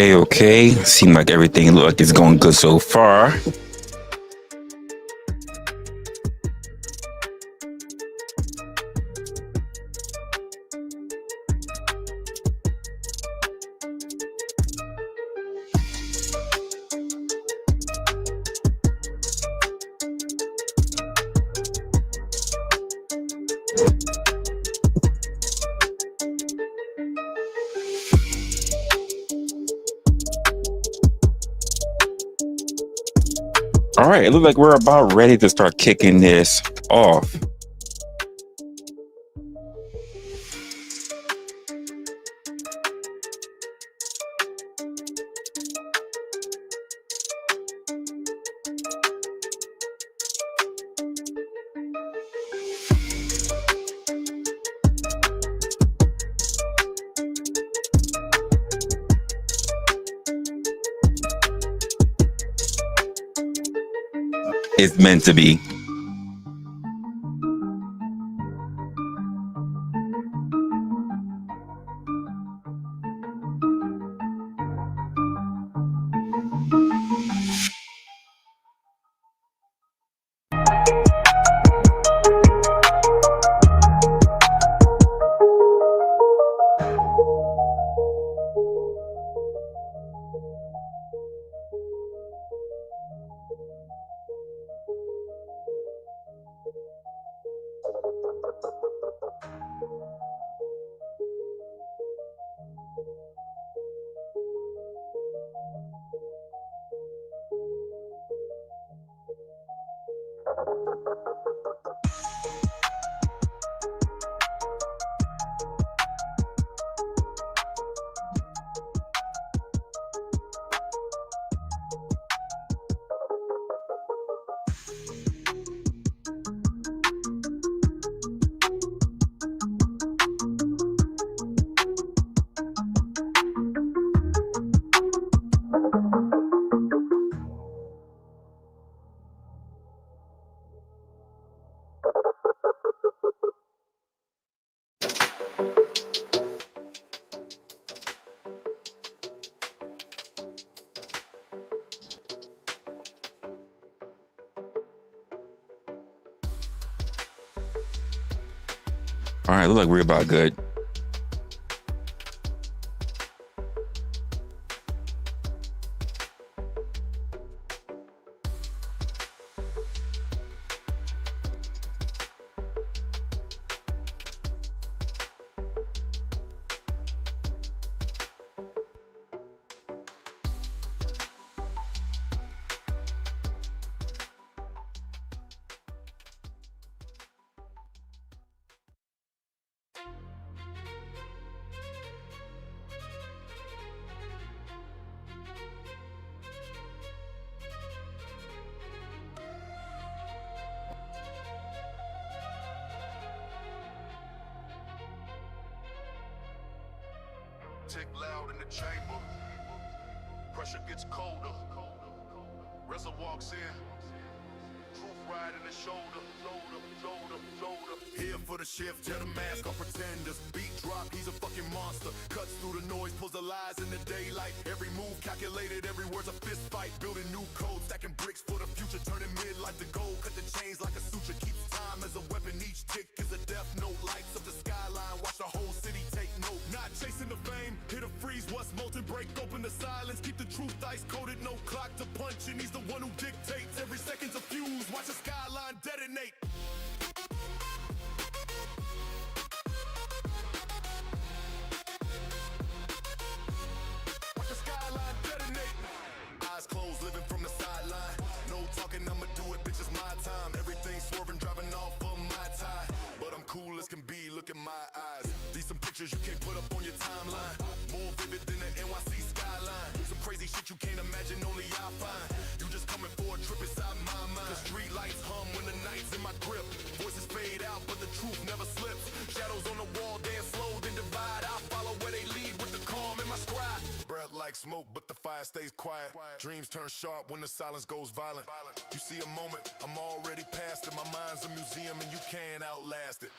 Okay. Seem like everything look like it's going good so far. All right, it looks like we're about ready to start kicking this off. It's meant to be. All right, look like we're about good. Tick loud in the chamber. Pressure gets colder. Resla walks in. truth riding the shoulder, shoulder, shoulder, shoulder. Here for the shift, tear the mask off pretenders. Beat drop, he's a fucking monster. Cuts through the noise, pulls the lies in the daylight. Every move calculated, every word's a fist fight. Building new codes, stacking bricks for the future. Turning midlife to gold, cut the chains like a suture. Keeps time as a weapon, each tick is a death note. Lights up the skyline, watch the whole city take note. Not chasing the fame, hit a freeze, what's molten, break open the silence. Keep the truth ice coated, no clock to punch. And he's the one who dictates. Every second's a fuse, watch the skyline detonate. Watch the skyline detonate. Eyes closed, living from the sideline. No talking, I'ma do it, bitch, it's my time. Everything swerving, driving off of my tie. But I'm cool as can be, look at my eyes. These some pictures you can't put up on your timeline. More vivid than the NYC skyline. Some crazy shit you can't imagine, only I find. You just coming for a trip inside my mind. The street lights hum when the night's in my grip. Voices fade out, but the truth never slips. Shadows on the wall, dance slow, then divide. I follow where they lead with the calm in my stride. Breath like smoke, but the fire stays quiet. Dreams turn sharp when the silence goes violent. You see a moment, I'm already past it. My mind's a museum and you can't outlast it.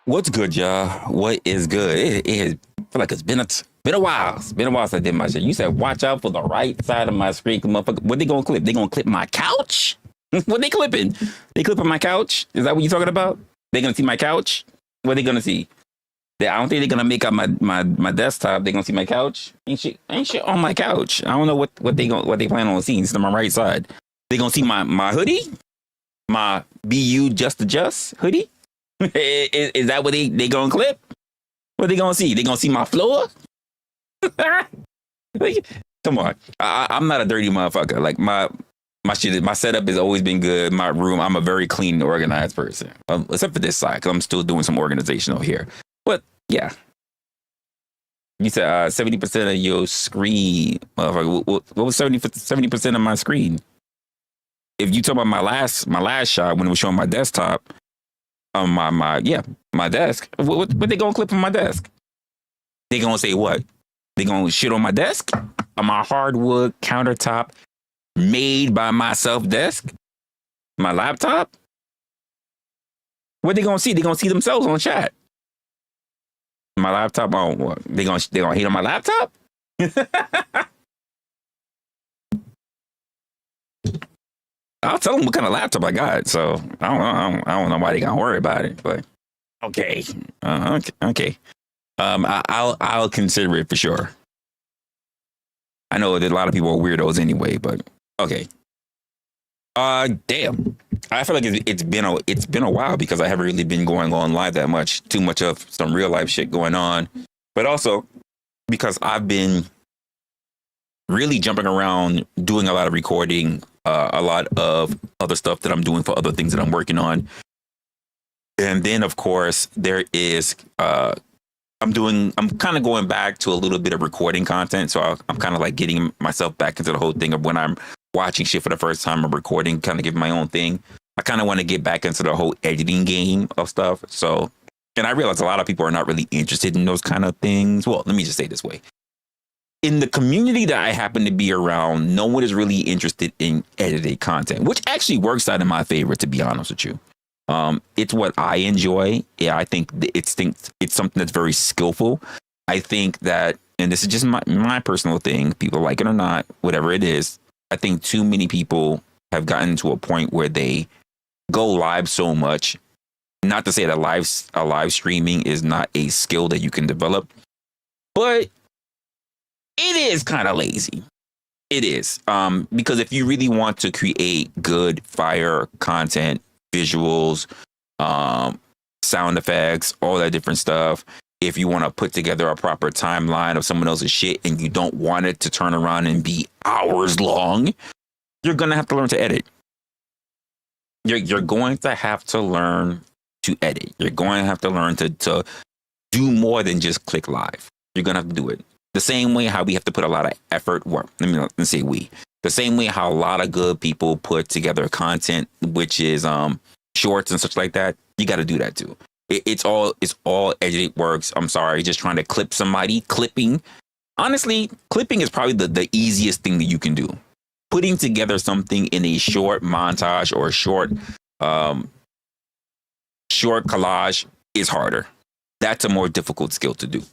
What's good, y'all? What is good? It has, I feel like it's been a while. It's been a while since I did my shit. You said watch out for the right side of my screen, motherfucker. What they gonna clip? They gonna clip my couch? What they clipping? They clipping my couch? Is that what you talking about? They gonna see my couch? What they gonna see? I don't think they're gonna make up my desktop. They gonna see my couch? Ain't shit on my couch. I don't know what they plan on seeing. It's on my right side. They gonna see my hoodie? My BU Just Adjust hoodie? Is that what they gonna clip? What they gonna see? They gonna see my floor? Like, come on, I'm not a dirty motherfucker. Like my shit, my setup has always been good. My room, I'm a very clean and organized person, except for this side, because I'm still doing some organization over here. But yeah, you said 70% of your screen, motherfucker. What was 70% of my screen? If you talk about my last shot when it was showing my desktop. My desk. What they gonna clip on my desk? They gonna say what? They gonna shit on my desk? On my hardwood countertop, made by myself desk? My laptop? What they gonna see? They gonna see themselves on chat. My laptop. Oh, what? They gonna hate on my laptop? I'll tell them what kind of laptop I got. So I don't know why they gotta worry about it. But okay, okay. I'll consider it for sure. I know that a lot of people are weirdos anyway, but okay. Damn. I feel like it's been a while because I haven't really been going on live that much. Too much of some real life shit going on, but also because I've been really jumping around, doing a lot of recording. A lot of other stuff that I'm doing for other things that I'm working on. And then, of course, there is, I'm kind of going back to a little bit of recording content. So I'm kind of like getting myself back into the whole thing of when I'm watching shit for the first time or recording, kind of giving my own thing. I kind of want to get back into the whole editing game of stuff. So, and I realize a lot of people are not really interested in those kind of things. Well, let me just say it this way. In the community that I happen to be around, no one is really interested in edited content, which actually works out in my favor, to be honest with you. It's what I enjoy. Yeah, I think it's something that's very skillful. I think that, and this is just my personal thing, people like it or not, whatever it is, I think too many people have gotten to a point where they go live so much. Not to say that live streaming is not a skill that you can develop, but it is kind of lazy. It is. Because if you really want to create good fire content, visuals, sound effects, all that different stuff, if you want to put together a proper timeline of someone else's shit and you don't want it to turn around and be hours long, you're going to have to learn to edit. You're going to have to learn to edit. You're going to have to learn to do more than just click live. You're going to have to do it. The same way how we have to put a lot of effort, let's say the same way how a lot of good people put together content, which is shorts and such like that, you got to do that too. It's all edited works. I'm sorry, just trying to clip somebody. Clipping, honestly, clipping is probably the easiest thing that you can do. Putting together something in a short montage or short collage is harder. That's a more difficult skill to do.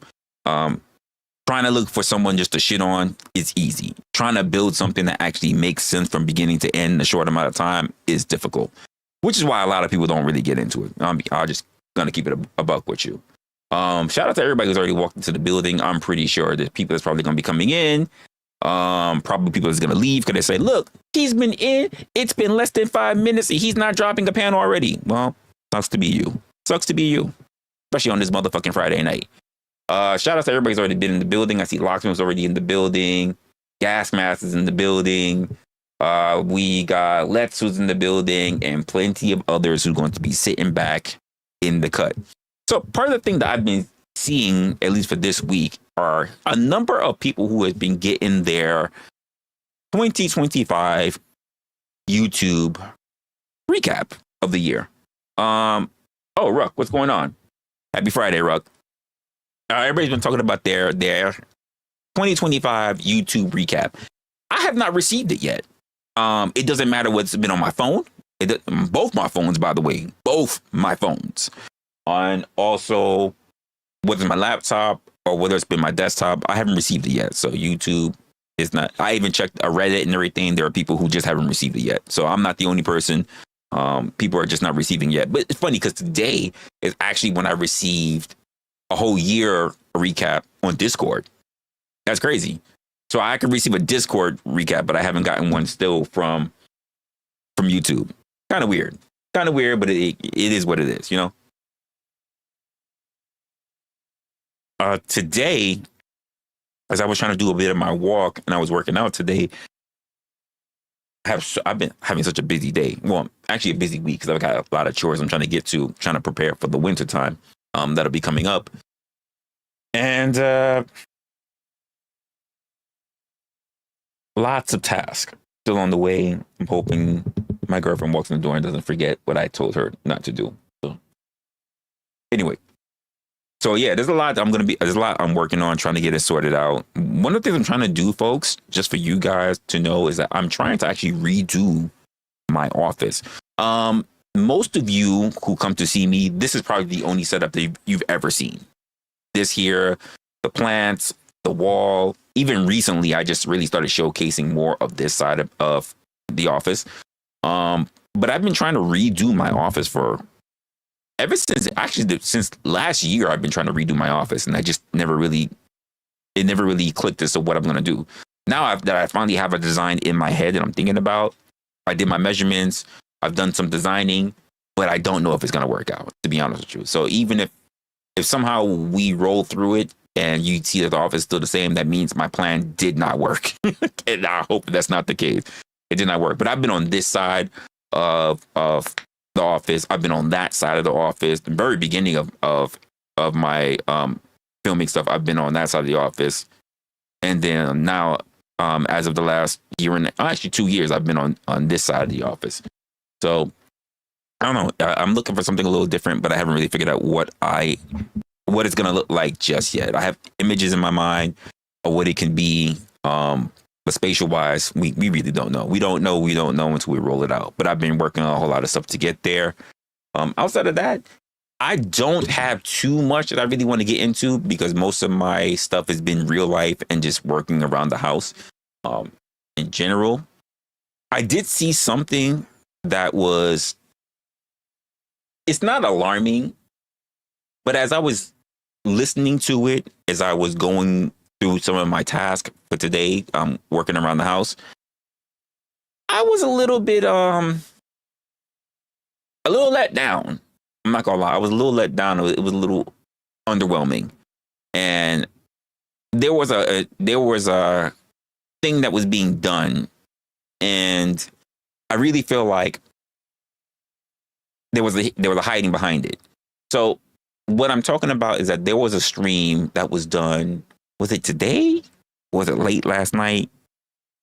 Trying to look for someone just to shit on is easy. Trying to build something that actually makes sense from beginning to end in a short amount of time is difficult, which is why a lot of people don't really get into it. I'm just going to keep it a buck with you. Shout out to everybody who's already walked into the building. I'm pretty sure there's people that's probably going to be coming in. Probably people that's going to leave because they say, look, he's been in. It's been less than 5 minutes and he's not dropping a panel already. Well, sucks to be you. Sucks to be you. Especially on this motherfucking Friday night. Shout out to everybody who's already been in the building. I see Locksmith's already in the building. Gas Mask is in the building. We got Lex who's in the building and plenty of others who are going to be sitting back in the cut. So part of the thing that I've been seeing, at least for this week, are a number of people who have been getting their 2025 YouTube recap of the year. Oh, Ruck, what's going on? Happy Friday, Ruck. Everybody's been talking about their 2025 YouTube recap. I have not received it yet. It doesn't matter what's been on my phone. Both my phones, by the way, both my phones. And also, whether it's my laptop or whether it's been my desktop, I haven't received it yet. So YouTube is not. I even checked Reddit and everything. There are people who just haven't received it yet. So I'm not the only person. People are just not receiving yet. But it's funny because today is actually when I received a whole year recap on Discord. That's crazy. So I could receive a Discord recap, but I haven't gotten one still from YouTube. Kind of weird, but it is what it is, you know. Today, as I was trying to do a bit of my walk and I was working out today, I've been having such a busy day. Well, actually a busy week because I've got a lot of chores I'm trying to get to, trying to prepare for the winter time. That'll be coming up. And lots of tasks still on the way. I'm hoping my girlfriend walks in the door and doesn't forget what I told her not to do. So anyway, so yeah, there's a lot I'm working on trying to get it sorted out. One of the things I'm trying to do, folks, just for you guys to know, is that I'm trying to actually redo my office. Most of you who come to see me, this is probably the only setup that you've ever seen. This here, the plants, the wall. Even recently, I just really started showcasing more of this side of the office. But I've been trying to redo my office since last year. I've been trying to redo my office, and I just never really clicked as to what I'm going to do. Now that I finally have a design in my head that I'm thinking about, I did my measurements. I've done some designing, but I don't know if it's going to work out, to be honest with you. So even if somehow we roll through it and you see that the office is still the same, that means my plan did not work. And I hope that's not the case. It did not work. But I've been on this side of the office. I've been on that side of the office. The very beginning of my filming stuff, I've been on that side of the office. And then now, as of the last year and actually 2 years, I've been on this side of the office. So I don't know. I'm looking for something a little different, but I haven't really figured out what it's going to look like just yet. I have images in my mind of what it can be. But spatial wise, we really don't know. We don't know until we roll it out. But I've been working on a whole lot of stuff to get there. Outside of that, I don't have too much that I really want to get into because most of my stuff has been real life and just working around the house. In general, I did see something that it's not alarming, but as I was listening to it, as I was going through some of my tasks for today, working around the house, I was a little let down. I'm not gonna lie, I was a little let down. It was a little underwhelming, and there was a thing that was being done, and I really feel like there was a hiding behind it. So what I'm talking about is that there was a stream that was done Was it today? Was it late last night?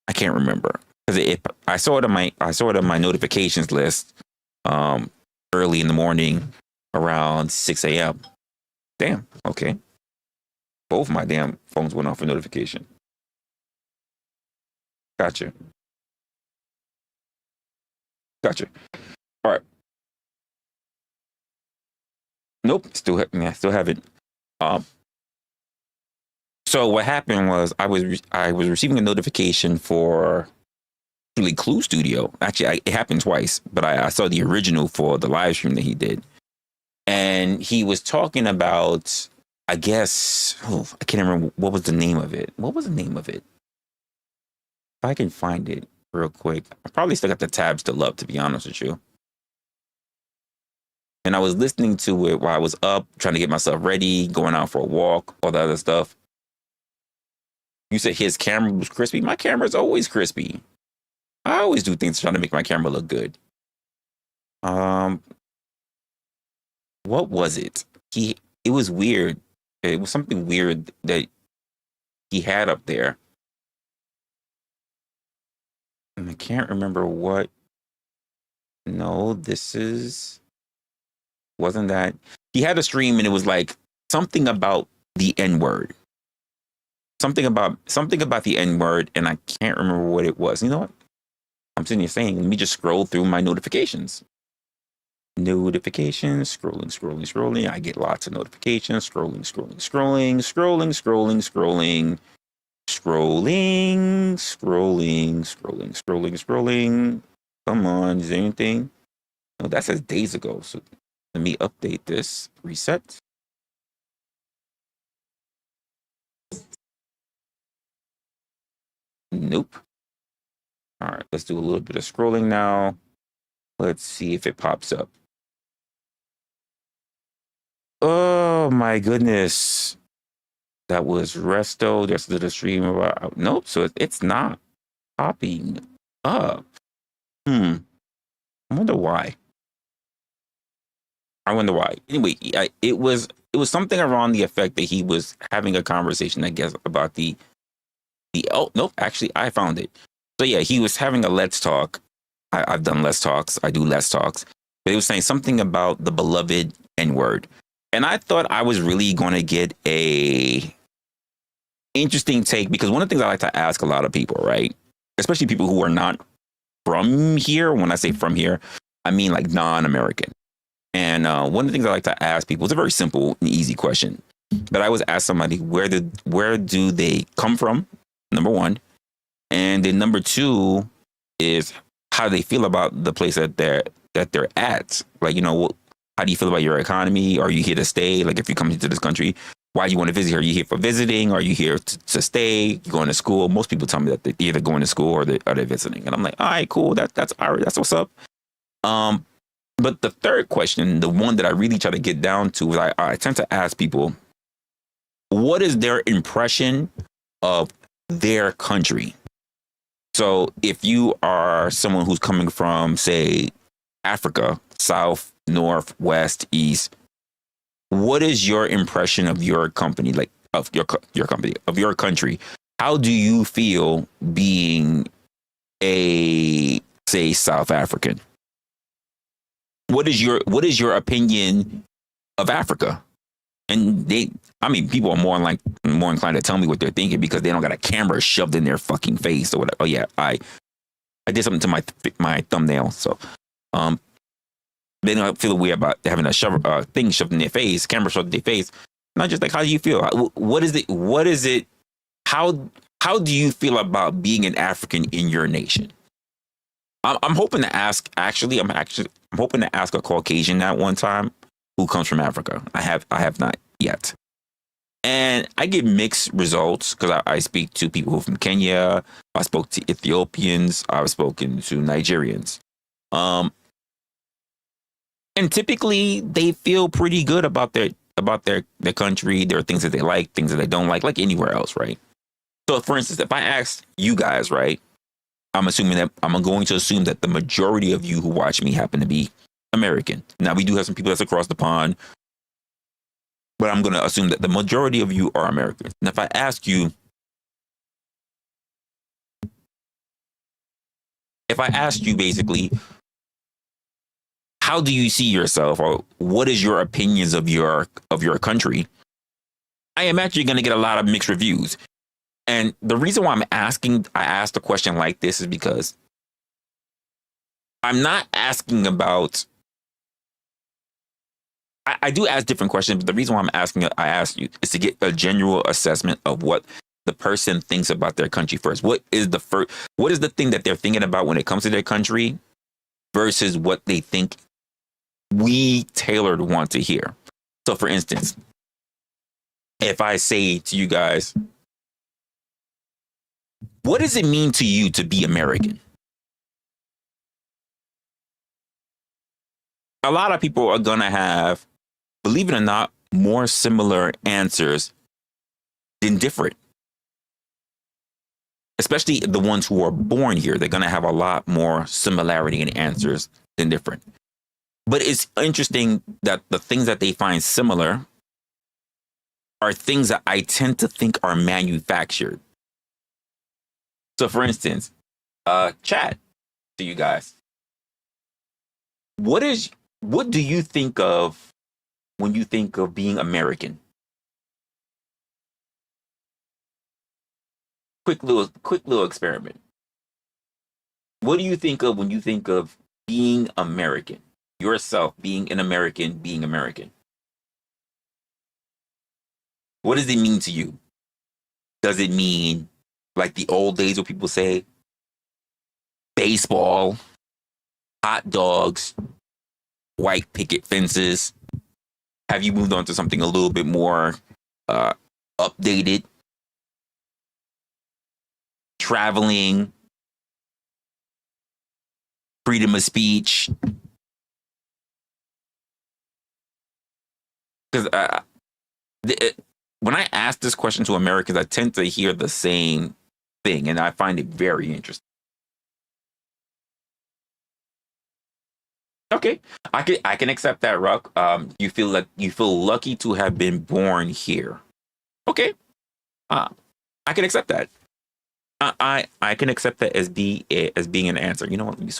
I can't remember because I saw it on my notifications list early in the morning around 6 a.m. Damn. Okay. Both my damn phones went off for notification. Gotcha. All right. Nope. Still haven't. So what happened was I was receiving a notification for actually Clue Studio. Actually, it happened twice, but I saw the original for the live stream that he did, and he was talking about, I guess, I can't remember what was the name of it. What was the name of it? If I can find it real quick, I probably still got the tab still up, to be honest with you. And I was listening to it while I was up, trying to get myself ready, going out for a walk, all the other stuff. You said his camera was crispy. My camera's always crispy. I always do things trying to make my camera look good. What was it? It was weird. It was something weird that he had up there. And I can't remember what. No, wasn't that. He had a stream and it was like something about the N-word. Something about the N-word, and I can't remember what it was. You know what? I'm sitting here saying, let me just scroll through my notifications. Notifications, scrolling. I get lots of notifications. Scrolling. Come on, is there anything? No, that says days ago. So let me update this. Reset. Nope. All right, let's do a little bit of scrolling now. Let's see if it pops up. Oh my goodness. That was Resto. Just did a stream about. Nope. So it's not popping up. I wonder why. Anyway, it was something around the effect that he was having a conversation, I guess, about the. Oh nope. Actually, I found it. So yeah, he was having a Let's Talk. I've done Let's Talks. I do Let's Talks. But he was saying something about the beloved N-word. And I thought I was really going to get a interesting take, because one of the things I like to ask a lot of people, right? Especially people who are not from here. When I say from here, I mean like non-American. And one of the things I like to ask people, it's a very simple and easy question. But I always ask somebody, where do they come from? Number one. And then number two is, how do they feel about the place that they're at? Like, how do you feel about your economy? Are you here to stay? Like, if you come into this country, why do you want to visit? Are you here for visiting? Are you here to stay? You going to school? Most people tell me that they're either going to school or they're visiting. And I'm like, all right, cool. That's all right. That's what's up. But the third question, the one that I really try to get down to, is I tend to ask people, what is their impression of their country? So if you are someone who's coming from, say, Africa, South, North, West, East, what is your impression of your company, like of your company, of your country? How do you feel being a, say, South African? What is your opinion of Africa? And people are more inclined to tell me what they're thinking, because they don't got a camera shoved in their fucking face or whatever. Oh yeah, I did something to my thumbnail, so they don't feel weird about having a thing shoved in their face, camera shoved in their face. Not just like, how do you feel? What is it? How do you feel about being an African in your nation? I'm hoping to ask. I'm hoping to ask a Caucasian that one time who comes from Africa. I have not yet. And I get mixed results, because I speak to people who are from Kenya. I spoke to Ethiopians. I've spoken to Nigerians. And typically they feel pretty good about their country. There are things that they like, things that they don't like anywhere else, right? So for instance, if I asked you guys, right, I'm going to assume that the majority of you who watch me happen to be American. Now, we do have some people that's across the pond but I'm going to assume that the majority of you are Americans. And if I ask you, basically, how do you see yourself, or what is your opinions of your country, I imagine you're going to get a lot of mixed reviews. And the reason why I asked a question like this is because I'm not asking about. I do ask different questions, but the reason why I ask you is to get a general assessment of what the person thinks about their country first. What is the thing that they're thinking about when it comes to their country versus what they think we tailored want to hear. So, for instance, if I say to you guys, what does it mean to you to be American? A lot of people are going to have, believe it or not, more similar answers than different. Especially the ones who are born here, they're going to have a lot more similarity in answers than different. But it's interesting that the things that they find similar are things that I tend to think are manufactured. So, for instance, chat to you guys. What do you think of when you think of being American? Quick little experiment. What do you think of when you think of being American? Yourself being an American, being American. What does it mean to you? Does it mean like the old days where people say baseball, hot dogs, white picket fences? Have you moved on to something a little bit more updated? Traveling, freedom of speech. Because when I ask this question to Americans, I tend to hear the same thing, and I find it very interesting. Okay, I can accept that, Ruck. You feel lucky to have been born here. Okay, I can accept that. I can accept that as being an answer. You know what? Let me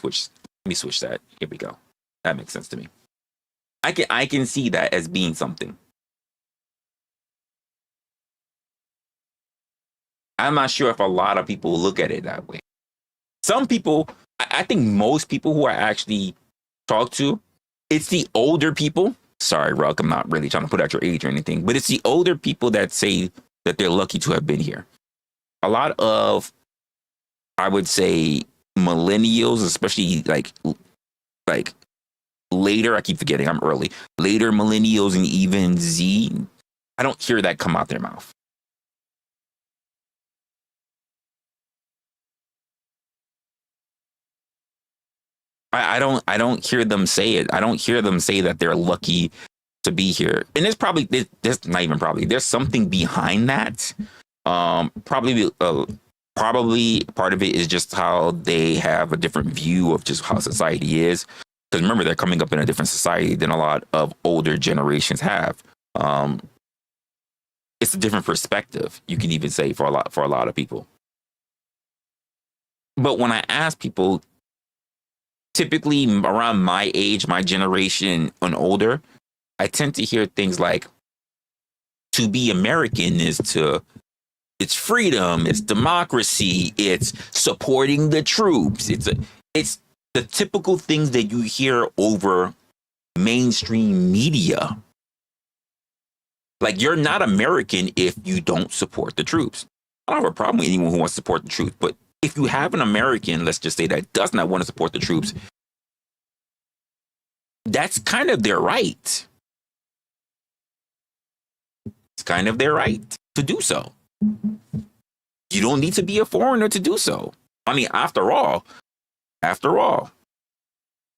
switch that. Here we go. That makes sense to me. I can see that as being something. I'm not sure if a lot of people look at it that way. Some people, I think most people who I actually talk to, it's the older people. Sorry, Ruck, I'm not really trying to put out your age or anything, but it's the older people that say that they're lucky to have been here. A lot of, I would say, millennials, especially like later, I keep forgetting I'm early, later millennials and even Z, I don't hear that come out their mouth. I don't hear them say it. I don't hear them say that they're lucky to be here. And there's not even probably, there's something behind that. Probably part of it is just how they have a different view of just how society is. Because remember, they're coming up in a different society than a lot of older generations have. It's a different perspective, you can even say, for a lot of people. But when I ask people, typically around my age, my generation and older, I tend to hear things like, to be American is it's freedom, it's democracy, it's supporting the troops. It's the typical things that you hear over mainstream media. Like, you're not American if you don't support the troops. I don't have a problem with anyone who wants to support the troops, but if you have an American, let's just say, that does not want to support the troops, that's kind of their right. It's kind of their right to do so. You don't need to be a foreigner to do so. I mean, after all,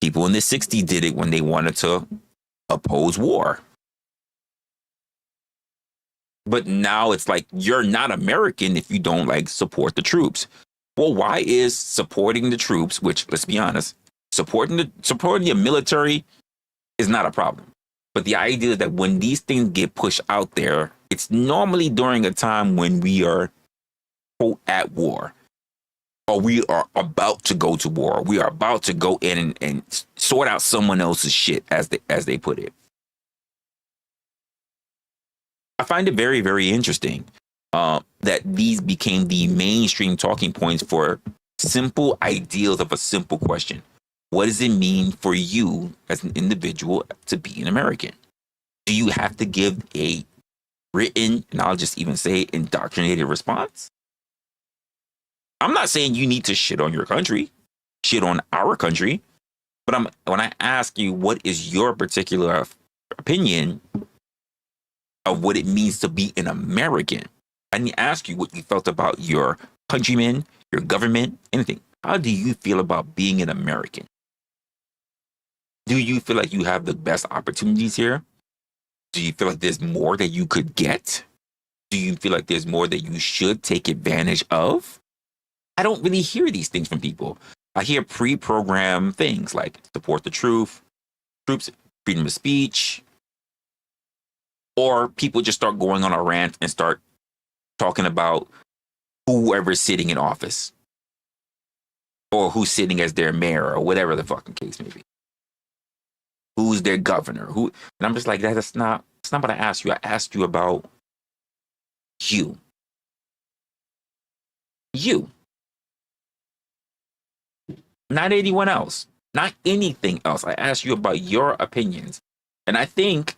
people in the 60s did it when they wanted to oppose war. But now it's like, you're not American if you don't like support the troops. Well, why is supporting the troops, which, let's be honest, supporting the military is not a problem. But the idea is that when these things get pushed out there, it's normally during a time when we are, quote, at war, or we are about to go to war. We are about to go in and sort out someone else's shit, as they put it. I find it very, very interesting that these became the mainstream talking points for simple ideals of a simple question. What does it mean for you as an individual to be an American? Do you have to give a written, and I'll just even say indoctrinated response? I'm not saying you need to shit on your country, shit on our country, but when I ask you what is your particular opinion of what it means to be an American, I need to ask you what you felt about your countrymen, your government, anything. How do you feel about being an American? Do you feel like you have the best opportunities here? Do you feel like there's more that you could get? Do you feel like there's more that you should take advantage of? I don't really hear these things from people. I hear pre-programmed things like support the troops, freedom of speech, or people just start going on a rant and start talking about whoever's sitting in office or who's sitting as their mayor or whatever the fucking case may be. Who's their governor? And I'm just like, that's not what I asked you. I asked you about you. You. Not anyone else. Not anything else. I asked you about your opinions. And I think,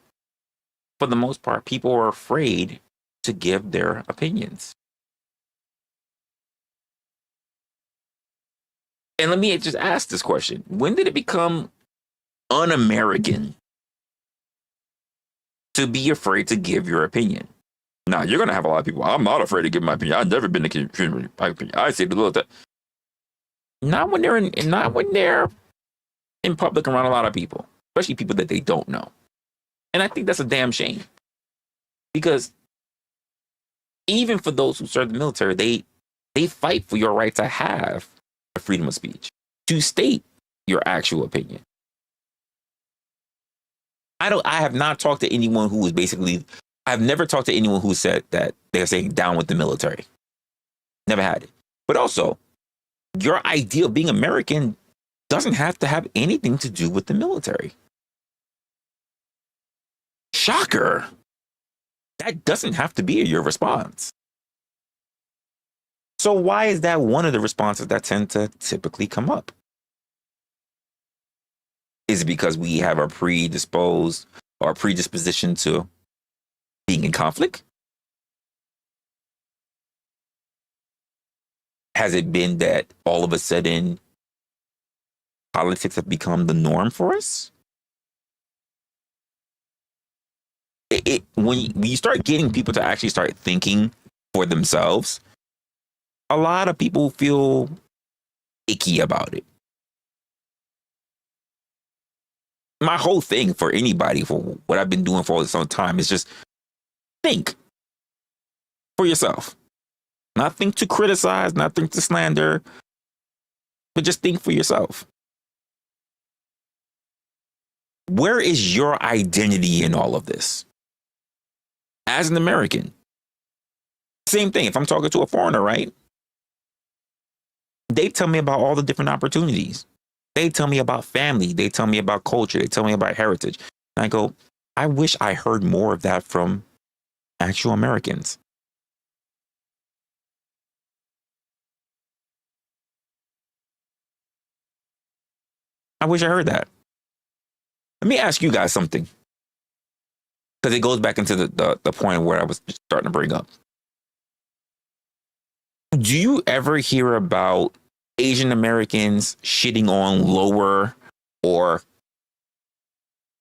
for the most part, people are afraid to give their opinions. And let me just ask this question. When did it become un-American to be afraid to give your opinion? Now, you're going to have a lot of people, I'm not afraid to give my opinion. I've never been to my opinion. I say the little that. Not when they're in public around a lot of people, especially people that they don't know. And I think that's a damn shame. Because even for those who serve the military, they fight for your right to have a freedom of speech, to state your actual opinion. I have not talked to anyone who was I've never talked to anyone who said that they're saying down with the military. Never had it. But also, your idea of being American doesn't have to have anything to do with the military. Shocker. That doesn't have to be your response. So why is that one of the responses that tend to typically come up? Is it because we have a predisposition to being in conflict? Has it been that all of a sudden politics have become the norm for us? When you start getting people to actually start thinking for themselves, a lot of people feel icky about it. My whole thing for anybody, for what I've been doing for all this time, is just think for yourself. Not think to criticize, not think to slander, but just think for yourself. Where is your identity in all of this? As an American, same thing. If I'm talking to a foreigner, right? They tell me about all the different opportunities. They tell me about family. They tell me about culture. They tell me about heritage. And I go, I wish I heard more of that from actual Americans. I wish I heard that. Let me ask you guys something, because it goes back into the point where I was starting to bring up. Do you ever hear about Asian Americans shitting on lower or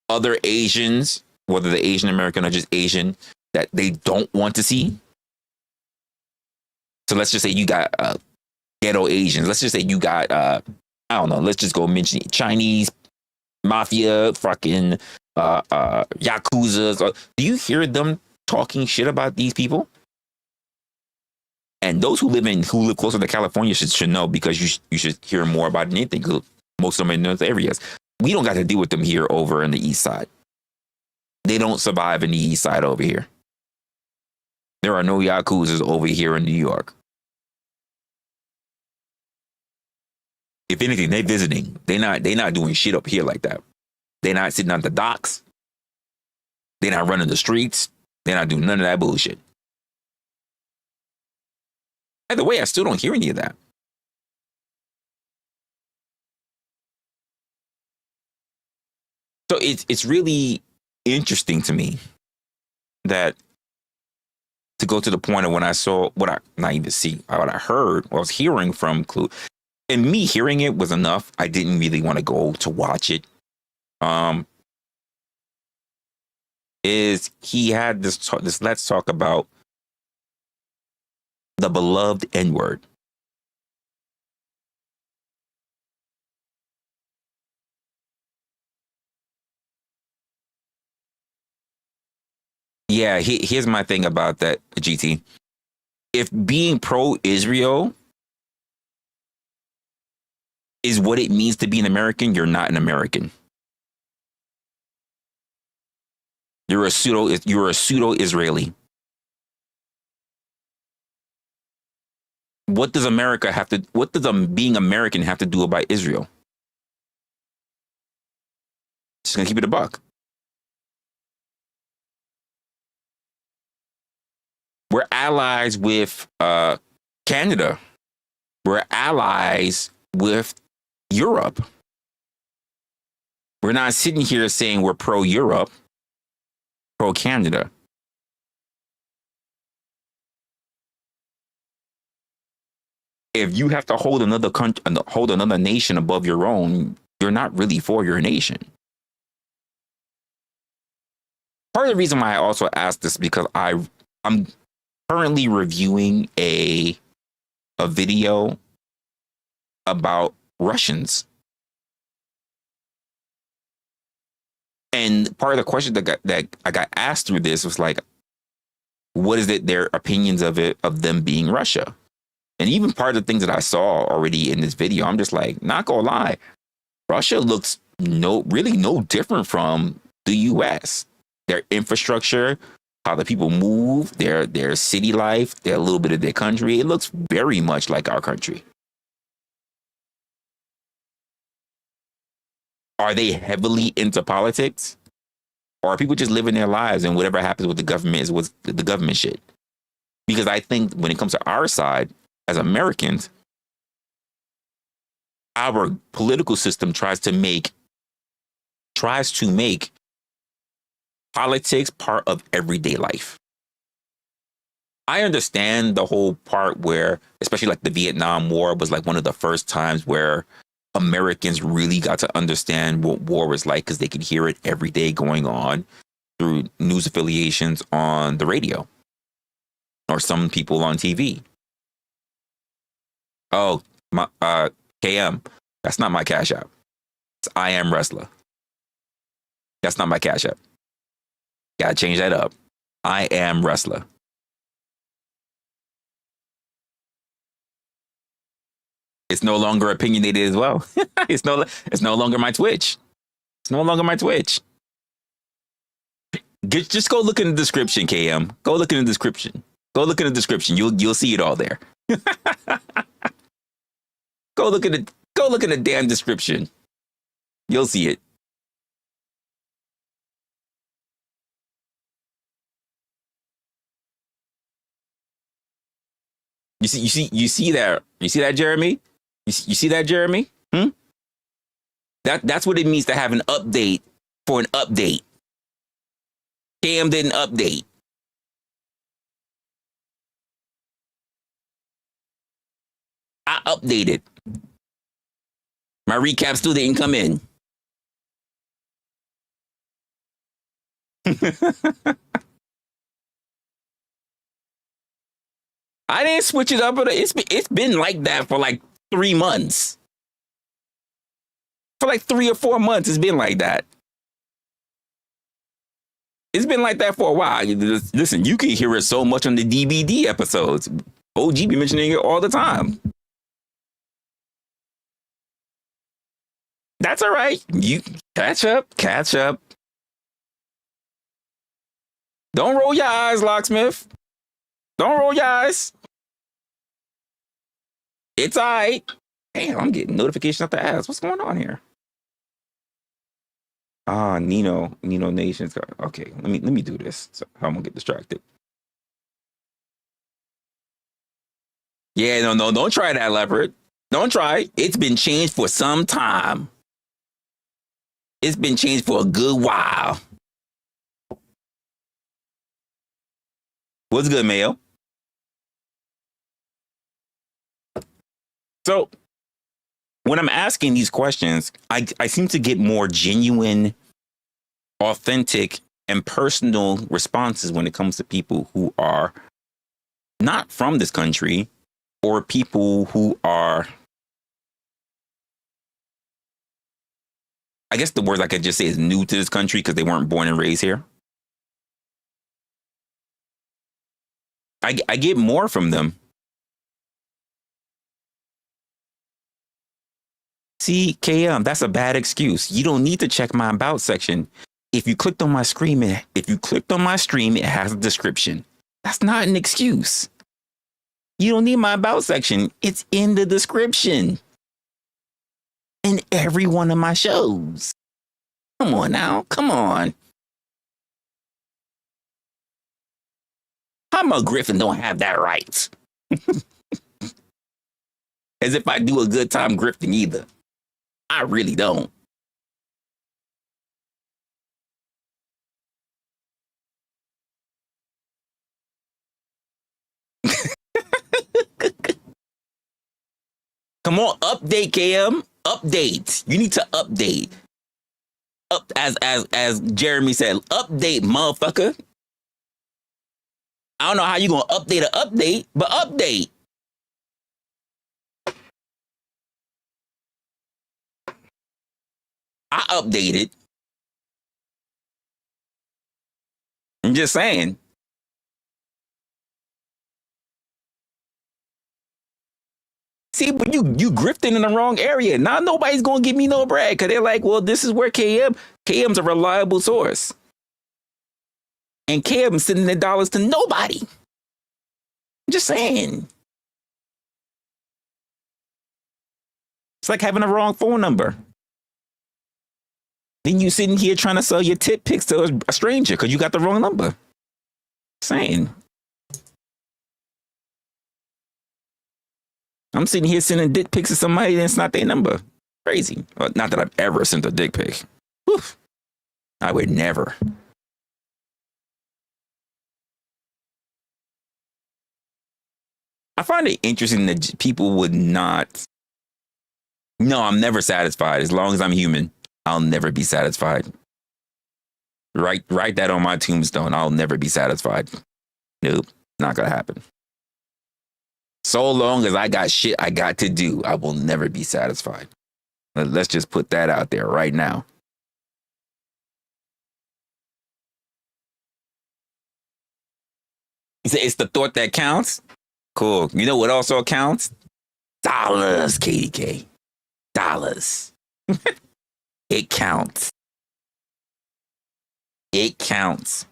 other Asians, whether they're Asian American or just Asian, that they don't want to see? So let's just say you got ghetto Asians. Let's just say you got, I don't know, let's just go mention Chinese, mafia, fucking Yakuza. Do you hear them talking shit about these people? And those who live closer to California should know, because you should hear more about anything, because most of them are in those areas. We don't got to deal with them here over in the east side. They don't survive in the east side over here. There are no Yakuzas over here in New York. If anything, they visiting. They not doing shit up here like that. They not sitting on the docks. They not running the streets. They not doing none of that bullshit. By the way, I still don't hear any of that. So it's really interesting to me that to go to the point of when I saw what I heard, what I was hearing from Clue, and me hearing it was enough. I didn't really want to go to watch it. Is he had this let's talk about the beloved N-word. Yeah, here's my thing about that, GT. If being pro-Israel is what it means to be an American, you're not an American. You're a pseudo-Israeli. What does being American have to do about Israel? Just gonna keep it a buck. We're allies with Canada. We're allies with Europe. We're not sitting here saying we're pro-Europe, pro-Canada. If you have to hold another country, hold another nation above your own, you're not really for your nation. Part of the reason why I also asked this because I'm currently reviewing a video about Russians. And part of the question that I got asked through this was like, what is it, their opinions of them being Russia? And even part of the things that I saw already in this video, I'm just like, not gonna lie, Russia looks really no different from the US. Their infrastructure, how the people move, their city life, a little bit of their country, it looks very much like our country. Are they heavily into politics? Or are people just living their lives and whatever happens with the government is what's the government shit? Because I think when it comes to our side, as Americans, our political system tries to make politics part of everyday life. I understand the whole part where, especially like the Vietnam War was like one of the first times where Americans really got to understand what war was like because they could hear it every day going on through news affiliations on the radio or some people on TV. Oh, my KM, that's not my Cash App. It's I am Resla. That's not my Cash App. Gotta change that up. I am Resla. It's no longer opinionated as well. It's no longer my Twitch. It's no longer my Twitch. Just go look in the description, KM. Go look in the description. Go look in the description. You'll see it all there. Go look at the damn description. You'll see it. You see that, Jeremy? You see that, Jeremy? That's what it means to have an update for an update. Cam didn't update. I updated. My recap still didn't come in. I didn't switch it up, but it's been like that for like 3 months. For like 3 or 4 months, it's been like that. It's been like that for a while. Listen, you can hear it so much on the DVD episodes. OG be mentioning it all the time. That's all right. You catch up. Don't roll your eyes, locksmith. Don't roll your eyes. It's all right. Damn, I'm getting notifications at the ads. What's going on here? Nino Nation's got. Okay, let me do this. So I'm gonna get distracted. Yeah, no, don't try that, Leopard. Don't try. It's been changed for some time. It's been changed for a good while. What's good, Mayo? So when I'm asking these questions, I seem to get more genuine, authentic, and personal responses when it comes to people who are not from this country or people who are, I guess the words I could just say is new to this country because they weren't born and raised here. I get more from them. See, KM, that's a bad excuse. You don't need to check my about section. If you clicked on my stream, it has a description. That's not an excuse. You don't need my about section. It's in the description. In every one of my shows. Come on now. Come on. I'm a Griffin, don't have that right. As if I do a good time grifting either. I really don't. Come on, update, KM. Update. You need to update. As Jeremy said, update, motherfucker. I don't know how you gonna update an update, but update. I updated. I'm just saying. See, but you grifting in the wrong area. Now nobody's gonna give me no bread because they're like, well, this is where KM's a reliable source. And KM's sending the dollars to nobody. I'm just saying. It's like having a wrong phone number. Then you sitting here trying to sell your tit pics to a stranger because you got the wrong number. Saying. I'm sitting here sending dick pics to somebody that's not their number. Crazy. Well, not that I've ever sent a dick pic. Whew. I would never. I find it interesting that people would not. No, I'm never satisfied. As long as I'm human, I'll never be satisfied. Write that on my tombstone. I'll never be satisfied. Nope, not gonna happen. So long as I got shit I got to do, I will never be satisfied. Let's just put that out there right now. It's the thought that counts. Cool. You know what also counts? Dollars, KDK. Dollars. It counts. It counts.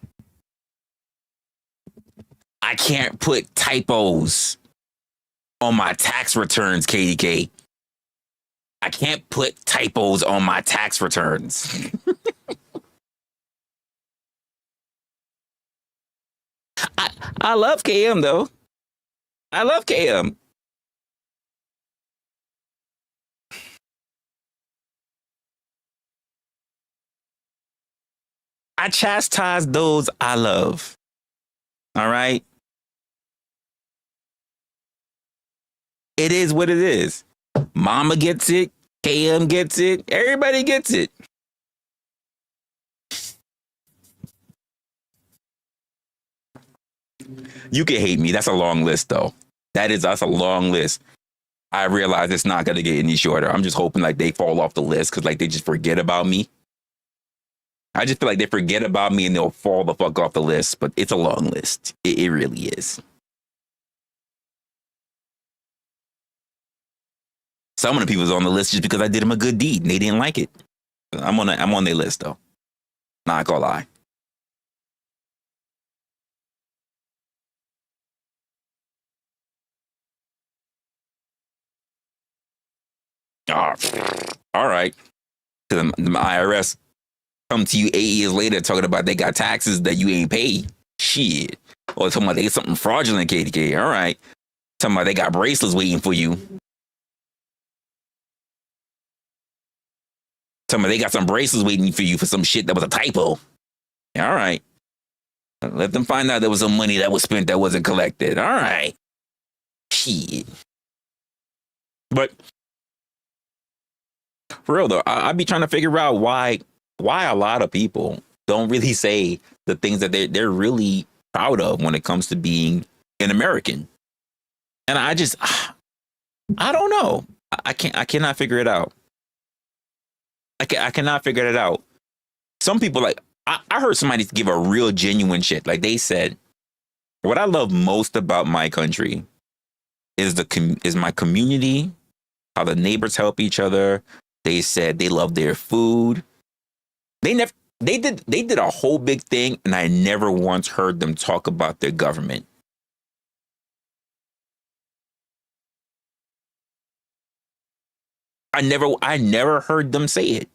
I can't put typos on my tax returns, KDK. I can't put typos on my tax returns. I love KM though. I love KM. I chastise those I love. All right. It is what it is. Mama gets it. KM gets it. Everybody gets it. You can hate me. That's a long list, though. That's a long list. I realize it's not going to get any shorter. I'm just hoping like they fall off the list because like they just forget about me. I just feel like they forget about me and they'll fall the fuck off the list. But it's a long list. It really is. Some of the people's on the list just because I did them a good deed and they didn't like it. I'm on their list though. Not gonna lie. Oh, all right. The IRS come to you 8 years later talking about they got taxes that you ain't paid. Shit. Or talking about they get something fraudulent, KDK. All right. Talking about they got bracelets waiting for you. Talking about they got some bracelets waiting for you for some shit that was a typo. All right. Let them find out there was some money that was spent that wasn't collected. All right. Shit. But for real though, I'd be trying to figure out why a lot of people don't really say the things that they're really proud of when it comes to being an American. And I don't know. I cannot figure it out. I cannot figure it out. Some people like I heard somebody give a real genuine shit. Like they said, what I love most about my country is my community, how the neighbors help each other. They said they love their food. They did a whole big thing, and I never once heard them talk about their government. I never heard them say it.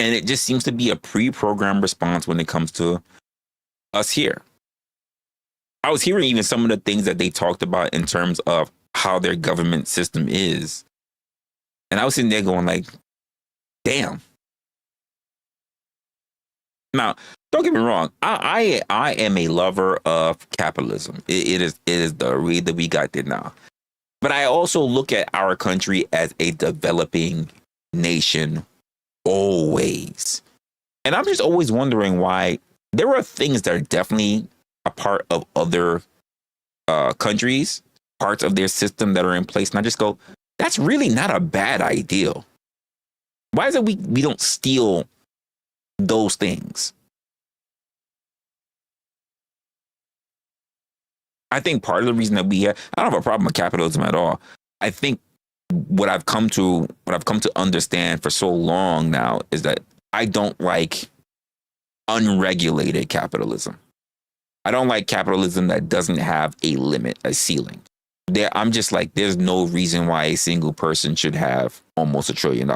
And it just seems to be a pre-programmed response when it comes to us here. I was hearing even some of the things that they talked about in terms of how their government system is. And I was sitting there going like, damn. Now, don't get me wrong. I am a lover of capitalism. It is the way that we got there now. But I also look at our country as a developing nation always. And I'm just always wondering why there are things that are definitely a part of other countries, parts of their system that are in place. And I just go, that's really not a bad idea. Why is it we don't steal those things? I think part of the reason that I don't have a problem with capitalism at all. I think what I've come to understand for so long now is that I don't like unregulated capitalism. I don't like capitalism that doesn't have a limit, a ceiling. I'm just like, there's no reason why a single person should have almost $1 trillion.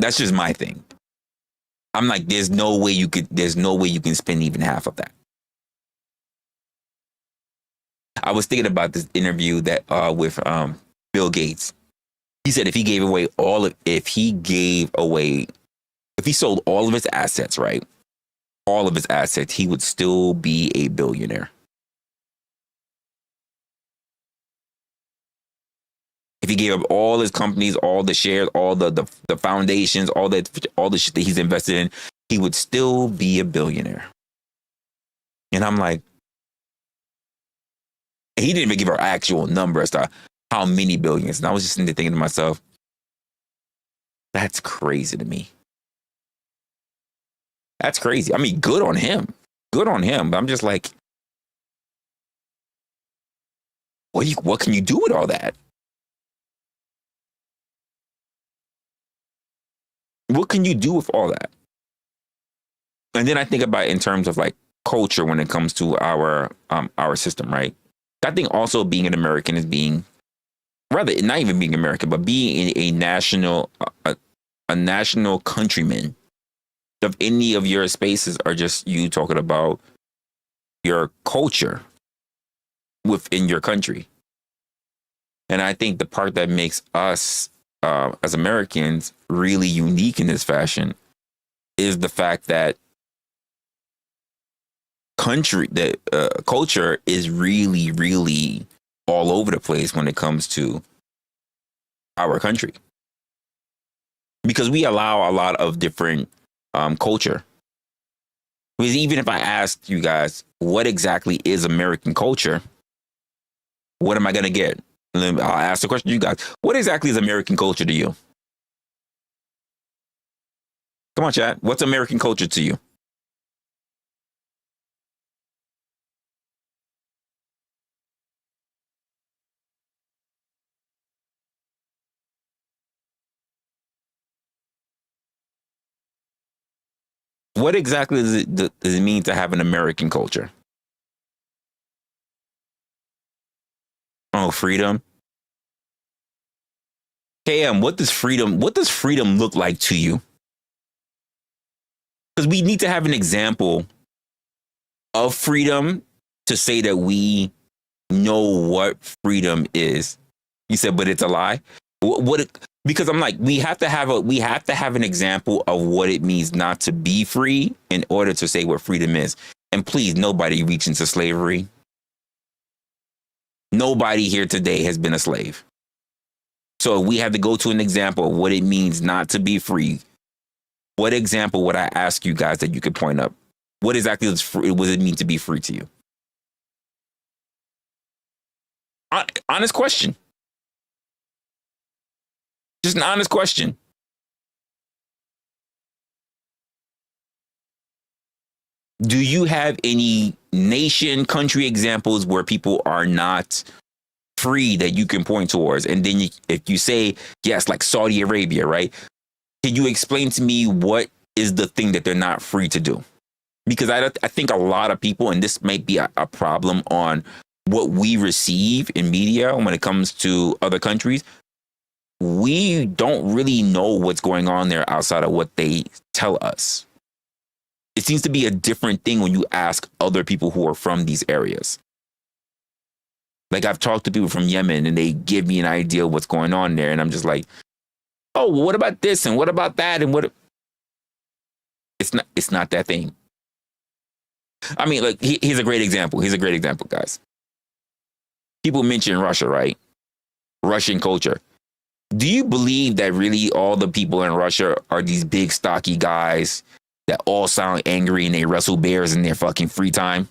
That's just my thing. I'm like, there's no way you can spend even half of that. I was thinking about this interview that with Bill Gates. He said if he sold all of his assets, right? All of his assets, he would still be a billionaire. If he gave up all his companies, all the shares, all the foundations, all the shit that he's invested in, he would still be a billionaire. And I'm like, he didn't even give our actual number as to how many billions. And I was just sitting there thinking to myself, that's crazy to me. That's crazy. I mean, good on him. Good on him. But I'm just like, what can you do with all that? What can you do with all that? And then I think about it in terms of like culture when it comes to our system, right? I think also being an American is being, rather not even being American, but being a national countryman of any of your spaces are just you talking about your culture within your country. And I think the part that makes us as Americans really unique in this fashion is the fact that culture is really, really all over the place when it comes to our country. Because we allow a lot of different culture. Because even if I asked you guys, what exactly is American culture? What am I going to get? And then I'll ask the question to you guys. What exactly is American culture to you? Come on, chat. What's American culture to you? what exactly does it mean to have an American culture? Oh, freedom. KM, what does freedom look like to you? Because we need to have an example of freedom to say that we know what freedom is. You said, but it's a lie. Because I'm like, we have to have an example of what it means not to be free in order to say what freedom is. And please, nobody reach into slavery. Nobody here today has been a slave. So we have to go to an example of what it means not to be free. What example would I ask you guys that you could point up? What exactly does it mean to be free to you? Honest question. Just an honest question. Do you have any nation, country examples where people are not free that you can point towards? And then if you say, yes, like Saudi Arabia, right? Can you explain to me what is the thing that they're not free to do? Because I think a lot of people, and this might be a problem on what we receive in media when it comes to other countries, we don't really know what's going on there outside of what they tell us. It seems to be a different thing when you ask other people who are from these areas. Like I've talked to people from Yemen and they give me an idea of what's going on there. And I'm just like, oh, well, what about this? And what about that? And what? It's not that thing. I mean, like, here's a great example. Here's a great example, guys. People mention Russia, right? Russian culture. Do you believe that really all the people in Russia are these big, stocky guys that all sound angry and they wrestle bears in their fucking free time?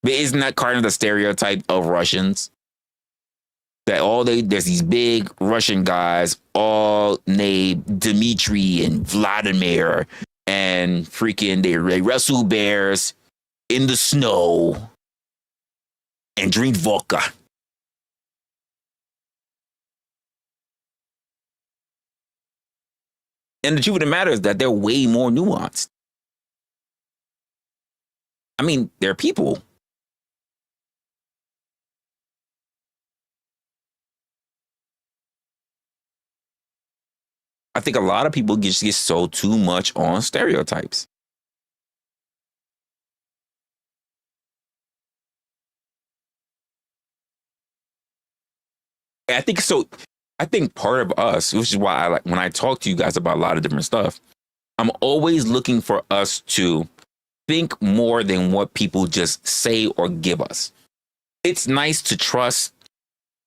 But isn't that kind of the stereotype of Russians? That there's these big Russian guys, all named Dmitry and Vladimir, and freaking they wrestle bears in the snow and drink vodka. And the truth of the matter is that they're way more nuanced. I mean, they're people. I think a lot of people just get so too much on stereotypes. I think so. I think part of us, which is why I like when I talk to you guys about a lot of different stuff, I'm always looking for us to think more than what people just say or give us. It's nice to trust,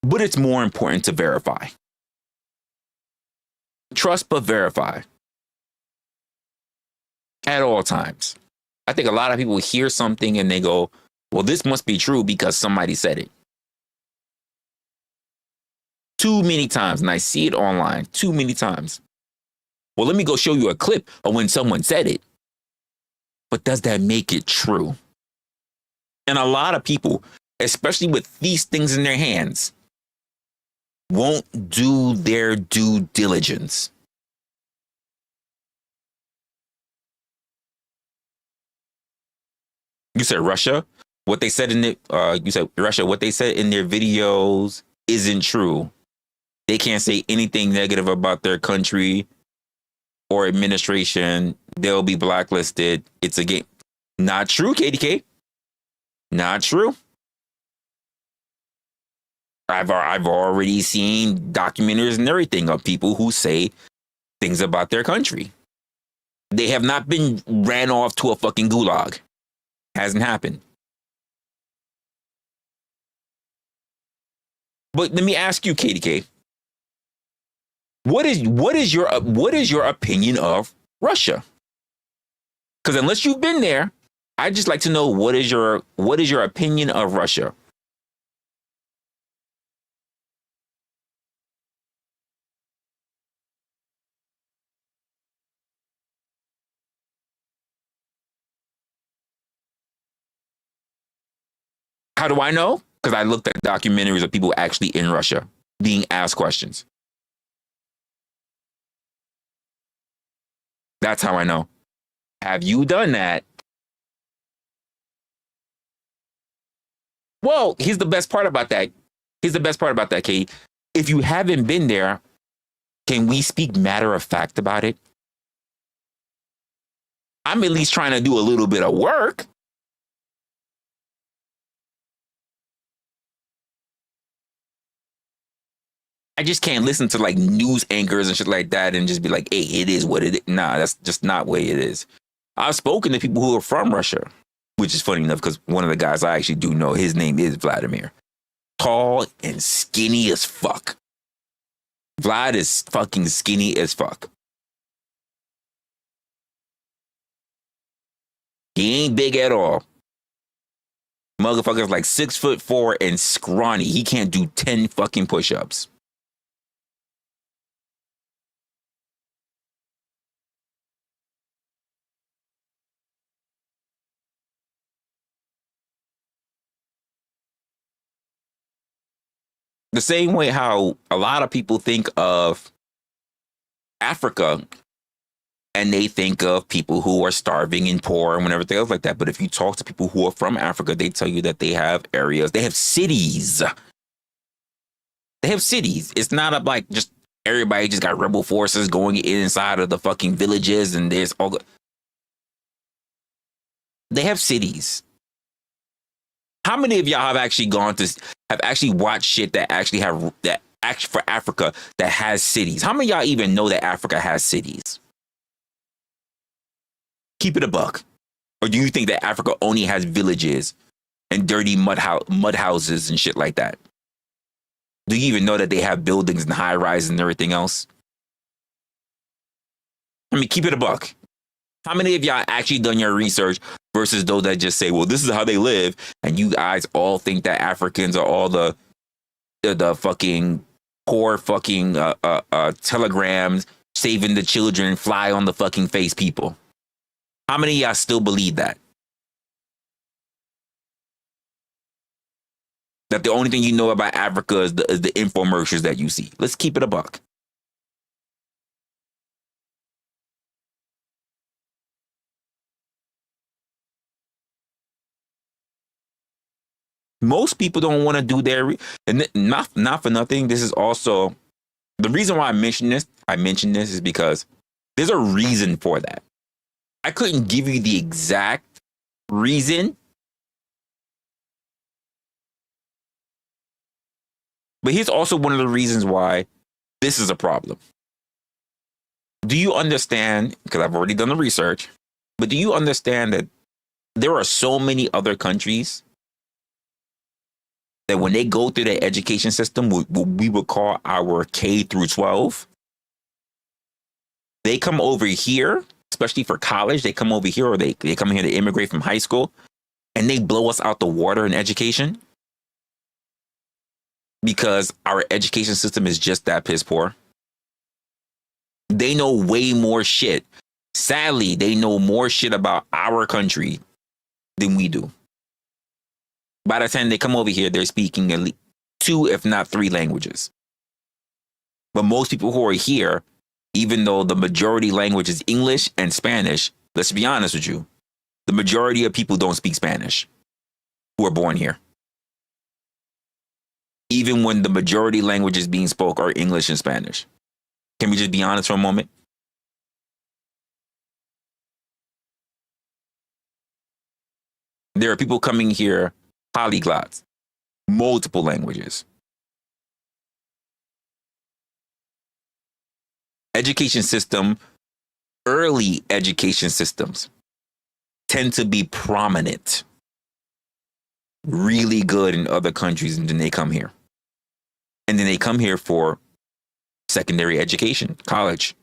but it's more important to verify. Trust but verify at all times. I think a lot of people hear something and they go, well, this must be true because somebody said it. Too many times, and I see it online too many times. Well, let me go show you a clip of when someone said it. But does that make it true? And a lot of people, especially with these things in their hands, won't do their due diligence. You said Russia? What they said in it, you said Russia, what they said in their videos isn't true. They can't say anything negative about their country or administration. They'll be blacklisted. It's a game. Not true, KDK. Not true. I've already seen documentaries and everything of people who say things about their country. They have not been ran off to a fucking gulag. Hasn't happened. But let me ask you, KDK. What is your opinion of Russia? Because unless you've been there, I'd just like to know what is your opinion of Russia? How do I know? Because I looked at documentaries of people actually in Russia being asked questions. That's how I know. Have you done that? Well, here's the best part about that. Here's the best part about that, Kate. If you haven't been there, can we speak matter of fact about it? I'm at least trying to do a little bit of work. I just can't listen to like news anchors and shit like that and just be like, hey, it is what it is. Nah, that's just not the way it is. I've spoken to people who are from Russia, which is funny enough because one of the guys I actually do know, his name is Vladimir. Tall and skinny as fuck. Vlad is fucking skinny as fuck. He ain't big at all. Motherfucker's like 6'4" and scrawny. He can't do 10 fucking push-ups. The same way how a lot of people think of Africa and they think of people who are starving and poor and everything else like that. But if you talk to people who are from Africa, they tell you that they have areas, they have cities. They have cities. It's not like just everybody just got rebel forces going inside of the fucking villages and there's all. They have cities. How many of y'all have actually watched shit that actually have that actually for Africa that has cities? How many of y'all even know that Africa has cities? Keep it a buck. Or do you think that Africa only has villages and dirty mud houses and shit like that? Do you even know that they have buildings and high rises and everything else? I mean, keep it a buck. How many of y'all actually done your research versus those that just say, well, this is how they live, and you guys all think that Africans are all the fucking poor fucking telegrams, saving the children, fly on the fucking face people? How many of y'all still believe that? That the only thing you know about Africa is the infomercials that you see? Let's keep it a buck. Most people don't want to do and not for nothing. This is also the reason why I mention this is because there's a reason for that. I couldn't give you the exact reason, but here's also one of the reasons why this is a problem. Do you understand, because I've already done the research, but do you understand that there are so many other countries that when they go through their education system, what we would call our K through 12, they come over here, especially for college, they come over here or they come here to immigrate from high school, and they blow us out the water in education because our education system is just that piss poor. They know way more shit. Sadly, they know more shit about our country than we do. By the time they come over here, they're speaking at least 2, if not 3 languages. But most people who are here, even though the majority language is English and Spanish, let's be honest with you, the majority of people don't speak Spanish who are born here. Even when the majority languages being spoke are English and Spanish. Can we just be honest for a moment? There are people coming here, polyglots, multiple languages. Education system, early education systems tend to be prominent, really good in other countries, and then they come here. And then they come here for secondary education, college,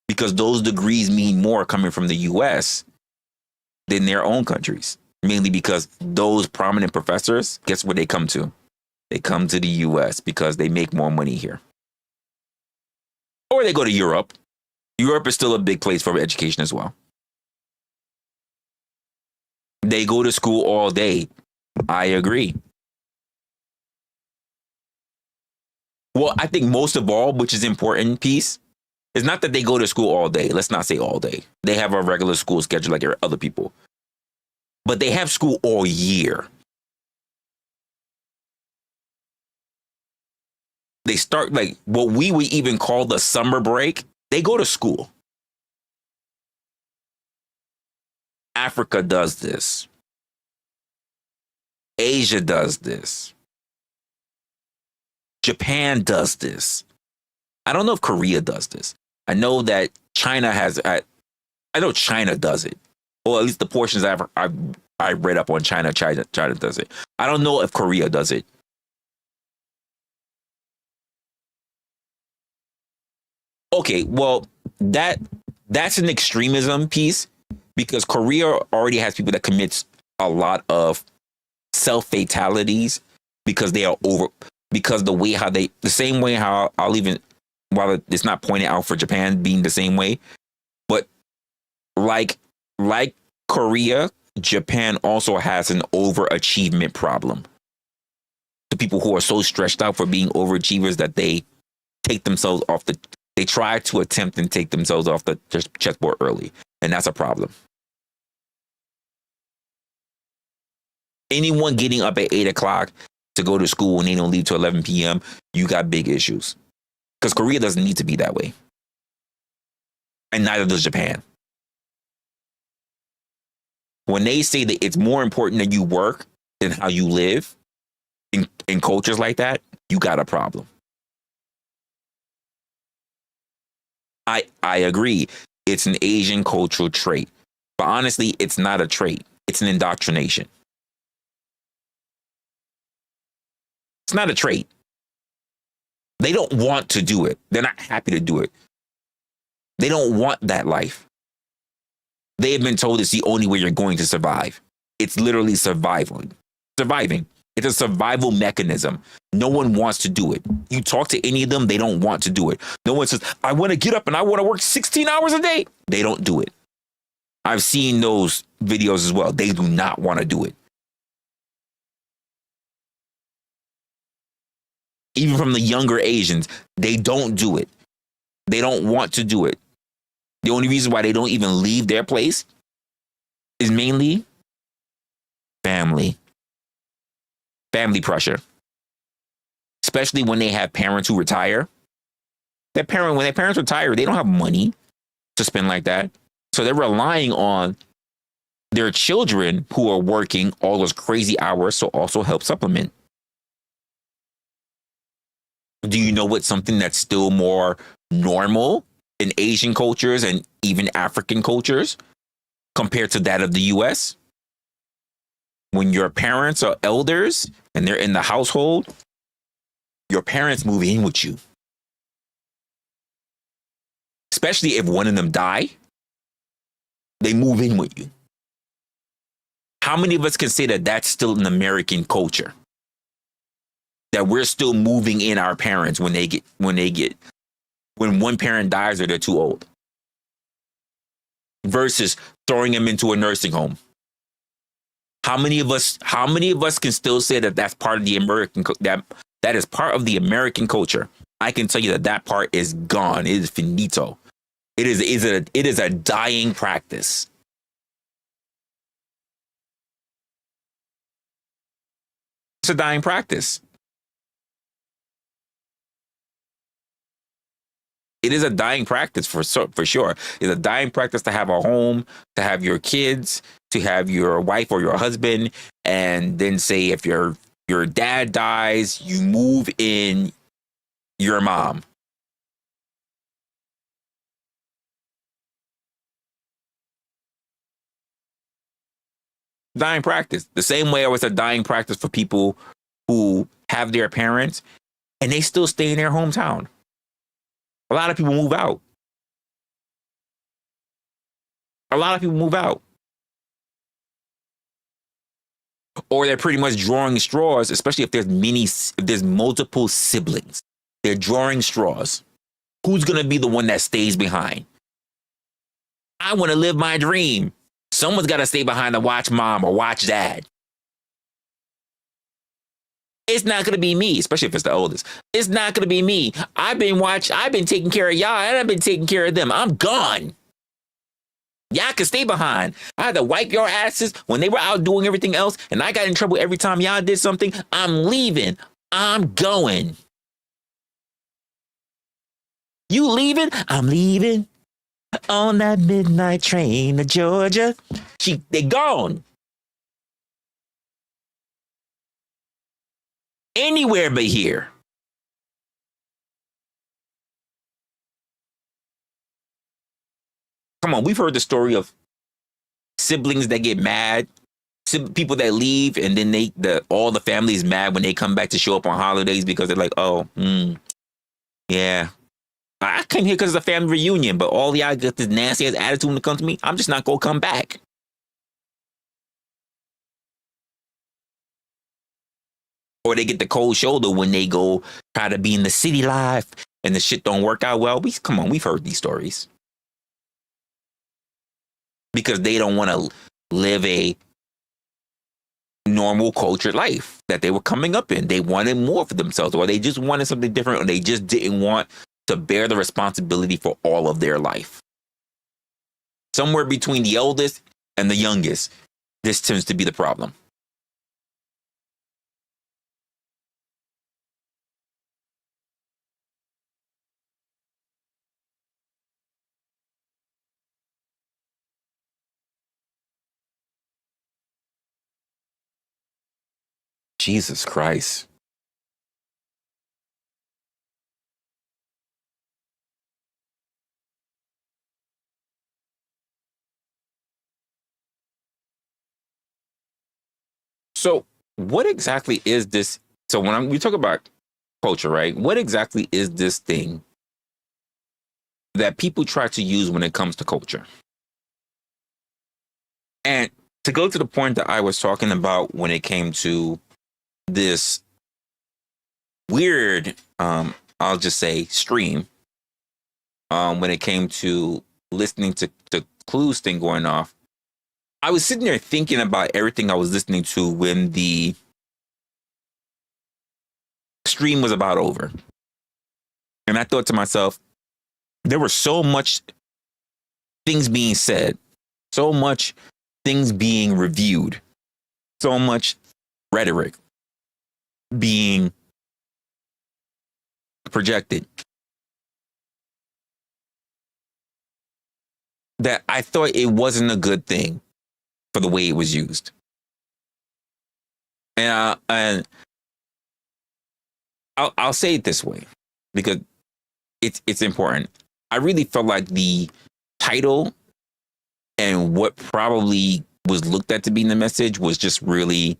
because those degrees mean more coming from the US than their own countries. Mainly because those prominent professors, guess where they come to? They come to the US because they make more money here. Or they go to Europe. Europe is still a big place for education as well. They go to school all day. I agree. Well, I think most of all, which is important piece, It's not that they go to school all day. Let's not say all day. They have a regular school schedule like other people. But they have school all year. They start like what we would even call the summer break. They go to school. Africa does this. Asia does this. Japan does this. I don't know if Korea does this. I know that China has. I know China does it, or at least the portions I read up on China. China does it. I don't know if Korea does it. Okay, well that's an extremism piece because Korea already has people that commits a lot of self fatalities because they are over because the same way how I'll even while it's not pointed out for Japan being the same way, but like Korea, Japan also has an overachievement problem. The people who are so stressed out for being overachievers that they try to attempt and take themselves off the chessboard early, and that's a problem. Anyone getting up at 8 o'clock to go to school and they don't leave till 11 p.m., you got big issues. Because Korea doesn't need to be that way. And neither does Japan. When they say that it's more important that you work than how you live in cultures like that, you got a problem. I agree. It's an Asian cultural trait. But honestly, it's not a trait. It's an indoctrination. It's not a trait. They don't want to do it. They're not happy to do it. They don't want that life. They have been told it's the only way you're going to survive. It's literally surviving. It's a survival mechanism. No one wants to do it. You talk to any of them, they don't want to do it. No one says, I want to get up and I want to work 16 hours a day. They don't do it. I've seen those videos as well. They do not want to do it. Even from the younger Asians, they don't do it. They don't want to do it. The only reason why they don't even leave their place is mainly family pressure. Especially when they have parents who retire. When their parents retire, they don't have money to spend like that. So they're relying on their children who are working all those crazy hours to also help supplement. Do you know what's something that's still more normal in Asian cultures and even African cultures compared to that of the US? When your parents are elders and they're in the household, your parents move in with you. Especially if one of them die, they move in with you. How many of us can say that that's still an American culture? That we're still moving in our parents when one parent dies or they're too old, versus throwing them into a nursing home. How many of us can still say that that's part of the that is part of the American culture? I can tell you that part is gone. It is finito. It is a dying practice. It's a dying practice. It is a dying practice for sure. It's a dying practice to have a home, to have your kids, to have your wife or your husband, and then say if your dad dies, you move in your mom. Dying practice. The same way it was a dying practice for people who have their parents and they still stay in their hometown. A lot of people move out. Or they're pretty much drawing straws, especially if there's multiple siblings. They're drawing straws. Who's going to be the one that stays behind? I want to live my dream. Someone's got to stay behind to watch mom or watch dad. It's not gonna be me, especially if it's the oldest. It's not gonna be me. I've been taking care of y'all, and I've been taking care of them. I'm gone. Y'all can stay behind. I had to wipe your asses when they were out doing everything else, and I got in trouble every time y'all did something. I'm leaving. I'm going. You leaving? I'm leaving. On that midnight train to Georgia. They gone. Anywhere but here. Come on, we've heard the story of siblings that get mad, people that leave, and then all the family is mad when they come back to show up on holidays because they're like, oh, yeah. I came here because it's a family reunion, but all y'all got this nasty ass attitude when it comes to me. I'm just not gonna come back. Or they get the cold shoulder when they go try to be in the city life and the shit don't work out well. We've heard these stories. Because they don't want to live a normal cultured life that they were coming up in. They wanted more for themselves, or they just wanted something different, or they just didn't want to bear the responsibility for all of their life. Somewhere between the oldest and the youngest, this tends to be the problem. Jesus Christ. So what exactly is this? So when we talk about culture, right? What exactly is this thing that people try to use when it comes to culture? And to go to the point that I was talking about when it came to this weird, I'll just say stream, when it came to listening to the clues thing going off, I was sitting there thinking about everything I was listening to when the stream was about over. And I thought to myself, there were so much things being said, so much things being reviewed, so much rhetoric being projected, that I thought it wasn't a good thing for the way it was used. And I'll say it this way because it's important. I really felt like the title and what probably was looked at to be in the message was just really,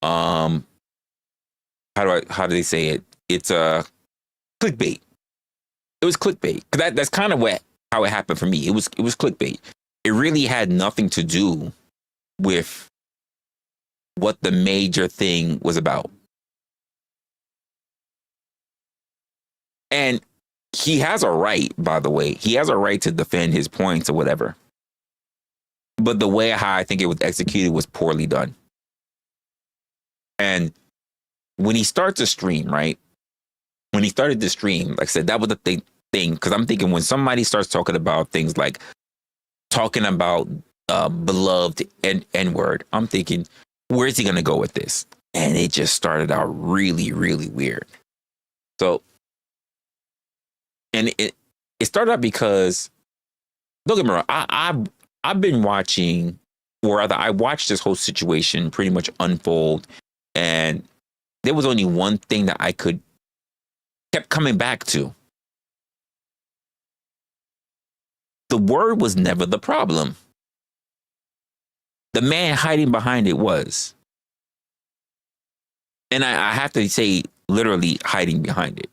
how do they say it? It's a clickbait. It was clickbait. That's kind of how it happened for me. It was clickbait. It really had nothing to do with what the major thing was about. And he has a right, by the way. He has a right to defend his points or whatever. But the way how I think it was executed was poorly done. And when he starts a stream, right? When he started the stream, like I said, that was the thing. Because I'm thinking when somebody starts talking about things like talking about beloved N-word, I'm thinking, where's he going to go with this? And it just started out really, really weird. So, and it started out because, don't get me wrong, I've been watching, or rather, I watched this whole situation pretty much unfold, and there was only one thing that I kept coming back to. The word was never the problem. The man hiding behind it was. And I have to say, literally hiding behind it.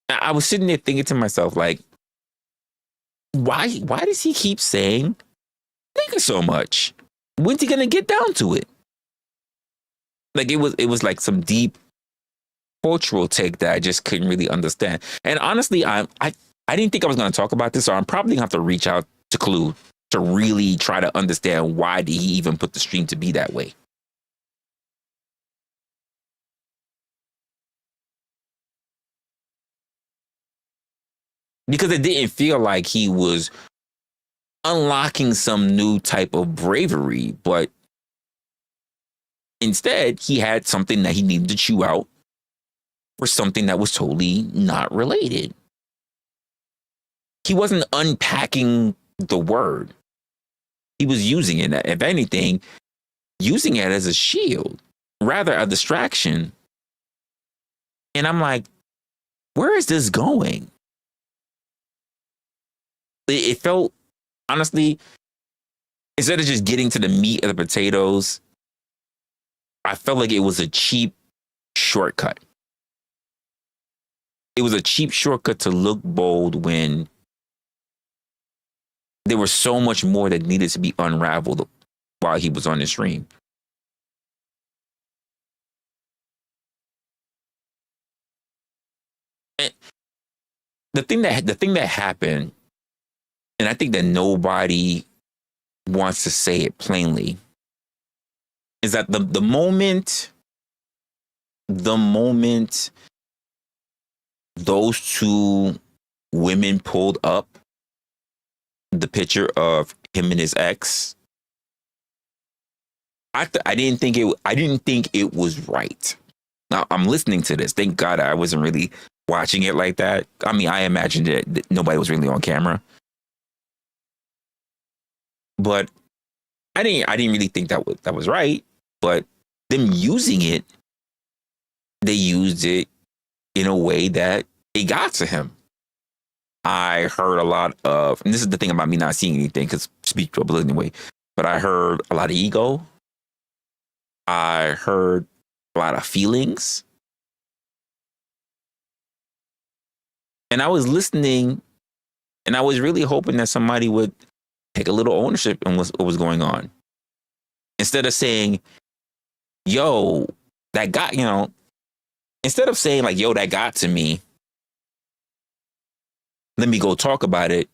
I was sitting there thinking to myself, like, why does he keep saying nigga so much? When's he gonna get down to it? Like it was like some deep cultural take that I just couldn't really understand. And honestly, I didn't think I was gonna talk about this, so I'm probably gonna have to reach out to Clue to really try to understand why did he even put the stream to be that way. Because it didn't feel like he was unlocking some new type of bravery, but instead he had something that he needed to chew out for something that was totally not related. He wasn't unpacking the word. He was using it, if anything, using it as a shield, rather a distraction. And I'm like, where is this going? It felt, honestly, instead of just getting to the meat of the potatoes, I felt like it was a cheap shortcut. It was a cheap shortcut to look bold when there was so much more that needed to be unraveled while he was on the stream. And the thing that happened, and I think that nobody wants to say it plainly, is that the moment those two women pulled up the picture of him and his ex, I didn't think it was right. Now I'm listening to this. Thank God I wasn't really watching it like that. I mean, I imagined that nobody was really on camera, but I didn't really think that was right. But them using it, they used it in a way that it got to him. I heard a lot of, and this is the thing about me not seeing anything, because speak trouble anyway, but I heard a lot of ego. I heard a lot of feelings. And I was listening, and I was really hoping that somebody would take a little ownership in what was going on. Instead of saying, yo, that got, instead of saying like, yo, that got to me, let me go talk about it.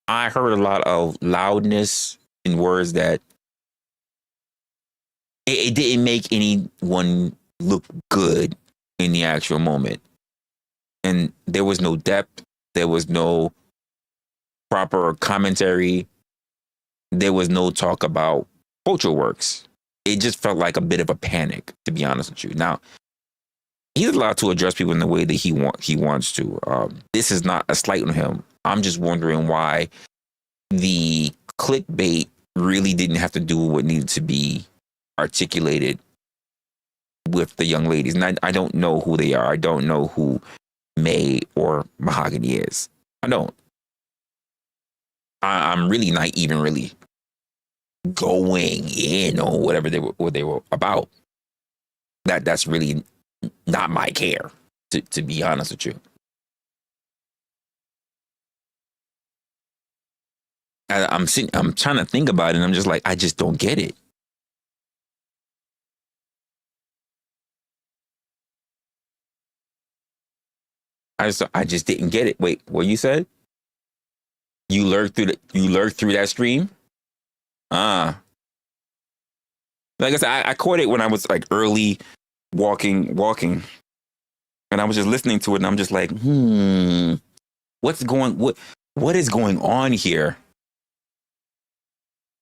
I heard a lot of loudness in words that it didn't make anyone look good in the actual moment. And there was no depth. There was no proper commentary. There was no talk about cultural works. It just felt like a bit of a panic, to be honest with you. Now, he's allowed to address people in the way that he wants to. This is not a slight on him. I'm just wondering why the clickbait really didn't have to do what needed to be articulated with the young ladies. And I don't know who they are. I don't know who May or Mahogany is. I don't. I'm really not even really going in on whatever they were about. That's really not my care, to be honest with you. I'm trying to think about it, and I'm just like, I just don't get it. I just didn't get it. Wait, what you said? You lurked through that stream? Like I said, I caught it when I was like early walking, and I was just listening to it, and I'm just like, what is going on here?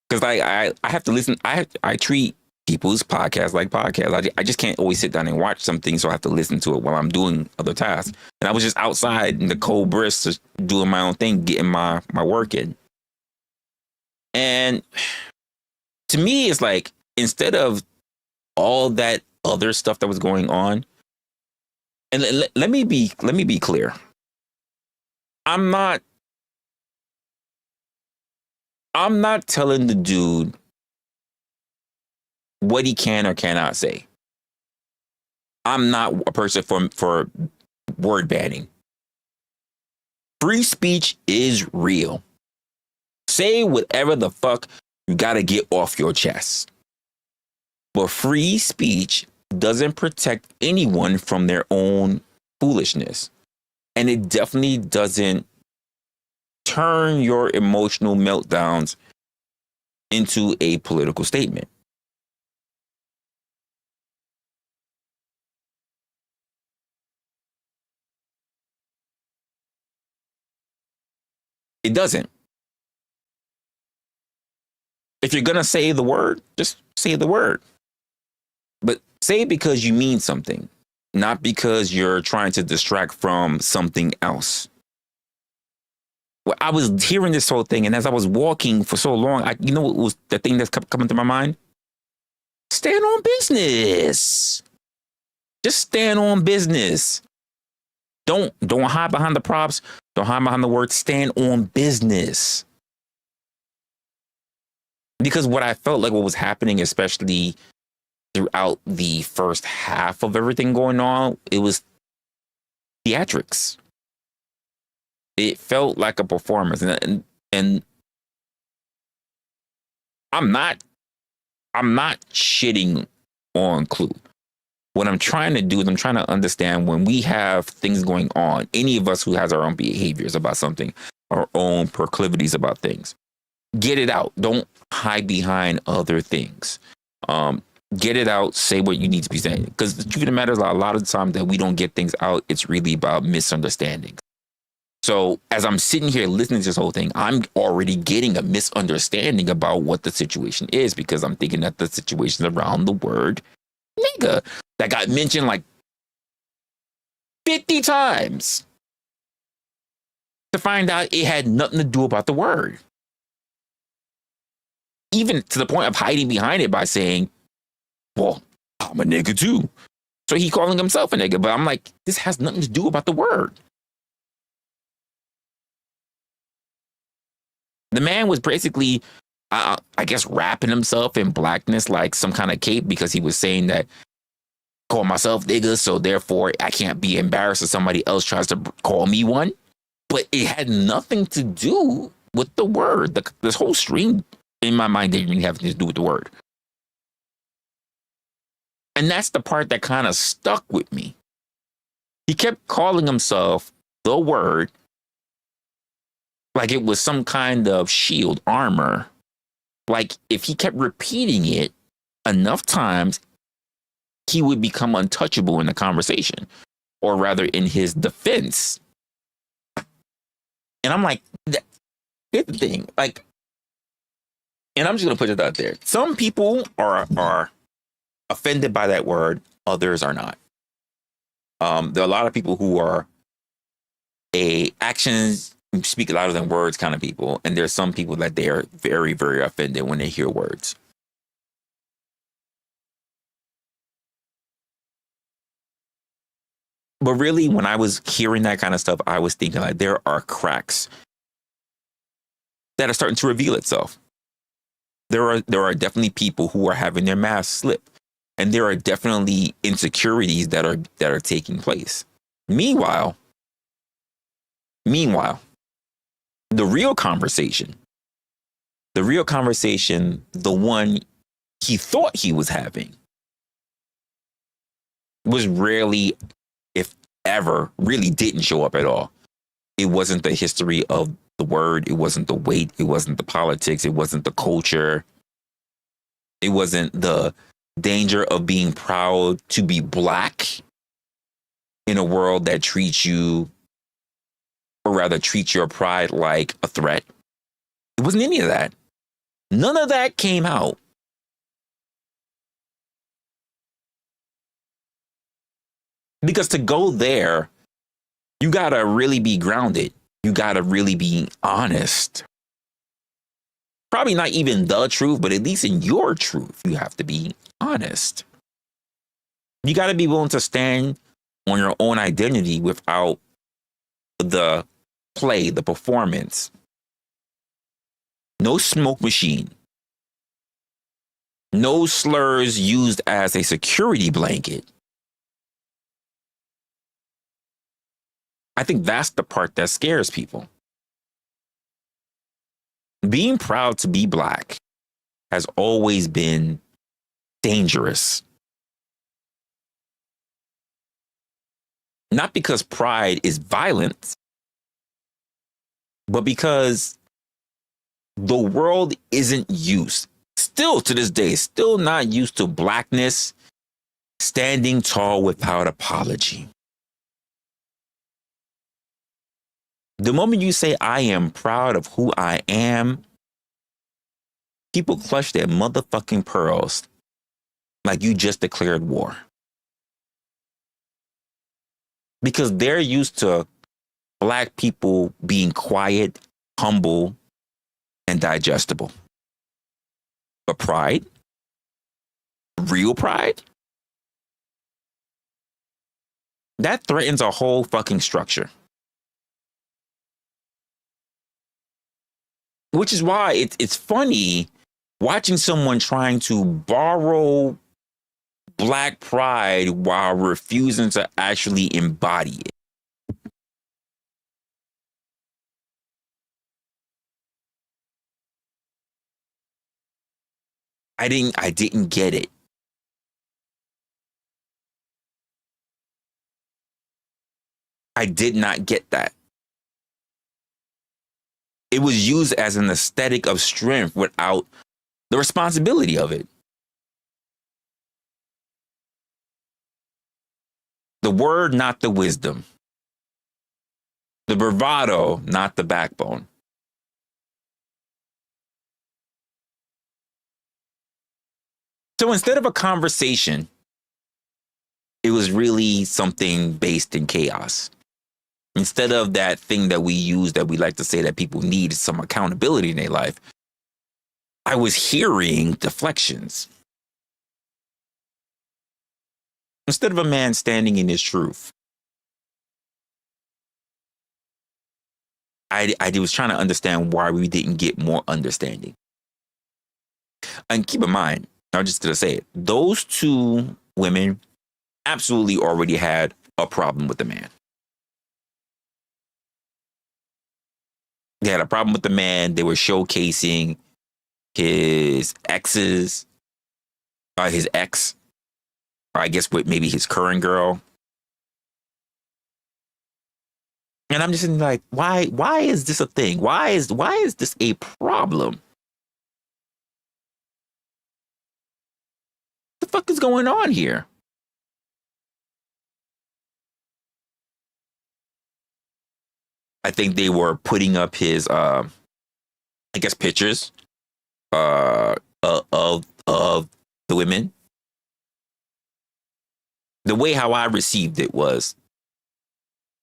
Because I have to listen. I treat people's podcasts like podcasts. I just can't always sit down and watch something, so I have to listen to it while I'm doing other tasks. And I was just outside in the cold brisk, just doing my own thing, getting my work in. And to me, it's like, instead of all that other stuff that was going on, and let me be clear. I'm not telling the dude what he can or cannot say. I'm not a person for word banning. Free speech is real. Say whatever the fuck you gotta get off your chest. But free speech doesn't protect anyone from their own foolishness. And it definitely doesn't turn your emotional meltdowns into a political statement. It doesn't. If you're going to say the word, just say the word. But say it because you mean something, not because you're trying to distract from something else. Well, I was hearing this whole thing, and as I was walking for so long, you know what was the thing that kept coming to my mind? Stand on business. Just stand on business. Don't hide behind the props. Don't hide behind the words. Stand on business. Because what I felt like what was happening, especially throughout the first half of everything going on, it was theatrics. It felt like a performance, and I'm not shitting on Clue. What I'm trying to do is I'm trying to understand when we have things going on, any of us who has our own behaviors about something, our own proclivities about things, get it out. Don't hide behind other things. Get it out. Say what you need to be saying. Because the truth of the matter is, a lot of the time that we don't get things out, it's really about misunderstandings. So as I'm sitting here listening to this whole thing, I'm already getting a misunderstanding about what the situation is, because I'm thinking that the situation around the word nigga that got mentioned like 50 times, to find out it had nothing to do about the word. Even to the point of hiding behind it by saying, well, I'm a nigga too. So he calling himself a nigga. But I'm like, this has nothing to do about the word. The man was basically, I guess, wrapping himself in blackness like some kind of cape, because he was saying that call myself nigga, so therefore I can't be embarrassed if somebody else tries to call me one. But it had nothing to do with the word. This whole stream in my mind didn't really have anything to do with the word. And that's the part that kind of stuck with me. He kept calling himself the word like it was some kind of shield, armor. Like if he kept repeating it enough times, he would become untouchable in the conversation, or rather in his defense. And I'm like, here's the thing, like, and I'm just going to put it out there. Some people are offended by that word. Others are not. There are a lot of people who are actions speak louder than words kind of people. And there's some people that they are very, very offended when they hear words. But really, when I was hearing that kind of stuff, I was thinking like there are cracks that are starting to reveal itself. There are definitely people who are having their masks slip, and there are definitely insecurities that are taking place. Meanwhile, the real conversation, the one he thought he was having, was rarely, if ever, really didn't show up at all. It wasn't the history of the word. It wasn't the weight. It wasn't the politics. It wasn't the culture. It wasn't the danger of being proud to be black in a world that treats you, or rather treats your pride like a threat. It wasn't any of that. None of that came out. Because to go there, you got to really be grounded. You got to really be honest. Probably not even the truth, but at least in your truth, you have to be honest. You got to be willing to stand on your own identity without the play, the performance. No smoke machine. No slurs used as a security blanket. I think that's the part that scares people. Being proud to be black has always been dangerous. Not because pride is violent, but because the world isn't used, still to this day, still not used to blackness standing tall without apology. The moment you say, I am proud of who I am, people clutch their motherfucking pearls like you just declared war. Because they're used to black people being quiet, humble, and digestible. But pride, real pride, that threatens a whole fucking structure. Which is why it's funny watching someone trying to borrow black pride while refusing to actually embody it. I didn't get it. I did not get that. It was used as an aesthetic of strength without the responsibility of it. The word, not the wisdom. The bravado, not the backbone. So instead of a conversation, it was really something based in chaos. Instead of that thing that we use that we like to say that people need some accountability in their life, I was hearing deflections. Instead of a man standing in his truth, I was trying to understand why we didn't get more understanding. And keep in mind, I'm just going to say it, those two women absolutely already had a problem with the man. They had a problem with the man. They were showcasing his exes, his ex, or I guess with maybe his current girl. And I'm just like, why is this a thing? Why is this a problem? What the fuck is going on here? I think they were putting up his I guess pictures of the women. The way how I received it was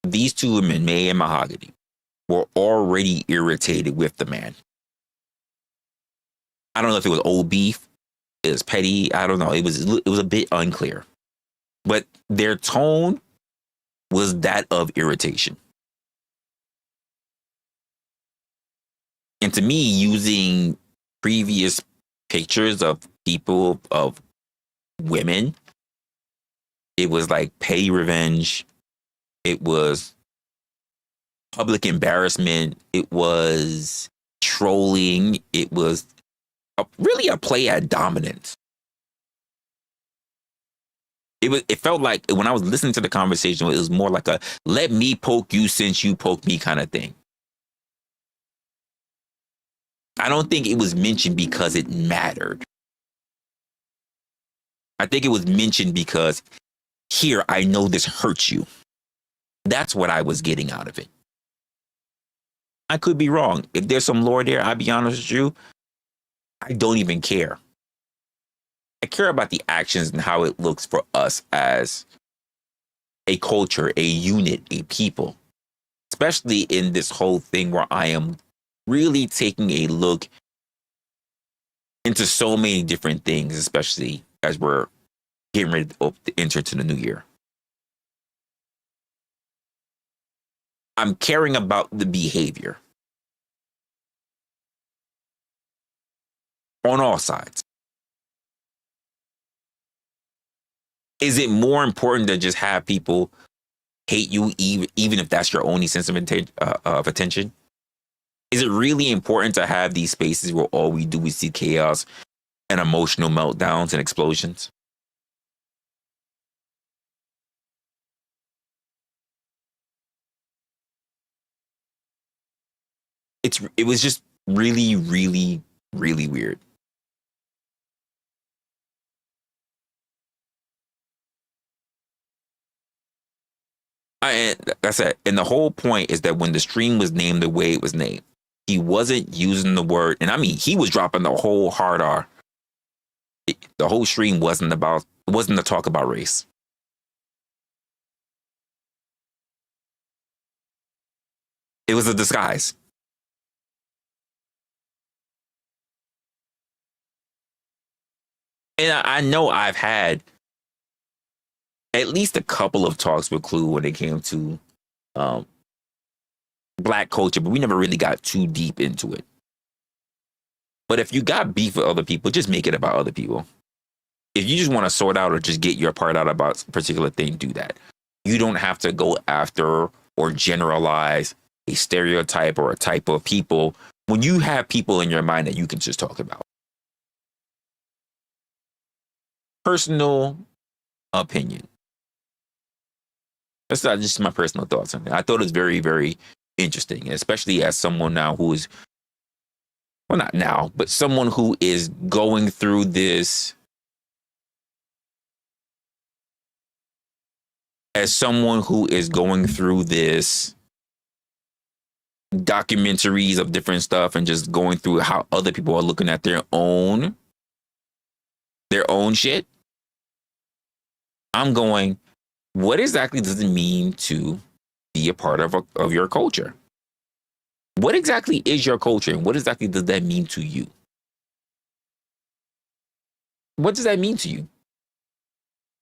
these two women, May and Mahogany, were already irritated with the man. I don't know if it was old beef, it was petty. I don't know. It was a bit unclear, but their tone was that of irritation. And to me, using previous pictures of people, of women, it was like petty revenge. It was public embarrassment. It was trolling. It was really a play at dominance. It felt like when I was listening to the conversation, it was more like a let me poke you since you poked me kind of thing. I don't think it was mentioned because it mattered. I think it was mentioned because here, I know this hurts you. That's what I was getting out of it. I could be wrong. If there's some lore there, I'll be honest with you, I don't even care. I care about the actions and how it looks for us as a culture, a unit, a people, especially in this whole thing where I am really taking a look into so many different things, especially as we're getting ready to enter to the new year. I'm caring about the behavior on all sides. Is it more important to just have people hate you, even if that's your only sense of attention? Is it really important to have these spaces where all we do is see chaos and emotional meltdowns and explosions? it was just really, really, really weird. Like I said, and the whole point is that when the stream was named the way it was named, he wasn't using the word, and I mean, he was dropping the whole hard R. The whole stream wasn't to talk about race. It was a disguise. And I know I've had at least a couple of talks with Clue when it came to black culture, but we never really got too deep into it. But if you got beef with other people, just make it about other people. If you just want to sort out or just get your part out about a particular thing, do that. You don't have to go after or generalize a stereotype or a type of people when you have people in your mind that you can just talk about. Personal opinion. That's not just my personal thoughts on it. I thought it was very, very interesting, especially as someone now who is, well, not now, but someone who is going through this, as someone who is going through this documentaries of different stuff and just going through how other people are looking at their own shit. I'm going, what exactly does it mean to be a part of your culture? What exactly is your culture, and what exactly does that mean to you? What does that mean to you?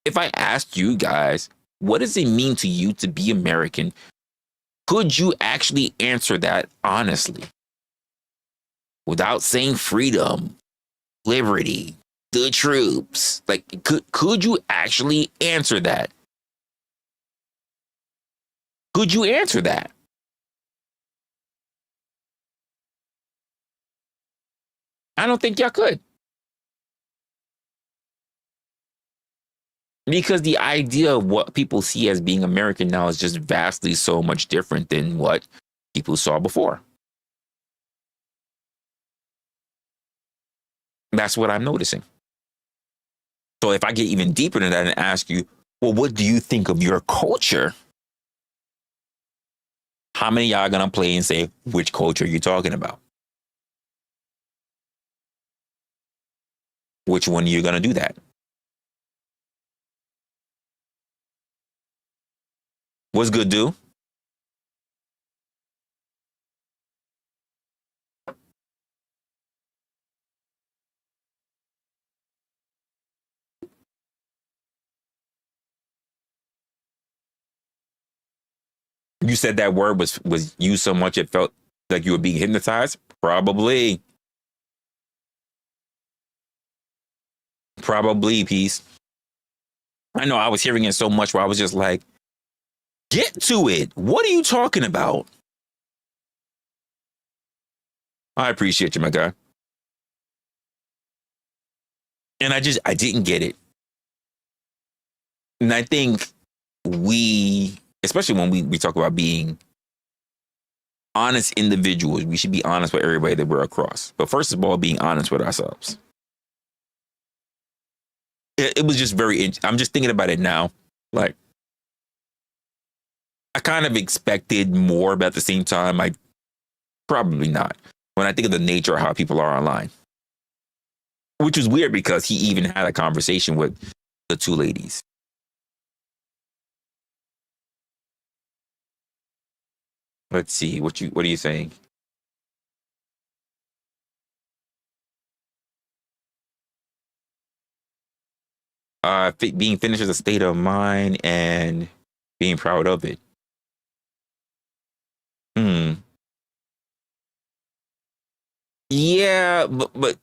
If I asked you guys, what does it mean to you to be American? Could you actually answer that honestly? Without saying freedom, liberty, the troops. Like, could you actually answer that? Could you answer that? I don't think y'all could. Because the idea of what people see as being American now is just vastly so much different than what people saw before. That's what I'm noticing. So if I get even deeper into that and ask you, well, what do you think of your culture? How many of y'all are going to play and say, which culture are you talking about? Which one are you going to do that? What's good, do? You said that word was used so much it felt like you were being hypnotized? Probably. Probably, peace. I know I was hearing it so much where I was just like, get to it. What are you talking about? I appreciate you, my guy. And I didn't get it. And I think especially when we talk about being honest individuals, we should be honest with everybody that we're across. But first of all, being honest with ourselves. It was just I'm just thinking about it now. Like, I kind of expected more, but at the same time, I probably not. When I think of the nature of how people are online. Which was weird because he even had a conversation with the two ladies. Let's see, what are you saying? Being finished is a state of mind and being proud of it. Yeah, but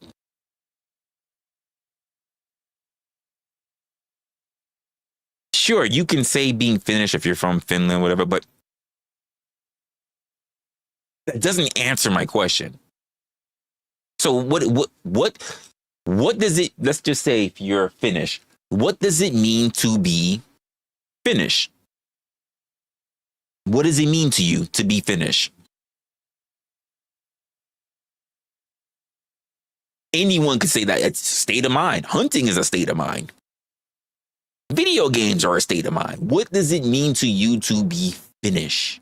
sure, you can say being Finnish if you're from Finland, whatever, but that doesn't answer my question. So what does it, let's just say if you're Finnish, what does it mean to be Finnish? What does it mean to you to be Finnish? Anyone could say that. It's a state of mind. Hunting is a state of mind. Video games are a state of mind. What does it mean to you to be Finnish?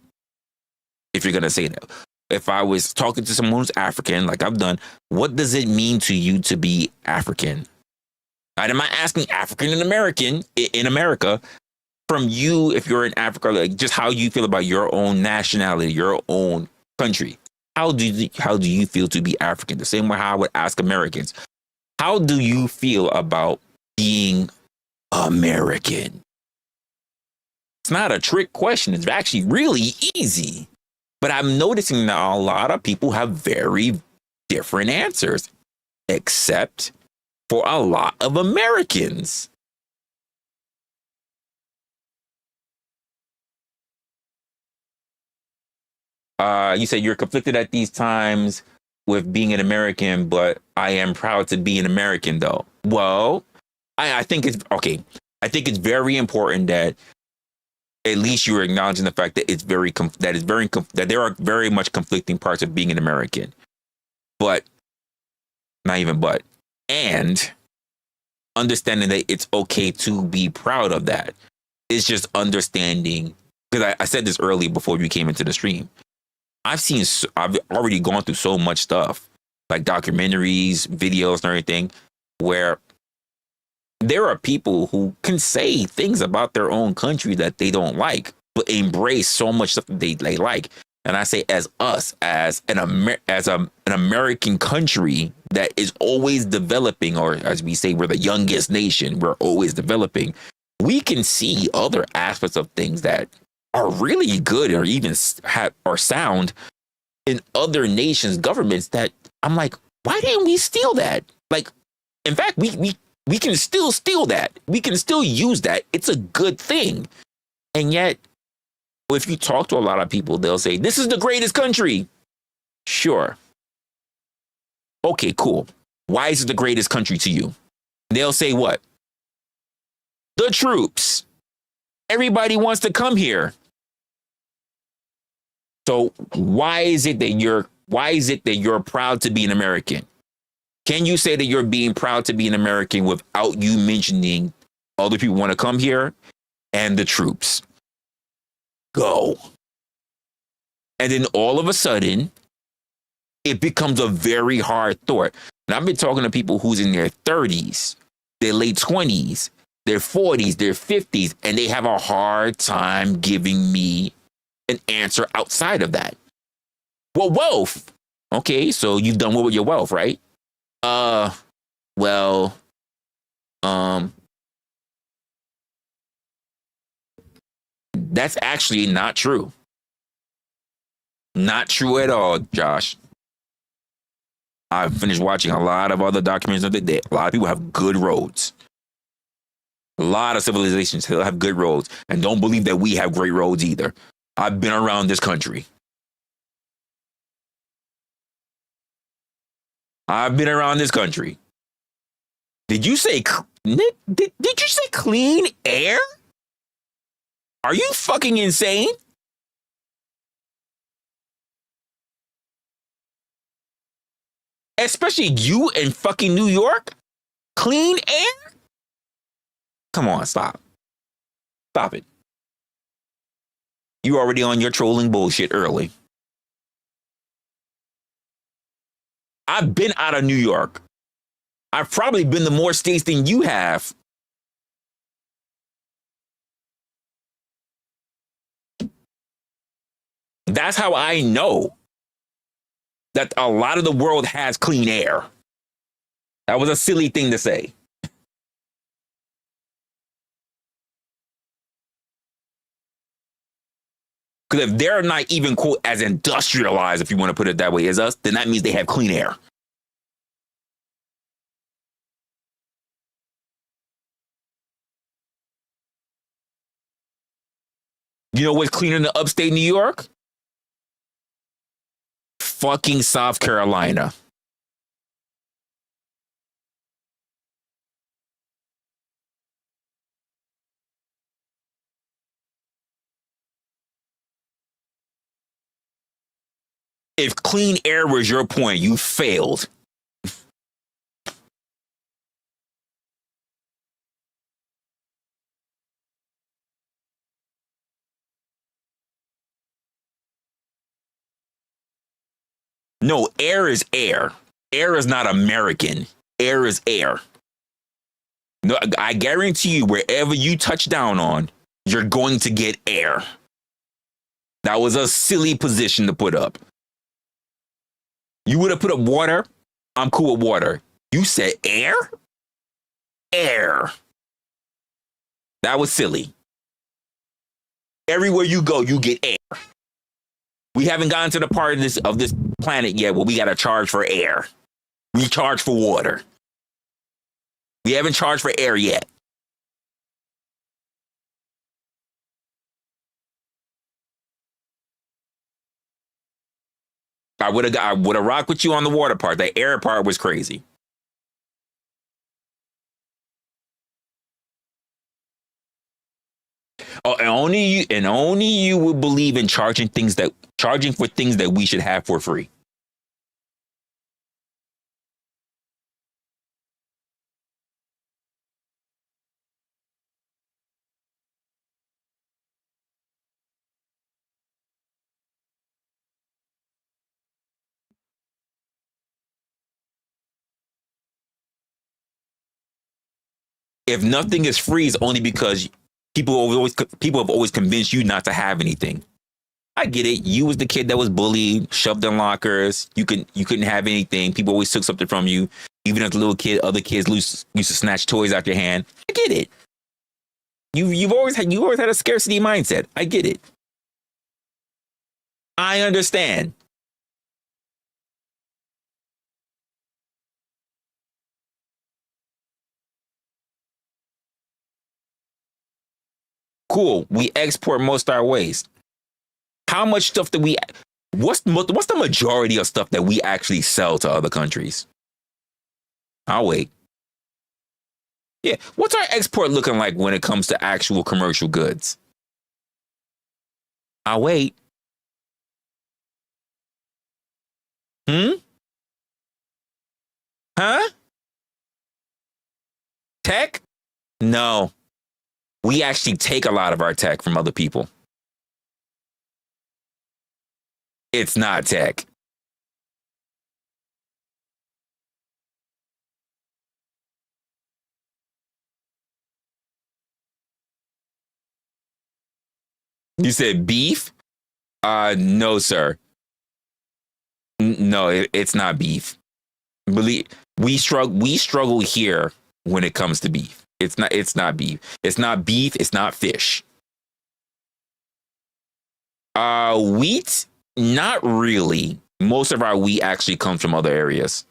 If you're going to say that. If I was talking to someone who's African, like I've done, what does it mean to you to be African? And am I asking African and American in America from you, if you're in Africa, like just how you feel about your own nationality, your own country? How do you feel to be African? The same way how I would ask Americans. How do you feel about being American? It's not a trick question. It's actually really easy. But I'm noticing that a lot of people have very different answers, except for a lot of Americans. You said you're conflicted at these times with being an American, but I am proud to be an American, though. Well, I think it's okay. I think it's very important that at least you're acknowledging the fact that that there are very much conflicting parts of being an American, but not even but, and understanding that it's okay to be proud of that. It's just understanding, because I said this earlier before you came into the stream. I've already gone through so much stuff, like documentaries, videos, and everything, where there are people who can say things about their own country that they don't like, but embrace so much stuff that they like. And I say, as an American country that is always developing, or as we say, we're the youngest nation, we're always developing. We can see other aspects of things that are really good or even or sound in other nations' governments that I'm like, why didn't we steal that? Like, in fact, we can still steal that. We can still use that. It's a good thing. And yet, if you talk to a lot of people, they'll say, this is the greatest country. Sure. Okay, cool. Why is it the greatest country to you? They'll say what? The troops. Everybody wants to come here. So why is it that you're proud to be an American? Can you say that you're being proud to be an American without you mentioning other people want to come here and the troops? Go. And then all of a sudden, it becomes a very hard thought. And I've been talking to people who's in their 30s, their late 20s, their 40s, their 50s, and they have a hard time giving me an answer outside of that. Well, wealth. Okay, so you've done what with your wealth, right? Well, that's actually not true. Not true at all, Josh. I've finished watching a lot of other documentaries of the day. A lot of people have good roads. A lot of civilizations have good roads. And don't believe that we have great roads either. I've been around this country. Did you say, Nick, did you say clean air? Are you fucking insane? Especially you in fucking New York? Clean air? Come on, stop. Stop it. You already on your trolling bullshit early. I've been out of New York. I've probably been to more states than you have. That's how I know that a lot of the world has clean air. That was a silly thing to say. Because if they're not even, quote, as industrialized, if you want to put it that way, as us, then that means they have clean air. You know what's cleaner than upstate New York? Fucking South Carolina. If clean air was your point, you failed. No, air is air. Air is not American. Air is air. No, I guarantee you, wherever you touch down on, you're going to get air. That was a silly position to put up. You would have put up water. I'm cool with water. You said air? Air. That was silly. Everywhere you go, you get air. We haven't gotten to the part of this planet yet where we got to charge for air. We charge for water. We haven't charged for air yet. I would have rocked with you on the water part. The air part was crazy. Oh, and only you would believe in charging for things that we should have for free. If nothing is free, it's only because people have always convinced you not to have anything. I get it. You was the kid that was bullied, shoved in lockers. You couldn't have anything. People always took something from you. Even as a little kid, other kids used to snatch toys out your hand. I get it. You've always had a scarcity mindset. I get it. I understand. Cool. We export most of our waste. How much stuff do we? What's the majority of stuff that we actually sell to other countries? I'll wait. Yeah. What's our export looking like when it comes to actual commercial goods? I'll wait. Huh? Tech? No. We actually take a lot of our tech from other people. It's not tech. You said beef? No, sir. No, it's not beef. Believe we struggle here when it comes to beef. It's not beef. It's not beef, it's not fish. Wheat? Not really. Most of our wheat actually comes from other areas.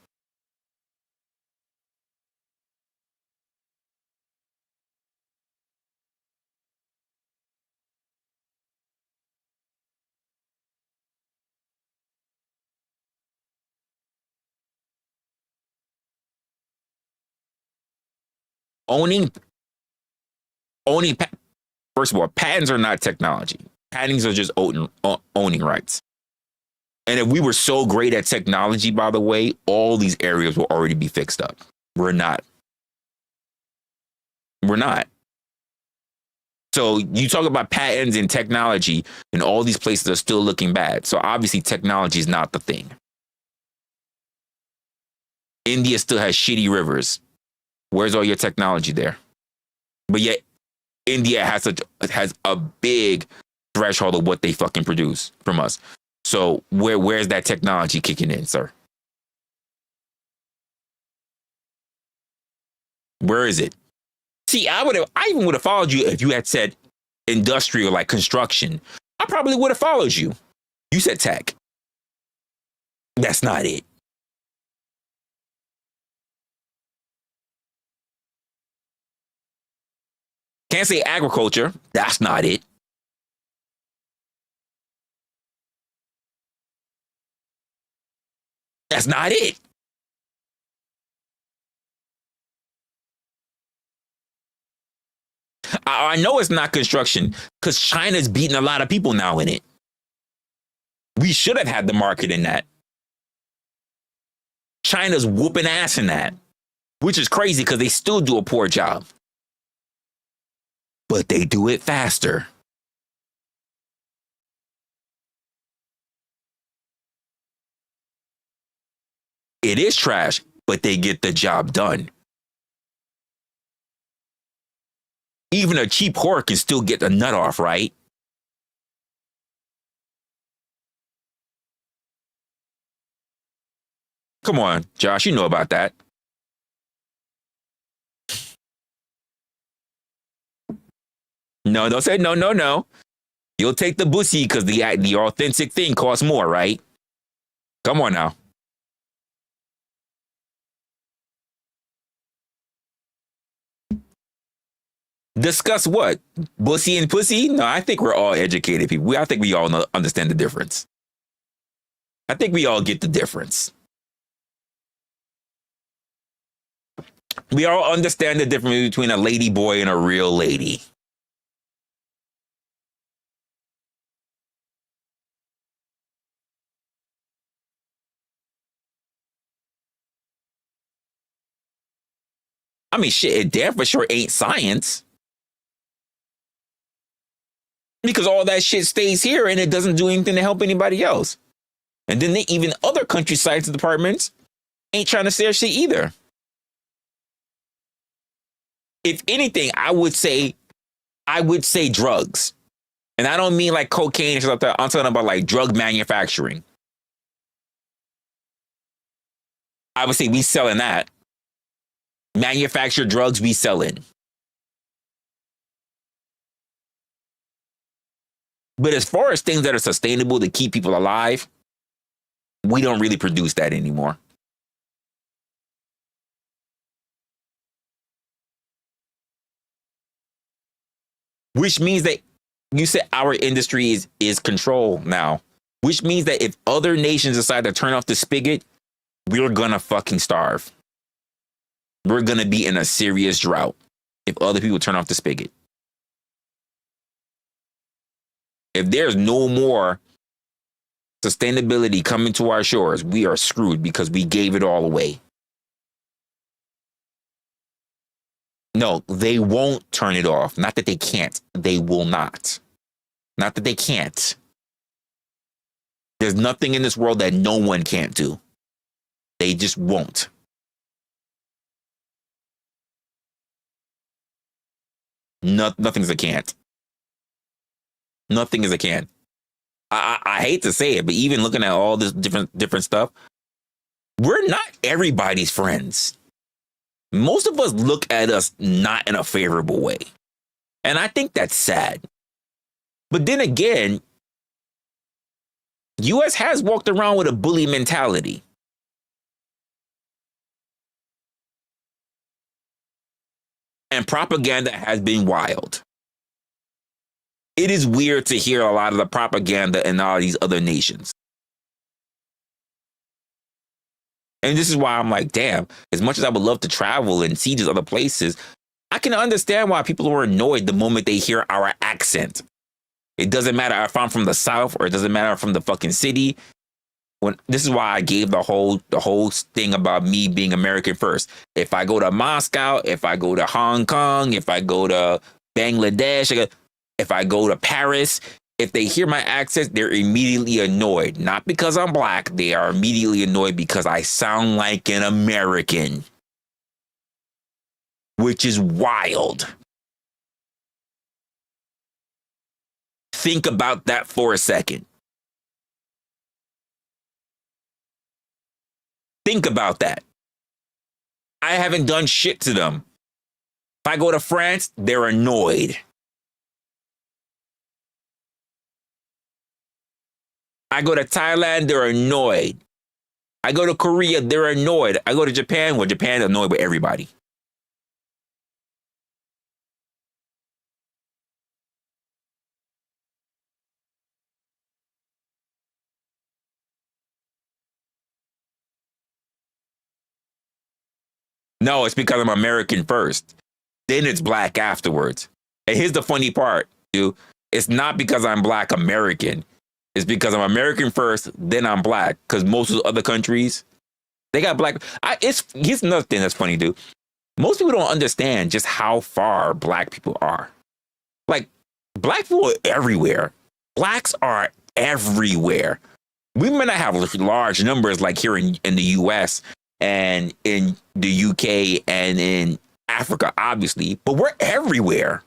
Owning first of all, patents are not technology. Patents are just owning rights. And if we were so great at technology, by the way, all these areas will already be fixed up. We're not. We're not. So you talk about patents and technology, and all these places are still looking bad. So obviously technology is not the thing. India still has shitty rivers. Where's all your technology there? But yet India has a big threshold of what they fucking produce from us. So where's that technology kicking in, sir? Where is it? See, I even would have followed you if you had said industrial, like construction. I probably would have followed you. You said tech. That's not it. Can't say agriculture. That's not it. That's not it. I know it's not construction because China's beating a lot of people now in it. We should have had the market in that. China's whooping ass in that, which is crazy because they still do a poor job. But they do it faster. It is trash, but they get the job done. Even a cheap whore can still get the nut off, right? Come on, Josh, you know about that. No, don't say no. You'll take the bussy because the authentic thing costs more, right? Come on now. Discuss what? Bussy and pussy? No, I think we're all educated people. I think we all understand the difference. I think we all get the difference. We all understand the difference between a lady boy and a real lady. I mean, shit, it damn for sure ain't science. Because all that shit stays here and it doesn't do anything to help anybody else. And then even other country science departments ain't trying to say shit either. If anything, I would say drugs. And I don't mean like cocaine or something like that. I'm talking about like drug manufacturing. I would say we selling that. Manufactured drugs we selling. But as far as things that are sustainable to keep people alive, we don't really produce that anymore. Which means that you said our industry is controlled now. Which means that if other nations decide to turn off the spigot, we're gonna fucking starve. We're gonna be in a serious drought if other people turn off the spigot. If there's no more sustainability coming to our shores, we are screwed because we gave it all away. No, they won't turn it off. Not that they can't. They will not. Not that they can't. There's nothing in this world that no one can't do. They just won't. Nothing's a can't. Nothing is a can. I hate to say it, but even looking at all this different stuff, we're not everybody's friends. Most of us look at us not in a favorable way. And I think that's sad. But then again, US has walked around with a bully mentality. And propaganda has been wild. It is weird to hear a lot of the propaganda in all these other nations. And this is why I'm like, damn, as much as I would love to travel and see these other places, I can understand why people are annoyed the moment they hear our accent. It doesn't matter if I'm from the South or it doesn't matter if I'm from the fucking city. This is why I gave the whole thing about me being American first. If I go to Moscow, if I go to Hong Kong, if I go to Bangladesh, if I go to Paris, if they hear my accent, they're immediately annoyed. Not because I'm black. They are immediately annoyed because I sound like an American. Which is wild. Think about that for a second. Think about that. I haven't done shit to them. If I go to France, they're annoyed. I go to Thailand, they're annoyed. I go to Korea, they're annoyed. I go to Japan, well, Japan is annoyed with everybody. No, it's because I'm American first. Then it's black afterwards. And here's the funny part, dude. It's not because I'm black American. It's because I'm American first, then I'm black. Because most of the other countries, they got black. Here's another thing that's funny, dude. Most people don't understand just how far black people are. Like, black people are everywhere. Blacks are everywhere. We may not have large numbers like here in the US and in the UK and in Africa, obviously, but we're everywhere.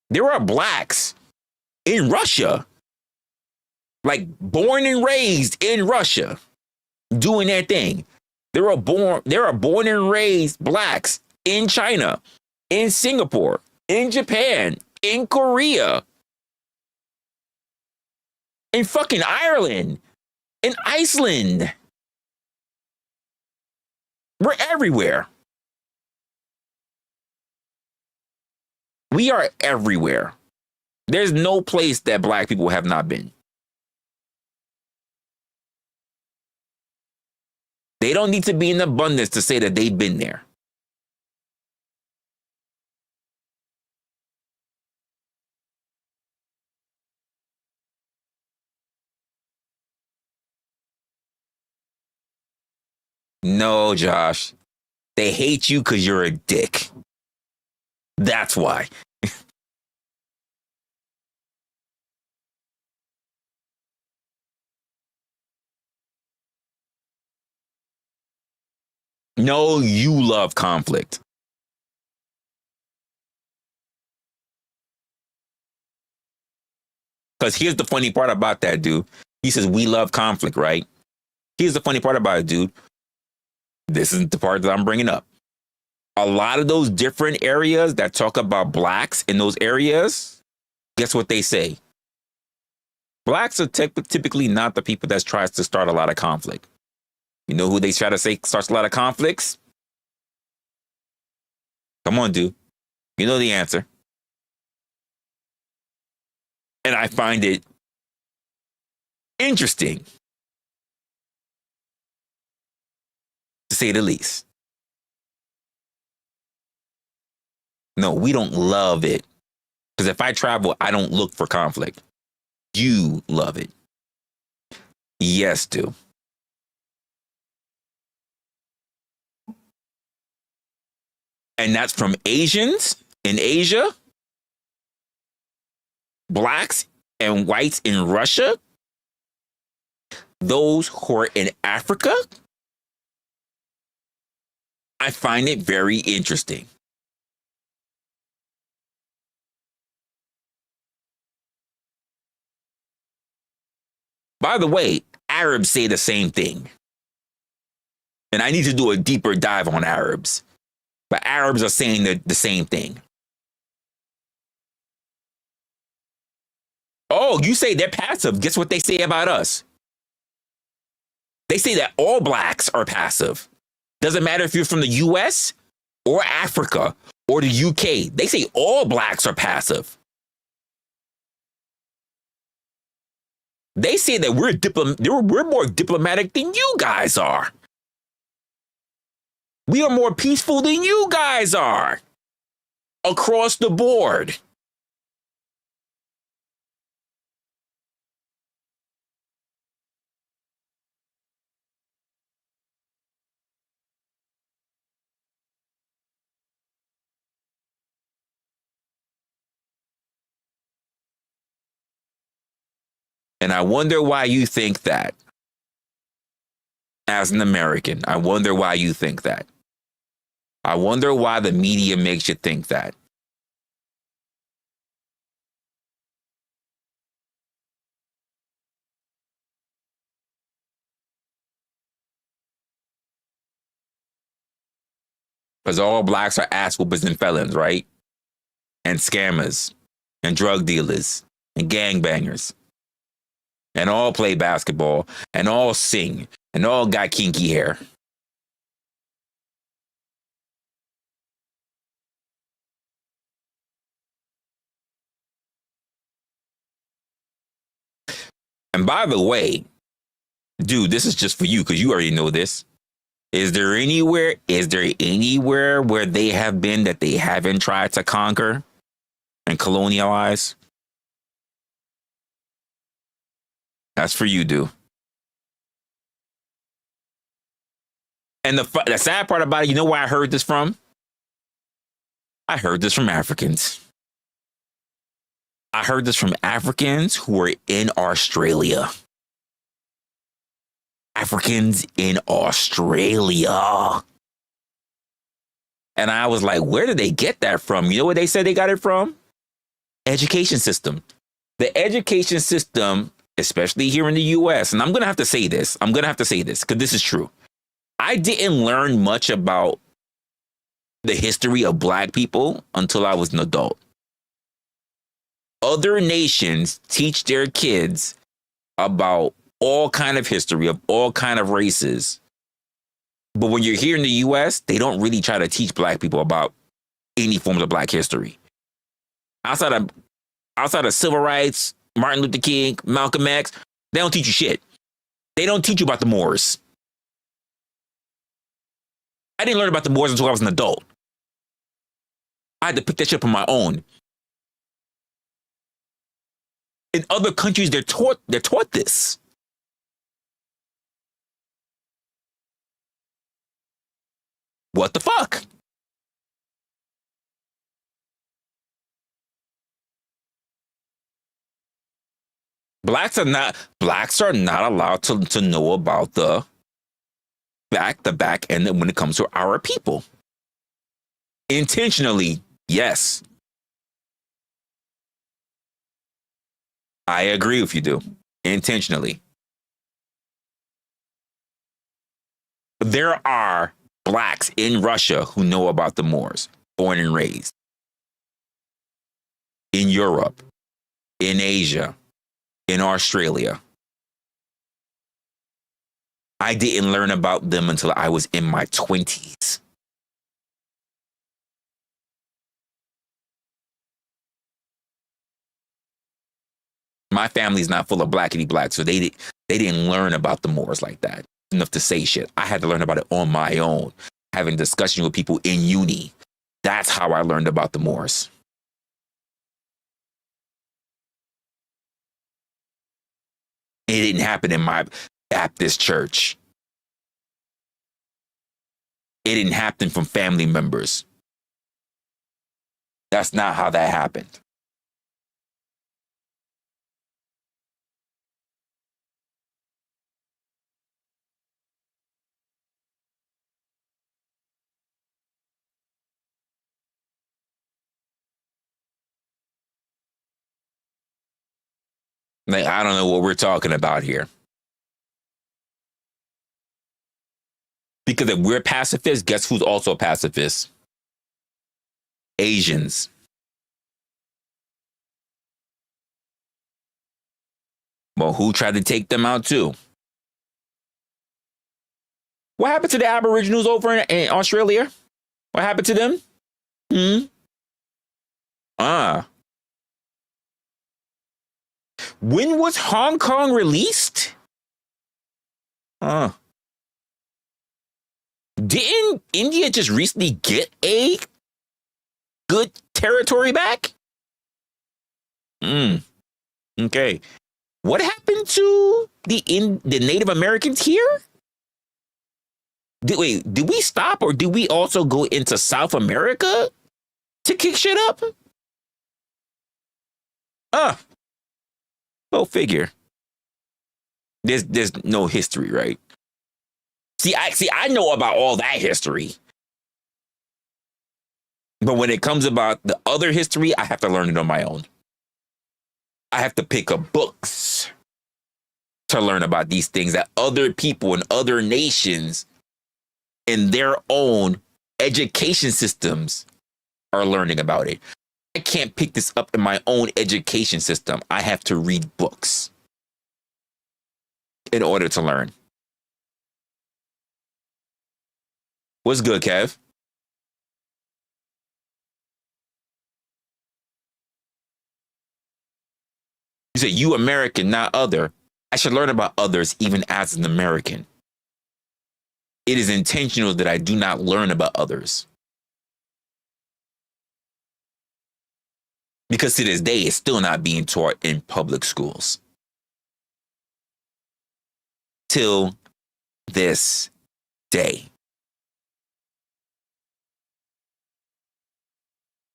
There are blacks in Russia, like born and raised in Russia, doing their thing. There are born and raised blacks in China, in Singapore, in Japan, in Korea, in fucking Ireland, in Iceland. We're everywhere. We are everywhere. There's no place that black people have not been. They don't need to be in abundance to say that they've been there. No, Josh. They hate you because you're a dick. That's why. No, you love conflict. Because here's the funny part about that, dude. He says, we love conflict, right? Here's the funny part about it, dude. This is the part that I'm bringing up. A lot of those different areas that talk about blacks in those areas, guess what they say? Blacks are typically not the people that tries to start a lot of conflict. You know who they try to say starts a lot of conflicts? Come on, dude. You know the answer. And I find it interesting, to say the least. No, we don't love it. Because if I travel, I don't look for conflict. You love it. Yes, do. And that's from Asians in Asia, blacks and whites in Russia, those who are in Africa. I find it very interesting. By the way, Arabs say the same thing. And I need to do a deeper dive on Arabs. But Arabs are saying the same thing. Oh, you say they're passive. Guess what they say about us? They say that all blacks are passive. Doesn't matter if you're from the US or Africa or the UK. They say all blacks are passive. They say that we're more diplomatic than you guys are. We are more peaceful than you guys are. Across the board. And I wonder why you think that. As an American, I wonder why you think that. I wonder why the media makes you think that. Because all blacks are ass whoopers and felons, right? And scammers, and drug dealers, and gangbangers. And all play basketball, and all sing, and all got kinky hair. And by the way, dude, this is just for you because you already know this. Is there anywhere where they have been that they haven't tried to conquer and colonialize? That's for you, dude. And the sad part about it, you know where I heard this from? I heard this from Africans. I heard this from Africans who are in Australia. Africans in Australia. And I was like, where did they get that from? You know where they said they got it from? Education system. The education system, especially here in the US, and I'm going to have to say this because this is true. I didn't learn much about the history of Black people until I was an adult. Other nations teach their kids about all kind of history of all kind of races. But when you're here in the US, they don't really try to teach Black people about any forms of Black history. Outside of civil rights, Martin Luther King, Malcolm X, they don't teach you shit. They don't teach you about the Moors. I didn't learn about the Moors until I was an adult. I had to pick that shit up on my own. In other countries, they're taught this. What the fuck? Blacks are not allowed to know about the back end when it comes to our people. Intentionally, yes. I agree with you, do. Intentionally. There are Blacks in Russia who know about the Moors, born and raised. In Europe, in Asia, in Australia. I didn't learn about them until I was in my 20s. My family's not full of blackity blacks, so they didn't learn about the Moors like that. Enough to say shit. I had to learn about it on my own, having discussions with people in uni. That's how I learned about the Moors. It didn't happen in my Baptist church. It didn't happen from family members. That's not how that happened. Like, I don't know what we're talking about here. Because if we're pacifists, guess who's also a pacifist? Asians. Well, who tried to take them out too? What happened to the Aboriginals over in Australia? What happened to them? When was Hong Kong released? Didn't India just recently get a good territory back? Okay. What happened to the Native Americans here? Did we stop or did we also go into South America to kick shit up? Go figure. There's no history, right? See, I know about all that history. But when it comes about the other history, I have to learn it on my own. I have to pick up books to learn about these things that other people in other nations in their own education systems are learning about it. I can't pick this up in my own education system. I have to read books in order to learn. What's good, Kev? You say you American, not other. I should learn about others even as an American. It is intentional that I do not learn about others. Because to this day, it's still not being taught in public schools. Till this day.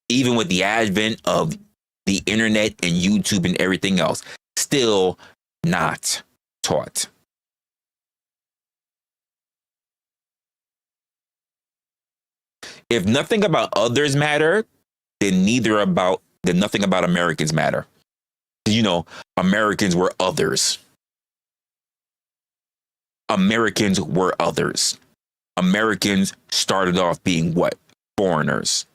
Even with the advent of the internet and YouTube and everything else, still not taught. If nothing about others matter, then nothing about Americans matter. You know, Americans were others. Americans were others. Americans started off being what? Foreigners.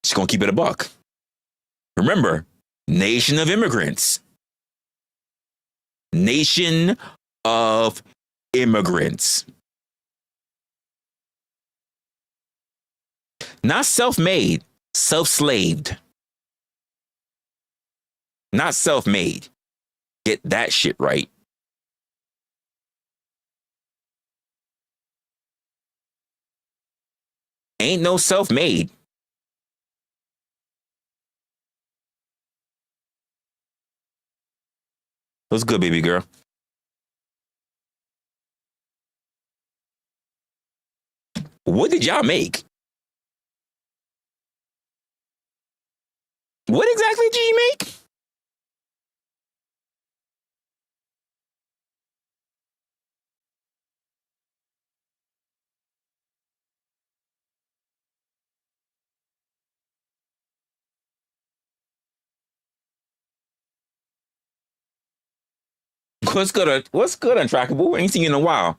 Just gonna keep it a buck. Remember, nation of immigrants. Nation of immigrants. Not self-made, self-slaved. Not self-made. Get that shit right. Ain't no self-made. What's good, baby girl? What did y'all make? What exactly did you make? What's good, Untrackable? Ain't seen you in a while.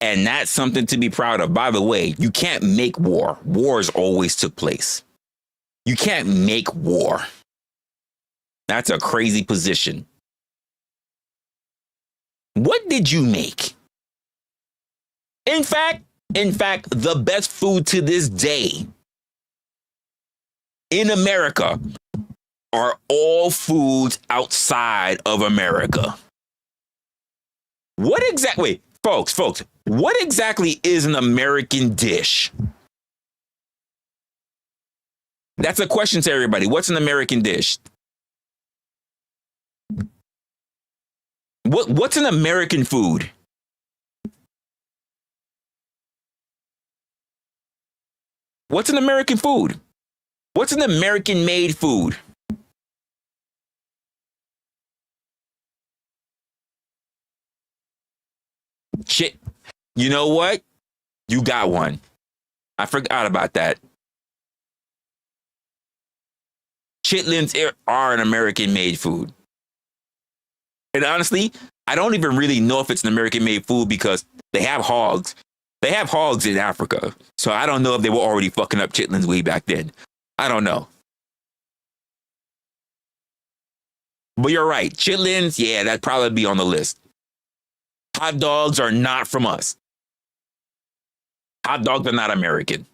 And that's something to be proud of. By the way, you can't make war. Wars always took place. You can't make war. That's a crazy position. What did you make? In fact, the best food to this day in America are all foods outside of America. What exactly, folks, what exactly is an American dish? That's a question to everybody. What's an American dish? What's an American food? What's an American food? What's an American made food? Shit. You know what? You got one. I forgot about that. Chitlins are an American made food. And honestly, I don't even really know if it's an American made food because they have hogs. They have hogs in Africa. So I don't know if they were already fucking up chitlins way back then. I don't know. But you're right. Chitlins, yeah, that'd probably be on the list. Hot dogs are not from us. Hot dogs are not American.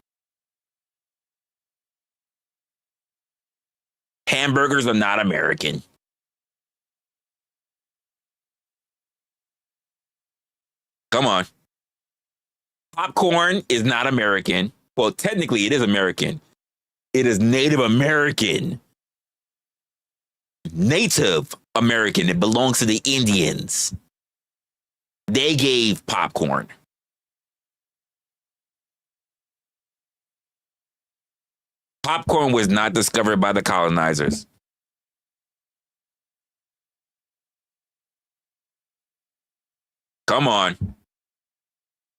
Hamburgers are not American. Come on. Popcorn is not American. Well, technically, it is American. It is Native American. Native American. It belongs to the Indians. They gave popcorn. Popcorn was not discovered by the colonizers. Come on.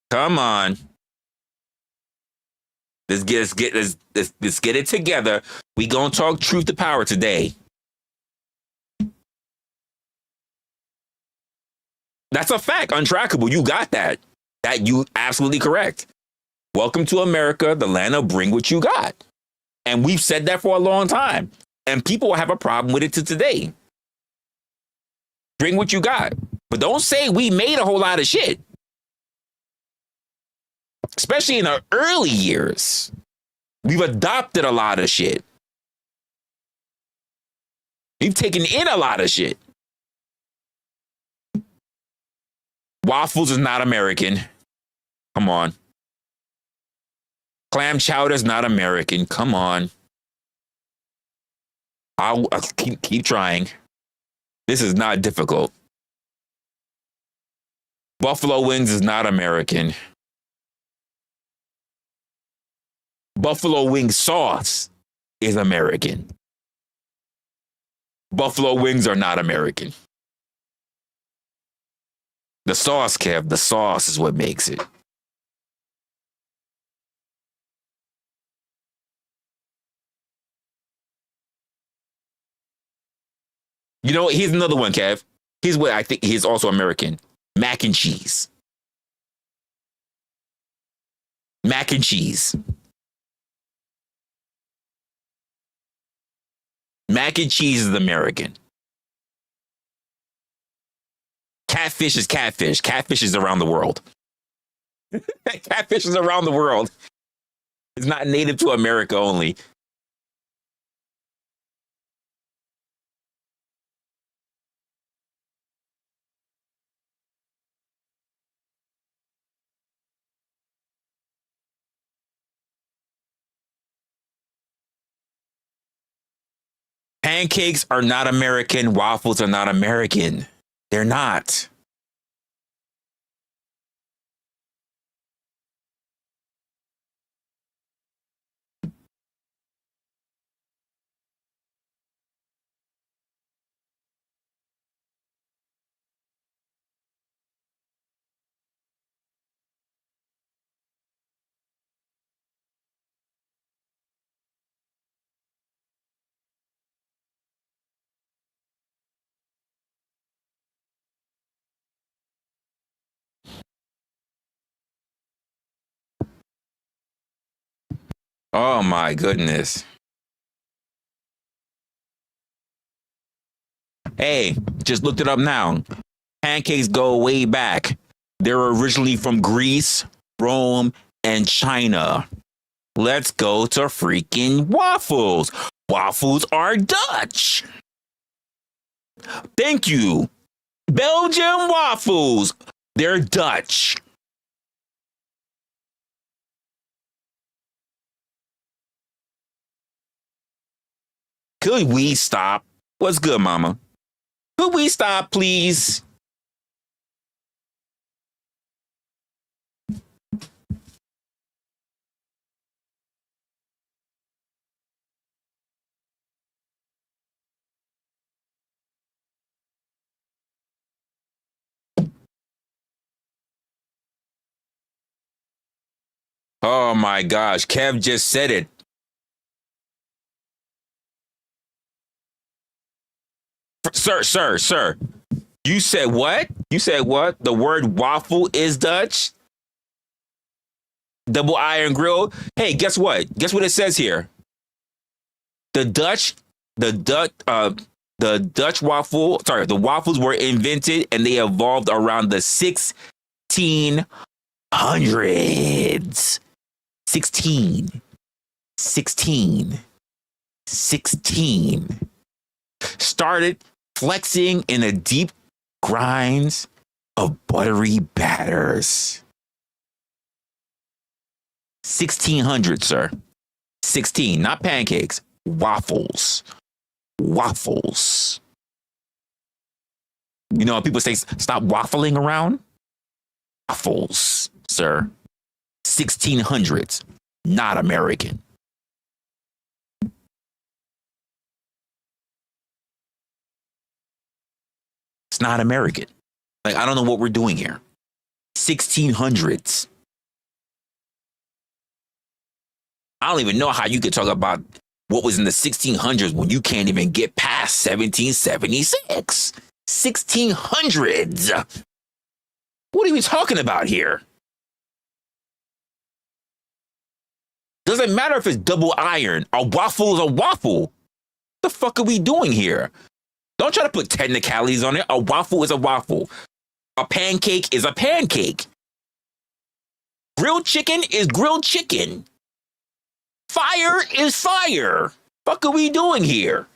Come on. Let's get it together. We gonna talk truth to power today. That's a fact. Untrackable. You got that. That you absolutely correct. Welcome to America, the land of bring what you got. And we've said that for a long time. And people have a problem with it to today. Bring what you got. But don't say we made a whole lot of shit. Especially in the early years. We've adopted a lot of shit. We've taken in a lot of shit. Waffles is not American. Come on. Clam chowder is not American. Come on. I'll keep trying. This is not difficult. Buffalo wings is not American. Buffalo wing sauce is American. Buffalo wings are not American. The sauce, Kev. The sauce is what makes it. You know, here's another one, Kev. Here's what I think he's also American. Mac and cheese. Mac and cheese. Mac and cheese is American. Catfish is catfish. Catfish is around the world. Catfish is around the world. It's not native to America only. Pancakes are not American. Waffles are not American. They're not. Oh my goodness. Hey, just looked it up now. Pancakes go way back. They're originally from Greece, Rome, and China. Let's go to freaking waffles. Waffles are Dutch. Thank you. Belgian waffles. They're Dutch. Could we stop? What's good, mama? Could we stop, please? Oh my gosh, Kev just said it. Sir. You said what? You said what? The word waffle is Dutch? Double iron grill? Hey, guess what? Guess what it says here? The Dutch waffle, the waffles were invented and they evolved around the 1600s. 16. Started flexing in the deep grinds of buttery batters. 1600, sir. 16, not pancakes. Waffles. You know, people say, stop waffling around. Waffles, sir. 1600s, not American. It's not American. Like, I don't know what we're doing here. 1600s. I don't even know how you could talk about what was in the 1600s when you can't even get past 1776. 1600s. What are we talking about here? Doesn't matter if it's double iron. A waffle is a waffle. What the fuck are we doing here? Don't try to put technicalities on it. A waffle is a waffle. A pancake is a pancake. Grilled chicken is grilled chicken. Fire is fire. Fuck are we doing here?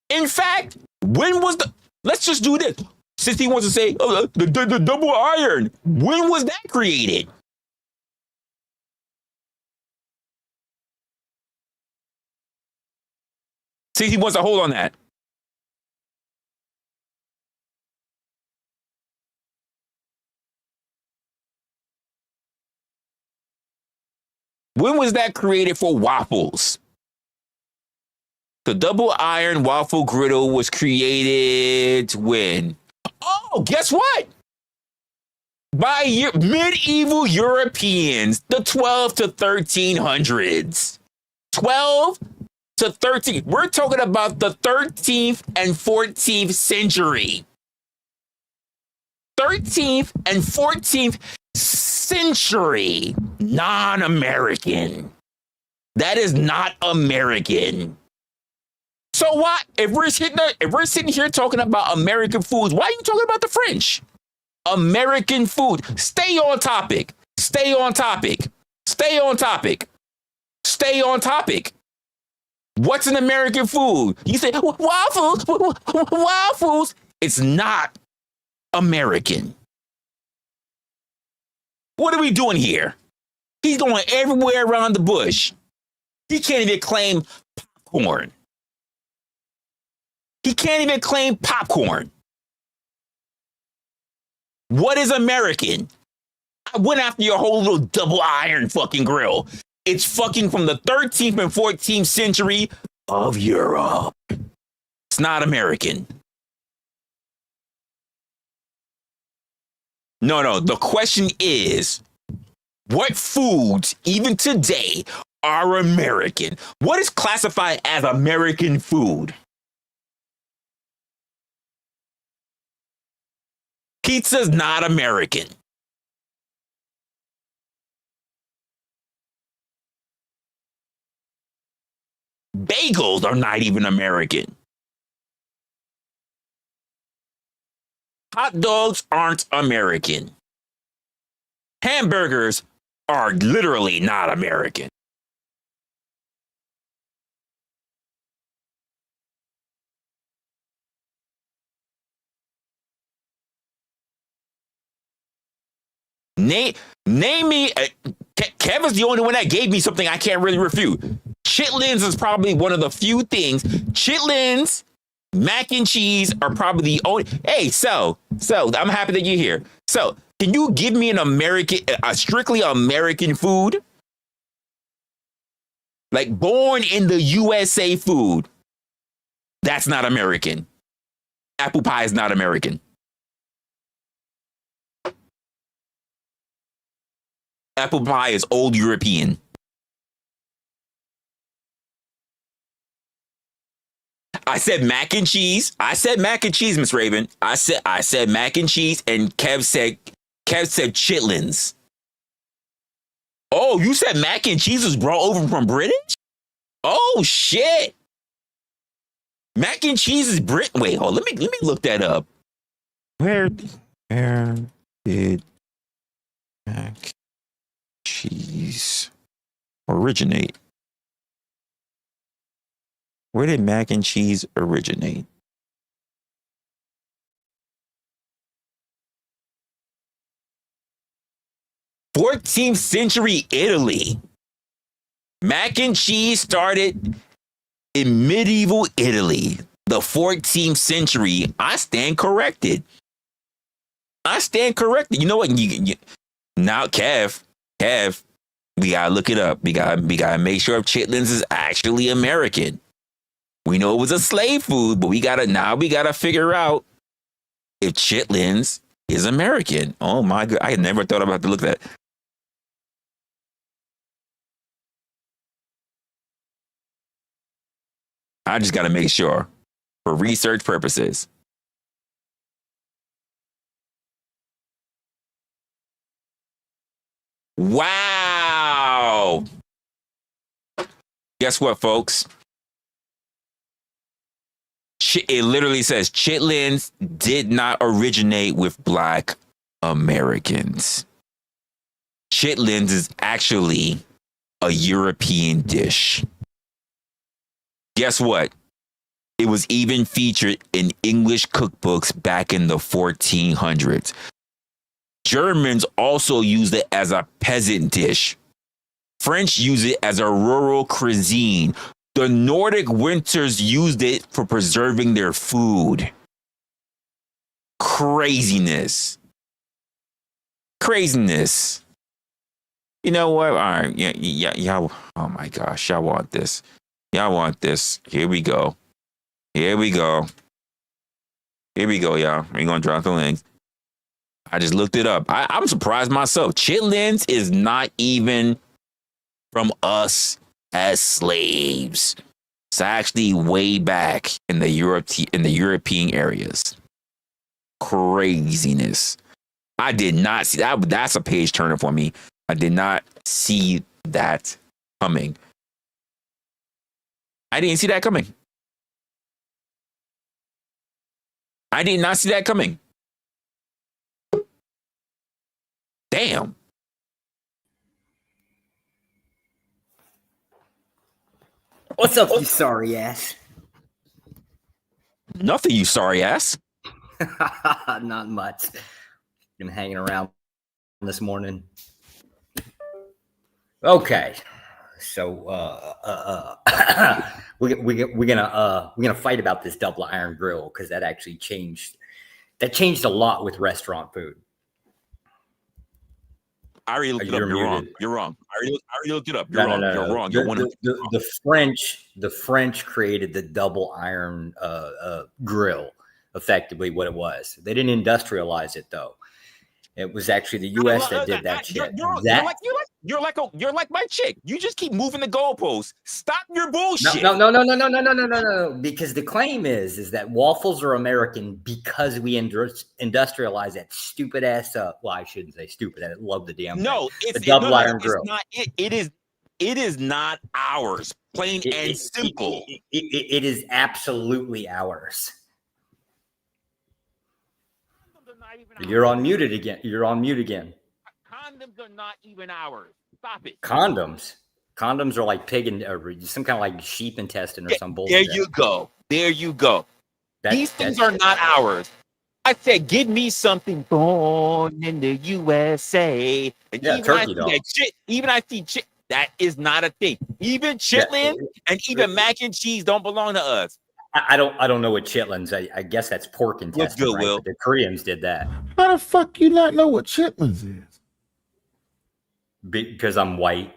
In fact, when was the... Let's just do this. Since he wants to say, oh, the double iron, when was that created? See, he wants to hold on that. When was that created for waffles? The double iron waffle griddle was created when? Oh, guess what? By medieval Europeans, the 12 to 1300s. 12 to 13. We're talking about the 13th and 14th century. 13th and 14th century. Non-American. That is not American. So what? If we're sitting here talking about American foods, why are you talking about the French? American food. Stay on topic. Stay on topic. Stay on topic. Stay on topic. What's an American food? You say waffles. Waffles. It's not American. What are we doing here? He's going everywhere around the bush. He can't even claim popcorn. He can't even claim popcorn. What is American? I went after your whole little double iron fucking grill. It's fucking from the 13th and 14th century of Europe. It's not American. No. The question is, what foods, even today, are American? What is classified as American food? Pizza's not American. Bagels are not even American. Hot dogs aren't American. Hamburgers are literally not American. Name me. Kevin's the only one that gave me something I can't really refute. Chitlins is probably one of the few things. Chitlins, mac and cheese are probably the only. Hey, so I'm happy that you're here. So, can you give me a strictly American food? Like born in the USA food. That's not American. Apple pie is not American. Apple pie is old European. I said mac and cheese. Miss Raven. I said mac and cheese, and Kev said chitlins. Oh, you said mac and cheese was brought over from British? Oh shit. Mac and cheese is Brit. Wait, hold. Let me look that up. Where did mac cheese originate? Where did mac and cheese originate? '14th century Italy. Mac and cheese started in medieval Italy, the 14th century. I stand corrected. You know what? Now, Kev, we gotta look it up. We gotta make sure if chitlins is actually American. We know it was a slave food, but we gotta figure out if chitlins is American. Oh my God, I had never thought about to look at that. I just gotta make sure for research purposes. Wow. Guess what, folks? It literally says chitlins did not originate with Black Americans. Chitlins is actually a European dish. Guess what? It was even featured in English cookbooks back in the 1400s. Germans also used it as a peasant dish. French used it as a rural cuisine. The Nordic winters used it for preserving their food. Craziness. You know what? All right. Yeah. Oh my gosh. Y'all want this. Y'all want this. Here we go. Here we go. Here we go, y'all. We're going to drop the links. I just looked it up. I'm surprised myself. Chitlins is not even from us as slaves. It's actually way back in the European areas. Craziness. I did not see that. That's a page turner for me. I did not see that coming. I didn't see that coming. I did not see that coming. Damn. What's up, you sorry ass? Nothing, you sorry ass. Not much. Been hanging around this morning. Okay, so we're gonna fight about this double iron grill because that actually changed. That changed a lot with restaurant food. I already looked it up. You're wrong. You're wrong. I already looked it up. You're No, wrong. no, no, You're no. wrong. You're 100% wrong. The French created the double iron grill. Effectively, what it was. They didn't industrialize it though. It was actually the U.S. that did that shit. You're like my chick. You just keep moving the goalposts. Stop your bullshit. No. Because the claim is that waffles are American because we industrialize that stupid ass. Well, I shouldn't say stupid. I love the damn. No, thing. The double iron grill. It's not. It is not ours. Plain and simple. It is absolutely ours. You're on mute again. You're on mute again. Condoms are not even ours. Stop it. Condoms are like pig and some kind of like sheep intestine or some bullshit. There you go. There you go. These things are not ours. I said, give me something born in the USA. And yeah, even turkey dog. Even I see shit. That is not a thing. Even chitlin and even mac and cheese don't belong to us. I don't know what chitlins. I guess that's pork intestine. What's good, right? Will? But the Koreans did that. How the fuck you not know what chitlins is? Because I'm white.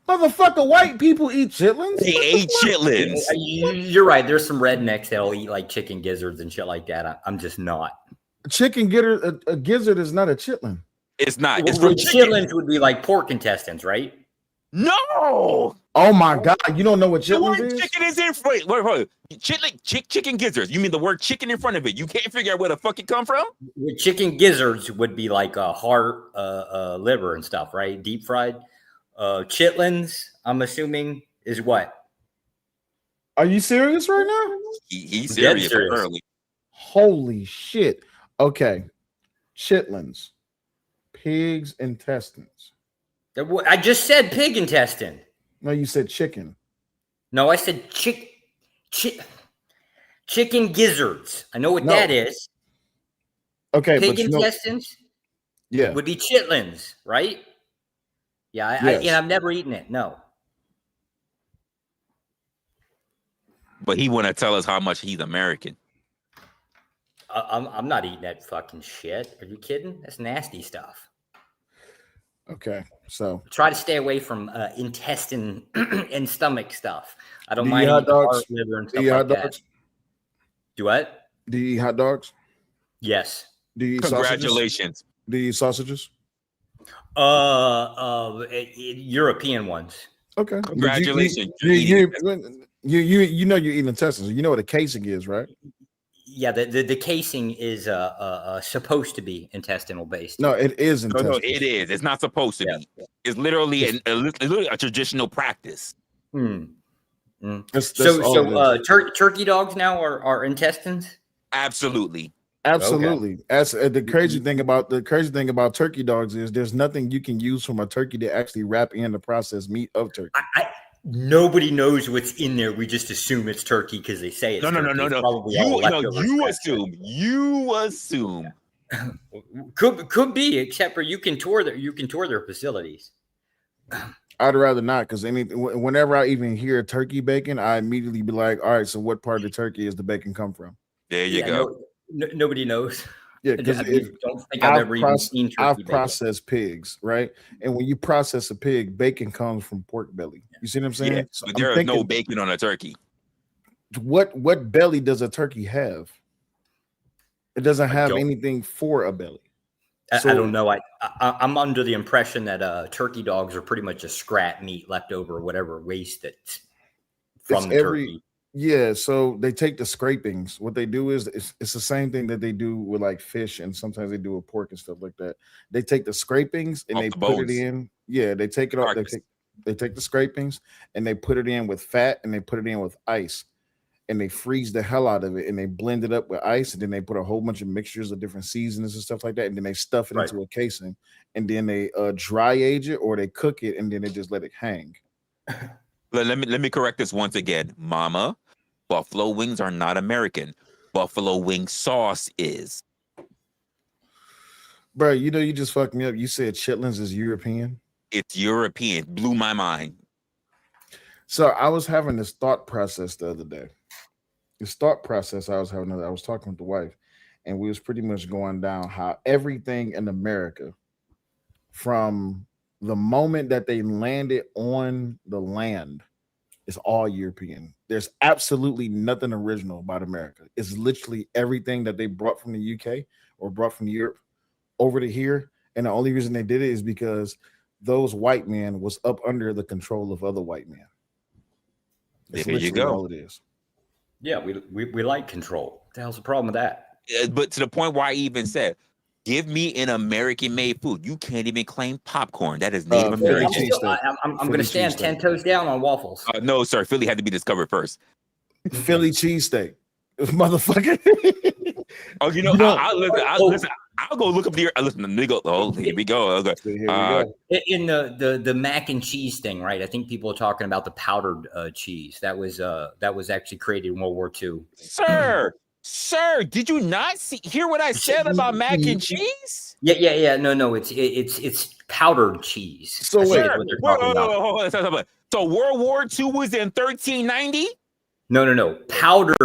Motherfucker, white people eat chitlins? They ate chitlins. You're right. There's some rednecks that'll eat like chicken gizzards and shit like that. I'm just not. Chicken gizzard, a gizzard is not a chitlin. It's not. Well, It's for chitlins would be like pork intestines, right? No. Oh my god, you don't know what The chitlins word is? chicken is in front. Wait. Chicken gizzards. You mean the word chicken in front of it? You can't figure out where the fuck it come from? Chicken gizzards would be like a heart, liver and stuff, right? Deep fried. Chitlins, I'm assuming, is what? Are you serious right now? He's serious, apparently. Holy shit. Okay. Chitlins. Pig's intestines. I just said pig intestine. No, you said chicken. No, I said chicken gizzards. I know what that is. Okay, pig but intestines would be chitlins, right? Yeah, yes. I've never eaten it. No. But he want to tell us how much he's American. I'm not eating that fucking shit. Are you kidding? That's nasty stuff. Okay, so try to stay away from intestine and stomach stuff. I don't do mind you eat hot dogs? Heart, liver, and stuff do you eat like hot that. dogs? Do what? Do you eat hot dogs? Yes. Do you eat Congratulations. sausages? Do you eat sausages? European ones. Congratulations. Okay. You know you're eating intestines. You know what a casing is, right? Yeah, the casing is supposed to be intestinal based. No, it is intestinal. No, it is. It's not supposed to be. It's literally a traditional practice. Turkey dogs now are intestines? Absolutely. Absolutely. That's the crazy thing about turkey dogs is there's nothing you can use from a turkey to actually wrap in the processed meat of turkey. Nobody knows what's in there. We just assume it's turkey because they say it's No. You assume. Could be, except for you can tour their facilities. I'd rather not, because whenever I even hear turkey bacon, I immediately be like, all right, so what part of the turkey is the bacon come from? There you go. Nobody knows. Yeah, because I don't think I've ever even seen turkey I've bacon. processed pigs, right? And when you process a pig, bacon comes from pork belly. You see what I'm saying? Yeah, So but I'm there is thinking, no bacon on a turkey. what belly does a turkey have? It doesn't have don't- anything for a belly. I don't know. I'm under the impression that turkey dogs are pretty much a scrap meat left over, or whatever waste that's from the turkey. Yeah, so they take the scrapings. What they do is it's the same thing that they do with like fish, and sometimes they do with pork and stuff like that. They take the scrapings and Off they the put it bones. in. Yeah, they take it off. They take the scrapings and they put it in with fat and they put it in with ice and they freeze the hell out of it and they blend it up with ice and then they put a whole bunch of mixtures of different seasonings and stuff like that and then they stuff it into a casing and then they dry age it or they cook it and then they just let it hang. Let me correct this once again, Mama. Buffalo wings are not American. Buffalo wing sauce is. Bro, you know you just fucked me up. You said chitlins is European. It's European. Blew my mind. So I was having this thought process the other day. This thought process I was having. I was talking with the wife, and we was pretty much going down how everything in America, from the moment that they landed on the land, is all European. There's absolutely nothing original about America. It's literally everything that they brought from the UK or brought from Europe over to here. And the only reason they did it is because those white men was up under the control of other white men. That's There you go. all it is. Yeah, we like control. What the hell's the problem with that? But to the point where I even said, give me an American-made food. You can't even claim popcorn. That is Native American. I'm going to stand 10 toes down on waffles. No, sir. Philly had to be discovered first. Philly cheesesteak, motherfucker. Oh, listen. I'll go look up the. Listen, nigga. Oh, here we go. Okay. Here we go. In the mac and cheese thing, right? I think people are talking about the powdered cheese that was actually created in World War II. Sir, did you not hear what I said about mac and cheese? Yeah. No, it's powdered cheese. So wait, hold on. So World War II was in 1390? No. Powdered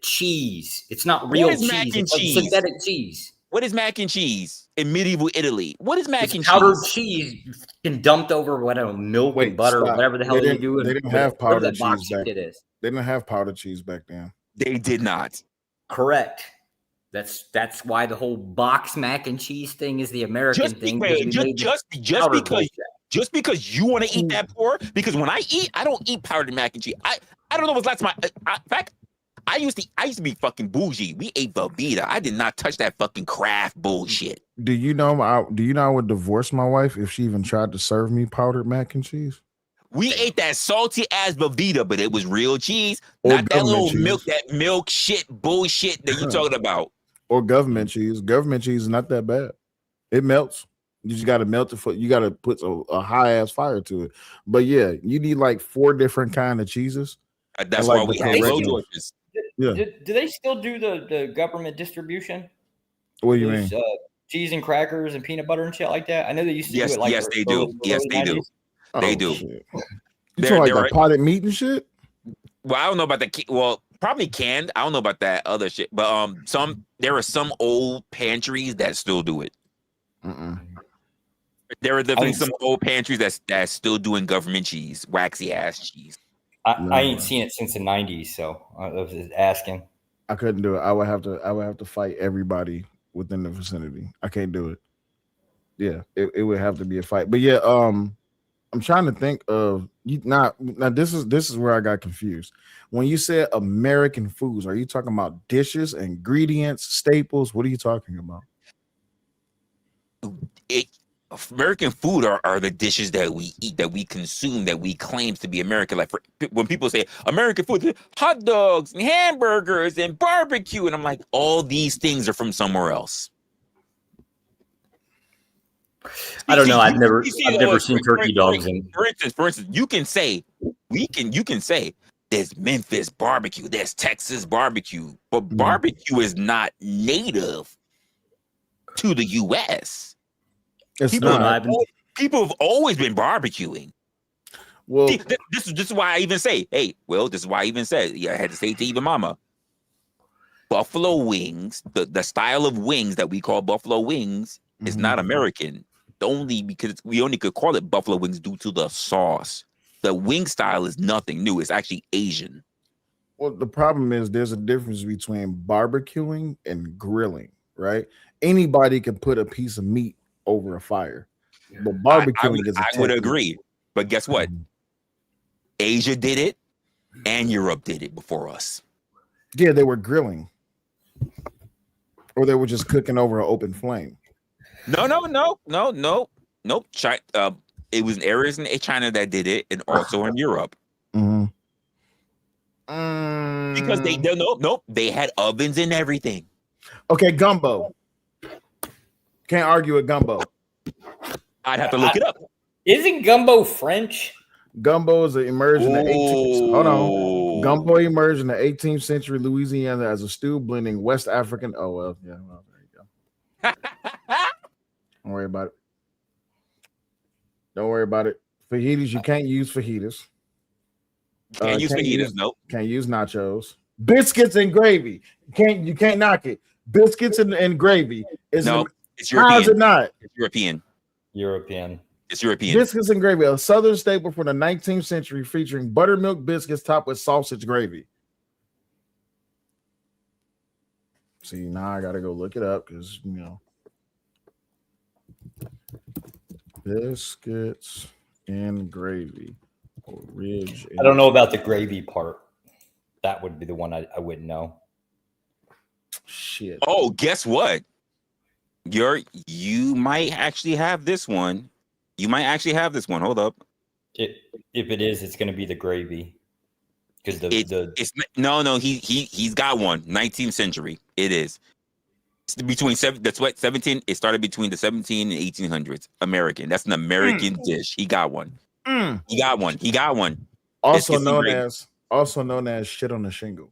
cheese. It's not real cheese. Mac and cheese? Like synthetic cheese. What is mac and cheese in medieval Italy? What is mac and powdered cheese? Cheese and dumped over whatever milk and butter, whatever the hell they do. They didn't have powdered cheese back. They didn't have powdered cheese back then. They did not. Correct. That's why the whole box mac and cheese thing is the American thing. Just because you want to eat that poor, because when I eat, I don't eat powdered mac and cheese. I don't know what's last time. In fact, I used to be fucking bougie. We ate Velveeta. I did not touch that fucking Kraft bullshit. Do you know I would divorce my wife if she even tried to serve me powdered mac and cheese? We ate that salty ass Velveeta, but it was real cheese, not that little cheese. milk shit bullshit that you talking about. Or government cheese. Government cheese is not that bad. It melts. You just got to melt it. You got to put a high ass fire to it. But yeah, you need like 4 different kind of cheeses. That's why we have Roadwatches. Yeah. Do they still do the government distribution? What do you mean? Cheese and crackers and peanut butter and shit like that. I know they used to do it like yes, they do. Yes, they do. They do. Shit. You talking like potted meat and shit? Well, I don't know about the probably canned. I don't know about that other shit, but there are some old pantries that still do it. There are definitely some old pantries that's still doing government cheese, waxy ass cheese. I ain't seen it since the 90s, so I was just asking. I couldn't do it. I would have to fight everybody within the vicinity. I can't do it. Yeah, it would have to be a fight. But yeah, I'm trying to think of now this is where I got confused. When you said American foods, are you talking about dishes, ingredients, staples? What are you talking about? American food are the dishes that we eat, that we consume, that we claim to be American. Like when people say American food, hot dogs and hamburgers and barbecue, and I'm like, all these things are from somewhere else. I don't know. I've never seen turkey dogs. For instance, you can say there's Memphis barbecue, there's Texas barbecue, but barbecue is not native to the U.S. People have always been barbecuing. Well, this is why I even say, hey, well, this is why I even said, yeah, I had to say it to even Mama. buffalo wings, the style of wings that we call buffalo wings, is not American. Because we only could call it buffalo wings due to the sauce. The wing style is nothing new. It's actually Asian. Well, the problem is there's a difference between barbecuing and grilling, right? Anybody can put a piece of meat over a fire, but barbecuing is a I would technique. agree. But guess what? Asia did it, and Europe did it before us. Yeah, they were grilling, or they were just cooking over an open flame. No. It was in areas in China that did it, and also in Europe. Because they had ovens and everything. Okay, gumbo. Can't argue with gumbo. I'd have to look it up. Isn't gumbo French? Gumbo is emerged in the 18th. Hold on. Gumbo emerged in the 18th century Louisiana as a stew blending West African. Oh well, yeah. Well, there you go. Don't worry about it. Don't worry about it. Fajitas, you can't use fajitas. Can't use fajitas. Nope. Can't use nachos. Biscuits and gravy. You can't knock it. Biscuits and gravy. It's European. How is it not? It's European. It's European. Biscuits and gravy, a southern staple from the 19th century, featuring buttermilk biscuits topped with sausage gravy. See, now I gotta go look it up because biscuits and gravy. I don't know about the gravy part. That would be the one I wouldn't know. Shit. Oh, guess what? You might actually have this one. Hold up. If it is, it's going to be the gravy. Because he's got one. 19th century. It is. It's between 17. It started between the 17 and 1800s. American. That's an American dish. He got one. He got one. Also known as shit on the shingle.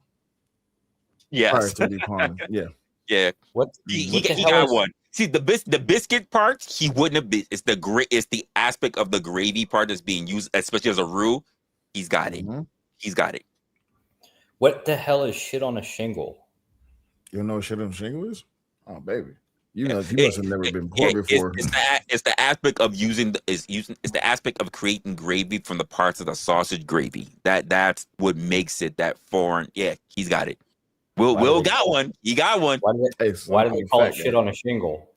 Yes. Yeah. What He got one. See, the biscuit parts, he wouldn't have been. It's the aspect of the gravy part that's being used, especially as a roux. He's got it. He's got it. What the hell is shit on a shingle? You don't know what shit on a shingle is? Oh, baby. You must have never been poor before. It's the aspect of it's the aspect of creating gravy from the parts of the sausage gravy. That's what makes it that foreign. Yeah, he's got it. Will got one. He got one. Why do they call it shit on a shingle?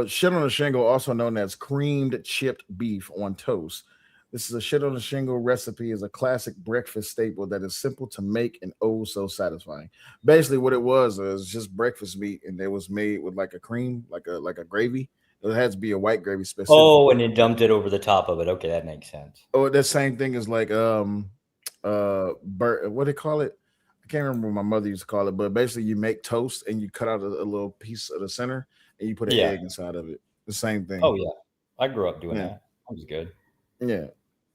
Shit on a shingle, also known as creamed chipped beef on toast. This is a shit on a shingle recipe, is a classic breakfast staple that is simple to make and oh so satisfying. Basically, what it was just breakfast meat, and it was made with like a cream, like a gravy. It had to be a white gravy specific. Oh, and it dumped it over the top of it. Okay, that makes sense. Oh, the same thing is like what do they call it? I can't remember what my mother used to call it, but basically you make toast and you cut out a little piece of the center and you put an egg inside of it. The same thing. Oh yeah, I grew up doing that. That was good. Yeah,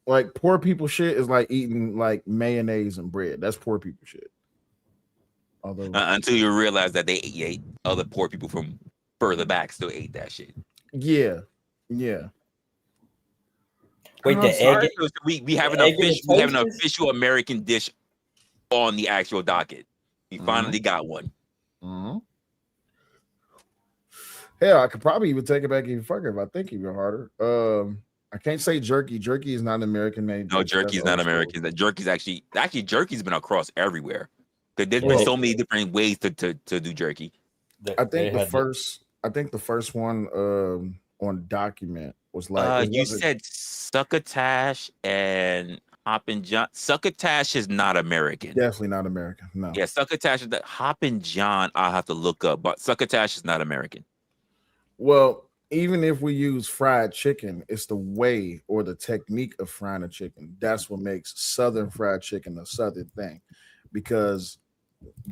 like poor people shit is like eating like mayonnaise and bread. That's poor people shit. Although until you realize that they ate other poor people from further back still ate that shit. Yeah. Wait, the egg. We have an official American dish on the actual docket. We finally got one. Hell, I could probably even take it back even further if I think even harder. I can't say jerky. Jerky is not an American name. No, jerky is not American. That jerky's actually jerky's been across everywhere. There's been so many different ways to do jerky. I think the first one on document was like you said succotash and Hoppin' John. Succotash is not American. Definitely not American. No. Yeah, succotash is that. Hoppin' John, I'll have to look up, but succotash is not American. Well, even if we use fried chicken, it's the way or the technique of frying a chicken. That's what makes Southern fried chicken a Southern thing, because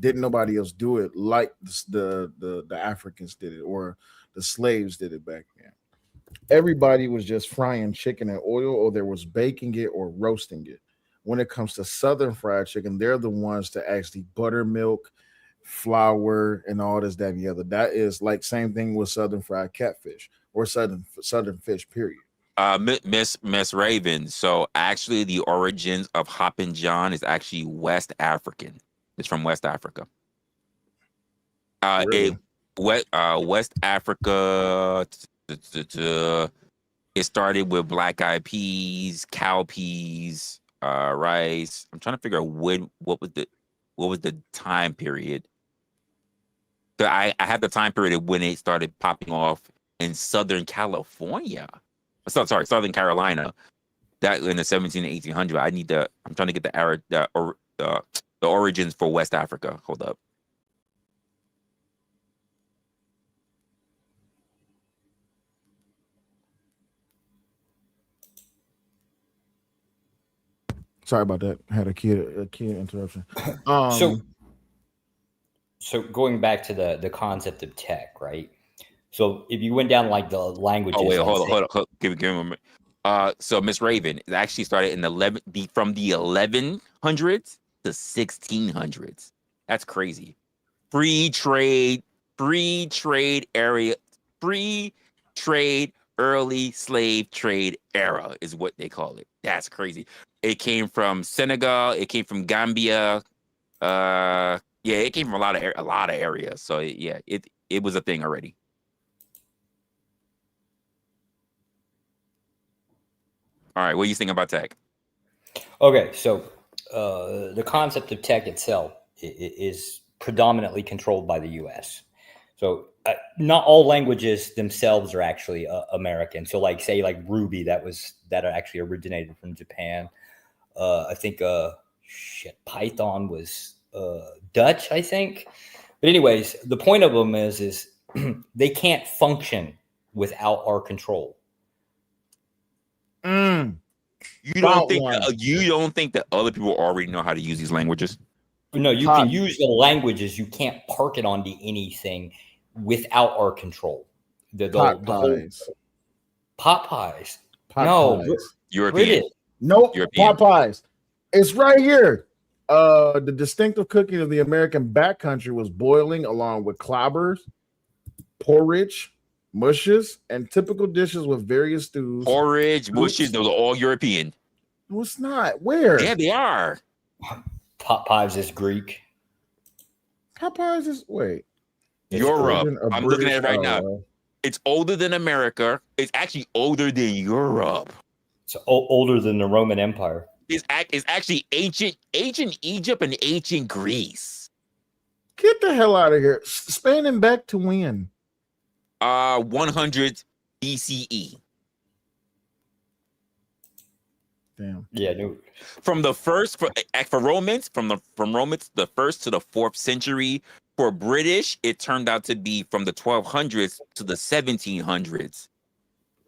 didn't nobody else do it like the Africans did it or the slaves did it back then. Everybody was just frying chicken in oil, or there was baking it or roasting it. When it comes to Southern fried chicken, they're the ones to actually buttermilk, flour, and all this, that, and the other. That is like same thing with Southern fried catfish or Southern fish, period. Miss Raven. So actually the origins of Hoppin' John is actually West African. It's from West Africa. It West Africa. It started with black eyed peas, cowpeas, rice. I'm trying to figure out what was the time period. So I had the time period when it started popping off in Southern California. Sorry, Southern Carolina. That in the 17 and 1800. I'm trying to get the origins for West Africa. Hold up. Sorry about that. I had a key interruption. So going back to the concept of tech, right? So if you went down like the languages. Oh wait, hold on. Give me a moment. So Miss Raven, it actually started in from the 1100s to 1600s. That's crazy. Free trade area, free trade, early slave trade era is what they call it. That's crazy. It came from Senegal. It came from Gambia. It came from a lot of areas. So yeah, it was a thing already. All right, what do you think about tech? Okay, so the concept of tech itself is predominantly controlled by the U.S. So not all languages themselves are actually American. So like Ruby, that actually originated from Japan. I think Python was Dutch, I think. But anyways, the point of them is they can't function without our control. You don't think that other people already know how to use these languages? No, you can use the languages. You can't park it onto anything without our control. Pot pies. Pot pies. European. Nope. European. Pot pies. It's right here. The distinctive cooking of the American backcountry was boiling along with clobbers, porridge, mushes, and typical dishes with various stews. Porridge, mushes, those are all European. No, it's not. Where? Yeah, they are. Pot pies is Greek. Pot pies is Europe. I'm looking at it right now. It's older than America. It's actually older than Europe. It's older than the Roman Empire. It's actually ancient Egypt and ancient Greece. Get the hell out of here. Spanning back to when? 100 BCE. Damn. Yeah, dude. From the first for Romans, from Romans, the first to the 4th century. For British, it turned out to be from the 1200s to the 1700s.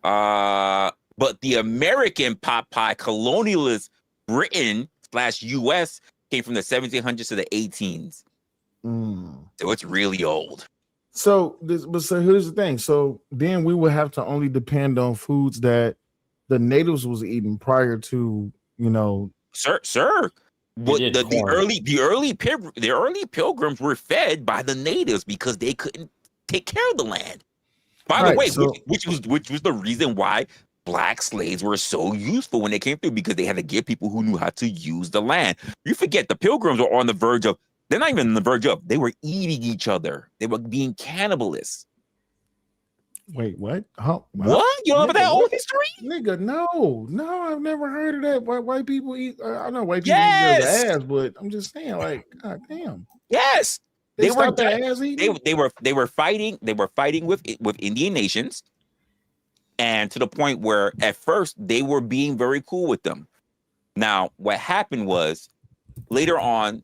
But the American pot pie colonialist Britain / US came from the 1700s to the 18s. So it's really old. So here's the thing. So then we would have to only depend on foods that the natives was eating prior to, Sir. What the early pilgrims were fed by the natives because they couldn't take care of the land. By the way, which was the reason why black slaves were so useful when they came through, because they had to give people who knew how to use the land. You forget the pilgrims were on the verge of. They're not even on the verge of. They were eating each other. They were being cannibalists. Wait, what? What? You don't know about that old history? Nigga, no, I've never heard of that. White people eat. I know white people eat their ass, but I'm just saying, like, god damn. Yes, they were their ass eating. They were fighting. They were fighting with Indian nations, and to the point where at first they were being very cool with them. Now, what happened was later on,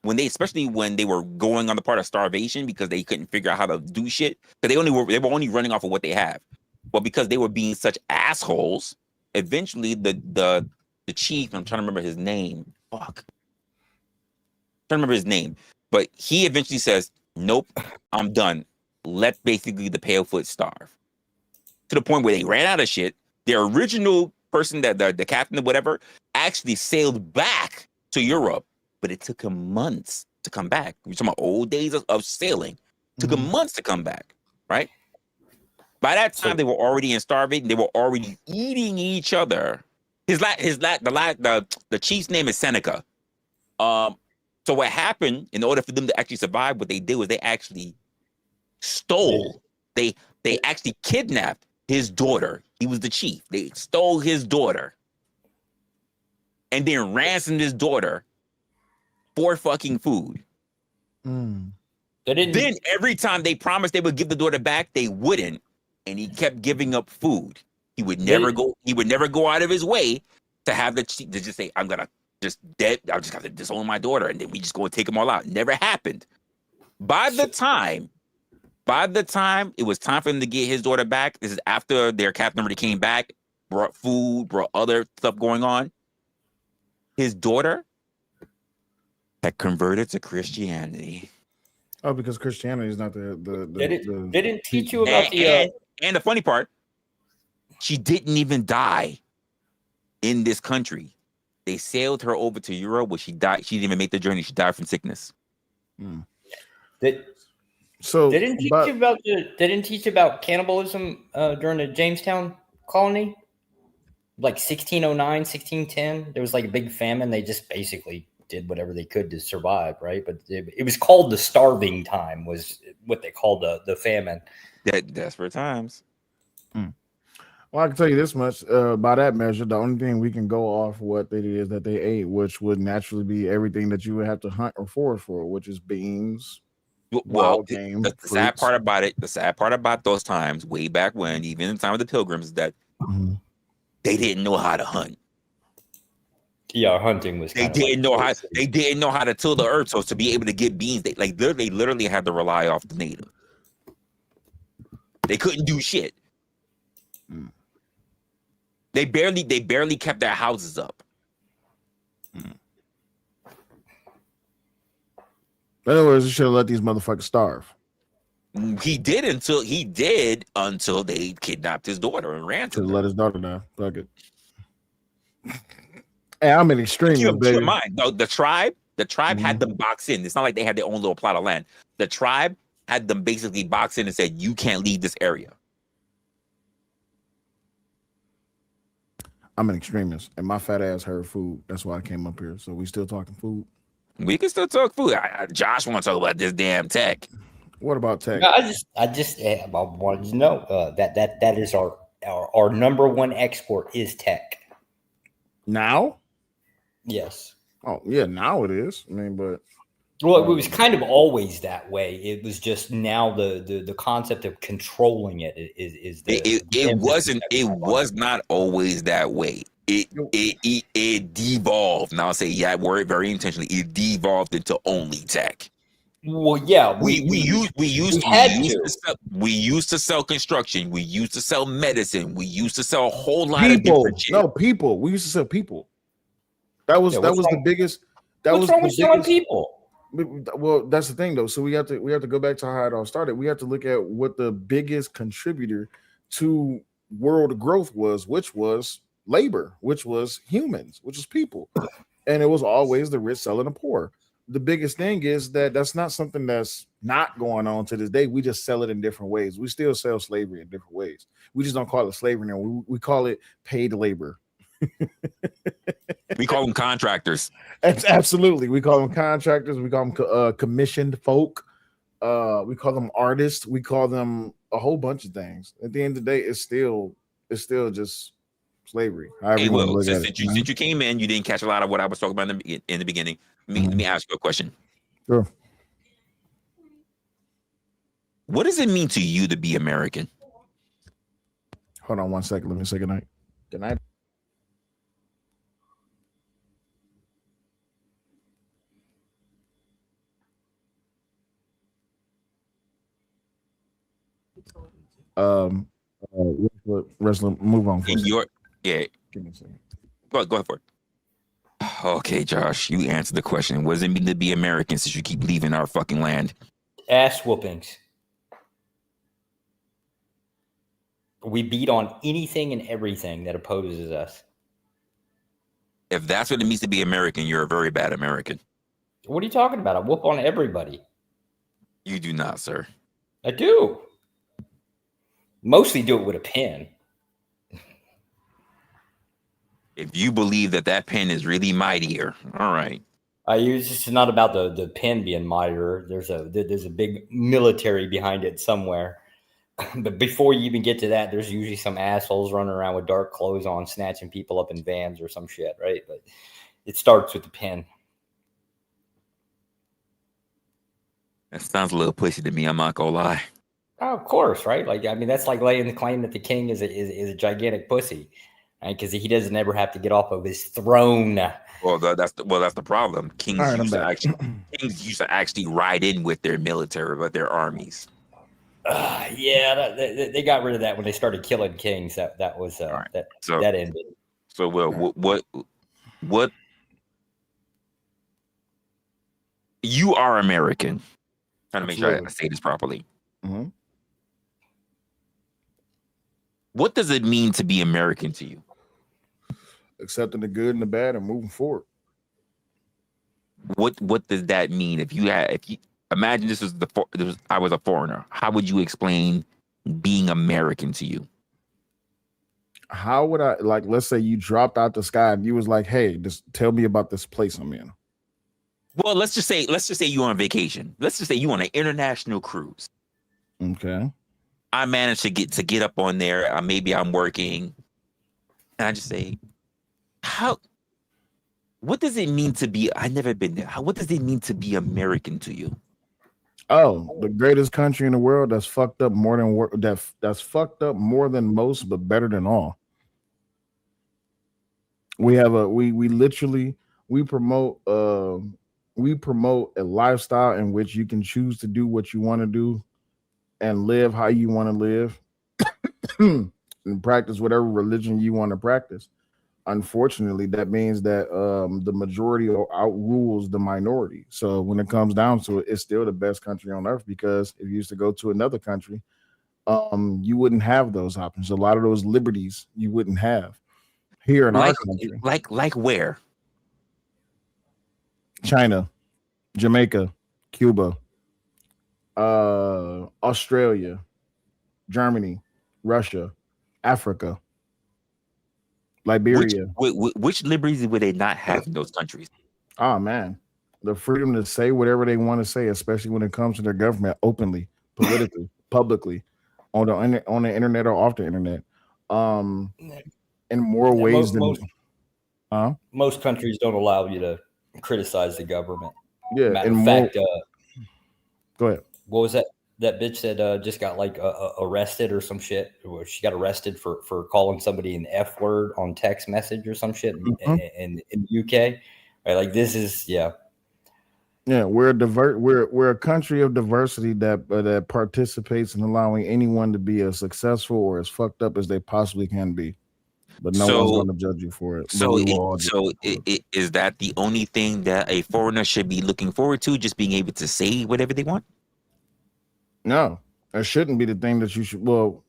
especially when they were going on the part of starvation because they couldn't figure out how to do shit, because they were only running off of what they have. But because they were being such assholes, eventually the chief, I'm trying to remember his name. Trying to remember his name. But he eventually says, nope, I'm done. Let basically the Palefoot starve. To the point where they ran out of shit. Their original person, that the captain or whatever, actually sailed back to Europe. But it took him months to come back. We're talking about old days of sailing. It took him months to come back, right? By that time, they were already starving. They were already eating each other. The chief's name is Seneca. So what happened, in order for them to actually survive, what they did was they actually stole. They actually kidnapped his daughter. He was the chief. They stole his daughter and then ransomed his daughter for fucking food. Then every time they promised they would give the daughter back, they wouldn't, and he kept giving up food. He would never go. He would never go out of his way to have to just say, "I'm gonna just dead. I just got to disown my daughter," and then we just go and take them all out. Never happened. By the time it was time for him to get his daughter back, this is after their captain already came back, brought food, brought other stuff going on. His daughter had converted to Christianity. Oh, because Christianity is not the they didn't teach you about and the funny part, she didn't even die in this country. They sailed her over to Europe where she died. She didn't even make the journey. She died from sickness. They didn't teach about cannibalism during the Jamestown colony, like 1609, 1610. There was like a big famine. They just basically did whatever they could to survive, right? But it was called the starving time, was what they called the famine. Desperate times. Well, I can tell you this much. By that measure, the only thing we can go off what they did is that they ate, which would naturally be everything that you would have to hunt or forage for, which is beans. Well, game, the sad part about those times, way back when, even in the time of the Pilgrims, is that they didn't know how to hunt. Yeah, hunting was. They didn't know how to till the earth. So to be able to get beans, they literally had to rely off the native. They couldn't do shit. They barely kept their houses up. In other words, you should have let these motherfuckers starve. He did until they kidnapped his daughter and ransomed her. Let his daughter die. Fuck it. Hey, I'm an extremist, Keep baby. in mind, though, the tribe had them boxed in. It's not like they had their own little plot of land. The tribe had them basically boxed in and said, "You can't leave this area." I'm an extremist, and my fat ass heard food. That's why I came up here. So we still talking food. We can still talk food. Josh wants to talk about this damn tech. What about tech? No, I wanted to know that is our number one export is tech. Now? Yes. Oh yeah, now it is. I mean, but well, it was kind of always that way. It was just now the concept of controlling it is it was not always that way. It devolved. Now I'll say word very intentionally. It devolved into only tech. Well, yeah, we used to sell construction. We used to sell medicine. We used to sell a whole lot of different shit. No, people. We used to sell people. That was the biggest. What's wrong with selling people? Well, that's the thing though. So we have to go back to how it all started. We have to look at what the biggest contributor to world growth was, which was labor, which was humans, which was people, and it was always the rich selling the poor. The biggest thing is that that's not something that's not going on to this day. We just sell it in different ways. We still sell slavery in different ways. We just don't call it slavery now. We call it paid labor. We call them contractors. Absolutely. We call them contractors. We call them commissioned folk. We call them artists. We call them a whole bunch of things. At the end of the day, it's still just slavery. Hey, Will, since you came in, you didn't catch a lot of what I was talking about in the beginning. Let me ask you a question. Sure. What does it mean to you to be American? Hold on 1 second. Let me say goodnight. Good night. Resla, move on. Give me a second. Go ahead for it. Okay, Josh, you answered the question. What does it mean to be American since you keep leaving our fucking land? Ass whoopings. We beat on anything and everything that opposes us. If that's what it means to be American, you're a very bad American. What are you talking about? I whoop on everybody. You do not, sir. I do. Mostly do it with a pen. If you believe that pen is really mightier, all right. It's just not about the pen being monitored. There's a big military behind it somewhere. But before you even get to that, there's usually some assholes running around with dark clothes on, snatching people up in vans or some shit, right? But it starts with the pen. That sounds a little pussy to me. I'm not gonna lie. Oh, of course, right? Like, I mean, that's like laying the claim that the king is a gigantic pussy, right? Because he doesn't ever have to get off of his throne. Well, that's the problem. All right, I'm back. Kings used to actually ride in with their military, with their armies. Yeah, they got rid of that when they started killing kings. That was Right. that ended. So, what? You are American. Trying to make sure I say this properly. Mm-hmm. What does it mean to be American to you? Accepting the good and the bad and moving forward. What does that mean? If you imagine I was a foreigner, how would you explain being American to you? How would I, like, let's say you dropped out the sky and you was like, hey, just tell me about this place I'm in. Well, let's just say you're on vacation. Let's just say you on an international cruise. Okay. I managed to get up on there. Maybe I'm working, and I just say, what does it mean to be? I've never been there. What does it mean to be American to you? Oh, the greatest country in the world that's fucked up more than that's fucked up more than most, but better than all. We have we promote a lifestyle in which you can choose to do what you want to do and live how you want to live and practice whatever religion you want to practice. Unfortunately, that means that the majority outrules the minority. So when it comes down to it, it's still the best country on earth, because if you used to go to another country, you wouldn't have those options. A lot of those liberties you wouldn't have here in our country. Like where? China, Jamaica, Cuba, Australia, Germany, Russia, Africa, Liberia. Which liberties would they not have in those countries? Oh man, the freedom to say whatever they want to say, especially when it comes to their government, openly, politically, publicly, on the internet or off the internet, in more ways than most countries don't allow you to criticize the government. Yeah, matter of fact, go ahead. What was that bitch that just got like arrested or some shit? She got arrested for calling somebody an F word on text message or some shit in the UK. Right, like this is yeah. We're a country of diversity that participates in allowing anyone to be as successful or as fucked up as they possibly can be. But no one's going to judge you for it. Is that the only thing that a foreigner should be looking forward to? Just being able to say whatever they want? No, that shouldn't be the thing that you should. Well,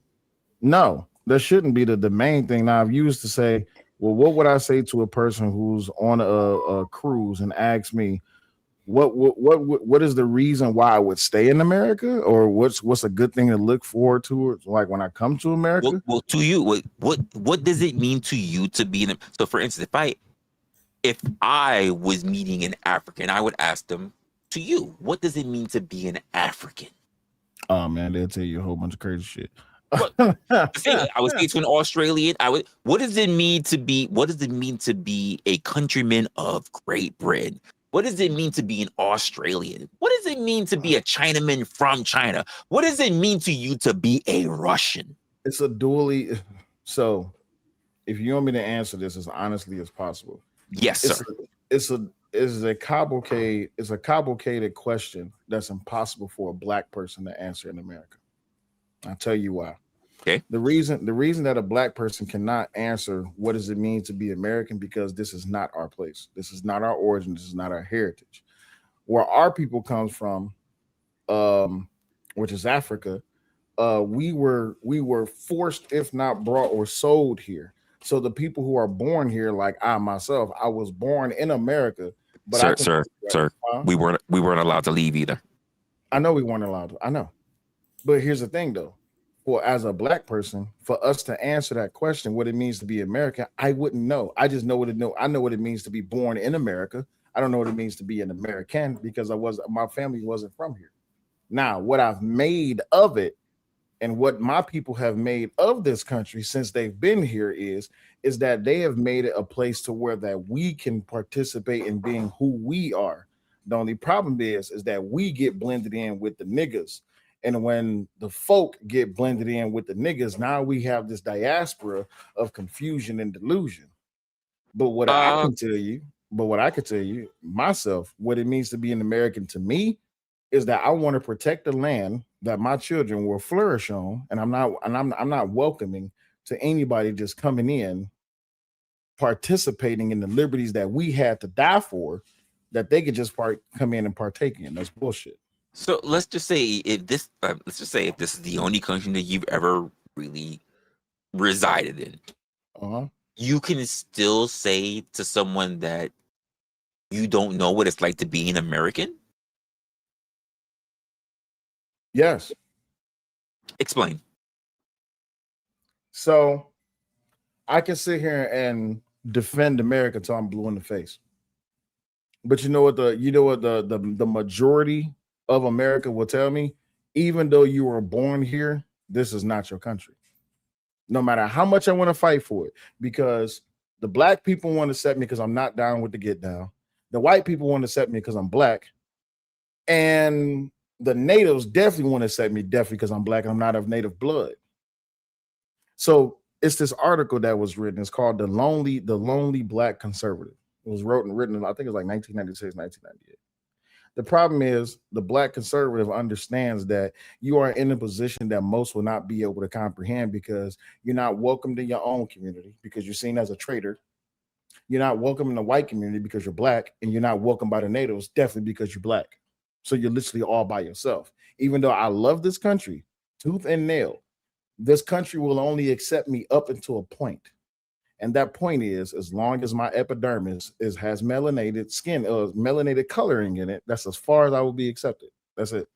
no, that shouldn't be the main thing. Now, I've used to say, well, what would I say to a person who's on a cruise and asks me, what is the reason why I would stay in America, or what's a good thing to look forward to, like when I come to America? Well, to you, what does it mean to you to be in? So, for instance, if I was meeting an African, I would ask them, to you, what does it mean to be an African? Oh man, they'll tell you a whole bunch of crazy shit. I would say to an Australian, what does it mean to be? What does it mean to be a countryman of Great Britain? What does it mean to be an Australian? What does it mean to be a Chinaman from China? What does it mean to you to be a Russian? It's a dually. So, if you want me to answer this as honestly as possible, yes, sir. It's a complicated question that's impossible for a black person to answer in America. I'll tell you why. Okay. The reason that a black person cannot answer what does it mean to be American, because this is not our place. This is not our origin. This is not our heritage. Where our people comes from, which is Africa, we were forced, if not brought or sold here. So the people who are born here, like I myself, I was born in America. But sir, we weren't allowed to leave either. I know we weren't allowed to. I know. But here's the thing, though. As a black person, for us to answer that question, what it means to be American, I wouldn't know. I just know what it know. I know what it means to be born in America. I don't know what it means to be an American because my family wasn't from here. Now, what I've made of it and what my people have made of this country since they've been here is that they have made it a place to where that we can participate in being who we are. The only problem is that we get blended in with the niggas. And when the folk get blended in with the niggas, now we have this diaspora of confusion and delusion. But what I can tell you myself, what it means to be an American to me is that I want to protect the land that my children will flourish on, and I'm not welcoming to anybody just coming in, participating in the liberties that we had to die for, that they could just come in and partake in. That's bullshit. So let's just say if this is the only country that you've ever really resided in, you can still say to someone that you don't know what it's like to be an American. Yes. Explain. So I can sit here and defend America till I'm blue in the face. But you know what the majority of America will tell me? Even though you were born here, this is not your country. No matter how much I want to fight for it, because the black people want to set me because I'm not down with the get down. The white people want to set me because I'm black. And the natives definitely want to set me definitely because I'm black and I'm not of native blood. So it's this article that was written. It's called The Lonely Black Conservative. It was written, I think it was like 1996, 1998. The problem is the black conservative understands that you are in a position that most will not be able to comprehend because you're not welcomed in your own community because you're seen as a traitor. You're not welcome in the white community because you're black, and you're not welcome by the natives definitely because you're black. So you're literally all by yourself. Even though I love this country, tooth and nail, this country will only accept me up until a point. And that point is, as long as my epidermis has melanated skin, melanated coloring in it, that's as far as I will be accepted. That's it.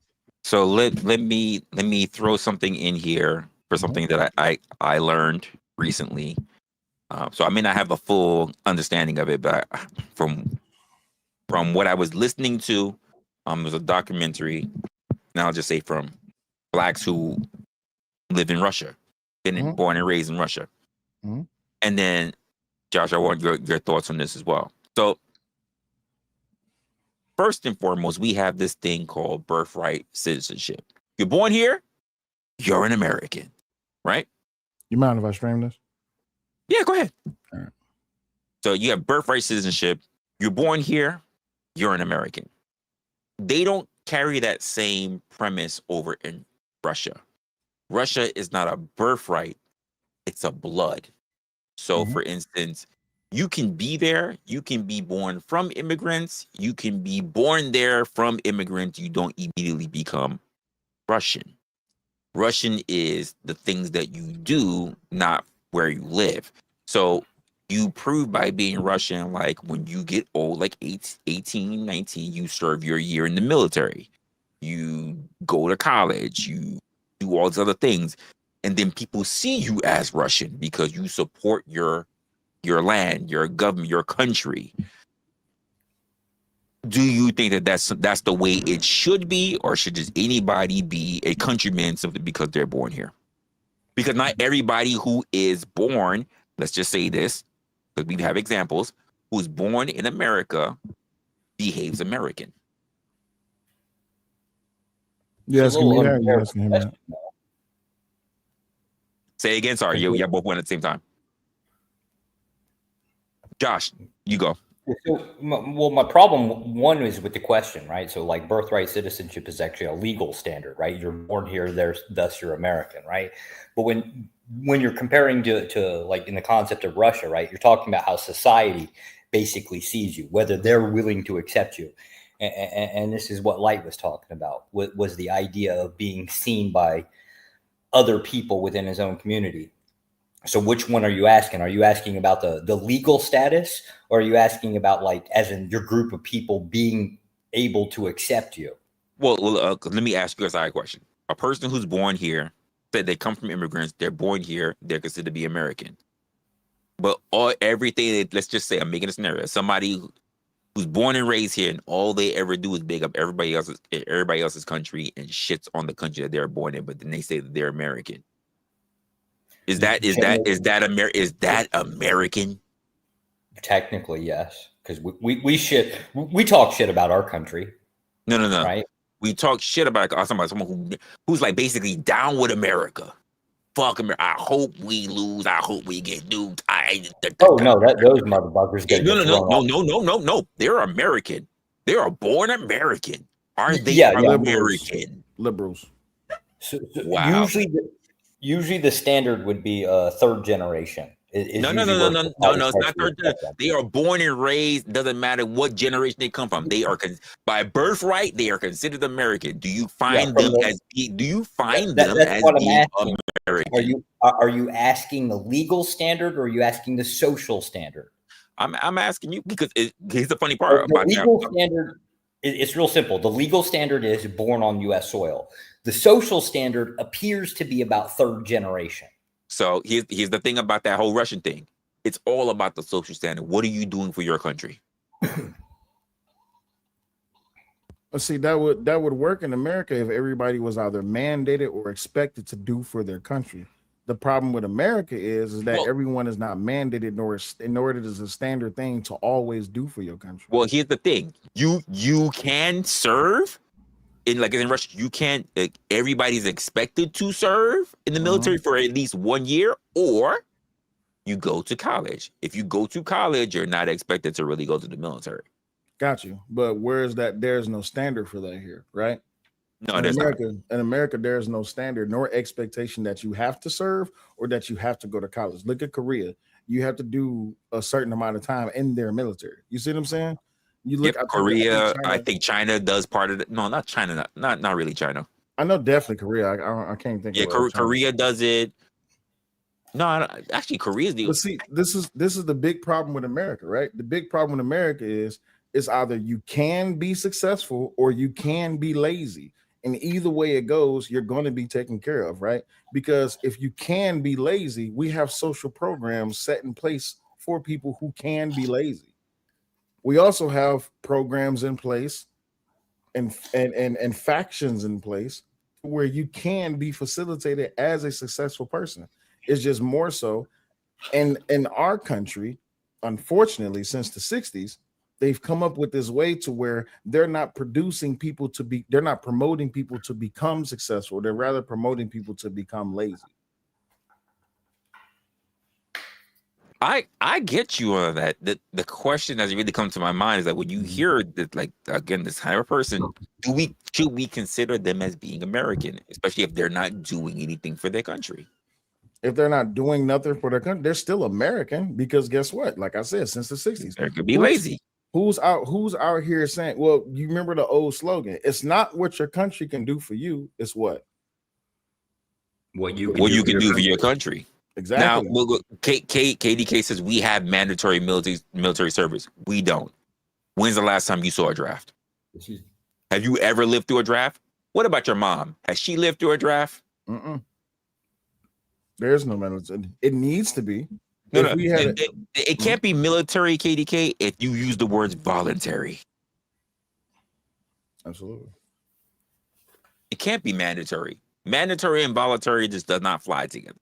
So let me throw something in here for something that I learned recently. So I may not have a full understanding of it, but from what I was listening to, there's a documentary, and I'll just say from blacks who live in Russia, born and raised in Russia. And then, Josh, I want your thoughts on this as well. So, first and foremost, we have this thing called birthright citizenship. You're born here, you're an American, right? You mind if I stream this? Yeah, go ahead. All right. So you have birthright citizenship. You're born here, you're an American. They don't carry that same premise over in Russia. Russia is not a birthright, it's a blood. So, for instance, you can be there. You can be born from immigrants. You can be born there from immigrants. You don't immediately become Russian. Russian is the things that you do, not where you live. So you prove by being Russian, like when you get old, like 18, 19, you serve your year in the military. You go to college. You do all these other things. And then people see you as Russian because you support your land, your government, your country. Do you think that that's the way it should be, or should just anybody be a countryman simply because they're born here? Because not everybody who is born, let's just say this, because we have examples, who's born in America behaves American. Yes, you're asking him that. Say again. Sorry, you both went at the same time. Josh, you go. So, my problem one is with the question, right? So, like, birthright citizenship is actually a legal standard, right? You're born here, thus you're American, right? But when you're comparing to like in the concept of Russia, right? You're talking about how society basically sees you, whether they're willing to accept you, and this is what Light was talking about. Was the idea of being seen by other people within his own community. So which one are you asking? Are you asking about the legal status, or are you asking about, like, as in your group of people being able to accept you? Well, let me ask you a side question. A person who's born here, said they come from immigrants, they're born here, they're considered to be American. But everything, let's just say, I'm making a scenario. Somebody who's born and raised here, and all they ever do is big up everybody else's country and shits on the country that they're born in, but then they say that they're American. Is that American? Technically, yes, because we talk shit about our country. No. Right? We talk shit about someone who's like basically down with America. Fuck America. I hope we lose. I hope we get duped. No, those motherfuckers get No. They're American. They are born American. Are they American? Liberals. So Wow. Usually the standard would be third generation. No. It's not third generation. They are born and raised. Doesn't matter what generation they come from. They are by birthright. They are considered American. Do you find them as being American? Are you asking the legal standard or are you asking the social standard? I'm asking you because here's the funny part about the legal standard. It's real simple. The legal standard is born on U.S. soil. The social standard appears to be about third generation. So here's the thing about that whole Russian thing. It's all about the social standard. What are you doing for your country? See, that would work in America if everybody was either mandated or expected to do for their country. The problem with America is that everyone is not mandated, nor it is a standard thing to always do for your country. Well, here's the thing: you can serve in Russia. You can't. Everybody's expected to serve in the military for at least 1 year, or you go to college. If you go to college, you're not expected to really go to the military. Got you. But where is that? There's no standard for that here, right? No, in America, there's no standard nor expectation that you have to serve or that you have to go to college. Look at Korea. You have to do a certain amount of time in their military. You see what I'm saying? You look at Korea. I think China does part of it. No, not China. Not really China. I know definitely Korea. I can't think. Yeah, Korea does it. No, actually, Korea's the. But see, this is the big problem with America, right? The big problem with America is either you can be successful or you can be lazy. And either way it goes, you're going to be taken care of, right? Because if you can be lazy, we have social programs set in place for people who can be lazy. We also have programs in place and factions in place where you can be facilitated as a successful person. It's just more so. And in our country, unfortunately, since the 60s, they've come up with this way to where they're not promoting people to become successful. They're rather promoting people to become lazy. I get you on that. The question that's really come to my mind is that when you hear that, like, again, this higher person, should we consider them as being American, especially if they're not doing anything for their country? If they're not doing nothing for their country, they're still American, because guess what? Like I said, since the 60s, they could be lazy. Who's out here saying, well, you remember the old slogan? It's not what your country can do for you, it's what you can do for your country. Exactly. Now, look, KDK says we have mandatory military service. We don't. When's the last time you saw a draft? Have you ever lived through a draft? What about your mom? Has she lived through a draft? There's no military. It needs to be. It can't be military, KDK, if you use the words voluntary. Absolutely. It can't be mandatory. Mandatory and voluntary just does not fly together.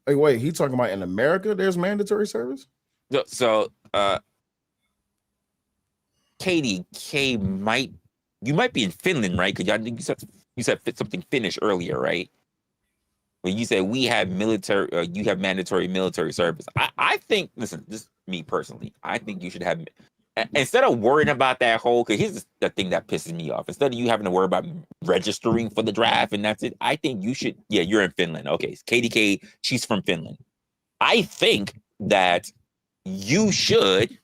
Hey, wait, he talking about in America there's mandatory service? So KDK might be in Finland, right? Because you said something Finnish earlier, right? When you say we have military, you have mandatory military service. I think, listen, just me personally, I think you should have, instead of worrying about that whole, because here's the thing that pisses me off. Instead of you having to worry about registering for the draft and that's it, I think you should, you're in Finland. Okay, KDK, she's from Finland. I think that you should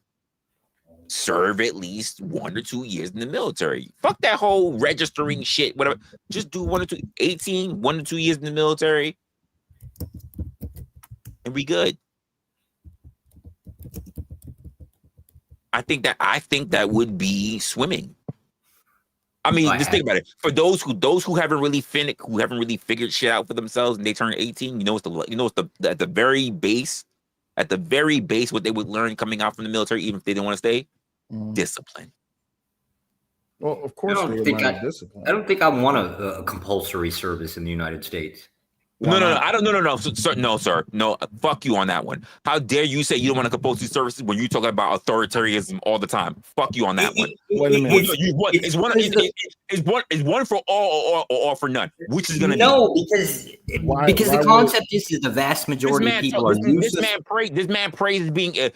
serve at least 1 or 2 years in the military. Fuck that whole registering shit, whatever. Just do 1 or 2, 18, 1 or 2 years in the military, and be good. I think that would be swimming. I mean, just think about it. For those who haven't really figured shit out for themselves, and they turn 18, at the very base, what they would learn coming out from the military, even if they didn't want to stay, discipline. Well, of I course they don't would think learn I, discipline. I don't think I want a compulsory service in the United States. Why No, not? I don't. No, sir, no, sir. No, fuck you on that one. How dare you say you don't want to compulsory services when you talk about authoritarianism all the time? Fuck you on that one. Wait a minute. Is one for all or all for none? Which is going to be? No, because Why the concept is that the vast majority of people are useless. This man praises being an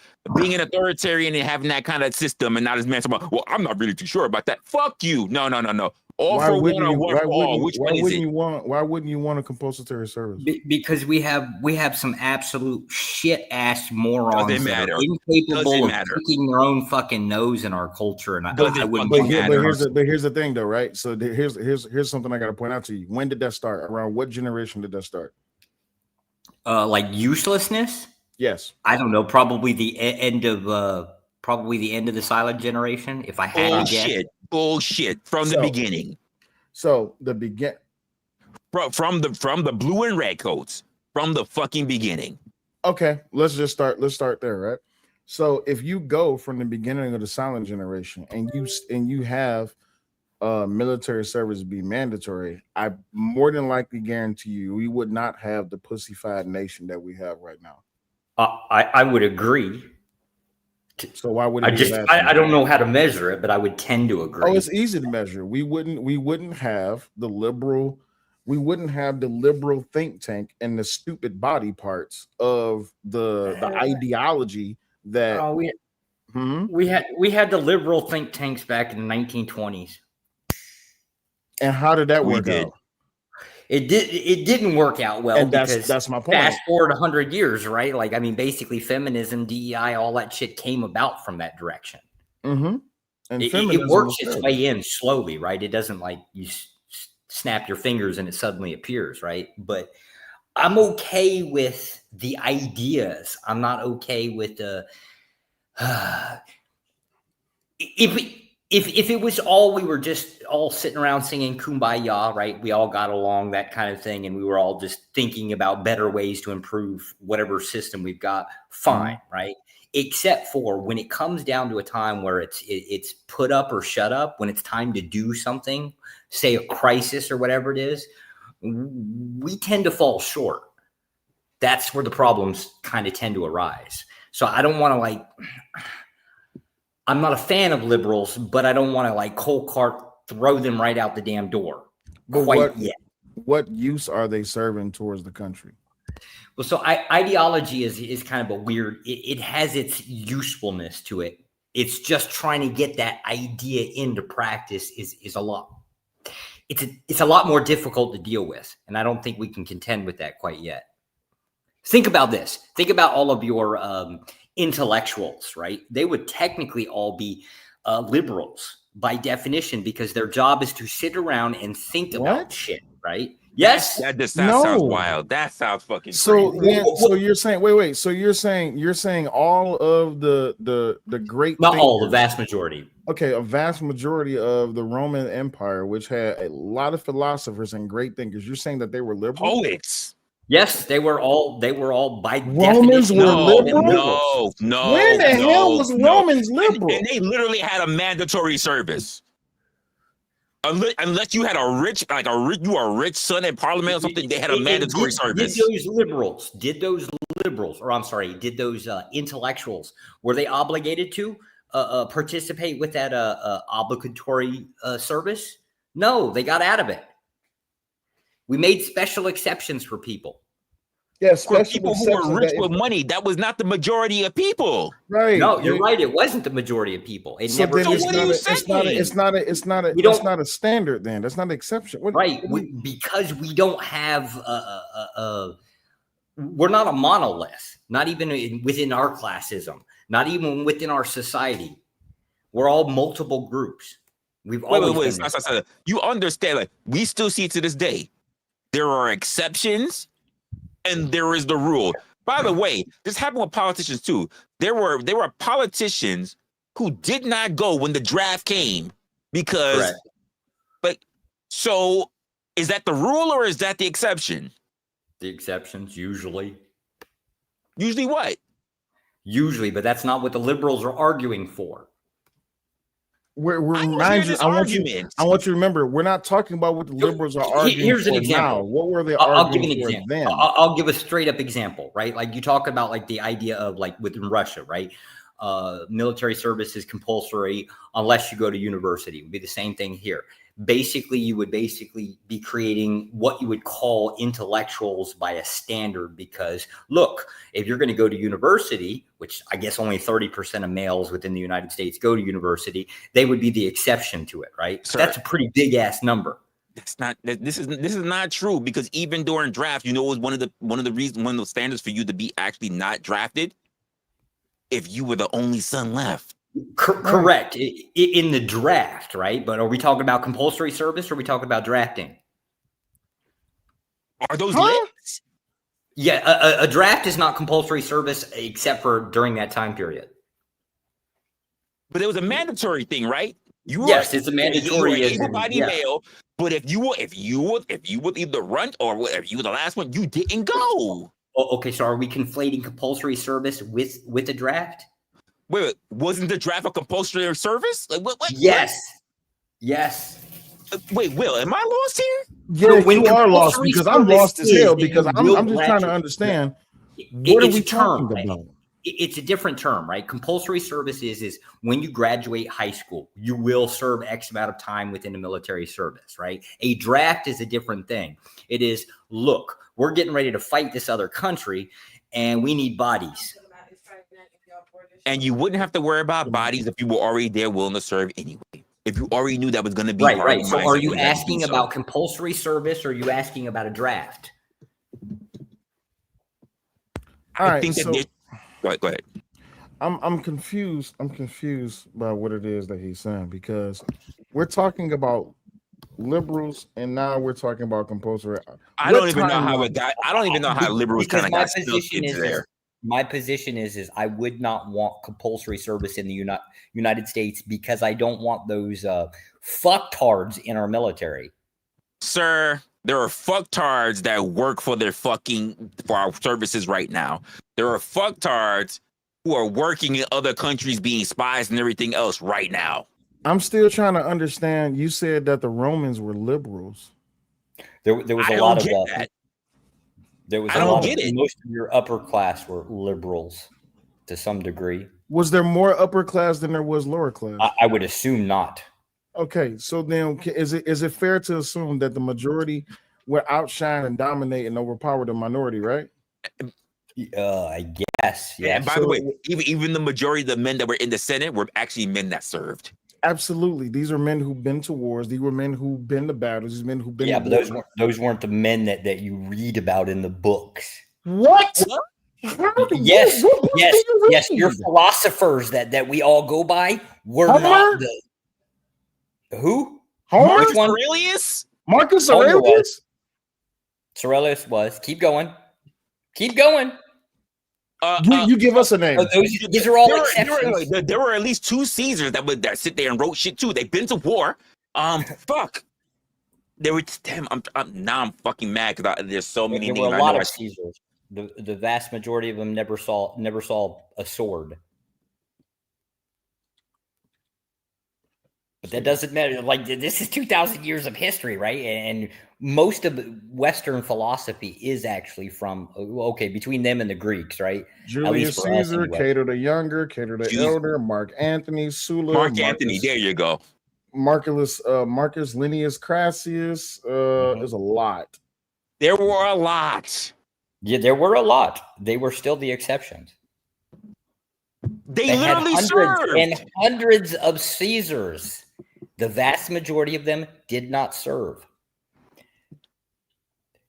authoritarian and having that kind of system, and not his man saying, well, I'm not really too sure about that. Fuck you. No. All Why for one wouldn't or you? one for all. Which one is it? Why wouldn't you want a compulsory service? Because we have some absolute shit ass morons Doesn't that are matter. incapable Doesn't of matter. picking their own fucking nose in our culture, and I wouldn't. fucking matter. But here's the thing, though, right? So here's something I got to point out to you. When did that start? Around what generation did that start? Like uselessness. Yes. I don't know. Probably the end of the silent generation. If I had to guess. Bullshit from the beginning. So from the blue and red coats from the fucking beginning. Okay, let's start there, right? So if you go from the beginning of the silent generation and you have military service be mandatory, I more than likely guarantee you we would not have the pussified nation that we have right now. I would agree. So why would I don't know how to measure it, but I would tend to agree. Oh, it's easy to measure. We wouldn't have the liberal think tank and the stupid body parts of the ideology that we had the liberal think tanks back in the 1920s. And how did that work out? It didn't work out well, and because that's my point. Fast forward 100 years, right? Like, I mean, basically feminism, DEI, all that shit came about from that direction. Mm-hmm. And it works its way in slowly, right? It doesn't like you snap your fingers and it suddenly appears, right? But I'm okay with the ideas. I'm not okay with the if it was we were just all sitting around singing Kumbaya, right? We all got along, that kind of thing, and we were all just thinking about better ways to improve whatever system we've got. Fine, right? Except for when it comes down to a time where it's put up or shut up, when it's time to do something, say a crisis or whatever it is, we tend to fall short. That's where the problems kind of tend to arise. So I don't want to I'm not a fan of liberals, but I don't want to cold cart throw them right out the damn door yet. What use are they serving towards the country? Well, so ideology is kind of a weird. It has its usefulness to it. It's just trying to get that idea into practice is a lot. It's a lot more difficult to deal with, and I don't think we can contend with that quite yet. Think about this. Think about all of your intellectuals, right? They would technically all be liberals by definition, because their job is to sit around and think about shit, right? Yes. That sounds wild. That sounds fucking crazy. So you're saying wait. So you're saying all of the great not thinkers, all, the vast majority. Okay, a vast majority of the Roman Empire, which had a lot of philosophers and great thinkers, you're saying that they were liberal? Poets. Yes, they were all by Romans definition. Were liberal? No. When the hell was Romans liberal? And they literally had a mandatory service. Unless you had a rich son in parliament or something, they had a mandatory service. Did those intellectuals, were they obligated to participate with that obligatory service? No, they got out of it. We made special exceptions for people. Yes, for people who were rich with money. That was not the majority of people. Right. No, you're right. It wasn't the majority of people. It's not a standard then. That's not an exception. Because we don't have we're not a monolith, not even within our classism, not even within our society. We're all multiple groups. We've always you understand, we still see it to this day. There are exceptions and there is the rule. By the way, this happened with politicians too. There were politicians who did not go when the draft came because so is that the rule or is that the exception? The exceptions usually. Usually what? Usually, but that's not what the liberals are arguing for. we're I don't mind hear you, this I want you argument. to remember, we're not talking about what the liberals are arguing Here's an for now. example. What were they I'll give arguing an for example. then? I'll give a straight up example, right? Like you talk about like the idea of like within Russia, right? Military service is compulsory unless you go to university. It would be the same thing here. Basically, you would basically be creating what you would call intellectuals by a standard, because look, if you're going to go to university, which I guess only 30% of males within the United States go to university, they would be the exception to it, right? Sir. That's a pretty big ass number. That's not. This is not true, because even during draft, it was one of the standards for you to be actually not drafted if you were the only son left. Correct. In the draft, right? But are we talking about compulsory service or are we talking about drafting? Are those lists? Yeah, a draft is not compulsory service except for during that time period. But it was a mandatory thing, right? Yes, it's a mandatory. You were able-bodied male, but if you were either run or if you were the last one, you didn't go. Oh, okay, so are we conflating compulsory service with a draft? Wait, wasn't the draft a compulsory service? Like what? Yes. Yes. Wait, Will, am I lost here? Yeah, So when you are lost, compulsory because I'm lost as service hell, is because that I'm you just will trying to graduate. understand what are It's we a term, talking right? about? It's a different term, right? Compulsory service is when you graduate high school, you will serve X amount of time within the military service, right? A draft is a different thing. It is, look, we're getting ready to fight this other country and we need bodies. And you wouldn't have to worry about bodies if you were already there willing to serve anyway. If you already knew that was going to be right. So are you mindset, asking about compulsory service or are you asking about a draft? I think that go ahead. I'm confused. I'm confused by what it is that he's saying, because we're talking about liberals and now we're talking about compulsory. I don't even know how it got. I don't even know how liberals kind of got stuck into there. My position is I would not want compulsory service in the United States because I don't want those fucktards in our military. Sir, there are fucktards that work for our services right now. There are fucktards who are working in other countries being spies and everything else right now. I'm still trying to understand. You said that the Romans were liberals. There was a lot of that. There was a lot of most of your upper class were liberals to some degree. Was there more upper class than there was lower class? I would assume not. Okay, so then is it fair to assume that the majority would outshine and dominate and overpower the minority, right? I guess. Yeah. And by the way, even the majority of the men that were in the Senate were actually men that served. Absolutely, these are men who've been to wars. These were men who've been to battles. These men who've been. Yeah, but those weren't the men that you read about in the books. What? Yes. Your philosophers that we all go by were not the. Who? Marcus Aurelius? Marcus Aurelius? Aurelius was. Keep going. Keep going. You give us a name. These are all exceptions. There were at least two Caesars that sit there and wrote shit too. They've been to war. Fuck. There were I'm fucking mad because there's so many. There were a lot of Caesars. The vast majority of them never saw a sword. But that doesn't matter. Like, this is 2,000 years of history, right? And most of Western philosophy is actually from, between them and the Greeks, right? Julius Caesar, Cato the Younger, Cato the Elder, Mark Antony, Sulla. Mark Antony, there you go. Marcus Linnæus Crassus. There's a lot. There were a lot. Yeah, there were a lot. They were still the exceptions. They literally served. And hundreds of Caesars. The vast majority of them did not serve.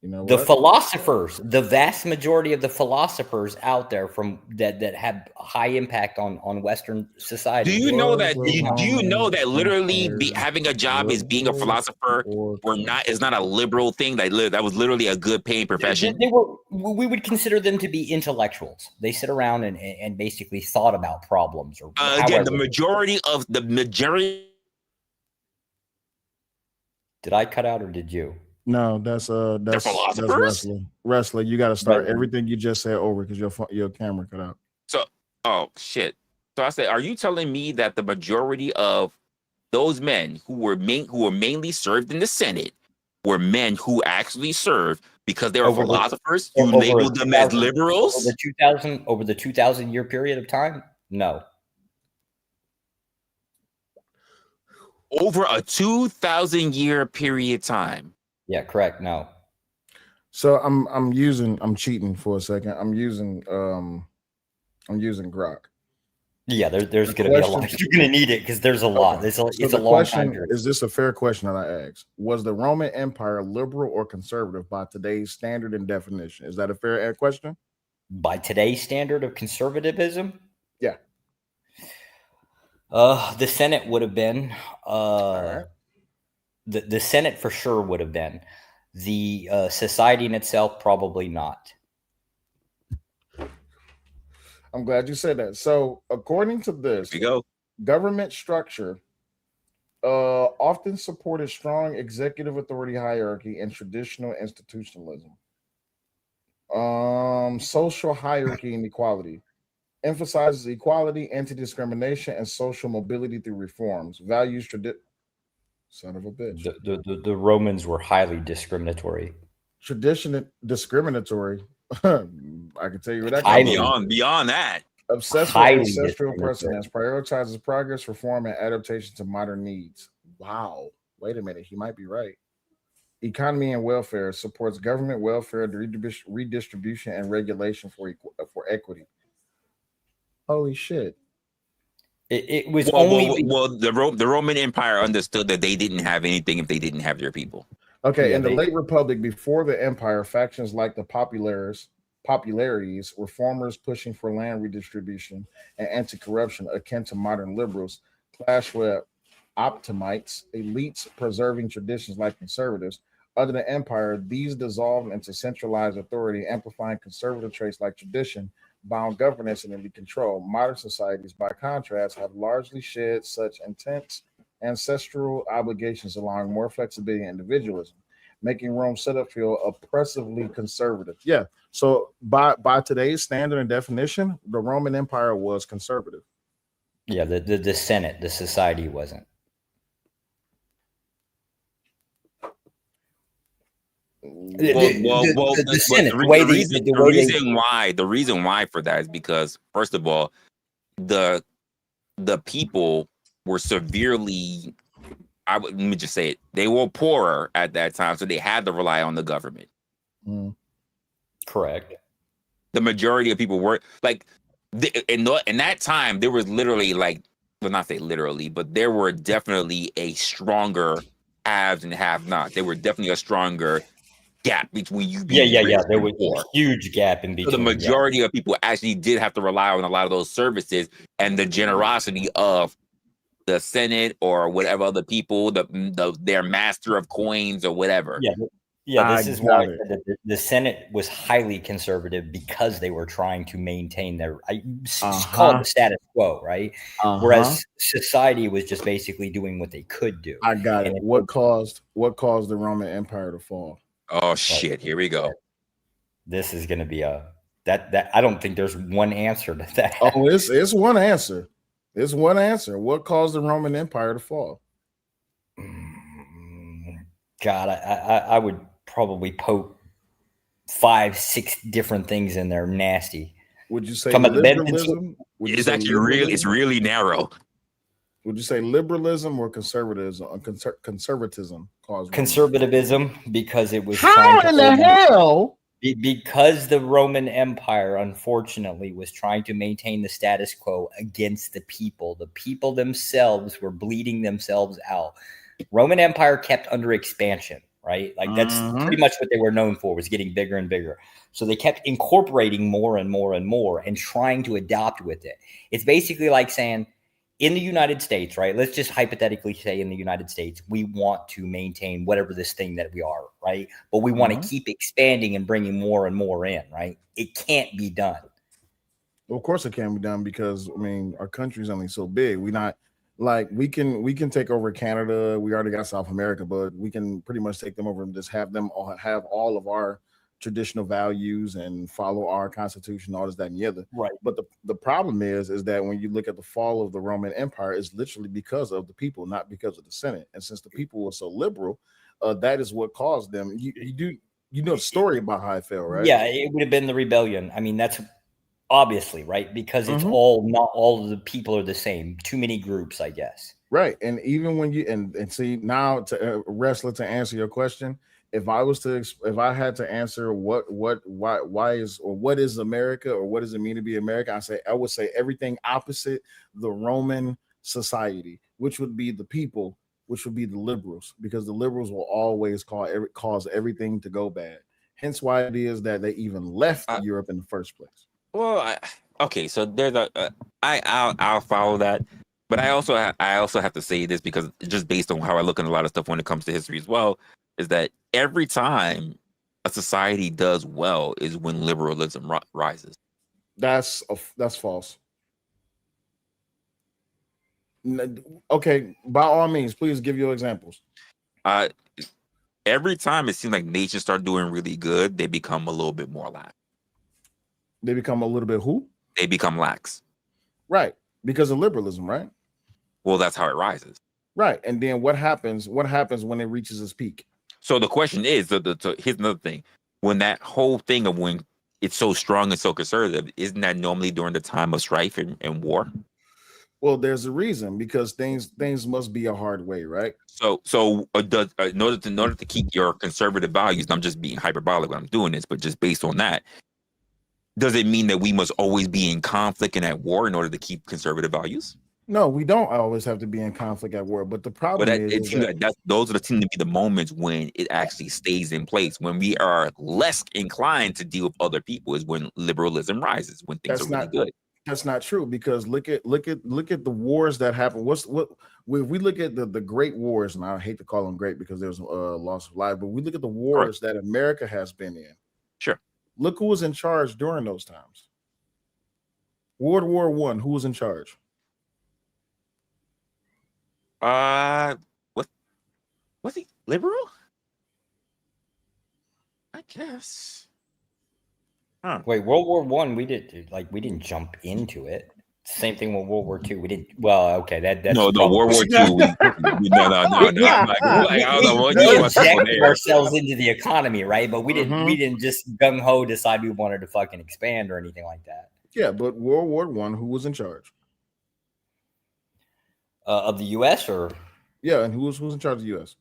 You know what? The philosophers, the vast majority of the philosophers out there from that have high impact on Western society. Do you know that? Do you know that literally having a job as being a philosopher is not a liberal thing? That was literally a good paying profession. We would consider them to be intellectuals. They sit around and basically thought about problems. Or again, the majority. Did I cut out or did you? No, that's Resla. You got to start everything you just said over because your camera cut out. So, oh shit. So I said, are you telling me that the majority of those men who were mainly served in the Senate were men who actually served because they were philosophers. You labeled them as liberals over the 2,000 year period of time. No. Over a 2,000 year period of time. Yeah, correct. No. So I'm cheating for a second. I'm using Grok. Yeah, there's going to be a lot. You're going to need it because there's a lot. Okay. It's a long time. Is this a fair question that I asked? Was the Roman Empire liberal or conservative by today's standard and definition? Is that a fair question? By today's standard of conservatism? Yeah. The Senate would have been. The Senate for sure would have been. The society in itself, probably not. I'm glad you said that. So, according to this, government structure often supported strong executive authority hierarchy and traditional institutionalism. Social hierarchy and equality emphasizes equality, anti-discrimination, and social mobility through reforms. Values son of a bitch. The Romans were highly discriminatory. Discriminatory. I can tell you what that beyond that. Obsessed with ancestral precedents, prioritizes progress, reform, and adaptation to modern needs. Wow. Wait a minute. He might be right. Economy and welfare supports government welfare, redistribution, and regulation for equity. Holy shit. It was the Roman Empire understood that they didn't have anything if they didn't have their people. Okay, in the late Republic, before the Empire, factions like the Popularities, reformers pushing for land redistribution and anti-corruption akin to modern liberals, clash with optimites, elites preserving traditions like conservatives. Under the Empire, these dissolved into centralized authority, amplifying conservative traits like tradition, bound governance, and elite control. Modern societies, by contrast, have largely shed such intense ancestral obligations, allowing more flexibility and individualism, making Rome set up feel oppressively conservative. Yeah. So by today's standard and definition, the Roman Empire was conservative. Yeah, the Senate, the society wasn't. The reason why for that is because, first of all, the people were severely, let me just say it, they were poorer at that time, so they had to rely on the government. Correct. The majority of people were like, in that time, there was literally not say literally, but there were definitely a stronger haves and have-nots. There were definitely a stronger gap between you. Yeah. There was a huge gap in between. So the majority of people actually did have to rely on a lot of those services and the generosity of the Senate or whatever other people, their master of coins or whatever. Yeah. This is why the Senate was highly conservative, because they were trying to maintain their call it the status quo, right? Whereas society was just basically doing what they could do. I got it. What caused the Roman Empire to fall? Oh shit! Here we go. This is going to be that. I don't think there's one answer to that. Oh, it's one answer. It's one answer. What caused the Roman Empire to fall? God, I would probably poke 5-6 different things in there. Nasty. Would you say liberalism? It's really narrow. Would you say liberalism or conservatism? Conservatism caused conservatism, because it was because the Roman Empire, unfortunately, was trying to maintain the status quo against the people. The people themselves were bleeding themselves out. Roman Empire kept under expansion, right? Like that's pretty much what they were known for, was getting bigger and bigger. So they kept incorporating more and more and more and trying to adopt with it. It's basically like saying, in the United States, right? Let's just hypothetically say in the United States, we want to maintain whatever this thing that we are, right? But we want to keep expanding and bringing more and more in, right? It can't be done. Well, of course it can't be done, because our country's only so big. We not like we can take over Canada. We already got South America, but we can pretty much take them over and just have them all have all of our traditional values and follow our constitution, all this, that, and the other. Right. But the problem is that when you look at the fall of the Roman Empire, it's literally because of the people, not because of the Senate. And since the people were so liberal, that is what caused them. You know the story about how it fell, right? Yeah, it would have been the rebellion. I mean, that's obviously right, because it's Mhm. not all of the people are the same. Too many groups, I guess. Right. And even when you and see now to Resla, to answer your question, if I had to answer why is America, or what does it mean to be America, I would say everything opposite the Roman society, which would be the people, which would be the liberals, because the liberals will always cause everything to go bad. Hence why it is that they even left Europe in the first place. Well, okay, so there's I'll follow that, but I also have to say this, because just based on how I look at a lot of stuff when it comes to history as well, is that every time a society does well is when liberalism rises. That's false. Okay, by all means, please give your examples. Every time it seems like nations start doing really good, they become a little bit more lax. They become a little bit who? They become lax. Right, because of liberalism, right? Well, that's how it rises. Right, and then what happens? What happens when it reaches its peak? So the question is, here's another thing: when that whole thing of when it's so strong and so conservative, isn't that normally during the time of strife and war? Well, there's a reason, because things must be a hard way, right? So in order to keep your conservative values, and I'm just being hyperbolic when I'm doing this, but just based on that, does it mean that we must always be in conflict and at war in order to keep conservative values? No, we don't always have to be in conflict at war, but the problem is that those tend to be the moments when it actually stays in place. When we are less inclined to deal with other people is when liberalism rises, when things are really good. That's not true, because look at the wars that happen. If we look at the great wars, and I hate to call them great because there's a loss of life, but we look at the wars that America has been in. Sure. Look who was in charge during those times. World War I, who was in charge? What was he liberal? I guess. Huh. Wait, World War I, we didn't jump into it. Same thing with World War II. We didn't. Well, okay, that's no World War II. No. We injected ourselves into the economy, right? But we didn't just gung ho decide we wanted to fucking expand or anything like that. Yeah, but World War I, who was in charge? Of the U.S. or and who's in charge of the U.S.?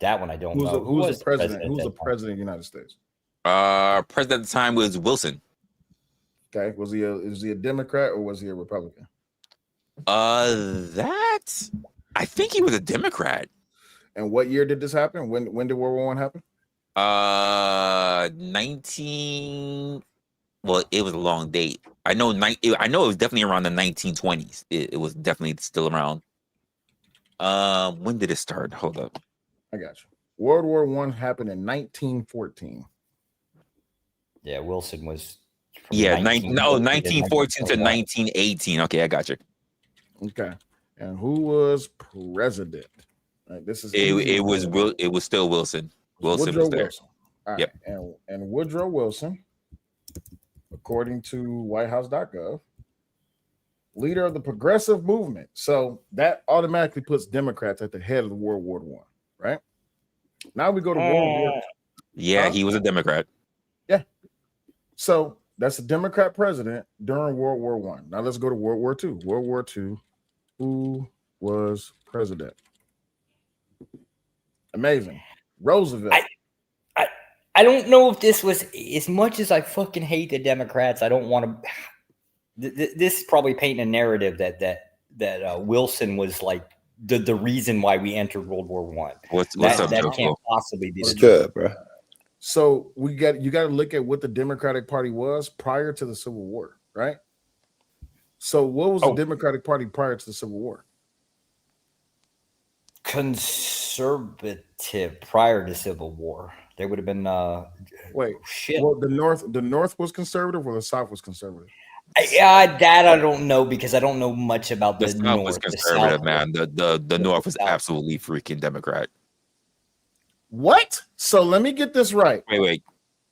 That one I don't know. Who was the president? Who was the president of the United States? President at the time was Wilson. Okay, was he a Democrat or was he a Republican? That I think he was a Democrat. And what year did this happen? When did World War I happen? 19. Well, it was a long date. I know it was definitely around the 1920s. It was definitely still around. When did it start? Hold up. I got you. World War I happened in 1914. Yeah, Wilson was. 1914 to 1918. Okay, I got you. Okay, and who was president? Right, this is it was still Wilson. Wilson was there. Wilson. All right. Yep. And Woodrow Wilson, according to WhiteHouse.gov, leader of the progressive movement. So that automatically puts Democrats at the head of the World War I, right? Now we go to World War II. Yeah, he was a Democrat. Yeah. So that's a Democrat president during World War I. Now let's go to World War II. World War II, who was president? Amazing. Roosevelt. I don't know if this was, as much as I fucking hate the Democrats, I don't want to. This is probably painting a narrative that Wilson was like the reason why we entered World War I. What's up, that Joe? can't possibly be. What's good, bro? So you got to look at what the Democratic Party was prior to the Civil War, right? So what was the Democratic Party prior to the Civil War? Conservative prior to Civil War. They would have been shit. Well, the North was conservative or the South was conservative? That I don't know, because I don't know much about The the South North. was conservative, man. The North was absolutely freaking Democrat. What? So let me get this right. Wait.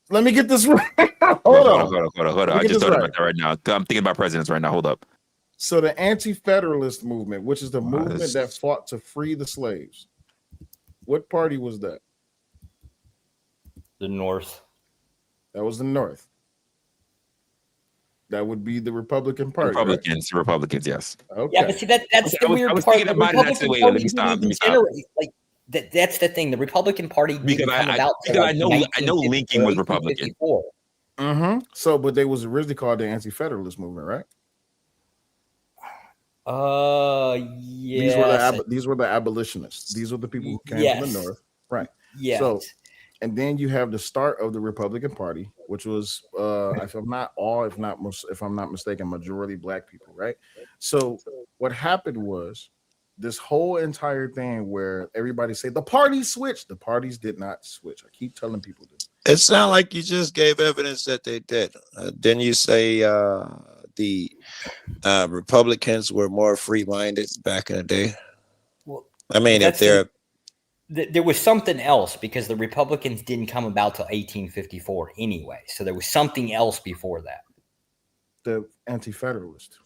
Let me get this right. Hold on. Hold on. I just thought about that right now. I'm thinking about presidents right now. Hold up. So the Anti-Federalist movement, which is the movement that fought to free the slaves, what party was that? The North. That was the North. That would be the Republican Party. Republicans, yes. Okay. Yeah, but see that's the weird part. The Republican Party let me stop. Like that's the thing. The Republican Party because I know Lincoln was Republican. Mm-hmm. So, but they was originally called the Anti-Federalist movement, right? Yeah. These were the abolitionists. These were the people who came from the North, right? Yeah. So, and then you have the start of the Republican Party, which was, if I'm not mistaken, majority black people, right? So, what happened was this whole entire thing where everybody say the party switched. The parties did not switch. I keep telling people this. It sounds like you just gave evidence that they did. Didn't you say the Republicans were more free-minded back in the day? Well, I mean, if they're there was something else because the Republicans didn't come about till 1854 anyway. So there was something else before that. The Anti-Federalists.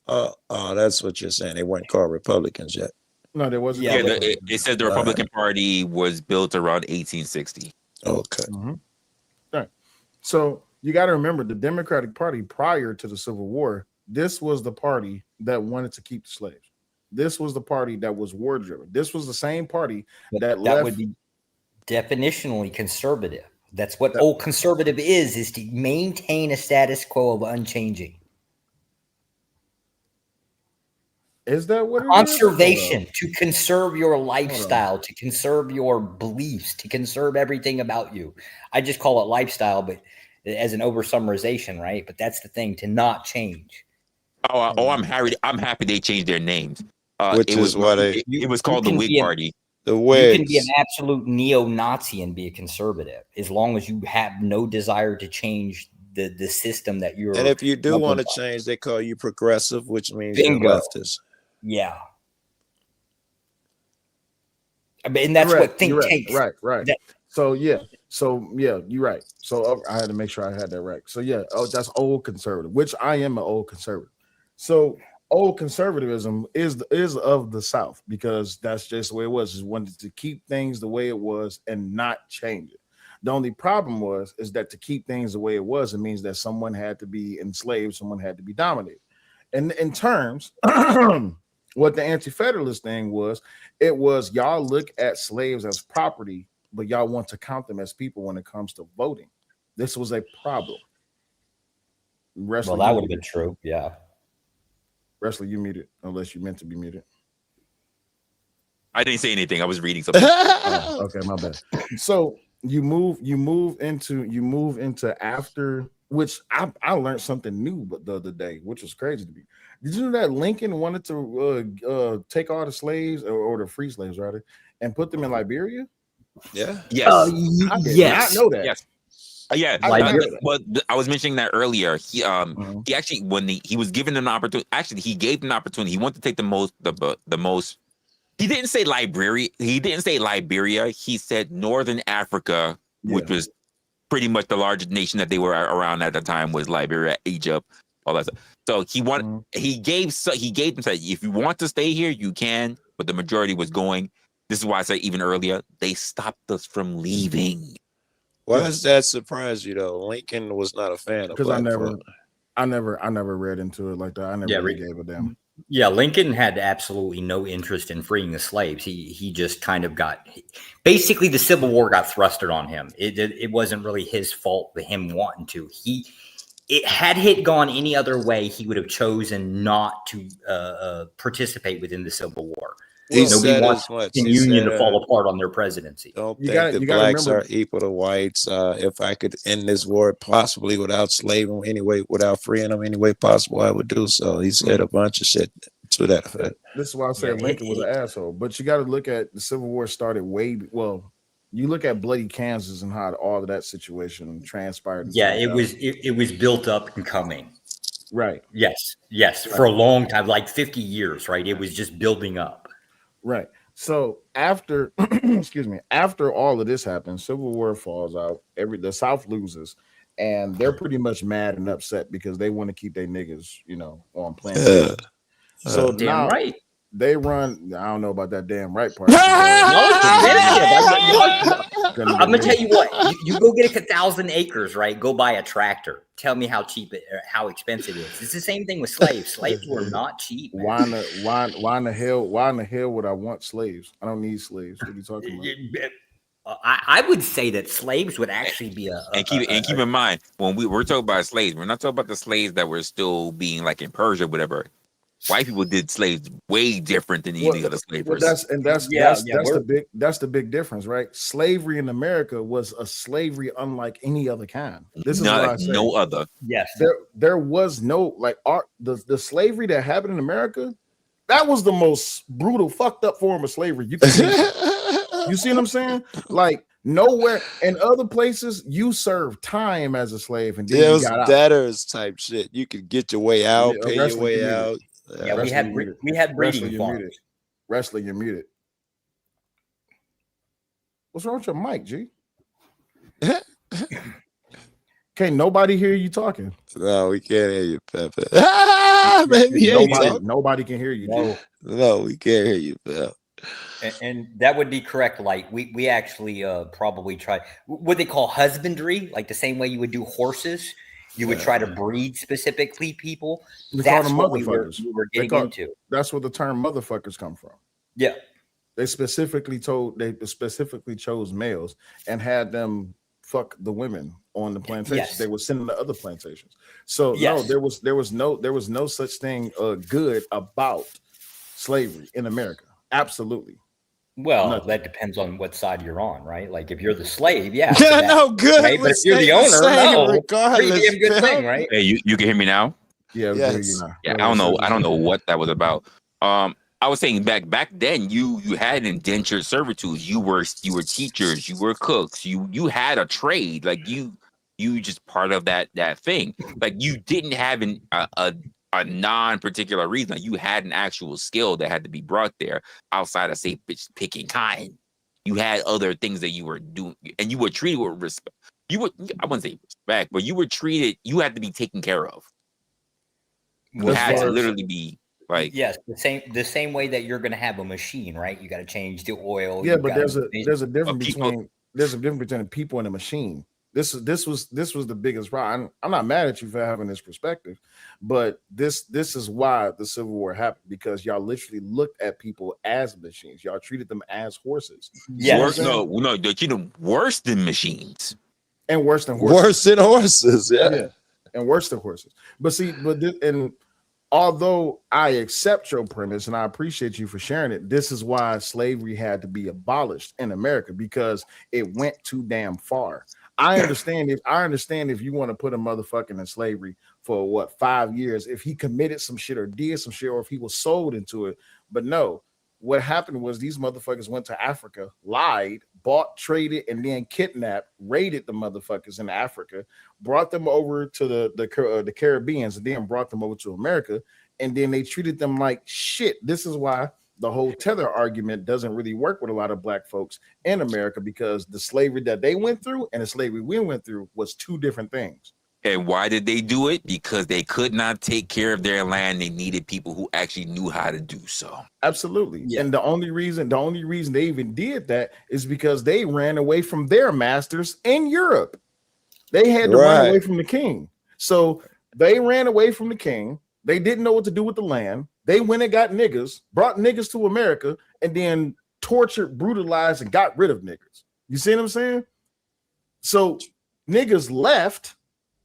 That's what you're saying. They weren't called Republicans yet. No, there wasn't. Yeah, it said the Republican Party was built around 1860. Okay. Mm-hmm. Right. So you got to remember the Democratic Party prior to the Civil War. This was the party that wanted to keep the slaves. This was the party that was war driven. This was the same party that would be definitionally conservative. That's what old conservative is to maintain a status quo of unchanging. Is that what conservation to conserve your lifestyle, to conserve your beliefs, to conserve everything about you? I just call it lifestyle, but as an over summarization, right? But that's the thing, to not change. I'm happy they changed their names. Which is what it was called the Whig Party. The Whigs. You can be an absolute neo-Nazi and be a conservative as long as you have no desire to change the system that you're. And if you do want to change, they call you progressive, which means you're leftist. Yeah. I mean, and that's what think tanks. Right. So you're right. So I had to make sure I had that right. So that's old conservative, which I am an old conservative. So old conservatism is of the South because that's just the way it was. Just wanted to keep things the way it was and not change it. The only problem is that to keep things the way it was, it means that someone had to be enslaved, someone had to be dominated. And in terms, what the Anti-Federalist thing was, it was y'all look at slaves as property, but y'all want to count them as people when it comes to voting. This was a problem. Well, that would have been true. Yeah. Resla, you muted, unless you meant to be muted. I didn't say anything. I was reading something. Okay, my bad. So you move into after, which I learned something new the other day, which was crazy to me. Did you know that Lincoln wanted to take all the slaves or the free slaves rather and put them in Liberia? Yeah. Yes. I did not know that. Yes. Yeah, but I was mentioning that earlier. He actually, when he was given an opportunity, he gave an opportunity. He wanted to take the most. He didn't say Liberia. He said Northern Africa, which was pretty much the largest nation that they were around at the time was Liberia, Egypt, all that stuff. So he wanted. He gave them said, if you want to stay here, you can. But the majority was going. This is why I said even earlier they stopped us from leaving. Why does that surprise you though? Lincoln was not a fan of because I never read into it like that. I never really gave a damn. Yeah, Lincoln had absolutely no interest in freeing the slaves. He just kind of basically the Civil War got thrusted on him. It wasn't really his fault for him wanting to. Had it gone any other way, he would have chosen not to participate within the Civil War. Nobody wants the Union to fall apart on their presidency. Don't think that blacks are equal to whites. If I could end this war possibly without slaving them anyway, without freeing them any way possible, I would do so. He said a bunch of shit to that effect. This is why I said Lincoln was an asshole. But you got to look at the Civil War started you look at bloody Kansas and how all of that situation transpired. Yeah, it was built up and coming. Right. Yes, for a long time, like 50 years. Right. It was just building up. Right. So after, excuse me, after all of this happens, Civil War falls out. The South loses, and they're pretty much mad and upset because they want to keep their niggas, on plantation. So Damn now right. they run. I don't know about that damn right part. No, it's I'm gonna tell you what. You go get 1,000 acres, right? Go buy a tractor. Tell me how cheap it, or how expensive it is. It's the same thing with slaves. Slaves were not cheap. Man. Why in the hell would I want slaves? I don't need slaves. What are you talking about? I would say that slaves would actually be keep in mind when we're talking about slaves, we're not talking about the slaves that were still being like in Persia, whatever. White people did slaves way different than any other slavers. That's the big difference, right? Slavery in America was a slavery unlike any other kind. This is what I say. No other. Yes. There was no the slavery that happened in America. That was the most brutal, fucked up form of slavery you can see. You see what I'm saying? Like nowhere in other places, you serve time as a slave, and then it you was got out. debtors type shit. You could get your way out, pay your way out. Yeah, we had breeding farms. Resla, you're muted. What's wrong with your mic, G? Can't nobody hear you talking? No, we can't hear you, Pepe. Nobody can hear you. No, we can't hear you, Pep. And that would be correct. Like we actually probably try what they call husbandry, like the same way you would do horses. You would try to breed specifically people. That's what we were getting into. That's where the term motherfuckers come from. Yeah. They specifically chose males and had them fuck the women on the plantations. Yes. They were sending to other plantations. So no, there was no such thing good about slavery in America. Absolutely. Well, that depends on what side you're on, right? Like if you're the slave, yeah. No good. Right? But if you're the owner, no. Regardless, pretty damn good thing, right? Hey, you can hear me now? Yeah, yes. Yeah, I don't know what that was about. I was saying back then you had indentured servitude. You were teachers, you were cooks, you had a trade, like you just part of that thing. Like you didn't have a non-particular reason. Like you had an actual skill that had to be brought there outside of say picking cotton. You had other things that you were doing, and you were treated with respect. I wouldn't say respect, but you were treated. You had to be taken care of. You had to literally be. Like yes, the same way that you're going to have a machine, right? You got to change the oil. Yeah, but there's a difference between people and a machine. This was the biggest problem. I'm not mad at you for having this perspective, but this is why the Civil War happened, because y'all literally looked at people as machines. Y'all treated them as horses. Yes. No, they treat them worse than machines. And worse than horses. Worse than horses, yeah. And worse than horses. And although I accept your premise and I appreciate you for sharing it, this is why slavery had to be abolished in America, because it went too damn far. I understand if you want to put a motherfucker in slavery for 5 years, if he committed some shit or did some shit, or if he was sold into it. But no, what happened was these motherfuckers went to Africa, lied, bought, traded, and then kidnapped, raided the motherfuckers in Africa, brought them over to the Caribbeans, and then brought them over to America, and then they treated them like shit. This is why the whole tether argument doesn't really work with a lot of black folks in America, because the slavery that they went through and the slavery we went through was two different things. And why did they do it? Because they could not take care of their land. They needed people who actually knew how to do so. Absolutely. Yeah. And the only reason they even did that is because they ran away from their masters in Europe. They had to run away from the king. So they ran away from the king. They didn't know what to do with the land. They went and got niggas, brought niggas to America, and then tortured, brutalized, and got rid of niggas. You see what I'm saying? So niggas left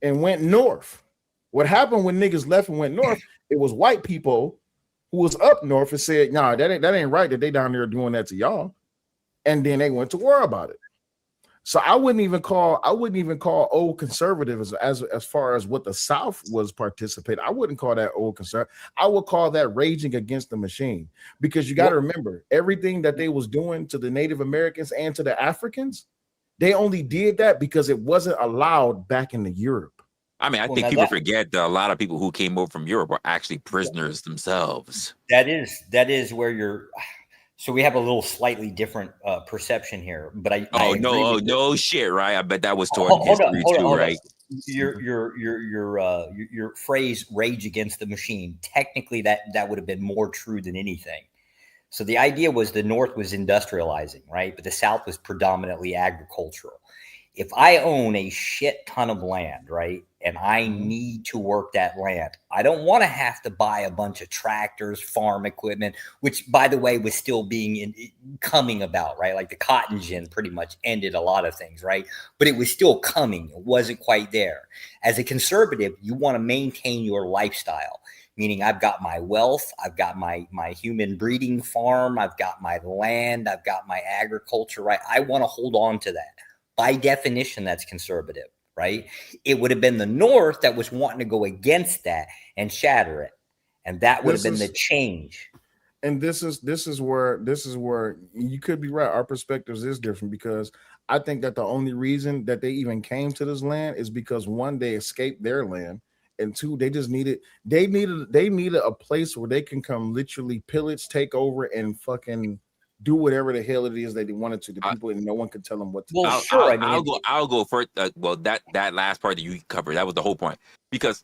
and went north. What happened when niggas left and went north? It was white people who was up north and said, "Nah, that ain't right that they down there doing that to y'all," and then they went to war about it. So I wouldn't even call old conservatives as far as what the South was participating. I wouldn't call that old conservative. I would call that raging against the machine, because you got to remember everything that they was doing to the Native Americans and to the Africans. They only did that because it wasn't allowed back in Europe. I mean, I think people forget that a lot of people who came over from Europe were actually prisoners themselves. That is where So we have a little slightly different perception here, but I Oh agree no, with you. no shit, right? I bet that was taught in Hold on, history hold on, too, hold on. right? Your phrase "rage against the machine." Technically, that would have been more true than anything. So the idea was the North was industrializing, right? But the South was predominantly agricultural. If I own a shit ton of land, right, and I need to work that land, I don't want to have to buy a bunch of tractors, farm equipment, which, by the way, was still being coming about, right? Like the cotton gin pretty much ended a lot of things, right? But it was still coming. It wasn't quite there. As a conservative, you want to maintain your lifestyle, meaning I've got my wealth, I've got my human breeding farm, I've got my land, I've got my agriculture, right? I want to hold on to that. By definition, that's conservative, right? It would have been the North that was wanting to go against that and shatter it. And that would have been the change. And this is where you could be right. Our perspectives is different, because I think that the only reason that they even came to this land is because, one, they escaped their land, and two, they needed a place where they can come literally pillage, take over, and fucking do whatever the hell it is that they wanted to. The people, and no one could tell them what to do. Well, sure. I'll go first. Well, that last part that you covered, that was the whole point. Because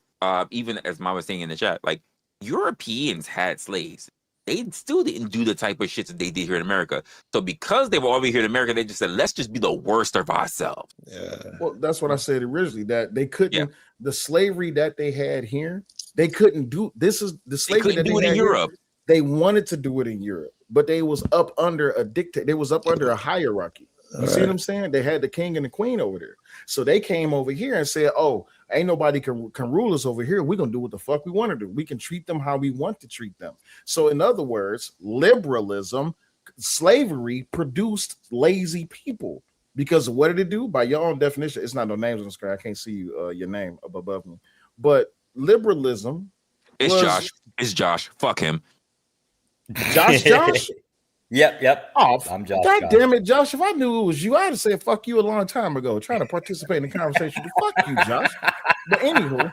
even as Mom was saying in the chat, like, Europeans had slaves. They still didn't do the type of shit that they did here in America. So because they were over here in America, they just said, let's just be the worst of ourselves. Yeah. Well, that's what I said originally, that they couldn't, the slavery that they had here, they couldn't do. This is the slavery that they had in Europe. They wanted to do it in Europe, but they was up under a dictator. They was up under a hierarchy. You see what I'm saying? They had the king and the queen over there. So they came over here and said, oh, ain't nobody can rule us over here. We're going to do what the fuck we want to do. We can treat them how we want to treat them. So in other words, liberalism, slavery produced lazy people. Because what did it do? By your own definition, it's not no names on the screen. I can't see you, your name up above me. But liberalism. It's Josh. Fuck him. Josh? Yep. Oh, I'm Josh. God damn it, Josh. If I knew it was you, I'd have said fuck you a long time ago, trying to participate in the conversation. Fuck you, Josh. But anywho,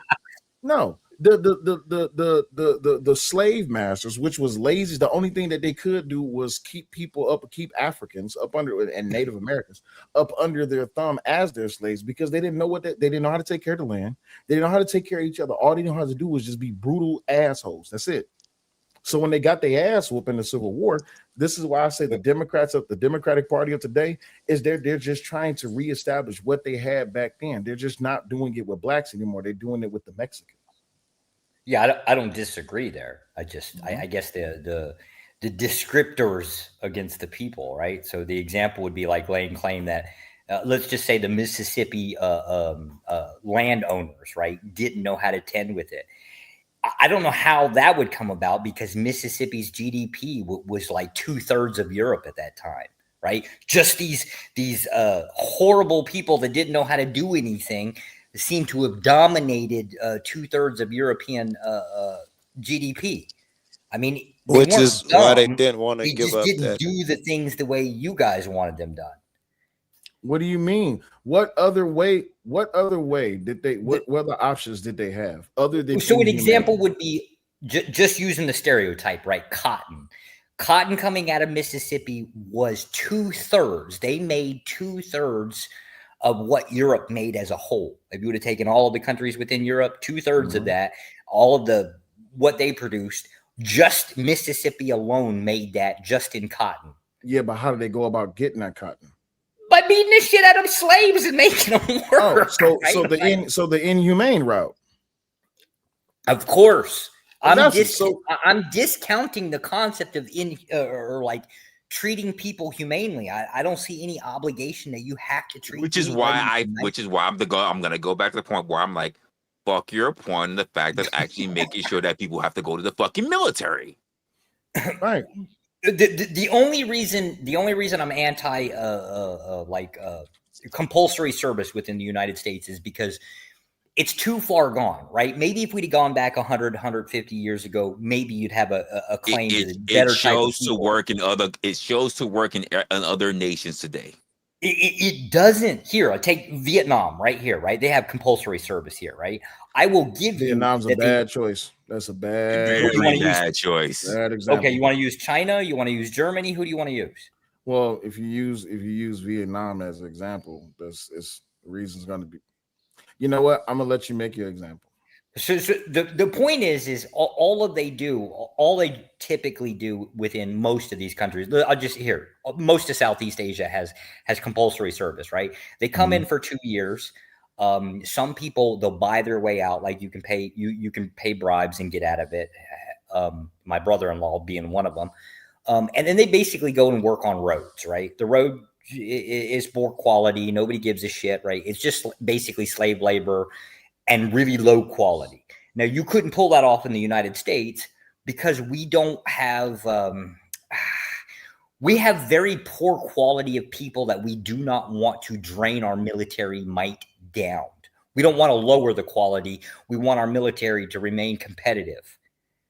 no. The slave masters, which was lazy, the only thing that they could do was keep people up, keep Africans up under, and Native Americans up under their thumb as their slaves, because they didn't know they didn't know how to take care of the land. They didn't know how to take care of each other. All they knew how to do was just be brutal assholes. That's it. So when they got their ass whooped in the Civil War, this is why I say the Democratic Party of today is they're just trying to reestablish what they had back then. They're just not doing it with blacks anymore. They're doing it with the Mexicans. Yeah, I don't disagree there. I guess the descriptors against the people, right? So the example would be like laying claim that let's just say the Mississippi landowners, right, didn't know how to tend with it. I don't know how that would come about, because Mississippi's GDP was like 2/3 of Europe at that time, right? Just these horrible people that didn't know how to do anything seem to have dominated 2/3 of European GDP. I mean, which is why they didn't want to give up. Didn't do the things the way you guys wanted them done. What do you mean? What other way did they? What other options did they have other than? So an example would be just using the stereotype, right? Cotton coming out of Mississippi was 2/3. They made 2/3 of what Europe made as a whole. If you would have taken all of the countries within Europe, 2/3 of that, all of what they produced, just Mississippi alone made that just in cotton. Yeah, but how did they go about getting that cotton? By beating the shit out of slaves and making them work. So the inhumane route. Of course, I'm discounting the concept of like treating people humanely. I don't see any obligation that you have to treat. Which is why I'm gonna go back to the point where I'm like, fuck your point, the fact that actually making sure that people have to go to the fucking military. Right. The only reason I'm anti compulsory service within the United States is because it's too far gone, right? Maybe if we'd have gone back 100, 150 years ago, maybe you'd have a claim to the better it shows type of to work in other. It shows to work in other nations today. It doesn't. Here, I take Vietnam right here, right? They have compulsory service here, right? I will give Vietnam's you a bad choice. That's a bad, Very bad choice. bad example. Okay, you want to use China? You want to use Germany? Who do you want to use? Well, if you use Vietnam as an example, the reason's going to be. You know what? I'm gonna let you make your example. So the point is all they typically do within most of these countries. I'll just here, most of Southeast Asia has compulsory service, right? They come in for 2 years. Some people, they'll buy their way out. Like you can pay bribes and get out of it. My brother-in-law being one of them. And then they basically go and work on roads, right? The road is poor quality. Nobody gives a shit, right? It's just basically slave labor and really low quality. Now, you couldn't pull that off in the United States because we don't have we have very poor quality of people that we do not want to drain our military might down. We don't want to lower the quality. We want our military to remain competitive.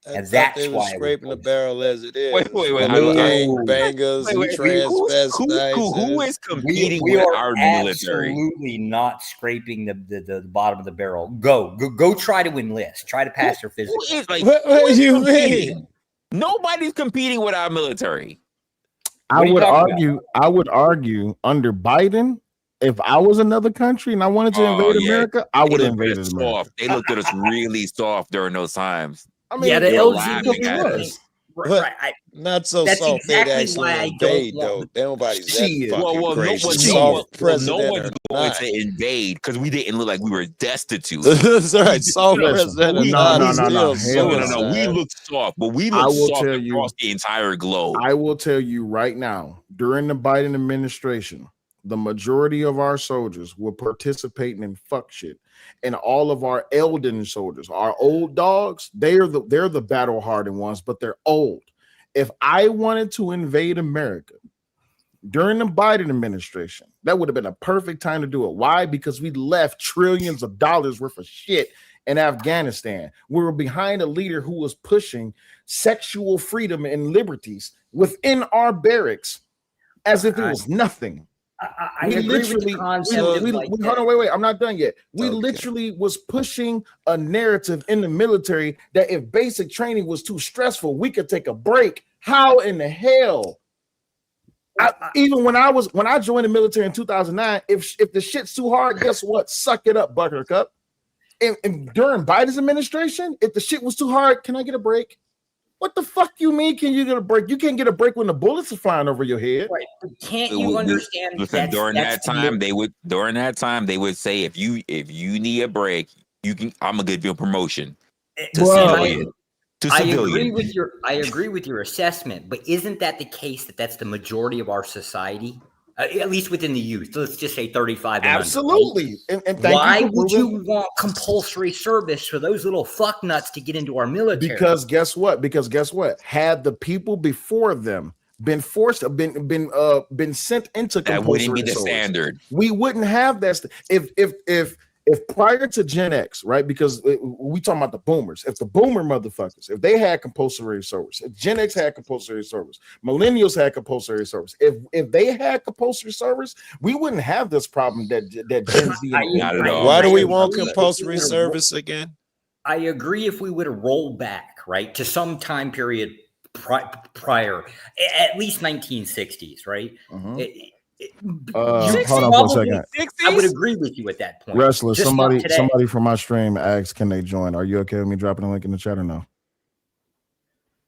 And that's they were why scraping the barrel as it is. Wait. Gangbangers, transvestites. Who is competing we with are our military? absolutely not scraping the bottom of the barrel. Go try to enlist. Try to pass your physical. What do you mean? Nobody's competing with our military. What are you talking I would argue under Biden, if I was another country and I wanted to invade America, I would have invaded America. They looked at us really soft during those times. I mean, Yeah, the they were laughing LGBT at thing. us. Right. Not so That's soft. exactly They'd actually why I invade, don't though. want- Nobody's that Shit. fucking Well, crazy. no Soft president one's or going not. to invade because we didn't look like we were destitute. That's right. Soft president or No, not. no, He's no, no. still Hell no. suicide. We look soft, but we I look will soft tell you- across the entire globe. I will tell you right now, during the Biden administration, the majority of our soldiers were participating in fuck shit. And all of our elderly soldiers, our old dogs, they're the battle hardened ones, but they're old. If I wanted to invade America during the Biden administration, that would have been a perfect time to do it. Why? Because we left trillions of dollars worth of shit in Afghanistan. We were behind a leader who was pushing sexual freedom and liberties within our barracks as if it was nothing. I agree with the concept. Hold on, wait. I'm not done yet. We Okay. literally was pushing a narrative in the military that if basic training was too stressful, we could take a break. How in the hell? Even when I joined the military in 2009, if the shit's too hard, guess what? Suck it up, Buttercup. And during Biden's administration, if the shit was too hard, can I get a break? What the fuck you mean? Can you get a break? You can't get a break when the bullets are flying over your head. Right. Can't you understand? Listen, during that time, they would say if you need a break, you can. I'm gonna give you a promotion to civilian. I agree with your assessment, but isn't that the case that's the majority of our society, at least within the youth? Let's just say 35. Absolutely. And why would you want compulsory service for those little fuck nuts to get into our military? Because guess what? Had the people before them been forced, been sent into that wouldn't be the standard. We wouldn't have that. If prior to Gen X, right? Because we talking about the boomers. If the boomer motherfuckers, if they had compulsory service, if Gen X had compulsory service, millennials had compulsory service. If they had compulsory service, we wouldn't have this problem that Gen Z. Not at all. Why do we want compulsory service again? I agree if we would have rolled back, right, to some time period prior, at least 1960s, right? Hold on for a second. 60s? I would agree with you at that point. Wrestler, Just not today. somebody from my stream asked, can they join? Are you okay with me dropping a link in the chat or no?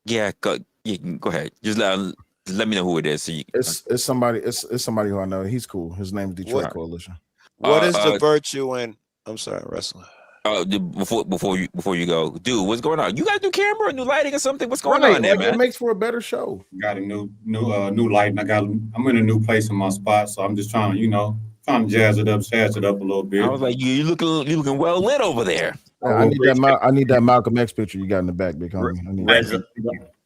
Yeah, go ahead. Just let me know who it is. So It's somebody who I know. He's cool. His name is Detroit Coalition. What is the virtue in? I'm sorry, Wrestler. Before you go, dude, what's going on? You got a new camera, a new lighting, or something? What's going Right, on there, like, man? it makes for a better show. Got a new light, and I'm in a new place in my spot, so I'm just trying to jazz it up a little bit. I was like, you looking well lit over there. I need that Malcolm X picture you got in the back, big homie. I need that.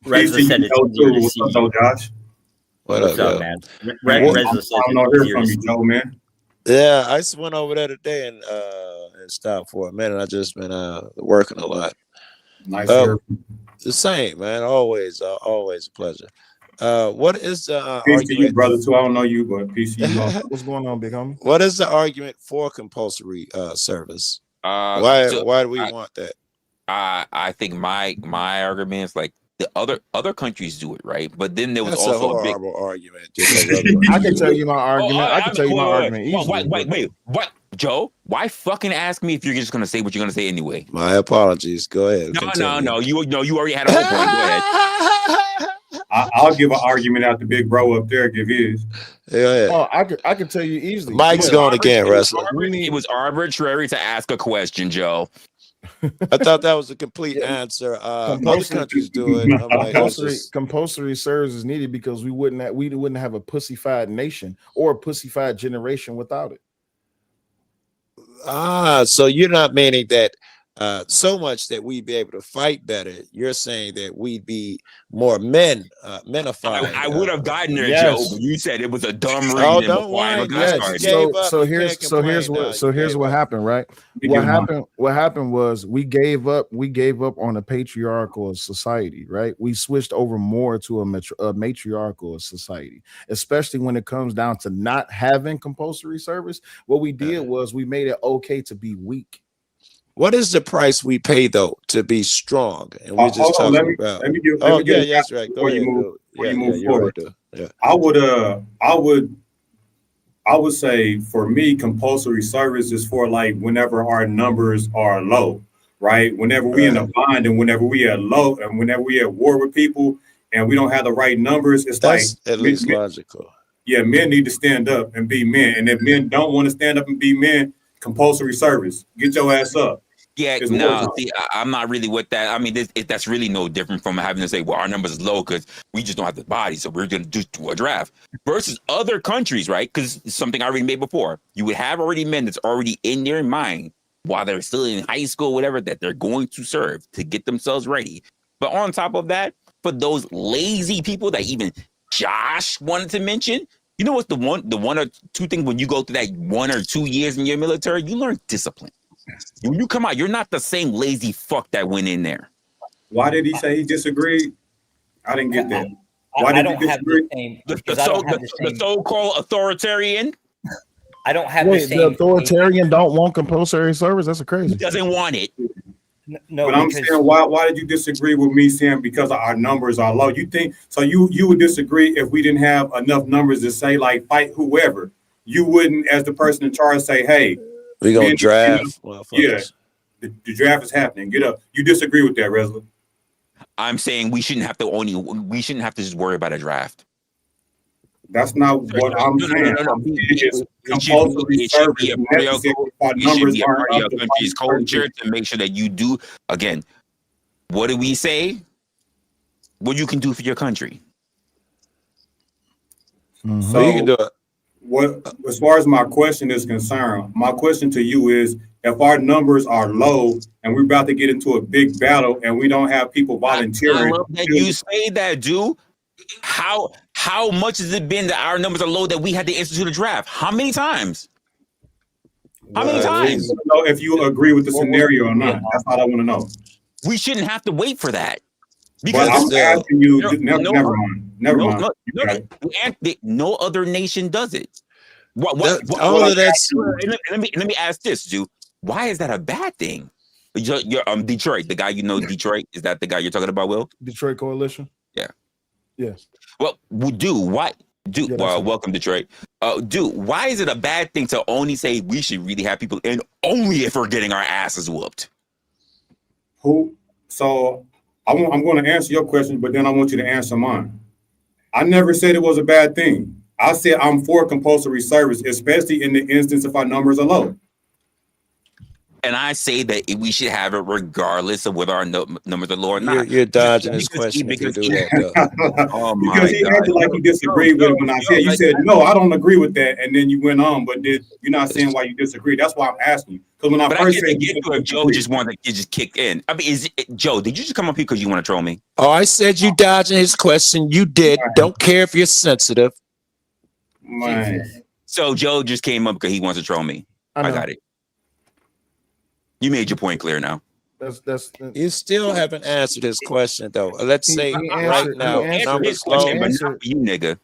Reza said it's easier to see. What's up, Josh? What's up, man? Reza said I don't it's hear easier from to you, see. Joe, man. Yeah, I just went over there today and stopped for a minute. I just been working a lot. Nice to hear. The same, man. Always a pleasure. What is the Peace to you, argument? brother. Too. I don't know you, but peace to you. Also. What's going on, big homie? What is the argument for compulsory service? So Why do we want that? I think my argument is like the other countries do it, right? But then there was That's also a a big. horrible argument. Just like other I can countries tell do it. you my argument. I can tell you my argument easily. Wait. What, Joe? Why fucking ask me if you're just gonna say what you're gonna say anyway? My apologies. Go ahead. No. You already had a whole point. Go ahead. I'll give an argument out the big bro up there. Give his. Go ahead. Oh, I can tell you easily. Mike's going again, Resla. It was arbitrary to ask a question, Joe. I thought that was a complete answer. Other countries do it. I'm like, compulsory service is needed because we wouldn't have a pussyfied nation or a pussyfied generation without it. So you're not meaning that so much that we'd be able to fight better. You're saying that we'd be more menified. I would have gotten there, yes. Joe, but you said it was a dumb reason. Oh, don't worry. Here's what happened, right? What happened was we gave up on a patriarchal society, right? We switched over more to a matriarchal society, especially when it comes down to not having compulsory service. What we did was we made it okay to be weak. What is the price we pay though to be strong? And we're just talking about. Let me give that's right. Go ahead. You move forward. I would say for me, compulsory service is for like whenever our numbers are low, right? Whenever we in a bind and whenever we are low and whenever we at war with people and we don't have the right numbers, that's at least logical. Yeah, men need to stand up and be men, and if men don't want to stand up and be men, compulsory service, get your ass up. Yeah, I'm not really with that. I mean, that's really no different from having to say, well, our numbers is low because we just don't have the body, so we're going to do a draft. Versus other countries, right? Because it's something I already made before. You would have already men that's already in their mind while they're still in high school, whatever, that they're going to serve to get themselves ready. But on top of that, for those lazy people that even Josh wanted to mention, you know what's the one or two things when you go through that 1 or 2 years in your military, you learn discipline. When you come out, you're not the same lazy fuck that went in there. Why did he say he disagreed? I didn't get that. Why did he disagree? The so-called authoritarian. I don't have the authoritarian don't want compulsory service. That's crazy. He doesn't want it. No, but I'm saying why did you disagree with me saying because our numbers are low? You think so? You would disagree if we didn't have enough numbers to say like fight whoever. You wouldn't, as the person in charge, say, "Hey, we're gonna draft." Yeah, the draft is happening. Get up. You disagree with that, Resla? I'm saying we shouldn't have to just worry about a draft. That's not what I'm saying. It should be a part of your country's culture to make sure that you do. Again, what do we say? What you can do for your country. Mm-hmm. So you can do it. What, as far as my question is concerned, my question to you is: if our numbers are low and we're about to get into a big battle and we don't have people volunteering, I love that you say that, dude. How much has it been that our numbers are low that we had to institute a draft? How many times? How many times? I don't know if you agree with the scenario or not. That's all I want to know. We shouldn't have to wait for that. Because I'm asking you. Never mind. No other nation does it. Let me ask this, dude. Why is that a bad thing? You're Detroit, the guy you know, Detroit. Is that the guy you're talking about, Will? Detroit Coalition. Yeah. Yes. Well, welcome, Detroit. Why is it a bad thing to only say we should really have people in only if we're getting our asses whooped? So I'm going to answer your question, but then I want you to answer mine. I never said it was a bad thing. I said I'm for compulsory service, especially in the instance if our numbers are low. And I say that we should have it regardless of whether our numbers are low or not. You're dodging this question if you do that, though. Because he acted like he disagreed with it when I said, you said, no, I don't agree with that. And then you went on, but you're not saying why you disagree. That's why I'm asking you. Because when I first said if Joe just wanted to just kick in. I mean, Joe, did you just come up here because you want to troll me? Oh, I said you dodging his question. You did. Don't care if you're sensitive. Man. So Joe just came up because he wants to troll me. I got it. You made your point clear now. That's You still haven't answered this question though. Let's say he right answered. now, He answered. numbers His question, low. but answered. not for you, nigga.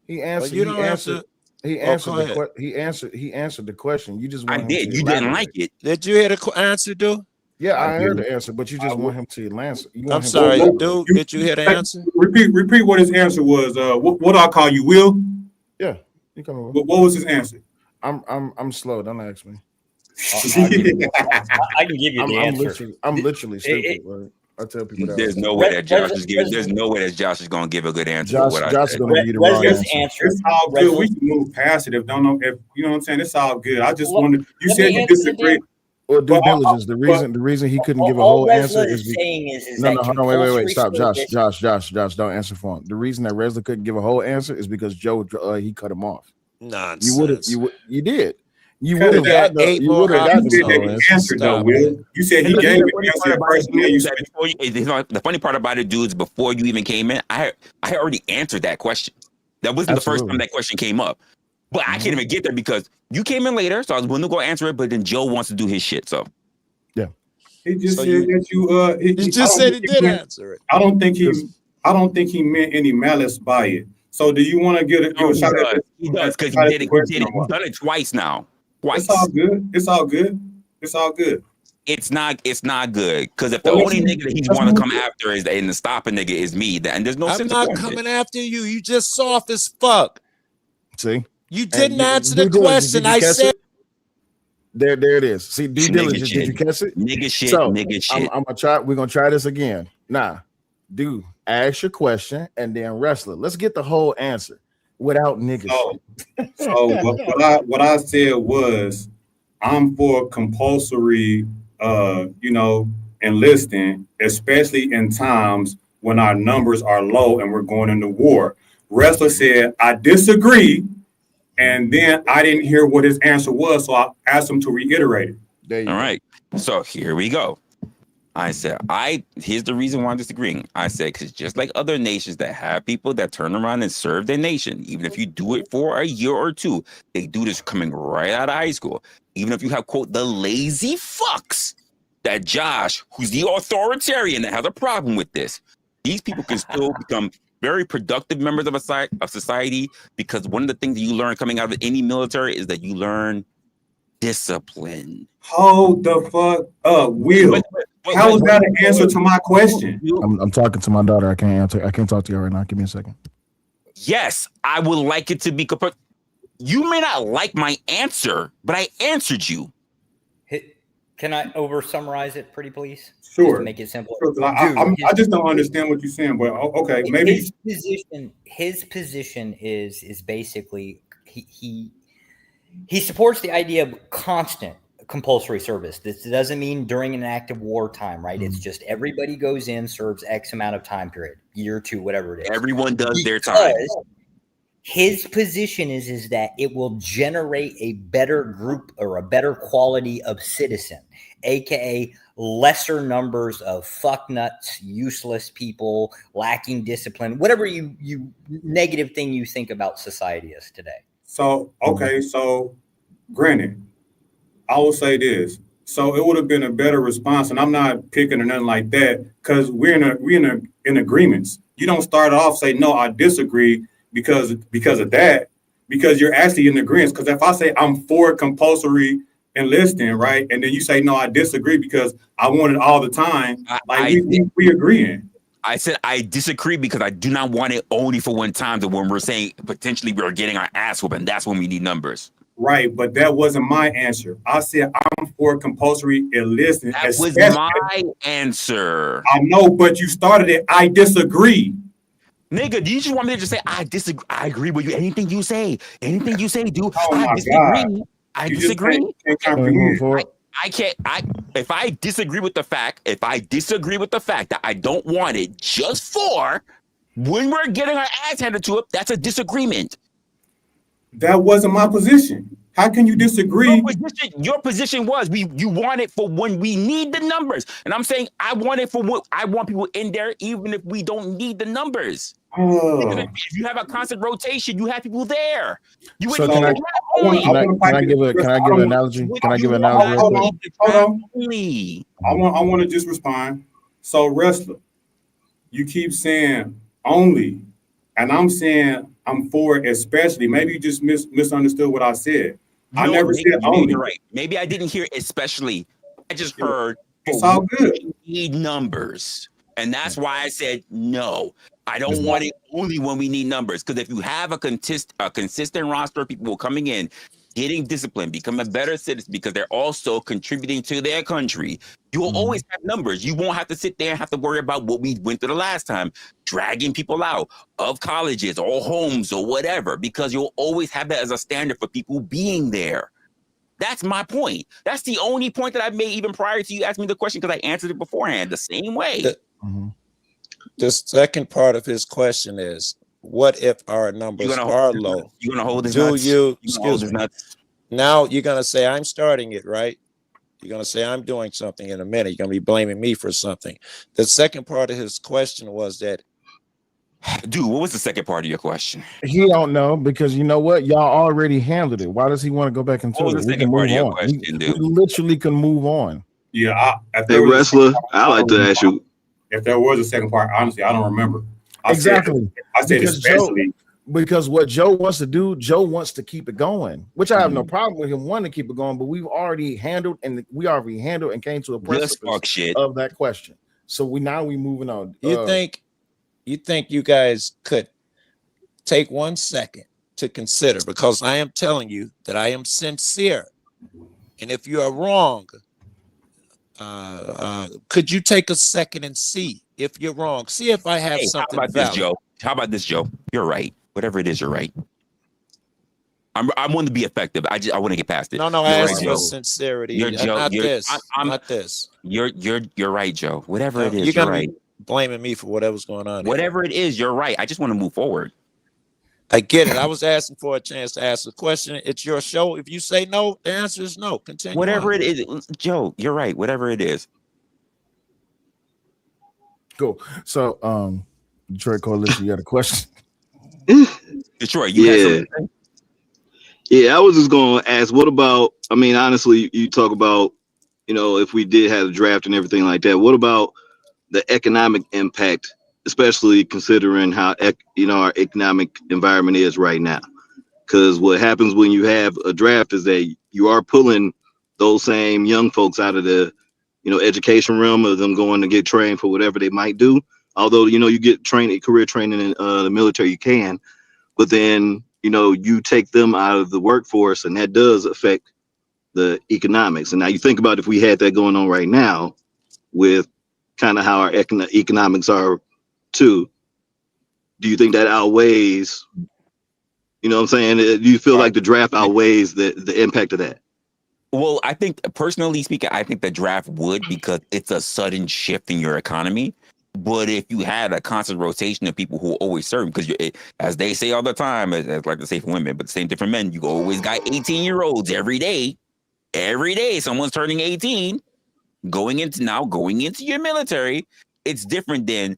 He But answered. you He don't have answered. to. He Oh, answered go the ahead. question. He answered the question. You just I want him did. to You didn't elaborate. like it. Did you hear the answer, dude? Yeah, I I heard did. the answer, but you just want him to answer. You want I'm him sorry, to elaborate. dude. Did you hear the answer? Repeat what his answer was. What I call you, Will? Yeah, you come over. What was his answer? I'm slow. Don't ask me. I can give you the answer. I'm literally stupid. Right? I tell people that. There's no way that Josh is giving. There's no way that Josh is gonna give a good answer for what I Josh is said. going to give you the wrong Resla's answer. It's all good. We can move past it. If don't know, if you know what I'm saying, it's all good. I just wanted. You let said me you answer disagree. Or due But- diligence. The reason he couldn't give a all whole answer Resla is is because saying is no, that hold on, wait, compulsory stop, service- Josh, don't answer for him. The reason that Resla couldn't give a whole answer is because Joe he cut him off. Nonsense. You did. You Because would have got 8 you more would have gotten options the You whole said answer. answer though, Stop. Will. You said he And gave the the funny answer part at about first, it, and then you dude, that switched. the funny part about it, dudes, before you even came in, I already answered that question. That wasn't the first time that question came up. But I can't even get there because you came in later, so I was willing to go answer it, but then Joe wants to do his shit. So He just So said you- that you. You just said he did answer it. I don't think he meant any malice by it. So do you want to give a shot at this? he does because shot he at did the it. question or He's what? done it twice now. Twice. It's all good. It's all good. It's all good. It's not good because if the Well, only let's- nigga that he let's want to move come it. after is and the stopping nigga is me, then there's no I'm sense not of coming after you. You just soft as fuck. See, You didn't And answer due the diligence, question. did you I catch said it? There it is. See, due Nigga diligence. shit. Did you catch it? nigga shit, So, nigga shit. I'm gonna try. We're gonna try this again. Nah, dude, ask your question and then wrestler. Let's get the whole answer without nigga shit. So what I said was I'm for compulsory enlisting, especially in times when our numbers are low and we're going into war. Resla said, I disagree, and then I didn't hear what his answer was, so I asked him to reiterate it. There you All go. right. So here we go. I said, here's the reason why I'm disagreeing. I said, because just like other nations that have people that turn around and serve their nation, even if you do it for a year or two, they do this coming right out of high school. Even if you have, quote, the lazy fucks that Josh, who's the authoritarian that has a problem with this, these people can still become very productive members of society because one of the things that you learn coming out of any military is that you learn discipline. Hold the fuck up, Will. How is that an answer to my question? I'm talking to my daughter. I can't answer. I can't talk to you right now. Give me a second. Yes, I would like it to be. You may not like my answer, but I answered you. Can I over summarize it pretty please? Sure. Just to make it simple. Sure, 'cause I just don't understand what you're saying, but okay, maybe his position is basically he supports the idea of constant compulsory service. This doesn't mean during an active wartime, right? It's just everybody goes in, serves X amount of time period, year or two, whatever it is. Everyone does their time. His position is that it will generate a better group or a better quality of citizen, aka lesser numbers of fucknuts, useless people, lacking discipline, whatever you negative thing you think about society is today. So, okay, so granted, I will say this. So it would have been a better response, and I'm not picking or nothing like that, because we're in agreements. You don't start off say no, I disagree because of that, because you're actually in agreement. Because if I say I'm for compulsory enlisting, right, and then you say no, I disagree because I want it all the time, we agreeing. I said I disagree because I do not want it only for one time. That when we're saying potentially we're getting our ass whooped, and that's when we need numbers. Right, but that wasn't my answer. I said I'm for compulsory enlisting. That was my answer. I know, but you started it. I disagree. Nigga, do you just want me to just say I disagree? I agree with you. Anything you say, dude. Oh I my disagree. God. I You disagree. just can't comprehend. I can't. If I disagree with the fact that I don't want it just for when we're getting our ass handed to it, that's a disagreement. That wasn't my position. How can you disagree? Your position was you want it for when we need the numbers, and I'm saying I want it for what I want people in there, even if we don't need the numbers. Oh. If you have a constant rotation, you have people there. You So wouldn't can need I the draft only. can I give an analogy? Can I give an analogy real quick? Hold on. Only. I want to just respond. So, wrestler, you keep saying only, and I'm saying I'm for it, especially. Maybe you just misunderstood what I said. I never said only. You're right. Maybe I didn't hear especially. I just heard It's all good. we need numbers. And that's why I said no. I don't want it only when we need numbers. Because if you have a consistent roster of people coming in, getting disciplined, becoming better citizens because they're also contributing to their country, you will always have numbers. You won't have to sit there and have to worry about what we went through the last time, dragging people out of colleges or homes or whatever, because you'll always have that as a standard for people being there. That's my point. That's the only point that I made even prior to you asking me the question, because I answered it beforehand the same way. The second part of his question is, what if our numbers are low? You're going to hold his Do nuts? you, excuse me, now you're going to say I'm starting it, right? You're going to say I'm doing something in a minute. You're going to be blaming me for something. The second part of his question was that, dude, what was the second part of your question? He don't know, because you know what? Y'all already handled it. Why does he want to go back into it? We can move on. We literally can move on. Yeah. Hey, Resla, I like to ask you. If there was a second part, honestly, I don't remember. I said because especially. Because what Joe wants to do, Joe wants to keep it going, which I have no problem with him wanting to keep it going, but we've already handled and came to a precipice of that question. So we moving on. You think you guys could take 1 second to consider, because I am telling you that I am sincere, and if you are wrong, could you take a second and see if you're wrong? See if I have something valid. How about this, Joe? You're right. Whatever it is, you're right. I want to be effective. I want to get past it. No, I asked for sincerity. Not this. You're right, Joe. Whatever it is, you're right. Be blaming me for whatever's going on. Whatever it is, you're right. I just want to move forward. I get it. I was asking for a chance to ask a question. It's your show. If you say no, the answer is no. Continue. Whatever it is, Joe, you're right. Whatever it is. Cool. So, Detroit Coalition, you got a question? Detroit, yeah. I was just going to ask, what about, I mean, honestly, you talk about, if we did have a draft and everything like that, what about the economic impact, especially considering how our economic environment is right now? Because what happens when you have a draft is that you are pulling those same young folks out of the education realm of them going to get trained for whatever they might do. Although you get career training in the military, you can, but then you take them out of the workforce, and that does affect the economics. And now you think about if we had that going on right now with kind of how our economics are too, do you think that outweighs, what I'm saying? Do you feel like the draft outweighs the impact of that? Well, I think, personally speaking, I think the draft would, because it's a sudden shift in your economy. But if you had a constant rotation of people who always serve, because as they say all the time, as like to say for women, but the same thing for men, you always got 18-year-olds every day. Every day, someone's turning 18, going into your military. It's different than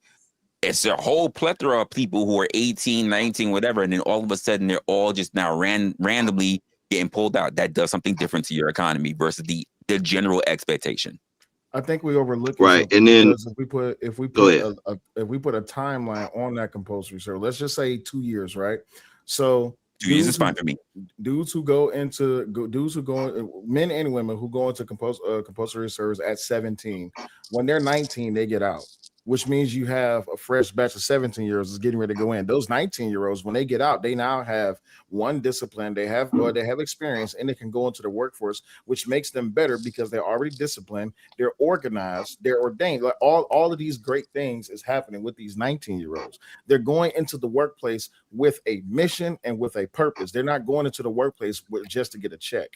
it's a whole plethora of people who are 18, 19, whatever, and then all of a sudden they're all just now randomly getting pulled out. That does something different to your economy versus the general expectation. I think we overlook right, and then if we put a timeline on that compulsory service, let's just say 2 years, right? So 2 years is fine for me. Men and women who go into compulsory service at 17, when they're 19, they get out, which means you have a fresh batch of 17-year-olds is getting ready to go in. Those 19-year-olds, when they get out, they now have one discipline, they have experience, and they can go into the workforce, which makes them better because they're already disciplined, they're organized, they're ordained. Like all of these great things is happening with these 19-year-olds. They're going into the workplace with a mission and with a purpose. They're not going into the workplace just to get a check.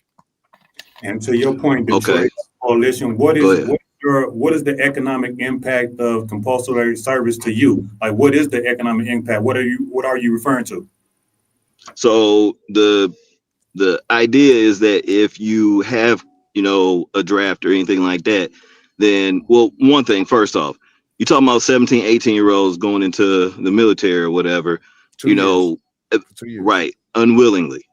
And to your point, Detroit Coalition, what is the economic impact of compulsory service to you? Like, what is the economic impact? What are you referring to? So the idea is that if you have, a draft or anything like that, then, well, one thing, first off, you talking about 17, 18-year-olds going into the military or whatever, 2 years. 2 years. Right, unwillingly,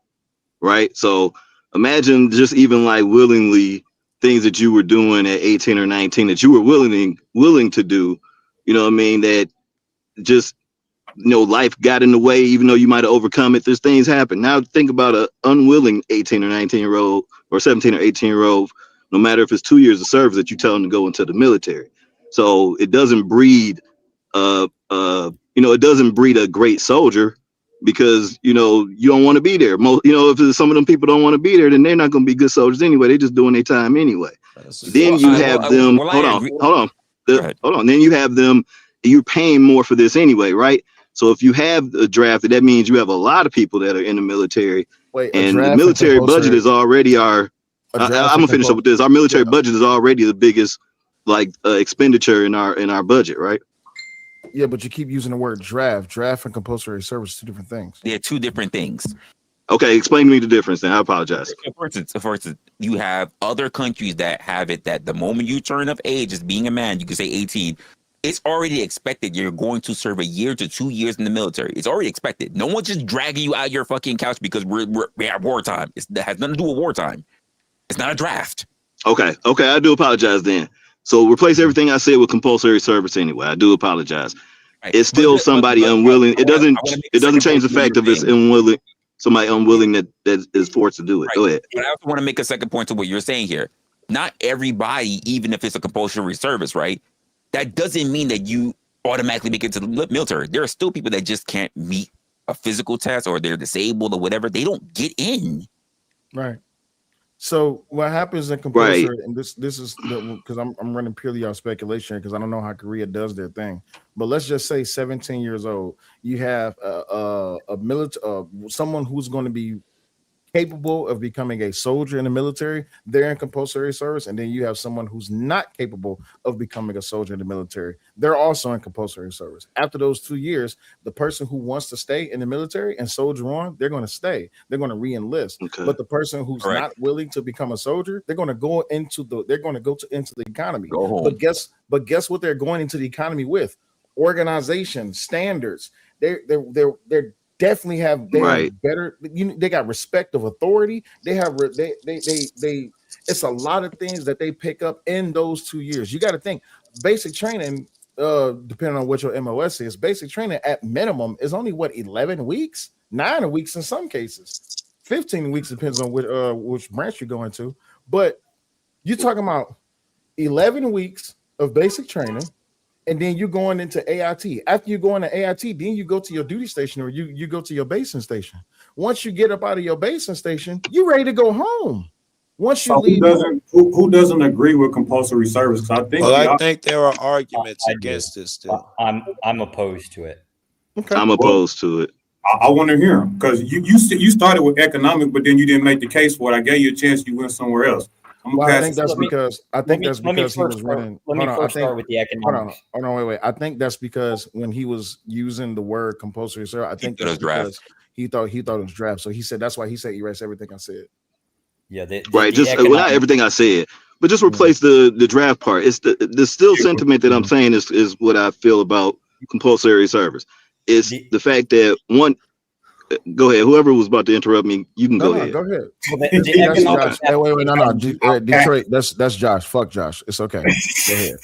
right? So imagine just even like willingly things that you were doing at 18 or 19 that you were willing to do, you know what I mean, that just, you know, life got in the way, even though you might have overcome it. There's things happen. Now think about an unwilling 18 or 19-year-old or 17 or 18-year-old, no matter if it's 2 years of service that you tell them to go into the military. So it doesn't breed, it doesn't breed a great soldier, because, you know, you don't want to be there. Most, you know, if some of them people don't want to be there, then they're not going to be good soldiers anyway. They're just doing their time anyway. Then you have them. Hold on. Then you have them. You're paying more for this anyway, right? So if you have a draft, that means you have a lot of people that are in the military. And the military budget is already I'm gonna finish up with this. Our military budget is already the biggest expenditure in our budget, right? Yeah, but you keep using the word draft. Draft and compulsory service, 2 different things. They're 2 different things. Okay, explain to me the difference then. I apologize. For instance, you have other countries that have it that the moment you turn of age as being a man, you can say 18, it's already expected you're going to serve a year to 2 years in the military. It's already expected. No one's just dragging you out your fucking couch because we're at wartime. That has nothing to do with wartime. It's not a draft. Okay, I do apologize then. So replace everything I said with compulsory service anyway. I do apologize. Right. It's still somebody unwilling. It doesn't change the fact of it's unwilling. Somebody unwilling that is forced to do it. Right. Go ahead. But I also want to make a second point to what you're saying here. Not everybody, even if it's a compulsory service, right? That doesn't mean that you automatically make it to the military. There are still people that just can't meet a physical test, or they're disabled or whatever. They don't get in. Right. So what happens in compulsory, and this is because I'm running purely on speculation because I don't know how Korea does their thing. But let's just say 17 years old, you have a military, someone who's going to be capable of becoming a soldier in the military. They're in compulsory service, and then you have someone who's not capable of becoming a soldier in the military. They're also in compulsory service. After those 2 years, the person who wants to stay in the military and soldier on, they're going to stay. They're going to re-enlist. Okay. But the person who's not willing to become a soldier, they're going to go into the economy. But guess what they're going into the economy with? Organization, standards. They're definitely have better. They got respect of authority. They have they. It's a lot of things that they pick up in those 2 years. You got to think basic training, depending on what your MOS is. Basic training at minimum is only 11 weeks, 9 weeks in some cases, 15 weeks depends on which branch you're going to. But you're talking about 11 weeks of basic training. And then you're going into AIT. After you go into AIT, then you go to your duty station, or you go to your basing station. Once you get up out of your basing station, you're ready to go home. Once you leave, who doesn't agree with compulsory service? I think there are arguments against this still. I'm opposed to it. Okay. I'm opposed to it. I want to hear them, because you started with economic, but then you didn't make the case for it. I gave you a chance. You went somewhere else. I think that's because he was running. Let me first start with the economics. Hold on, wait. I think that's because when he was using the word compulsory service, I think that's because he thought it was draft. So he said that's why he said erase everything I said. Yeah, not everything I said, but just replace the draft part. It's the still sentiment that I'm saying is what I feel about compulsory service. It's the fact that one. Go ahead. Whoever was about to interrupt me, you can go ahead. Go ahead. No. Detroit. That's Josh. Fuck Josh. It's okay. Go ahead.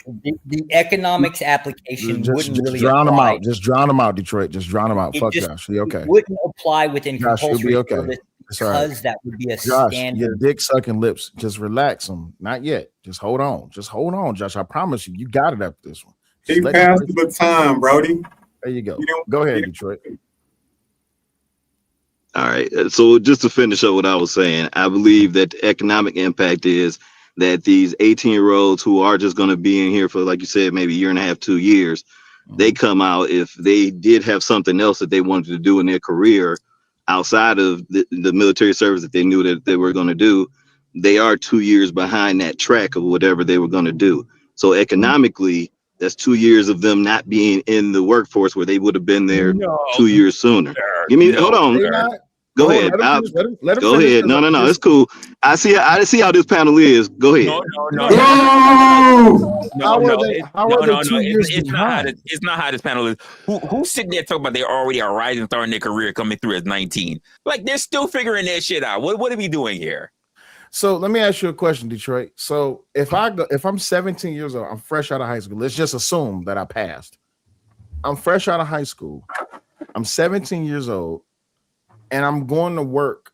The economics application wouldn't really drown him out. Just drown him out, Detroit. Just drown him out. Fuck Josh. He okay. Wouldn't apply within Josh, compulsory okay. service because that would be a Josh, standard. your dick sucking lips. Just relax them. Not yet. Just hold on. Josh. I promise you got it after this one. He passed the time, Brody. There you go. Go ahead, Detroit. All right. So just to finish up what I was saying, I believe that the economic impact is that these 18-year-olds who are just going to be in here for, like you said, maybe a year and a half, 2 years, they come out, if they did have something else that they wanted to do in their career outside of the military service that they knew that they were going to do, they are 2 years behind that track of whatever they were going to do. So economically, that's 2 years of them not being in the workforce where they would have been there 2 years sooner. Hold on. Go ahead. Go ahead. No. It's cool. I see how this panel is. Go ahead. No. How are they? It's, How no, are they no, no. 2 years It's not how behind? it's not how this panel is. Who's sitting there talking about they already are rising star in their career coming through as 19? Like they're still figuring that shit out. What are we doing here? So let me ask you a question, Detroit. So if I'm 17 years old, I'm fresh out of high school. Let's just assume that I passed. I'm fresh out of high school. I'm 17 years old, and I'm going to work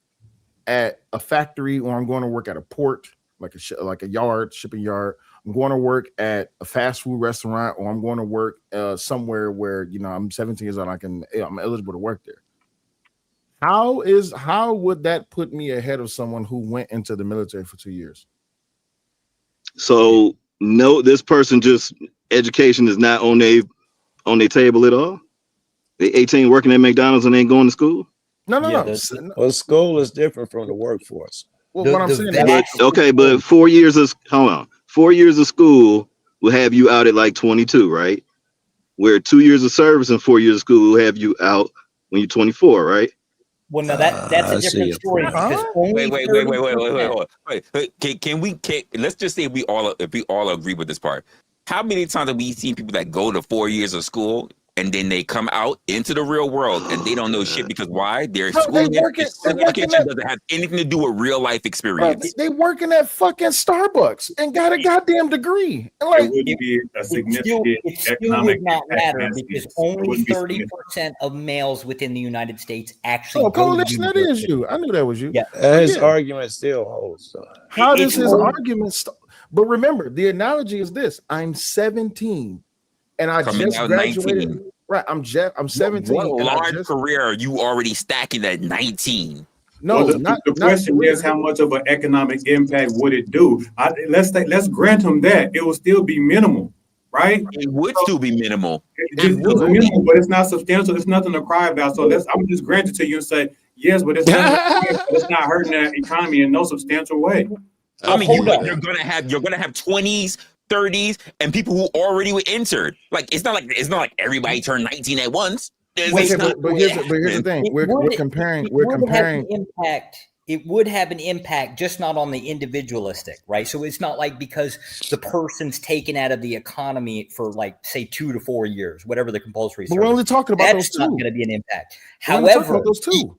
at a factory, or I'm going to work at a port, like a yard, shipping yard. I'm going to work at a fast food restaurant, or I'm going to work somewhere where I'm 17 years old. I'm eligible to work there. How would that put me ahead of someone who went into the military for 2 years? So no, this person just education is not on their table at all. They 18 working at McDonald's and ain't going to school. No. Well, school is different from the workforce. Well, what I'm saying is, but 4 years of 4 years of school will have you out at like 22, right? Where 2 years of service and 4 years of school will have you out when you're 24, right? Well, no, that's a different story. Because only Wait. Can we let's just say if we all agree with this part. How many times have we seen people that go to 4 years of school and then they come out into the real world and they don't know shit because why? Their school education doesn't have anything to do with real life experience. They working at fucking Starbucks and got a goddamn degree. Like, it would be a significant economic would not matter because only 30% of males within the United States actually. Coalition, that is you. I knew that was you. Yeah, his argument still holds. So. How does his argument? But remember, the analogy is this: I'm 17. And I just graduated. 19. Right, I'm 17. What large career are you already stacking at 19? No, the question is how much of an economic impact would it do? Let's grant him that it will still be minimal, right? It would still be minimal. It's minimal, but it's not substantial. It's nothing to cry about. So I'm just grant it to you and say yes, but it's not hurting the economy in no substantial way. I mean, you're gonna have 20s. 30s and people who already were entered. Like it's not like everybody turned 19 at once. But here's the thing: we're comparing. It would have an impact, just not on the individualistic, right? So it's not like because the person's taken out of the economy for like say 2 to 4 years, whatever the compulsory. But we're only talking about those two. That's not going to be an impact. However, those two.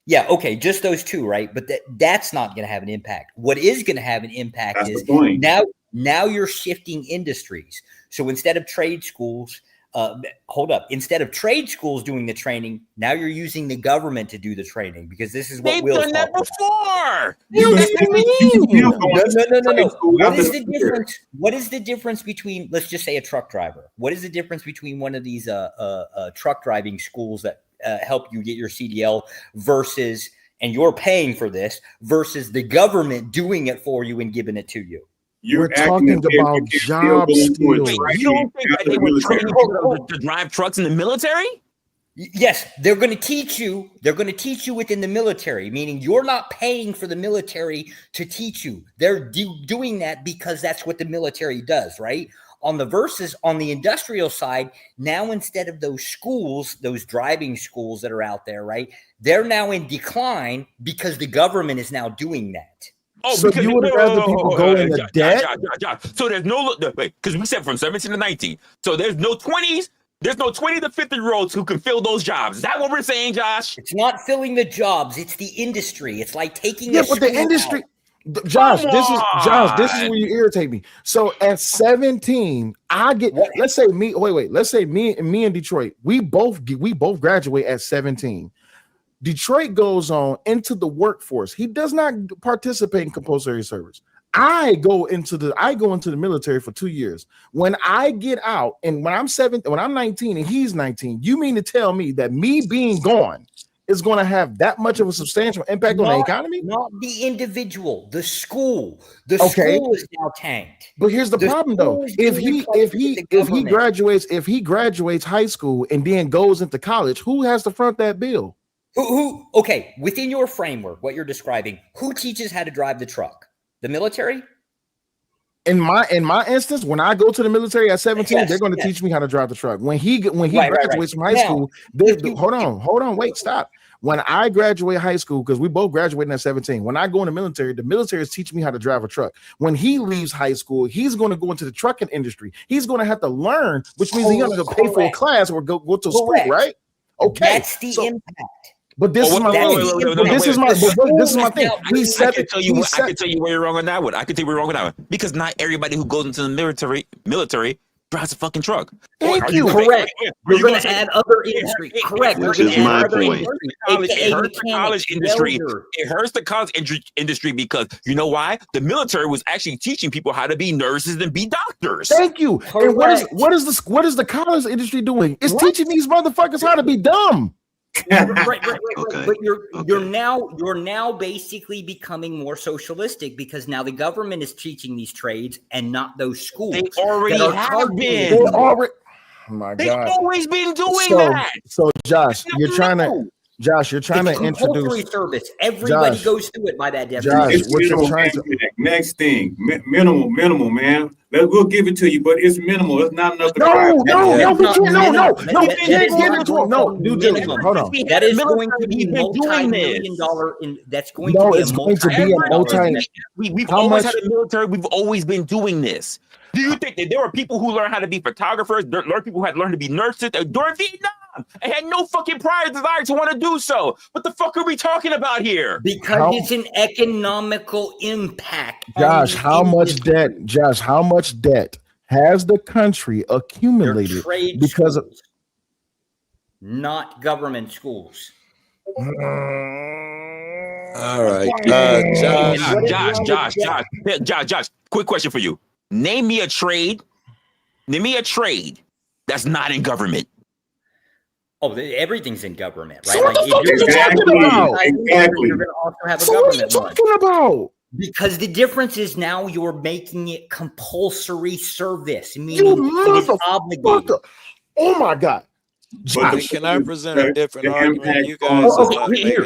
Yeah, okay, just those two, right? But that's not going to have an impact. What is going to have an impact that's is the point. Now you're shifting industries. So instead of trade schools, instead of trade schools doing the training, now you're using the government to do the training because this is what Will's done that before. No. What is the difference between, let's just say, a truck driver? What is the difference between one of these truck driving schools that help you get your CDL versus, and you're paying for this, versus the government doing it for you and giving it to you? We're talking about job skills. You don't think that they were training people to drive trucks in the military? Yes, they're going to teach you. They're going to teach you within the military, meaning you're not paying for the military to teach you. They're doing that because that's what the military does, right? On the industrial side, now instead of those schools, those driving schools that are out there, right? They're now in decline because the government is now doing that. Oh, so you would rather people go in the debt? So there's because we said from 17 to 19. So there's no 20s. There's no 20 to 50-year-olds who can fill those jobs. Is that what we're saying, Josh? It's not filling the jobs. It's the industry. It's like taking but the industry. Josh, this is where you irritate me. So at 17, I get. Let's say me. Wait. Let's say me and Detroit. We both graduate at 17. Detroit goes on into the workforce. He does not participate in compulsory service. I go into the military for 2 years. When I get out, and when I'm 19 and he's 19, you mean to tell me that me being gone is going to have that much of a substantial impact on the economy? Not the individual, the school. The school is now tanked. But here's the problem, though. If he graduates high school and then goes into college, who has to front that bill? Who? Okay, within your framework, what you're describing, who teaches how to drive the truck? The military? In my instance, when I go to the military at 17, they're going to teach me how to drive the truck. When he graduates from high school, hold on, wait, stop. When I graduate high school, because we both graduated at 17. When I go in the military is teaching me how to drive a truck. When he leaves high school, he's going to go into the trucking industry. He's going to have to learn, which means he's going to pay for a class or go to school, right? Okay, that's the impact. But this is my thing. I can tell you where you're wrong on that one. I can tell you where you're wrong on that one. Because not everybody who goes into the military drives a fucking truck. Thank you. Correct. We're going to add other industry. Correct. Which is my point. It hurts the college industry. It hurts the college industry because you know why? The military was actually teaching people how to be nurses and be doctors. Thank you. And what is the college industry doing? It's teaching these motherfuckers how to be dumb. Right. Okay. But you're now basically becoming more socialistic because now the government is teaching these trades and not those schools. They already have been. Oh my God. They've always been doing that. So Josh, you're trying to introduce service. Everybody goes through it by that definition. Josh, what you're trying to next thing, minimal, man. We'll give it to you, but it's minimal. It's not enough. No. Hold on. That is going to be multi-million-dollar. That's going to be it's going to be a multi. We've always had a military. We've always been doing this. Do you think that there were people who learned how to be photographers? People who had learned to be nurses during Vietnam and had no fucking prior desire to want to do so? What the fuck are we talking about here? Because it's an economical impact. Josh, how much debt has the country accumulated because of not government schools? All right, Josh. Quick question for you. Name me a trade that's not in government. Oh, everything's in government, right? So what the fuck are you talking about? Exactly. You're going to also have a so government. What are you talking about? Because the difference is now you're making it compulsory service, meaning You it is obligated. Oh my God. Josh, can I present a different argument? You guys here.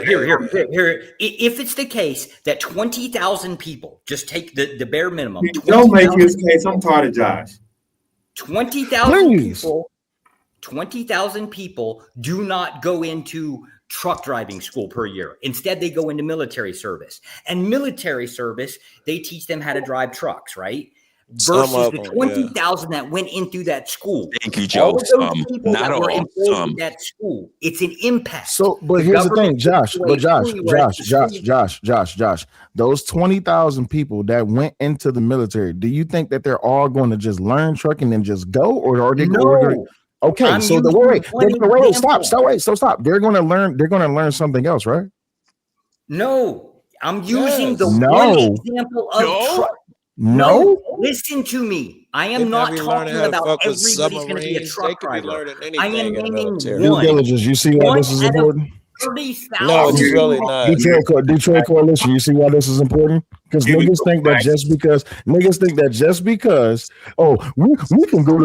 If it's the case that 20,000 people just take the bare minimum, don't make his case. I'm tired of Josh. 20,000 people do not go into truck driving school per year. Instead, they go into military service. And military service, they teach them how to drive trucks, right? Versus the 20,000 that went into that school. Thank you, Joe. Not all. That school. It's an impact. So, but here's the thing, Josh. Those 20,000 people that went into the military, do you think that they're all going to just learn trucking and just go, or are they going? Okay, so wait, stop. They're going to learn something else, right? No, I'm using the one example of truck. No, listen to me. I am not talking about everybody's going to be a truck driver. I am naming due diligence. You see why this is important? 30,000. No, it's really not. Detroit Coalition. You see why this is important? Because niggas think that just because we can go to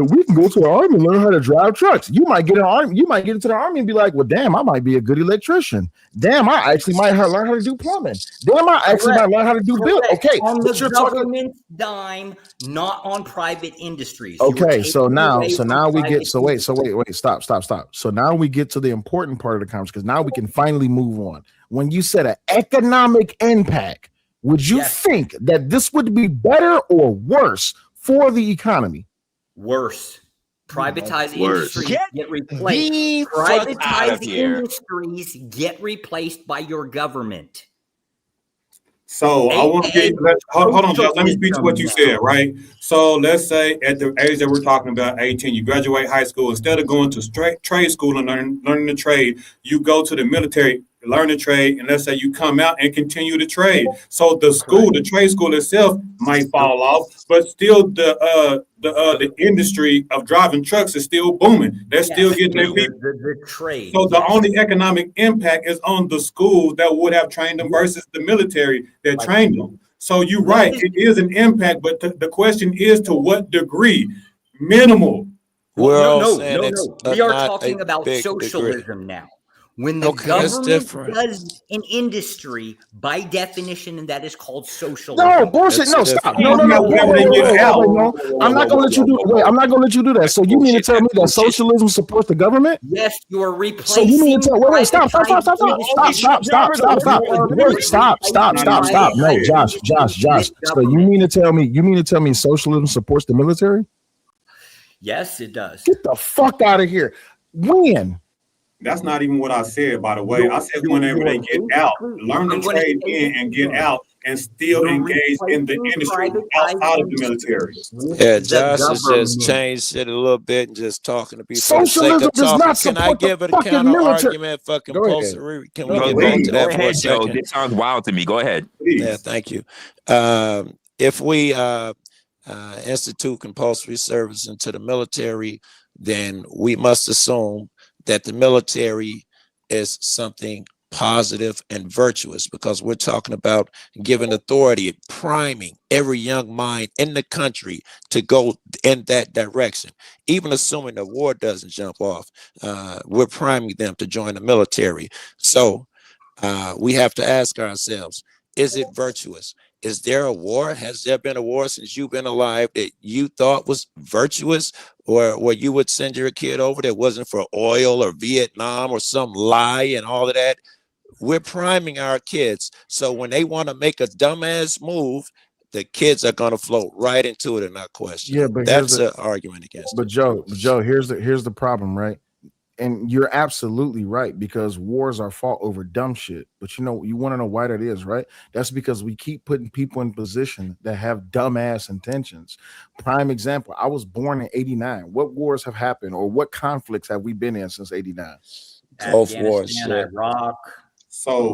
the army and learn how to drive trucks. You might get into the army and be like, well, damn, I might be a good electrician. Damn, I actually might learn how to do plumbing. Damn, I actually might learn how to do build. Okay, on the government's dime, not on private industries. Okay, so now we get wait, stop. So now we get to the important part of the conversation because now we can finally move on. When you said an economic impact, would you think that this would be better or worse for the economy? Worse. Privatized industries get replaced. Privatized industries get replaced by your government. So I want to get hold on, Josh. Let me speak to what you said, right? So let's say at the age that we're talking about, 18, you graduate high school. Instead of going to straight trade school and learning the trade, you go to the military, learn the trade, and let's say you come out and continue to trade. So the trade school itself might fall off, but still the industry of driving trucks is still booming. They're still getting their people. The trade. So the only economic impact is on the schools that would have trained them versus the military that trained them. So you're right, it is an impact, but the question is to what degree? Minimal. No. We are talking about socialism now. When the Okay, that's government different. does an industry, by definition, and that is called socialism. No bullshit. That's No, different. stop. No. Whenever they get out. No. I'm not gonna let you do. Wait, I'm not gonna let you do that. So you mean to tell me that socialism supports the government? Yes, you are So replacing. you mean to tell? Wait, stop. No, Josh. So you mean to tell me? Socialism supports the military? Yes, it does. Get the fuck out of here. When? That's not even what I said, by the way. I said whenever they get out, learn to trade in and get out and still engage in the industry outside of the military. Yeah, Josh has just changed it a little bit and just talking to people. Socialism does not Can I support give the it a fucking counter military. argument for Go ahead. compulsory? Can we Go get back to that for a ahead, Joe. second? It sounds wild to me. Go ahead. Please. Yeah, thank you. If we institute compulsory service into the military, then we must assume that the military is something positive and virtuous, because we're talking about giving authority, priming every young mind in the country to go in that direction. Even assuming the war doesn't jump off, we're priming them to join the military. So we have to ask ourselves, is it virtuous? Is there a war? Has there been a war since you've been alive that you thought was virtuous, or where you would send your kid over that wasn't for oil or Vietnam or some lie and all of that? We're priming our kids, so when they want to make a dumbass move, the kids are going to float right into it and not question. Yeah, but that's an argument against it. But Joe, here's the problem, right? And you're absolutely right, because wars are fought over dumb shit. But you want to know why that is, right? That's because we keep putting people in position that have dumbass intentions. Prime example, I was born in 89. What wars have happened, or what conflicts have we been in since 89? Both wars, Iraq. So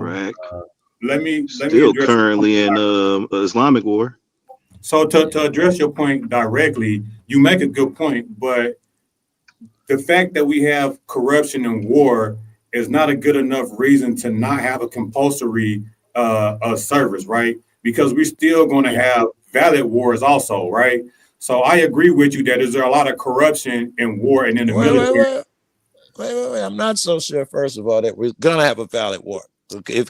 let me still currently in Islamic war. So to address your point directly, you make a good point, but the fact that we have corruption and war is not a good enough reason to not have a compulsory service, right? Because we're still going to have valid wars also, right? So I agree with you that there's a lot of corruption and war and in the military. Wait. I'm not so sure, first of all, that we're going to have a valid war.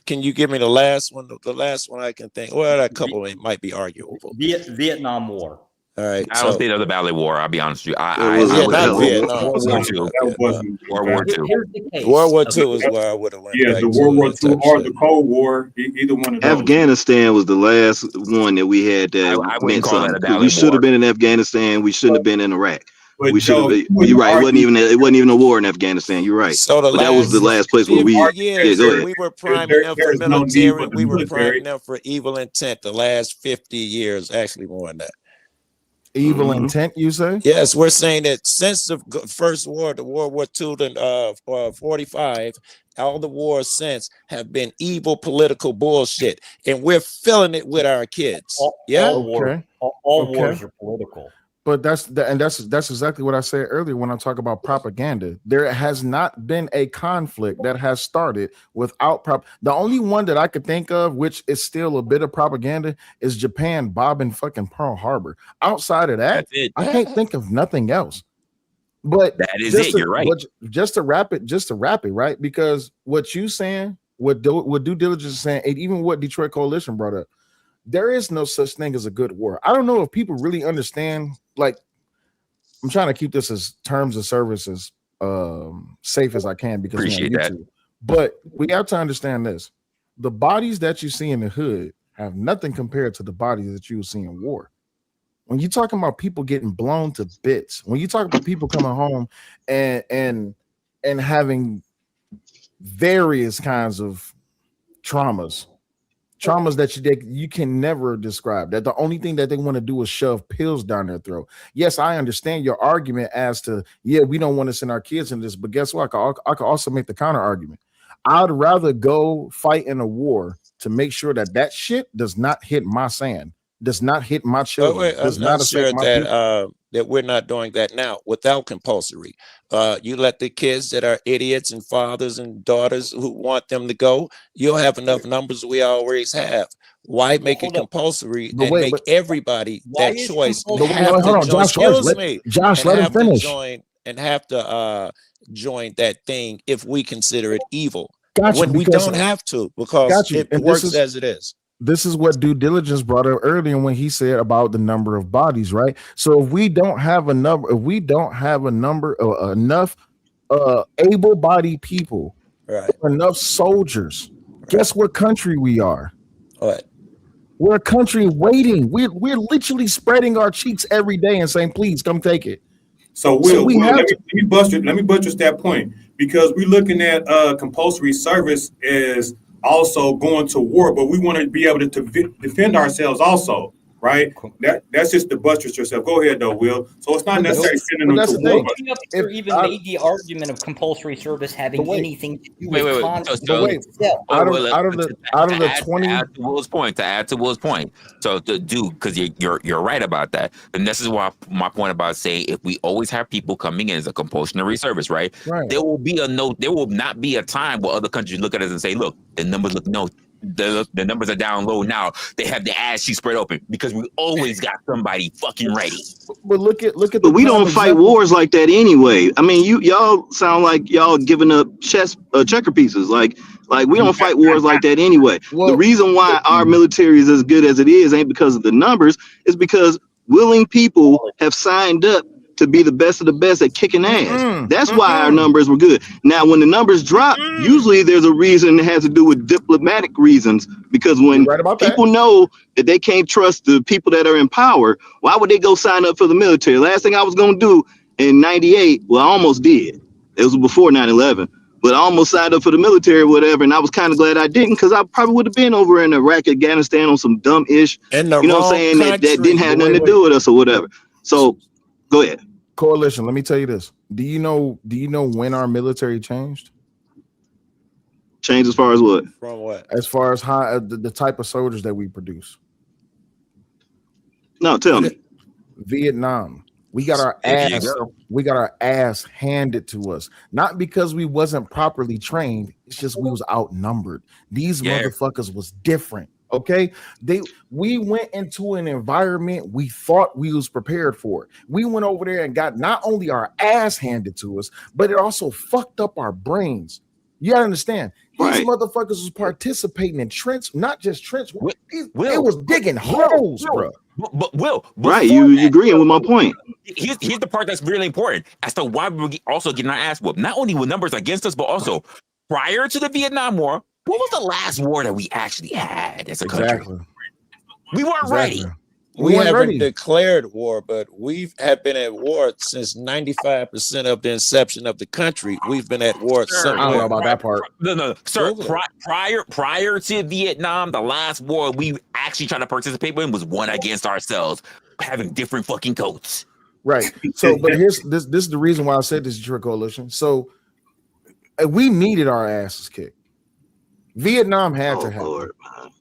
Can you give me the last one? The last one I can think. Well, a couple might be arguable. Vietnam War. All right. I don't think that was a valid war. I'll be honest with you. World War II. World War II is where I would have went. Yeah, the World War II or the Cold War. Either one of those. Afghanistan was the last one that we had that meant something. We should have been in Afghanistan. We shouldn't have been in Iraq. But we should have. You're right. It wasn't even a war in Afghanistan. You're right. So that was the last place where we. We were priming them for military. We were priming them for evil intent. The last 50 years, actually more than that. Evil intent, you say? Yes, we're saying that since the first war, the World War II, to 45, all the wars since have been evil political bullshit, and we're filling it with our kids. All wars are political. But that's exactly what I said earlier when I talk about propaganda. There has not been a conflict that has started without the only one that I could think of, which is still a bit of propaganda, is Japan bombing fucking Pearl Harbor. Outside of that, I can't think of nothing else. But that is it. You're right. Just to wrap it, right? Because what you saying, what due diligence is saying, and even what Detroit Coalition brought up, there is no such thing as a good war. I don't know if people really understand. Like, I'm trying to keep this as terms of services safe as I can because appreciate that. But we have to understand this: the bodies that you see in the hood have nothing compared to the bodies that you will see in war. When you're talking about people getting blown to bits, when you talk about people coming home and having various kinds of traumas that you can never describe, that the only thing that they want to do is shove pills down their throat. Yes, I understand your argument as to, we don't want to send our kids in this, but guess what? I could also make the counter argument. I'd rather go fight in a war to make sure that shit does not hit my sand, does not hit my children. I'm not sure that we're not doing that now without compulsory. You let the kids that are idiots and fathers and daughters who want them to go, you'll have enough numbers we always have. Why make it compulsory and make everybody that choice? Josh, let him finish. And have to join that thing if we consider it evil. Got you, When we because don't have to, because got you. it And works as it is. this is what due diligence brought up earlier when he said about the number of bodies, right? So if we don't have a number, enough able-bodied people, Right. enough soldiers, guess what country we are? What? We're a country waiting. We're literally spreading our cheeks every day and saying, please come take it. So Will, let me buttress that point, because we're looking at compulsory service as also going to war, but we want to be able to defend ourselves also, right? That's just to buttress yourself. Go ahead though, Will. So it's not necessarily sending them to war. Never even made the argument of compulsory service having anything to do with conflict. Out of the 20, to add to Will's point. So because you're right about that, and this is why my point about saying if we always have people coming in as a compulsory service, right? There will not be a time where other countries look at us and say, look, the numbers look the numbers are down low now. They have the ass cheeks spread open because we always got somebody fucking ready. But look at. But we don't fight wars like that anyway. I mean, y'all sound like y'all giving up checker pieces. Like we don't fight wars like that anyway. Well, the reason why our military is as good as it is ain't because of the numbers. It's because willing people have signed up to be the best of the best at kicking ass. That's why our numbers were good. Now, when the numbers drop, usually there's a reason that has to do with diplomatic reasons, because when people know that they can't trust the people that are in power, why would they go sign up for the military? Last thing I was going to do in 98, well, I almost did. It was before 9/11, but I almost signed up for the military or whatever, and I was kind of glad I didn't, because I probably would have been over in Iraq, Afghanistan on some dumb ish, you know what I'm saying, that didn't have nothing to do with us or whatever. So go ahead. Coalition, let me tell you this. Do you know when our military changed? Changed as far as what? From what? As far as how the type of soldiers that we produce. No, tell me. Vietnam. We got our ass handed to us. Not because we wasn't properly trained. It's just we was outnumbered. These motherfuckers was different. Okay, we went into an environment we thought we was prepared for. We went over there and got not only our ass handed to us, but it also fucked up our brains. You gotta understand, these motherfuckers was participating in trench, not just trench. It was digging holes, bro. But Will, you agreeing with my point? Here's the part that's really important as to why we're also getting our ass whooped. Not only with numbers against us, but also prior to the Vietnam War. What was the last war that we actually had as a country? We weren't ready. We haven't declared war, but we have been at war since 95% of the inception of the country. We've been at war. I don't know about that part. No, sir. Prior to Vietnam, the last war we actually tried to participate in was one against ourselves, having different fucking coats. Right. So, but here's this is the reason why I said this is your coalition. So we needed our asses kicked. Vietnam had to happen. Lord,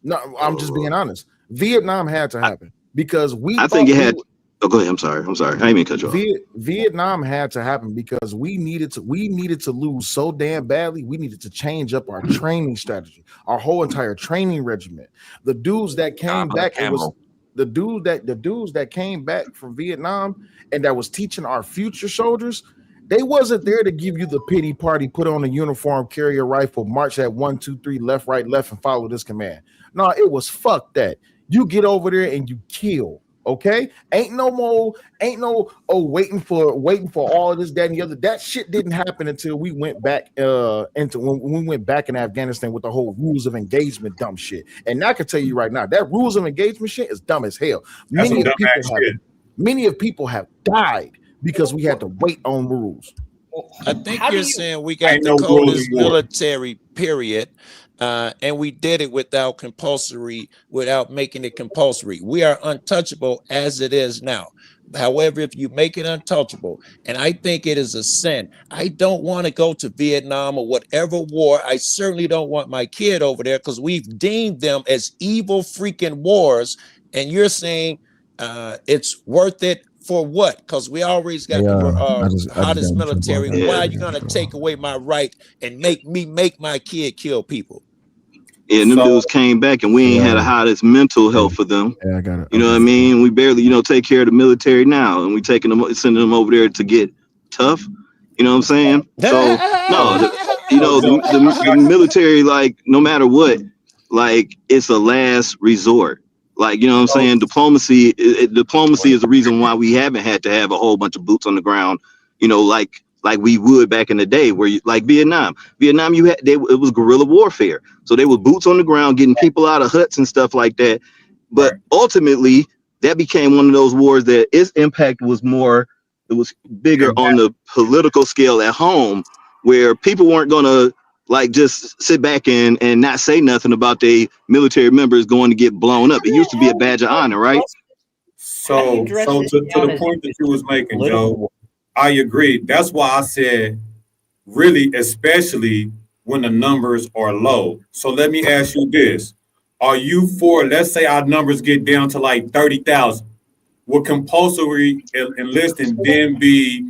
no, I'm just being honest. Vietnam had to happen because I think it had. Oh, go ahead. I'm sorry. I didn't mean to cut you off. Vietnam had to happen because we needed to lose so damn badly. We needed to change up our training strategy, our whole entire training regiment. The dudes that came back, it was the dudes that came back from Vietnam and that was teaching our future soldiers. They wasn't there to give you the pity party, put on a uniform, carry a rifle, march at 1, 2, 3, left, right, left, and follow this command. No, it was fuck that. You get over there and you kill. Okay, ain't no waiting for all of this, that, and the other. That shit didn't happen until we went back when we went back in Afghanistan with the whole rules of engagement dumb shit. And I can tell you right now, that rules of engagement shit is dumb as hell. Many of people have died because we had to wait on rules. I think you're saying we got the coldest military period, and we did it without making it compulsory. We are untouchable as it is now. However, if you make it untouchable, and I think it is a sin, I don't want to go to Vietnam or whatever war. I certainly don't want my kid over there because we've deemed them as evil freaking wars. And you're saying it's worth it. For what? Because we always got the hottest military. Why are you going to take away my right and make my kid kill people? Yeah, and them dudes came back and we ain't had the hottest mental health for them. Yeah, I got it. You know what I mean? We barely, take care of the military now, and we sending them over there to get tough. You know what I'm saying? So no, the military, like no matter what, like it's a last resort. Like, you know what I'm saying? Diplomacy is the reason why we haven't had to have a whole bunch of boots on the ground, like we would back in the day, where like Vietnam, it was guerrilla warfare. So they were boots on the ground, getting people out of huts and stuff like that. But ultimately, that became one of those wars that its impact was more. It was bigger on the political scale at home, where people weren't gonna like just sit back and not say nothing about their military members going to get blown up. It used to be a badge of honor, right? So to the point that you was making, Joe, I agree. That's why I said, really, especially when the numbers are low. So let me ask you this. Are you for, let's say our numbers get down to like 30,000, would compulsory enlisting then be,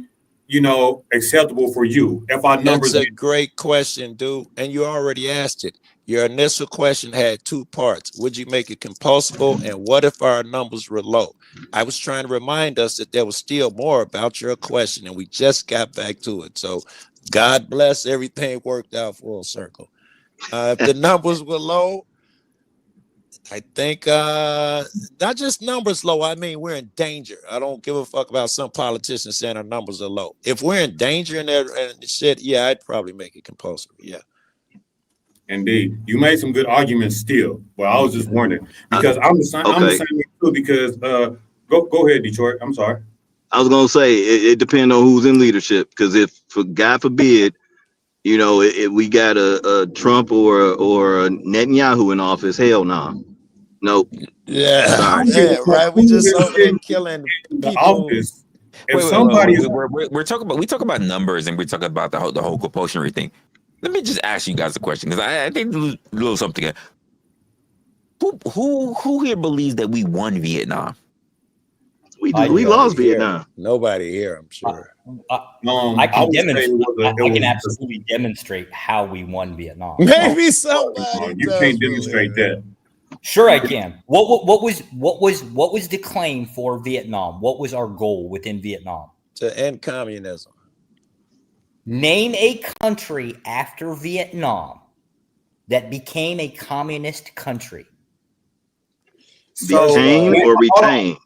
acceptable for you? If our numbers— That's a great question, dude. And you already asked it. Your initial question had two parts. Would you make it compulsible? And what if our numbers were low? I was trying to remind us that there was still more about your question, and we just got back to it. So God bless, everything worked out full circle. If the numbers were low, I think not just numbers low. I mean, we're in danger. I don't give a fuck about some politicians saying our numbers are low. If we're in danger and shit, yeah, I'd probably make it compulsory. Yeah. Indeed, you made some good arguments still, but I was just wondering because I'm the same way too. Because go ahead, Detroit. I'm sorry. I was gonna say it depends on who's in leadership. Because if, for God forbid, if we got a Trump or a Netanyahu in office, hell no. Nope. Yeah. Sorry. Yeah, right. We just over there killing people. Office. We talk about numbers, and we talk about the whole compulsory thing. Let me just ask you guys a question, because I think a little something. Who here believes that we won Vietnam? We lost Vietnam. Nobody here, I'm sure. I can absolutely demonstrate how we won Vietnam. Maybe somebody. You can't demonstrate that. Sure, I can. What was the claim for Vietnam? What was our goal within Vietnam? To end communism. Name a country after Vietnam that became a communist country. Became or retained?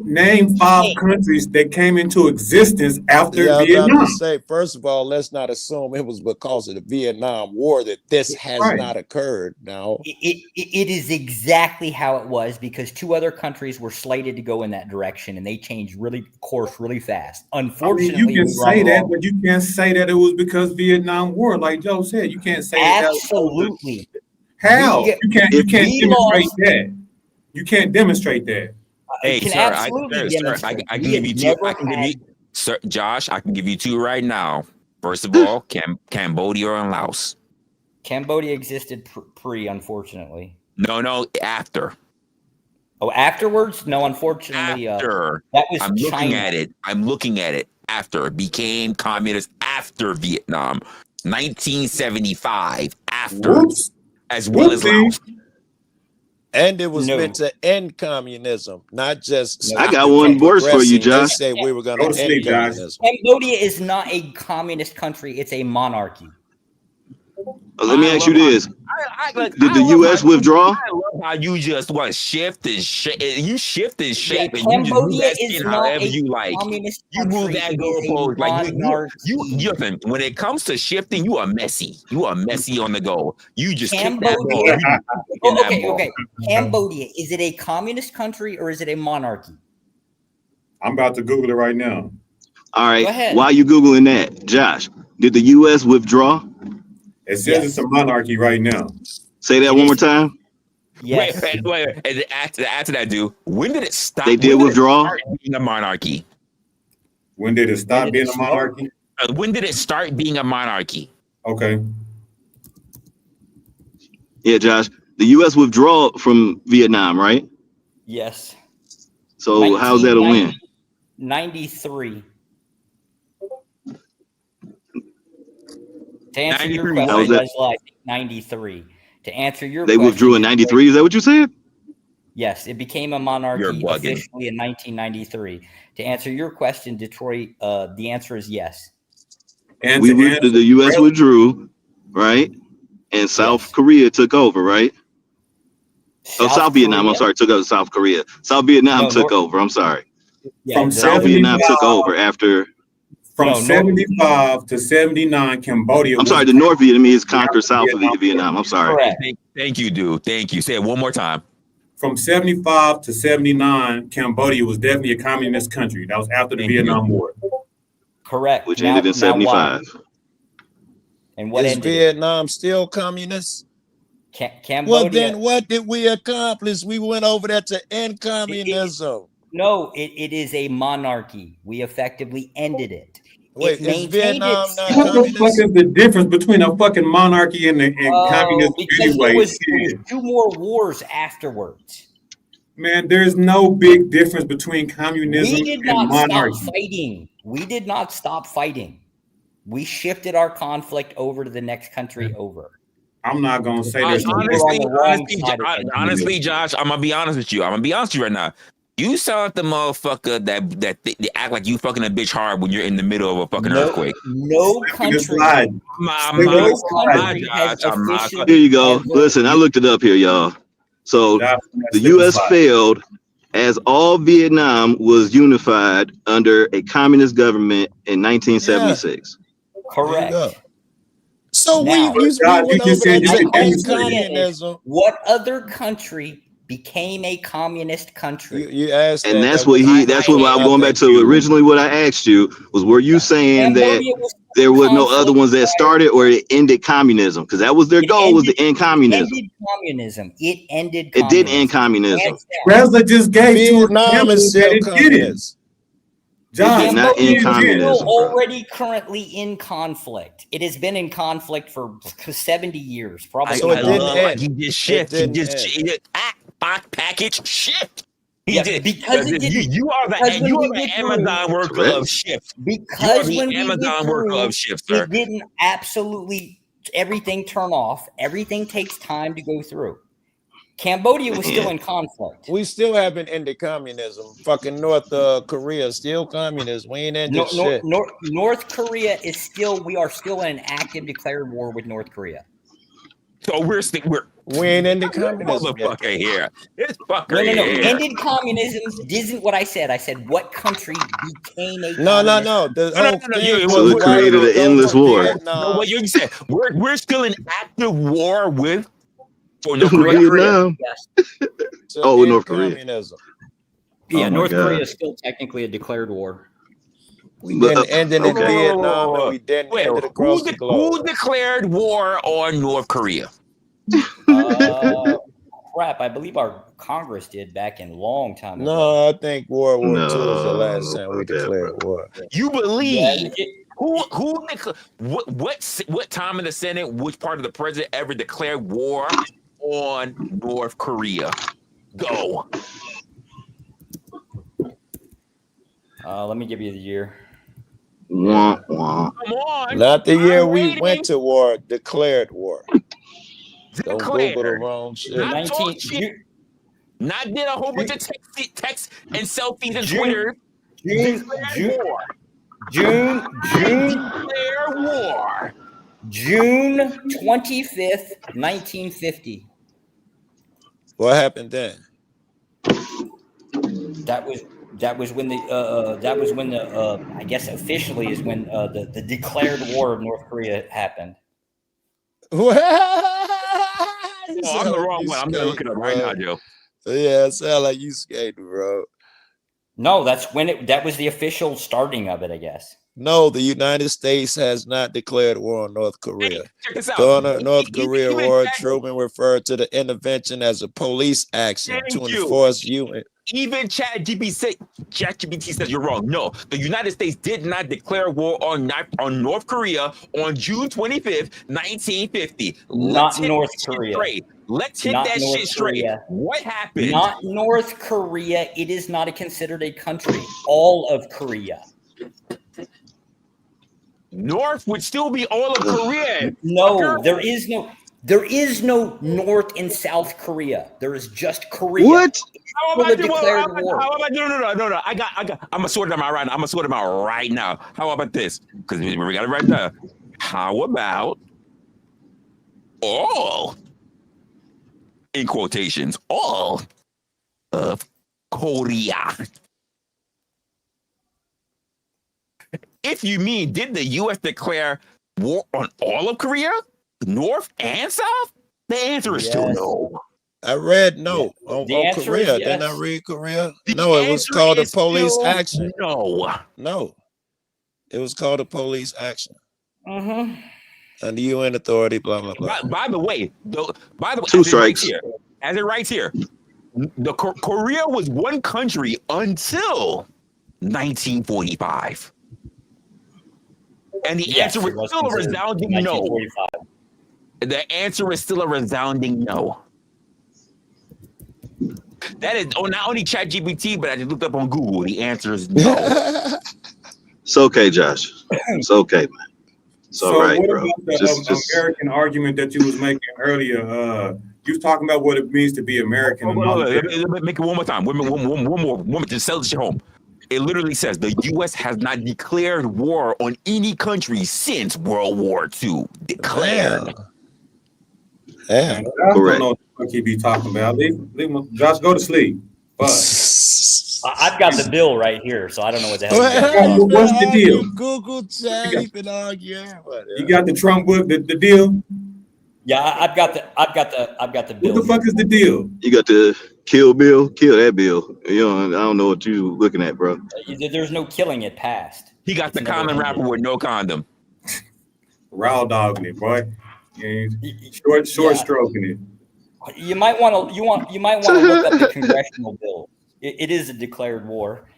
Name 5 countries that came into existence after Vietnam. I say, first of all, let's not assume it was because of the Vietnam War that this has not occurred. Now, it is exactly how it was, because 2 other countries were slated to go in that direction, and they changed course really fast. Unfortunately, you can say that, but you can't say that it was because Vietnam War, like Joe said. You can't say absolutely. How you can't demonstrate that. You can't demonstrate that. Hey, sir, I can give you 2. Sir, Josh, I can give you 2 right now. First of all, Cambodia and Laos. Cambodia existed pre, unfortunately. No, after. Oh, afterwards? No, unfortunately. After. That was I'm China. I'm looking at it. After. Became communist after Vietnam. 1975. After. Whoops. As well as Laos. And it was meant to end communism, not just. I got one worse for you, Josh. They say we were going to end communism. Cambodia is not a communist country; it's a monarchy. Let me ask you this: did the U.S. withdraw? I love how you just shift and shape. You shift and shape, and Cambodia you just move that is shit not however a you like. communist You move country. that It is a goalpost like monarchy. when it comes to shifting, you are messy. You are messy on the goal. You just Cambodia. kick that ball. Okay. Cambodia, is it a communist country or is it a monarchy? I'm about to Google it right now. All right. While you Googling that, Josh, did the U.S. withdraw? It says it's a monarchy right now. Say that one more time. Yes. Wait. And after that, dude, when did it stop? They did withdraw? Being a monarchy. When did it stop being a monarchy? When did it start being a monarchy? Okay. Yeah, Josh. The U.S. withdrew from Vietnam, right? Yes. So how's that a win? 93. To answer your 93. question, Resla, 93. To answer your They question, withdrew in 93. Is that what you said? Yes, it became a monarchy officially in 1993. To answer your question, Detroit, the answer is yes. And the U.S. withdrew, right? And South Korea took over, right? South Vietnam. I'm sorry, took over South Korea. South Vietnam took over. I'm sorry. From South Vietnam took over after. From 75 to 79, Cambodia. I'm sorry, the North Vietnamese conquered South Vietnam. I'm sorry. Correct. Thank you, dude. Thank you. Say it one more time. From 75 to 79, Cambodia was definitely a communist country. That was after the Vietnam War. Correct. Which ended in 75. And what is ended Vietnam still communist? Cambodia. Well, then what did we accomplish? We went over there to end communism. No, it is a monarchy. We effectively ended it. Wait, is Vietnam not What the communist? fuck is the difference between a fucking monarchy and communist because anyway? there was 2 more wars afterwards. Man, there's no big difference between communism We did and not monarchy. stop fighting. We did not stop fighting. We shifted our conflict over to the next country over. I'm not gonna say there's honestly, Josh, I'm gonna be honest with you. I'm gonna be honest with you right now. You sound like the motherfucker that they act like you fucking a bitch hard when you're in the middle of a fucking earthquake. No country. Here you go. Listen, I looked it up here, y'all. So the U.S. failed as all Vietnam was unified under a communist government in 1976. Correct. So Now, we went over to end communism. What other country became a communist country? You asked, and that's what I'm going back to. Originally, what I asked you was, were you saying that there was no other ones that started or it ended communism? Because that was their goal, was to end communism. It ended communism. It ended. It did end communism. Resla just gave Vietnam is still communist. John, not in communism. It's already currently in conflict. It has been in conflict for 70 years, probably. So it didn't end. He just shift. He just package shift. He did because it didn't. You are the Amazon worker of shift. Because you are when the Amazon worker of shift, sir. It didn't absolutely everything turn off. Everything takes time to go through. Cambodia was still in conflict. We still haven't ended communism. Fucking North Korea still communist. We ain't ended shit. North Korea is still. We are still in an active declared war with North Korea. So we ain't ended communism. Motherfucker here. It's fucker No. here. Ended communism isn't what I said. I said what country became a No. So it created an endless war. No, what you said. We're still in active war with. For North Korea. Yes. So with North Korea. Communism. Yeah, North Korea is still technically a declared war. We didn't end it in Vietnam, and we didn't end it across the globe. Who declared war on North Korea? Crap, I believe our Congress did back in a long time ago. No, I think World War II is the last time we declared war. You believe? Yeah, What time in the Senate? Which part of the president ever declared war on North Korea? Go. Let me give you the year. Wah, wah. Come on. Not the year we went to war, declared war. Don't Declared. Google the wrong shit. Not talk shit. Not did a whole bunch of text and selfies and Twitter. June 25th, 1950. What happened then? That was when the I guess officially is when the declared war of North Korea happened. I'm the wrong one. I'm gonna look it up right now, Joe. Yeah, it sounds like you skating, bro. No, that was the official starting of it, I guess. No, the United States has not declared war on North Korea. Hey, check this out. During the North Korea war, Truman referred to the intervention as a police action to enforce UN. Even ChatGPT says you're wrong. No, the United States did not declare war on North Korea on June 25th, 1950. Not North Korea. Let's hit that shit straight. What happened? Not North Korea. It is not considered a country. All of Korea. North would still be all of Korea. No, there is no. There is no North and South Korea. There is just Korea. What? How Full about of you? declared war. How about no? I got. I'm gonna sort them out right now. I'm gonna sort them out right now. How about this? Because we got it right there. How about all, in quotations, all of Korea? If you mean, did the U.S. declare war on all of Korea, North and South? The answer is still no. I read no on answer Korea. is Didn't I yes. read Korea? The No, it was answer called a is police still action. No. No, it was called a police action. Mm-hmm. And the UN authority, blah, blah, blah. By the way, Two as it writes strikes. here, the Korea was one country until 1945. And the answer was still a resounding no. 1945. The answer is still a resounding no. That is not only ChatGPT, but I just looked up on Google. The answer is no. It's okay, Josh. It's okay, man. It's all right, what bro. about the American argument that you was making earlier? You was talking about what it means to be American. Let me make it one more time. One more. Just sell this shit home. It literally says the U.S. has not declared war on any country since World War II. Declared. Yeah. Josh Correct. don't know what the fuck he be talking about. Leave him. Josh, go to sleep. Fuck. I've got the bill right here, so I don't know what the hell. What's the deal? Google chat. You've been arguing. You got the Trump book, the deal? Yeah, I've got the bill. What the fuck is the deal? You got the kill bill? Kill that bill. You know, I don't know what you looking at, bro. There's no killing it passed. He got the common rapper with no condom. Raw dogging it, boy. Yeah, short stroking it. You might want to look up the congressional bill. It is a declared war.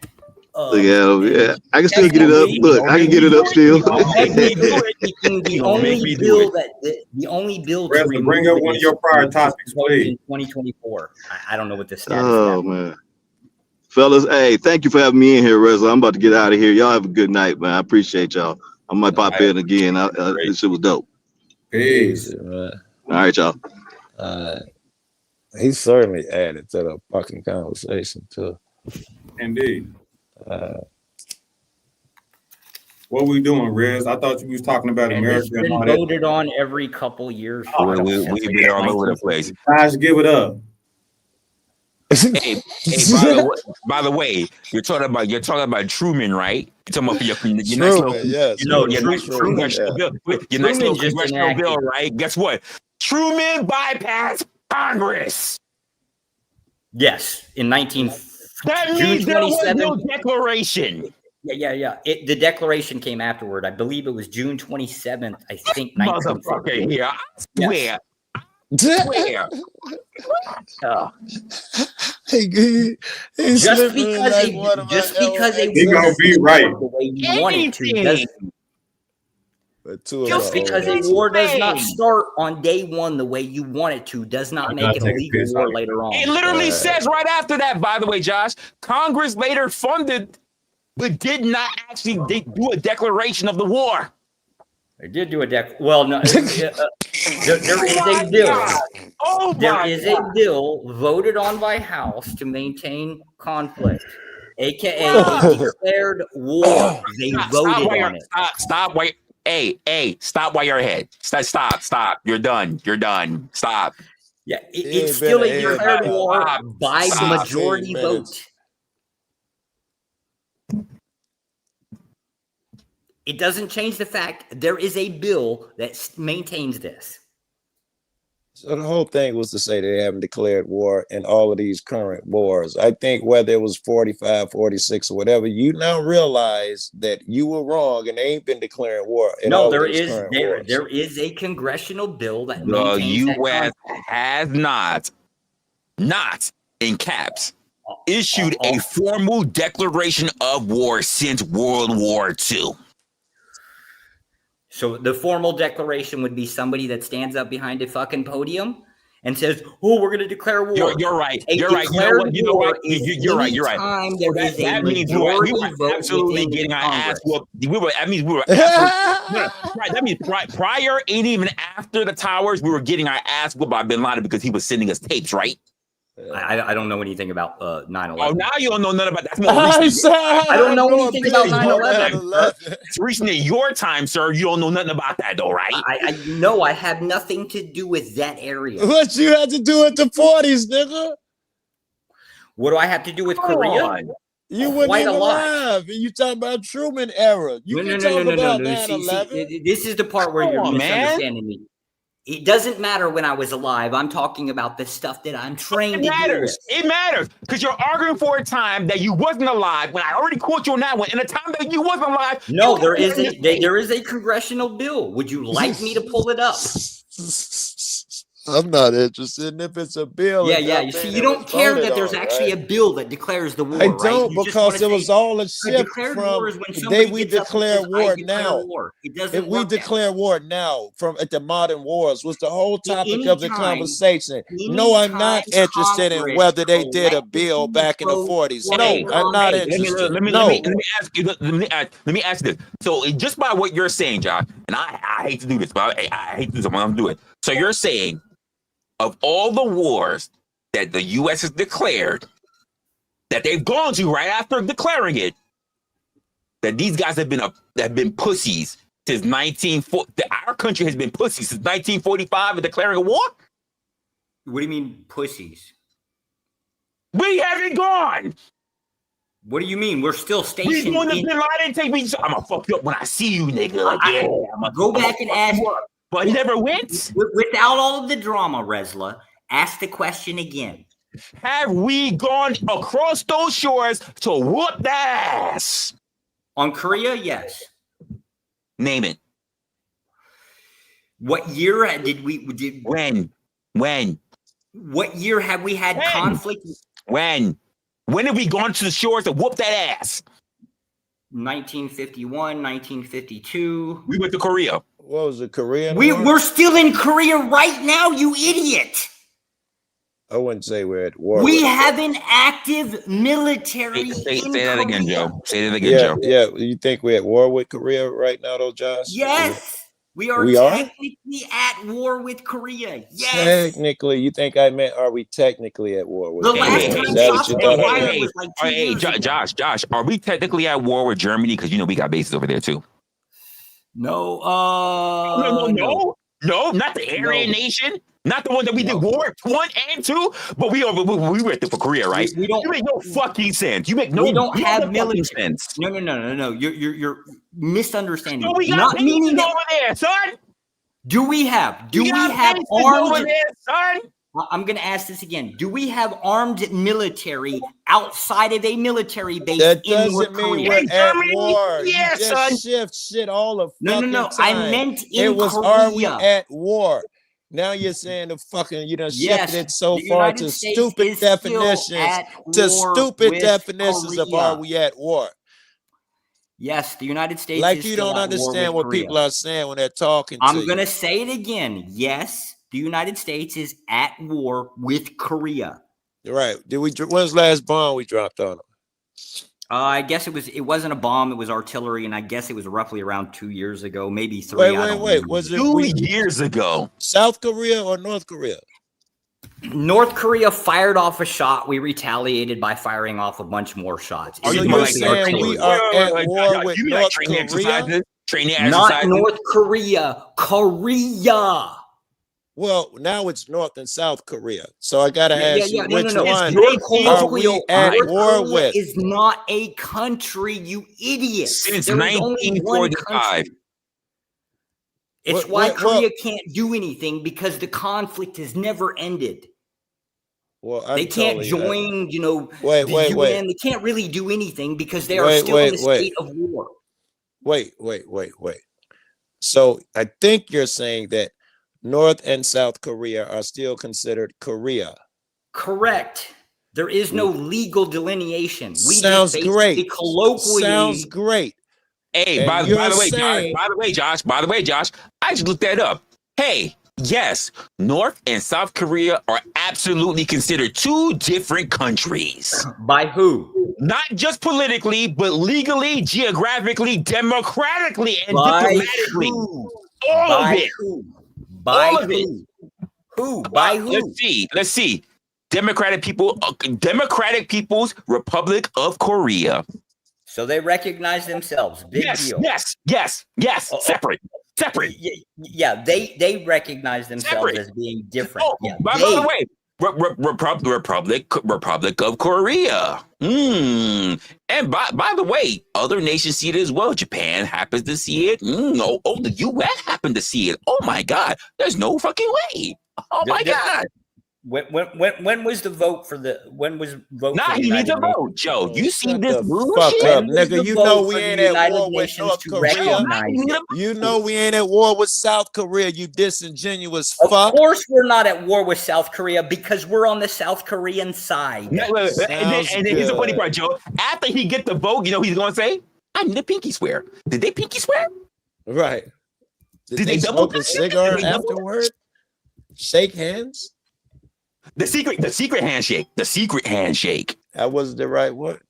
Look at him. Yeah, I can still get it up. Look, I can get it up still. The only bill to Resla, bring up one of your prior topics, please. In 2024. I don't know what the status Oh is. man, fellas, hey, thank you for having me in here, Resla. I'm about to get out of here. Y'all have a good night, man. I appreciate y'all. I might pop in again. This shit was dope. Peace. All right, y'all. He certainly added to the fucking conversation too. Indeed. What we doing, Riz? I thought you was talking about America. It's been and all that. voted on every couple years. We've been all over the place. Guys, give it up. Hey, by the way, you're talking about Truman, right? You're talking about your nice little, yes. your nice congressional bill, your nice little just congressional enacted. bill, right? Guess what? Truman bypassed Congress. Yes, in That means June there was 27th. no declaration. Yeah. The declaration came afterward. I believe it was June 27th. I think. Motherfucker here. I swear. Yes. Just because He gonna be right. the way you want it to. Just because a war does not start on day one the way you want it to does not make it a legal war later on. It literally says right after that, by the way, Josh, Congress later funded, but did not actually do a declaration of the war. They did do a well, no, there is a bill. There is a bill voted on by House to maintain conflict, aka a declared war. They voted on it. Stop. Wait. Hey, stop while you're ahead. Stop. You're done. Stop. Yeah, it's still a declared war by majority vote. It doesn't change the fact there is a bill that maintains this. So the whole thing was to say they haven't declared war in all of these current wars. I think whether it was 45, 46, or whatever, you now realize that you were wrong and they ain't been declaring war. No, there is a congressional bill that the U.S. has not in caps, issued a formal declaration of war since World War II. So the formal declaration would be somebody that stands up behind a fucking podium and says, "Oh, we're going to declare war." You're right. A You're right. You know declared what? You know war what? is You're right. You're right. anytime there So is a that means majority we were vote absolutely within getting our ass Congress. whooped. That means we were absolutely, no, right. That means prior and even after the towers, we were getting our ass whooped by Bin Laden because he was sending us tapes, right? I don't know anything about 9/11. Oh, now you don't know nothing about that. That's more recent. I don't know anything about 9/11. It's recent in your time, sir. You don't know nothing about that, though, right? I know I have nothing to do with that area. What you had to do with the 40s, nigga? What do I have to do with Korea? You weren't Quite even a lot. alive. You talking about Truman era. You can talk about 9/11. See, this is the part where you're misunderstanding me. It doesn't matter when I was alive. I'm talking about the stuff that I'm trained to deal with. It matters because you're arguing for a time that you wasn't alive when I already caught you on that one. In a time that you wasn't alive. No, there is a congressional bill. Would you like me to pull it up? I'm not interested in if it's a bill. Yeah. You see, you don't care that there's actually a bill that declares the war. I don't, because it was all a shift declared from war is when the somebody day we gets up and declare says, "I war declare now. war." It doesn't If we work that declare war now, from at the modern wars was the whole topic of the Anytime- conversation. No, I'm not anytime interested in Congress whether they did a bill collectively back in the votes 40s. for No, a I'm not Let me- interested. Let me ask you. Let me ask you this. So just by what you're saying, Josh, and I hate to do this, but I hate to do this, but I'm gonna do it. So you're saying, of all the wars that the U.S. has declared, that they've gone to right after declaring it, that these guys have been pussies since 1940. Our country has been pussies since 1945 in declaring a war. What do you mean, pussies? We haven't gone. What do you mean? We're still We stationed doing the in. Bin Laden take me. I'm gonna fuck you up when I see you, nigga. Like, yeah, Go back and ask. but he never went. Without all of the drama, Resla, ask the question again. Have we gone across those shores to whoop the ass? On Korea, yes. Name it. What year did we? When? What year have we had When? conflict? When have we gone to the shores to whoop that ass? 1951, 1952. We went to Korea. What was it, Korean? We're still in Korea right now, you idiot. I wouldn't say we're at war. We have an active military. Say in that again, Korea. Joe. Say that again, Joe. Yeah. You think we're at war with Korea right now, though, Josh? Yes. We are We are? technically at war with Korea. Yes. Technically, you think I meant, are we technically at war with The Korea? last Is time that what shots you were thought? fired was like 2 years ago. Josh, are we technically at war with Germany? Because you know we got bases over there too. No, No, not the Aryan nation, not the one that we did War 1 and 2, but we were at the for Korea, right? We don't. You make no fucking sense. You make no. We don't you have make no fucking military. sense. No. You're misunderstanding. So we got Not bases meaning that. over there, son. Do we have Bases armed? over there, son? I'm going to ask this again. Do we have armed military outside of a military base That in North doesn't mean Korea? we're at Germany? war. Yeah, You just son. shift shit all the No. fucking time. I meant in It was, Korea. are we at war? Now you're saying the fucking, you done Yes, shifted it so the far United to States stupid is still definitions. at To war stupid with definitions of Korea. are we at war? Yes, the United States Like is you still don't at war understand with what Korea. people are saying when they're talking to I'm you. going to say it again. Yes, the United States is at war with Korea. Right. When's the last bomb we dropped on them? I guess it wasn't a bomb, it was artillery, and I guess it was roughly around 2 years ago, maybe 3. Wait. Was it 2 years ago? South Korea or North Korea? North Korea fired off a shot. We retaliated by firing off a bunch more shots. So It was you're mostly saying artillery. we are at war with you mean like North training Korea? exercises? Training Not exercises? North Korea, Korea. Well, now it's North and South Korea. So I gotta ask you, which No. one You're are we colloquial. at North war Korea with? is not a country, you idiot. Since There is only one 1945. country. It's What- why what- Korea can't do anything because the conflict has never ended. Well, I'm They can't totally- join, Wait, the wait, UN. wait. They can't really do anything because they are Wait, still in wait, a wait. state of war. Wait. So I think you're saying that North and South Korea are still considered Korea. Correct. There is no legal delineation. We Sounds just great. basically colloquially. Sounds great. Hey, And by you're the way, saying- Josh, I just looked that up. Hey, Yes, North and South Korea are absolutely considered two different countries. By who? Not just politically, but legally, geographically, democratically, and By diplomatically. who? All of By it. who? By All of it. who? Who? By who? Let's see. Democratic People's Republic of Korea. So they recognize themselves. Big deal. Yes. Separate. Yeah, they recognize themselves Separate. as being different. Oh, Yeah, by the way, Republic of Korea. And by the way, other nations see it as well. Japan happens to see it. The U.S. happened to see it. Oh my God, there's no fucking way. Oh my God. When was the vote for the? When was vote? Nah, for the he needs United a vote, Joe. You see Shut this the bullshit? fuck up, When was nigga. the You vote know for we the ain't at United war with Nations North to Korea. recognize it? You know we ain't at war with South Korea, you disingenuous Of fuck. course, we're not at war with South Korea because we're on the South Korean side. No, and then here's the funny good. part, Joe. After he get the vote, you know what he's gonna say? I need a pinky swear. Did they pinky swear? Right. Did they they double smoke a dip? cigar Did they double dip? afterward? Shake hands? The secret handshake. The secret handshake. That was the right word.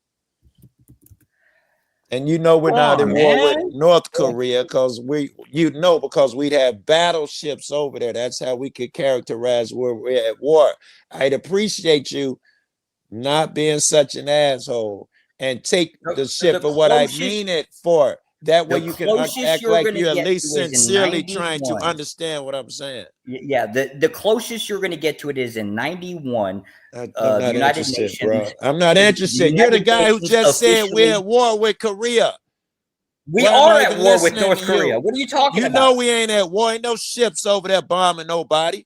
And you know we're Come not on, at war man. with North Korea because because we'd have battleships over there. That's how we could characterize where we're at war. I'd appreciate you not being such an asshole and take the shit for what I mean it for. That way you can act like you're at least sincerely trying to understand what I'm saying. Yeah, the closest you're going to get to it is in 91. I'm the not United interested, Nations. bro. I'm not interested. The You're the United guy who Nations just said we're officially- at war with Korea. We Why am are I at even war with listening North to Korea. you? What are you talking You about? know we ain't at war. Ain't no ships over there bombing nobody.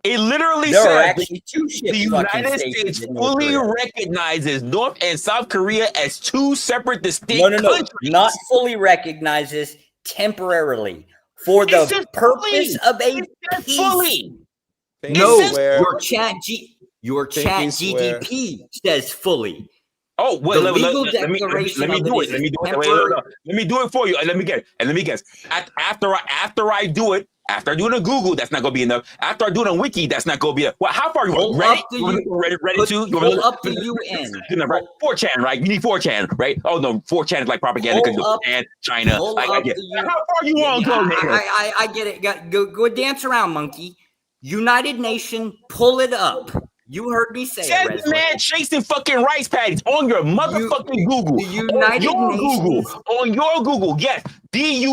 It literally There are says actually two ships. the United fucking States stationed in North fully Korea. recognizes North and South Korea as two separate, distinct No, countries. not fully recognizes, temporarily for It the says purpose fully. of a It says peace. fully. No, It says your Pinky chat swear. GDP says fully. Oh, well, The let legal me declaration do of it. it Let me is do it. temporary. Let me do it for you. And let me guess. After I do it, after I do it on Google, that's not gonna be enough. After I do it on Wiki, that's not gonna be enough. Well, how far you want? Pull Ready? up the Ready to? You pull up the UN. Right? 4chan, right? You need 4chan, right? Oh no, 4chan is like propaganda because Pull up- Japan, China. pull Like, up I get. the UN. How far you want to go, nigga? I get it. Go dance around, monkey. United Nation, pull it up. You heard me say Says it, the man chasing fucking rice paddies on your motherfucking Google. the United Nations- On your Google, yes. These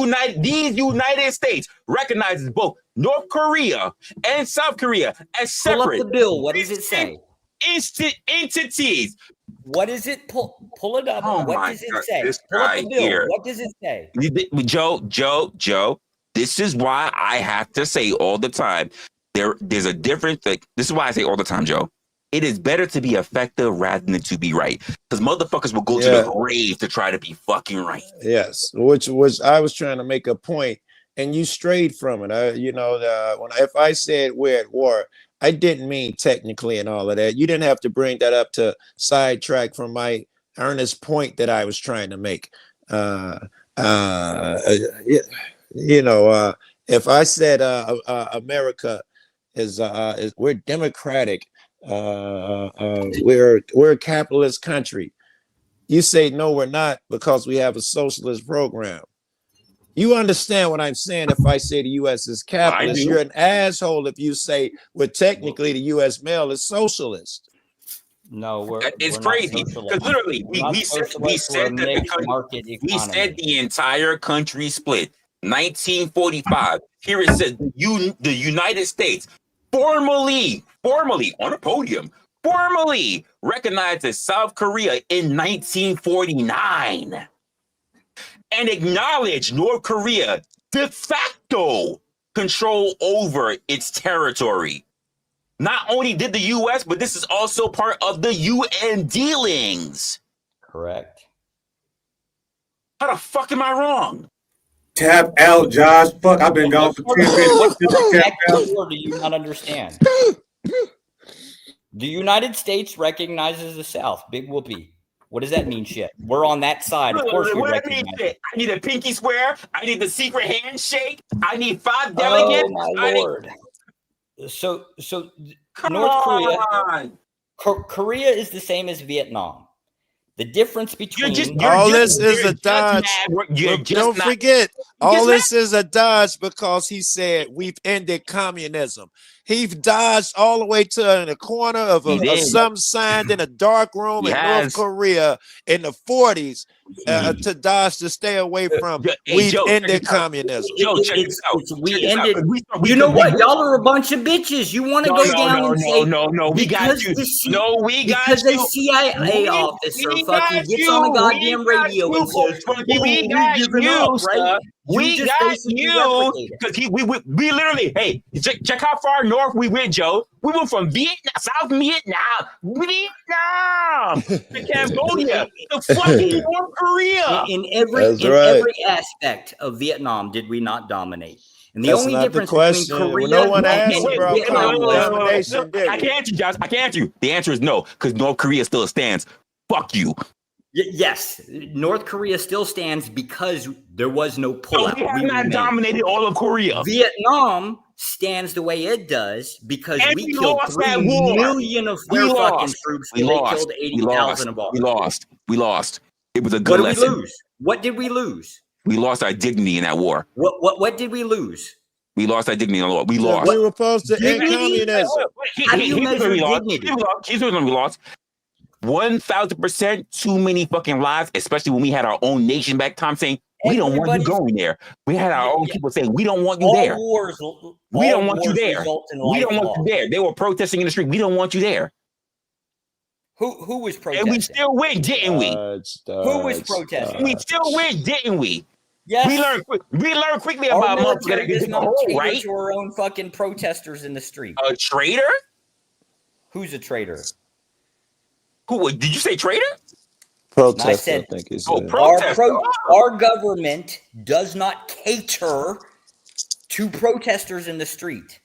United States recognizes both North Korea and South Korea as Pull up separate the bill. What does it say? entities. What is it? Pull it up. Oh What my does it God, say? this Pull up guy the bill. here. What does it say? Joe, this is why I have to say all the time, there's a difference. This is why I say all the time, Joe. It is better to be effective rather than to be right. Because motherfuckers will go to the grave to try to be fucking right. Yes, which was I was trying to make a point, and you strayed from it. If I said we're at war, I didn't mean technically and all of that. You didn't have to bring that up to sidetrack from my earnest point that I was trying to make. If I said America is we're democratic, we're a capitalist country. You say no, we're not because we have a socialist program. You understand what I'm saying? If I say the U.S. is capitalist, you're an asshole if you say, well, technically the U.S. mail is socialist. No, it's we're crazy not because literally we said the entire country split 1945. Here it says the United States formally on a podium recognized South Korea in 1949 and acknowledged North Korea de facto control over its territory. Not only did the U.S., but this is also part of the UN dealings. Correct. How the fuck am I wrong? Tap out, Josh. Fuck, I've been gone for 10 minutes. Or do you not understand? The United States recognizes the South. Big whoopee. What does that mean, shit? We're on that side. Of course we What I recognize mean, shit. I need a pinky swear. I need the secret handshake. I need 5 delegates. Oh my lord. So Come North Korea, on. Korea is the same as Vietnam. The difference between all this is a dodge. Don't forget, all this is a dodge because he said we've ended communism. He dodged all the way to the corner of some signed in a dark room in North Korea in the 40s to dodge to stay away from we've ended communism. Joe, check this out. We ended. You know what? Y'all are a bunch of bitches. You want to go down and say no, we got you. No, we got you. Because a CIA officer fucking gets on the goddamn radio and says, we got you, right? We got you because we literally, hey, check how far north we went, Joe. We went from South Vietnam to Cambodia to fucking North Korea. In every aspect of Vietnam, did we not dominate? And the only difference between Korea no one asked and about domination. I can't answer, Josh. I can't answer you. The answer is no, because North Korea still stands. Fuck you. Yes, North Korea still stands because there was no pullout. We have not dominated all of Korea. Vietnam stands the way it does because we killed 3 million of their fucking troops. They killed 80,000 of ours. We lost. It was a good lesson. What did we lose? We lost our dignity in that war. What did we lose? We lost our dignity in the war. We lost. We were supposed to end communism. How do you measure dignity? Here's what we lost. 1,000% too many fucking lives, especially when we had our own nation back time saying, we don't want you going there. We had our own people saying, we don't want you there. We don't want you there. We don't want you there. They were protesting in the street. We don't want you there. Who was protesting? And we still win, didn't we? Who was protesting? We still win, didn't we? Yes. We learned quickly about military does not cater to our own fucking protesters in the street. A traitor? Who's a traitor? Who did you say traitor? Protest, I said, I think is our government does not cater to protesters in the street.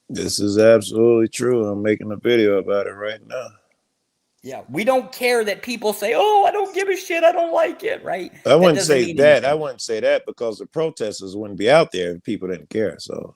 This is absolutely true. I'm making a video about it right now. Yeah, we don't care that people say, "Oh, I don't give a shit. I don't like it." Right? I wouldn't say that. I wouldn't say that because the protesters wouldn't be out there if people didn't care. So.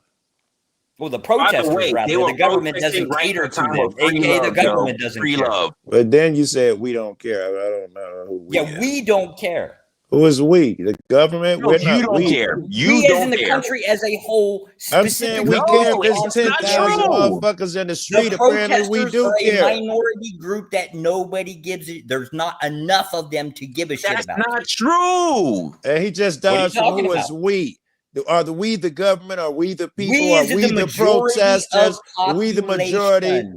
Well, the protesters, the government doesn't cater to them. AKA the government doesn't care. But then you said we don't care. I don't know who we are. We don't care. Who is we? The government? No, we're you not don't care. We as in the country as a whole. I'm saying we care if there's 10,000 motherfuckers in the street. Apparently we do care. A minority group that nobody gives it. There's not enough of them to give a shit about. That's not true. And he just dodged who is we. Are we the government? Are we the people? Are we the protesters? Are we the majority?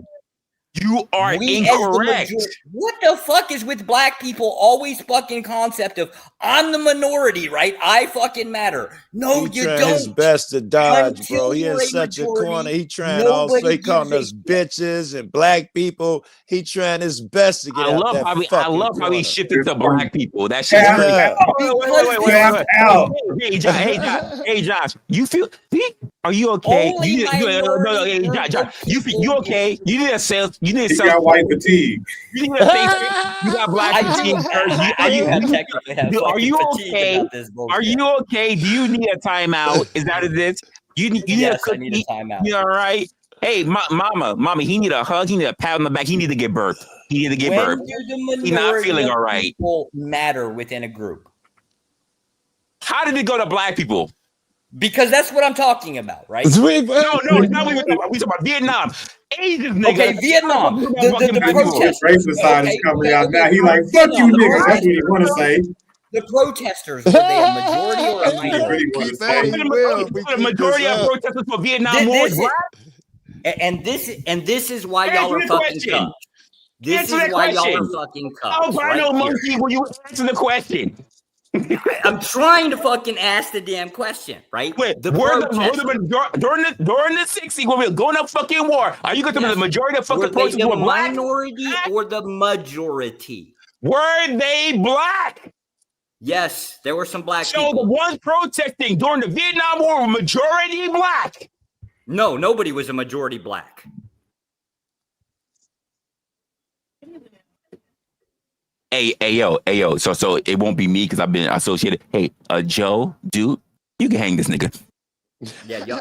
You are incorrect. What the fuck is with black people always fucking concept of I'm the minority, right? I fucking matter. No, you don't. His best to dodge, bro. He in such a corner. He trying also. He calling us bitches and black people. He trying his best to get out that fucking corner. I love how he shifted to black people. That shit's crazy. Wait. Hey, Josh. You feel? Are you okay? You okay? You need a sales. You need a got white fatigue. You need a face. You got black fatigue. Are you okay? Are you okay? Do you need a timeout? Is that it? You need a cookie? I need a timeout. You all right? Hey, mama, he need a hug. He need a pat on the back. He need to get birth. He's not feeling all right. People matter within a group. How did it go to black people? Because that's what I'm talking about, right? No, it's not what we're talking about. We're talking about Vietnam. Asian nigga. Okay, Vietnam. The protesters. Racist side is coming out now. He like, fuck you niggas. That's what he want to say. The protesters, were they a majority or a minority? The majority of protesters for Vietnam War is black. And this is why y'all are fucking cucked. This is why y'all are fucking cucked. Albino monkey, will you answer the question? I'm trying to fucking ask the damn question, right? Wait, during the 60s when we were going up fucking war, are you going to be the majority of fucking protesters who were black? Minority or the majority? Were they black? Yes, there were some black people. So the ones protesting during the Vietnam War were majority black? No, nobody was a majority black. Yo. So it won't be me because I've been associated. Hey, Joe, dude, you can hang this nigga. Yeah, y'all,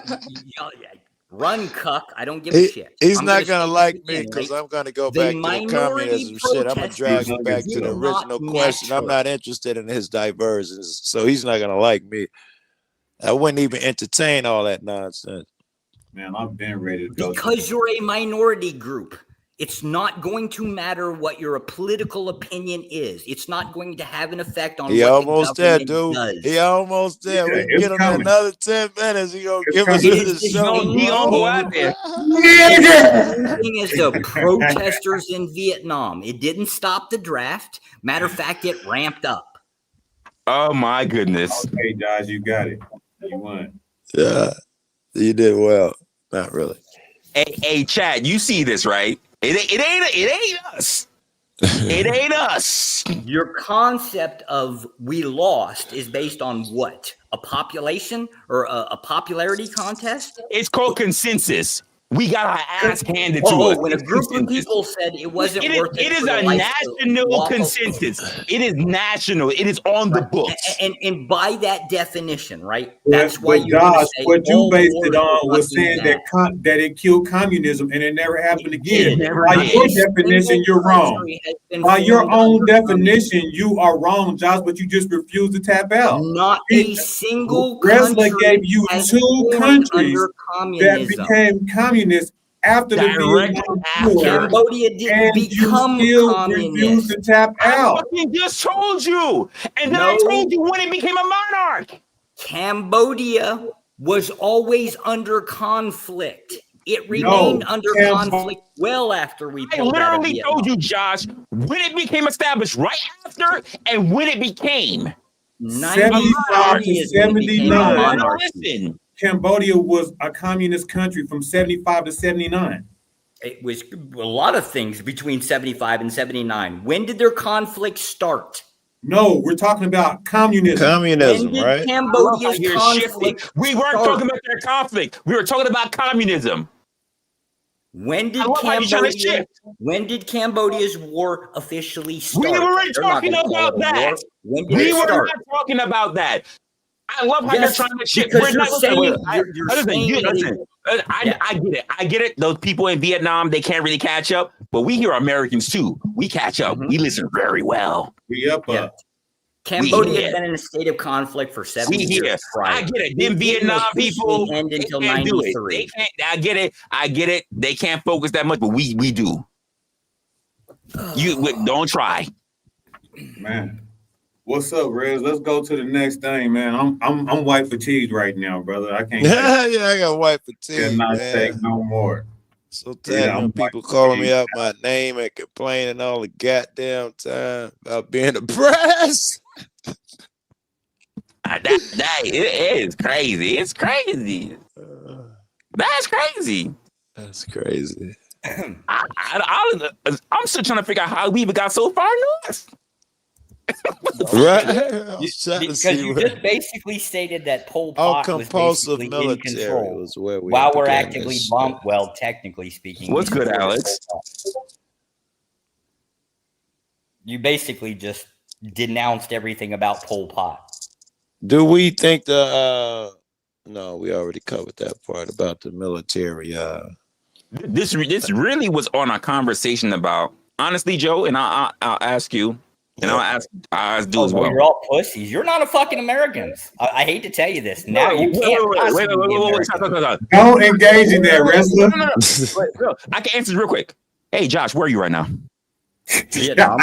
run, cuck. I don't give a shit. He's I'm not gonna like again, me because right? I'm gonna go The back to the minority communism shit. I'm gonna drag him back to the protesters original not question. I'm natural. not interested in his diversions, so he's not gonna like me. I wouldn't even entertain all that nonsense. Man, I've been ready to go. Because you're a minority group. It's not going to matter what your political opinion is. It's not going to have an effect on He what almost the there, government dude. does. He almost there. Yeah, We can it's get him coming. another 10 minutes. He gonna It's give us coming. the show. He gonna go out there. Thing is the protesters in Vietnam. It didn't stop the draft. Matter of fact, it ramped up. Oh my goodness. Okay, Josh, you got it. You won. Yeah, you did well. Not really. Hey, Chad, you see this, right? It ain't us. It ain't us. Your concept of we lost is based on what? A population or a popularity contest? It's called consensus. We got our ass handed to us. When a It's group of consensus. people said it wasn't worth it. It is for the a lights to national walk consensus. It is national. It is on the books. And by that definition, right? But- That's why but you Josh, say what you all based wars it were on was fucking saying bad. that it killed communism and it never happened again. never By did. your A definition, single you're wrong. country has been By your formed own under definition, you are wrong, Josh, but you just refuse to tap out. Not a single Resla country gave you has two formed countries under that communism. became communist after the Direct Vietnam after. War, Cambodia didn't and you become still communist. refuse to tap I out. fucking just told you. And then I No. told you when it became a monarch. Cambodia was always under conflict. It remained under conflict well after we I pulled out of literally Vietnam. told you, Josh, when it became established, right after, and when it became. 75 to is when it became a 79. monarchy. Listen, Cambodia was a communist country from 75 to 79. It was a lot of things between 75 and 79. When did their conflict start? No, we're talking about communism. Communism, When did right? Cambodia's you're conflict shifting. We weren't start? talking about their conflict. We were talking about communism. When did I love how you're trying to Cambodia? shift. When did Cambodia's war officially start? We weren't They're not talking gonna call about it a war. that. When did We it were start? not talking about that. I love how Yes, you're trying to shift. because We're you're not saying- listen, you're listen, saying you- that listen. Yeah. I get it. I get it. Those people in Vietnam, they can't really catch up. But we here are Americans too. We catch up. Mhm. We listen very well. We up. Yeah. Cambodia here. has been in a state of conflict for 70 We here. years prior. I get it. It Them didn't Vietnam officially people, end they until can't do it. 93. They can't. I get it. I get it. They can't focus that much, but we do. Don't try. Man. What's up, Rez? Let's go to the next thing, man. I'm white fatigued right now, brother. I can't Yeah, I got white fatigue, cannot man. take no more. So tired I'm of people white calling me fatigued. out my name and complaining all the goddamn time about being oppressed. It is crazy. It's crazy. That's crazy. That's crazy. I'm still trying to figure out how we even got so far north. Right? I was trying to Because see you where- just basically stated that Pol Oh, Pot was compulsive basically in military control was where we while we're began actively this bomb. shit. Well, technically speaking, What's we good, supported Alex? Pol Pot. You basically just denounced everything about Pol Pot. Do we think no, we already covered that part about the military. This really was on a conversation about, honestly, Joe, and I'll ask you, and I'll ask do as well. You're all pussies. You're not a fucking Americans. I hate to tell you this. Now you can't possibly be American. Stop. Don't engage in that, wrestler. No. I can answer this real quick. Hey, Josh, where are you right now? Vietnam.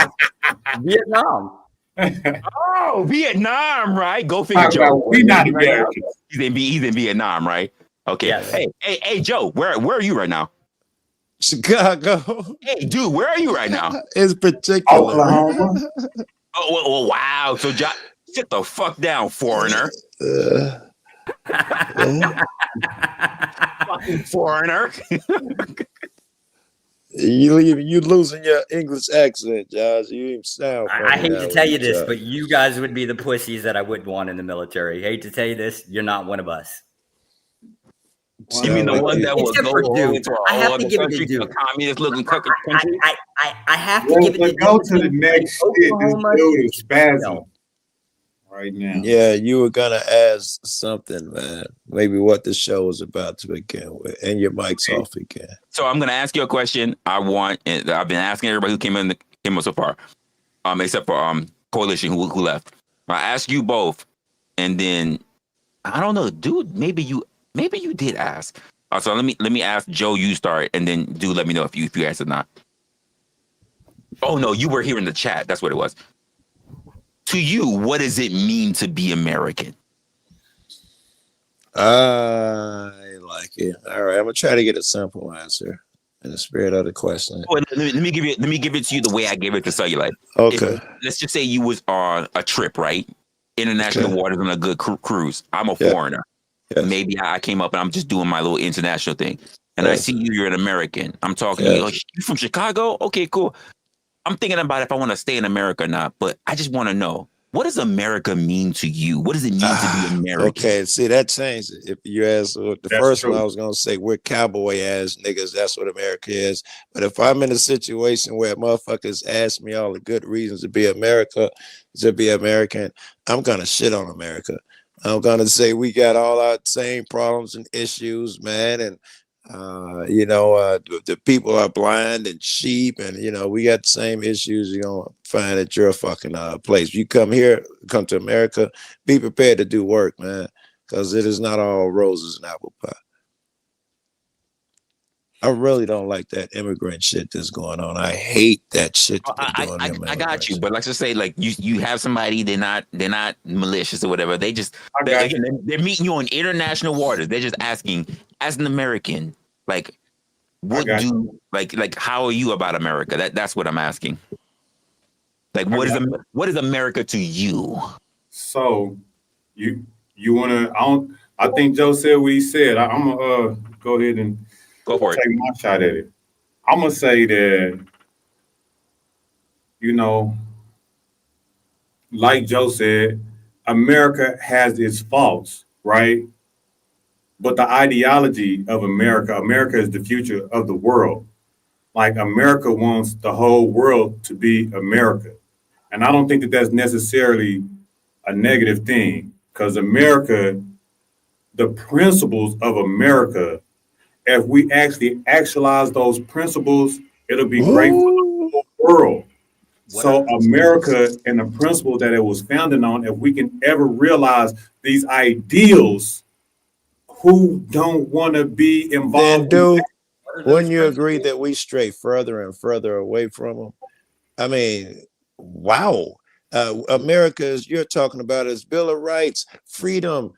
Vietnam. Oh, Vietnam, right? Go figure, Joe. We not Americans. He's in Vietnam, right? Okay. Yes. Hey, Joe, where are you right now? Chicago Hey, dude, where are you right now? is particular. Oklahoma. Oh, well, wow. So, Josh, sit the fuck down, foreigner. Fucking foreigner. You losing your English accent, Josh. You even sound. I hate to tell you this, Josh. but you guys would be the pussies that I wouldn't want in the military. Hate to tell you this, you're not one of us. You mean the one that will Except go for all Duke. into a I whole have to other give it to country, to a Duke. communist-looking country? I have to Well, give it to let's go Duke. to the next shit. This Oklahoma, dude is spazzing no. right now. Yeah, you were gonna ask something, man. Maybe what the show was about to begin with, and your mic's off again. So I'm gonna ask you a question. I've been asking everybody who came in so far, except for Coalition who left. I ask you both, and then I don't know, dude. Maybe you did ask. So let me ask Joe. You start, and then do let me know if you answered or not. Oh no, you were here in the chat. That's what it was. To you, what does it mean to be American? I like it. All right, I'm gonna try to get a simple answer in the spirit of the question. Well, let me give it to you the way I gave it to Cellulite. Okay. Let's just say you was on a trip, right? International waters on a good cruise. I'm a foreigner. Yes. Maybe I came up and I'm just doing my little international thing. And I see you're an American. I'm talking to you. Like, you from Chicago? Okay, cool. I'm thinking about if I want to stay in America or not, but I just want to know, what does America mean to you? What does it mean to be American? Okay, see, that changed it. If you ask the That's first true. one, I was going to say we're cowboy ass niggas. That's what America is. But if I'm in a situation where motherfuckers ask me all the good reasons to be American, I'm going to shit on America. I'm going to say we got all our same problems and issues, man. And, the people are blind and sheep, and we got the same issues. You're gonna find at your fucking place. You come to America, be prepared to do work, man, because it is not all roses and apple pie. I really don't like that immigrant shit that's going on. I hate that shit. I got you, but let's just say, like, you have somebody, they're not malicious or whatever. They're meeting you on international waters. They're just asking, as an American, like, how are you about America? That's what I'm asking. Like, what is America to you? So you wanna? I think Joe said what he said. I'm gonna go ahead and go for it. Take my shot at it. I'm gonna say that, like Joe said, America has its faults, right? But the ideology of America is the future of the world. Like, America wants the whole world to be America. And I don't think that that's necessarily a negative thing, because America, the principles of America, if we actually actualize those principles, it'll be great for the whole world. So America and the principle that it was founded on, if we can ever realize these ideals, who don't want to be involved? Wouldn't you agree that we stray further and further away from them? I mean, wow. America, you're talking about is Bill of Rights, freedom,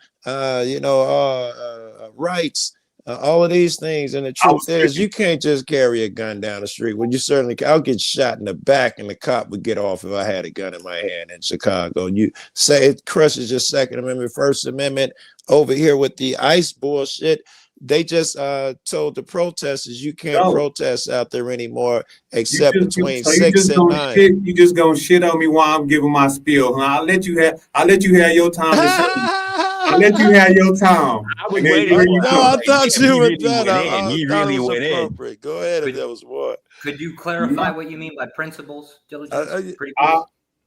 rights, all of these things. And the truth is, you can't just carry a gun down the street. Well, you certainly can. I'll get shot in the back and the cop would get off if I had a gun in my hand in Chicago. You say it crushes your Second Amendment, First Amendment over here with the ICE bullshit. They just told the protesters you can't protest out there anymore except between 6 and 9. You just gonna shit on me while I'm giving my spiel, huh? I'll let you have your time. I'll let you have your time. I was waiting. I thought you were done. He really went in. Go ahead if there was more. Could you clarify what you mean by principles, diligence?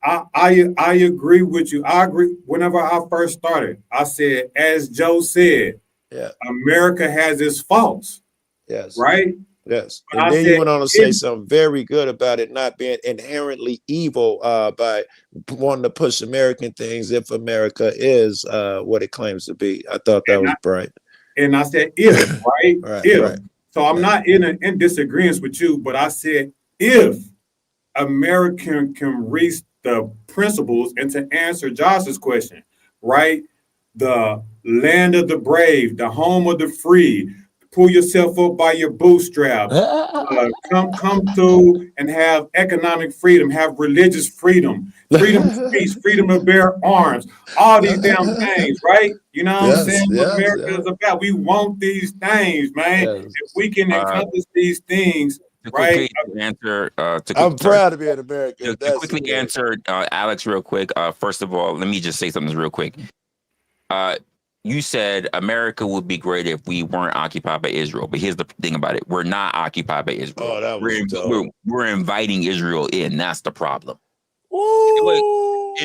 I agree with you. I agree. Whenever I first started, I said, as Joe said, America has its faults. Yes. Right? Yes. And then you went on to say something very good about it not being inherently evil by wanting to push American things if America is what it claims to be. I thought that was bright. And I said, if, right? If. So I'm not in disagreement with you, but I said, if America can reach the principles, and to answer Josh's question, right? The land of the brave, the home of the free, pull yourself up by your bootstraps, come through and have economic freedom, have religious freedom, freedom of speech, freedom to bear arms, all these damn things, right? You know what I'm saying? What America is about. We want these things, man. If we can accomplish these things, right? Answer. I'm proud to be an American. To quickly answer Alex real quick. First of all, let me just say something real quick. you said America would be great if we weren't occupied by Israel. But here's the thing about it: we're not occupied by Israel. Oh, that was We're inviting Israel in. That's the problem. Ooh.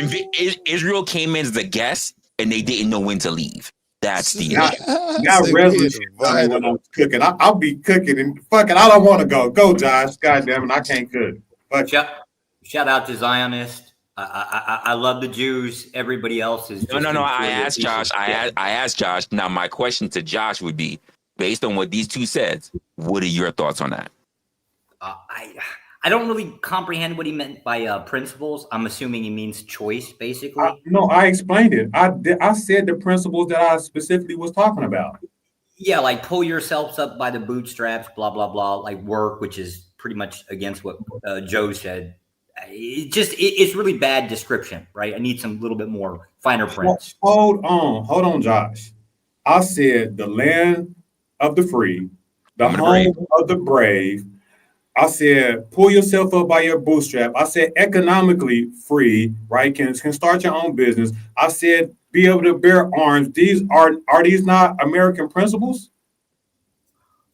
Israel came in as a guest, and they didn't know when to leave. That's the Now Say Resla we shit on me invited when them. I'm cooking. I'll be cooking and fucking. I don't want to go. Go, Josh. God damn it, I can't cook. But Shout out to Zionist. I love the Jews. Everybody else is just no. I inferior asked pieces Josh. of shit. I asked Josh. Now my question to Josh would be, based on what these two said, what are your thoughts on that? I don't really comprehend what he meant by principles. I'm assuming he means choice, basically. no, I explained it. I said the principles that I specifically was talking about. Yeah, like pull yourselves up by the bootstraps, blah blah blah. Like work, which is pretty much against what Joe said. It's really bad description, right? I need some little bit more finer prints. Hold on, Josh. I said the land of the free, the home of the brave. I said pull yourself up by your bootstrap. I said economically free, right? Can start your own business. I said be able to bear arms. These are these not American principles?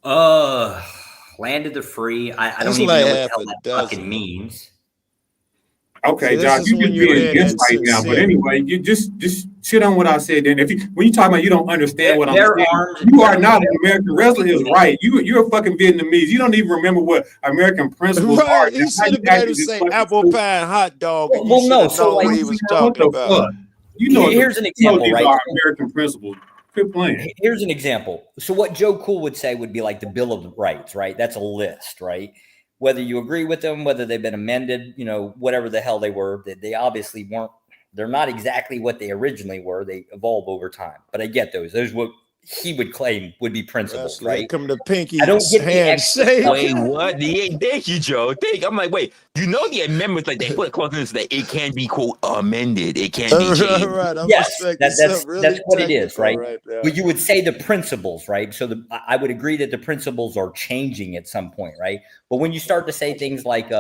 Land of the free. I don't even know what the hell that fucking means. Okay, See, Josh, this is you when just you're being being dense right now. But anyway, you just shit on what I said. Then when you talk about you don't understand what I'm saying, you are not an American. Resla is right. You're a fucking Vietnamese. You don't even remember what American principles are. He should have been able to say apple pie and hot dog. And Well, you no, should have so known like, what he was what talking the about. fuck? You know, here's an example, these right? are American principles. Quit playing. Here's an example. So what Joe Cool would say would be like the Bill of Rights, right? That's a list, right? Whether you agree with them, whether they've been amended, you know, whatever the hell they were, they obviously weren't. They're not exactly what they originally were. They evolve over time. But I get those. Those what he would claim would be principles, right? Here come the pinky I don't get the hand extra shake. stuff. Wait, what? Thank you, Joe. I'm like, wait, you know the amendments, like they put clauses that it can be quote amended, it can be changed. Right. I'm Yes, expecting that's really what it is, technical right? there. But you would say the principles, right? So I would agree that the principles are changing at some point, right? But when you start to say things like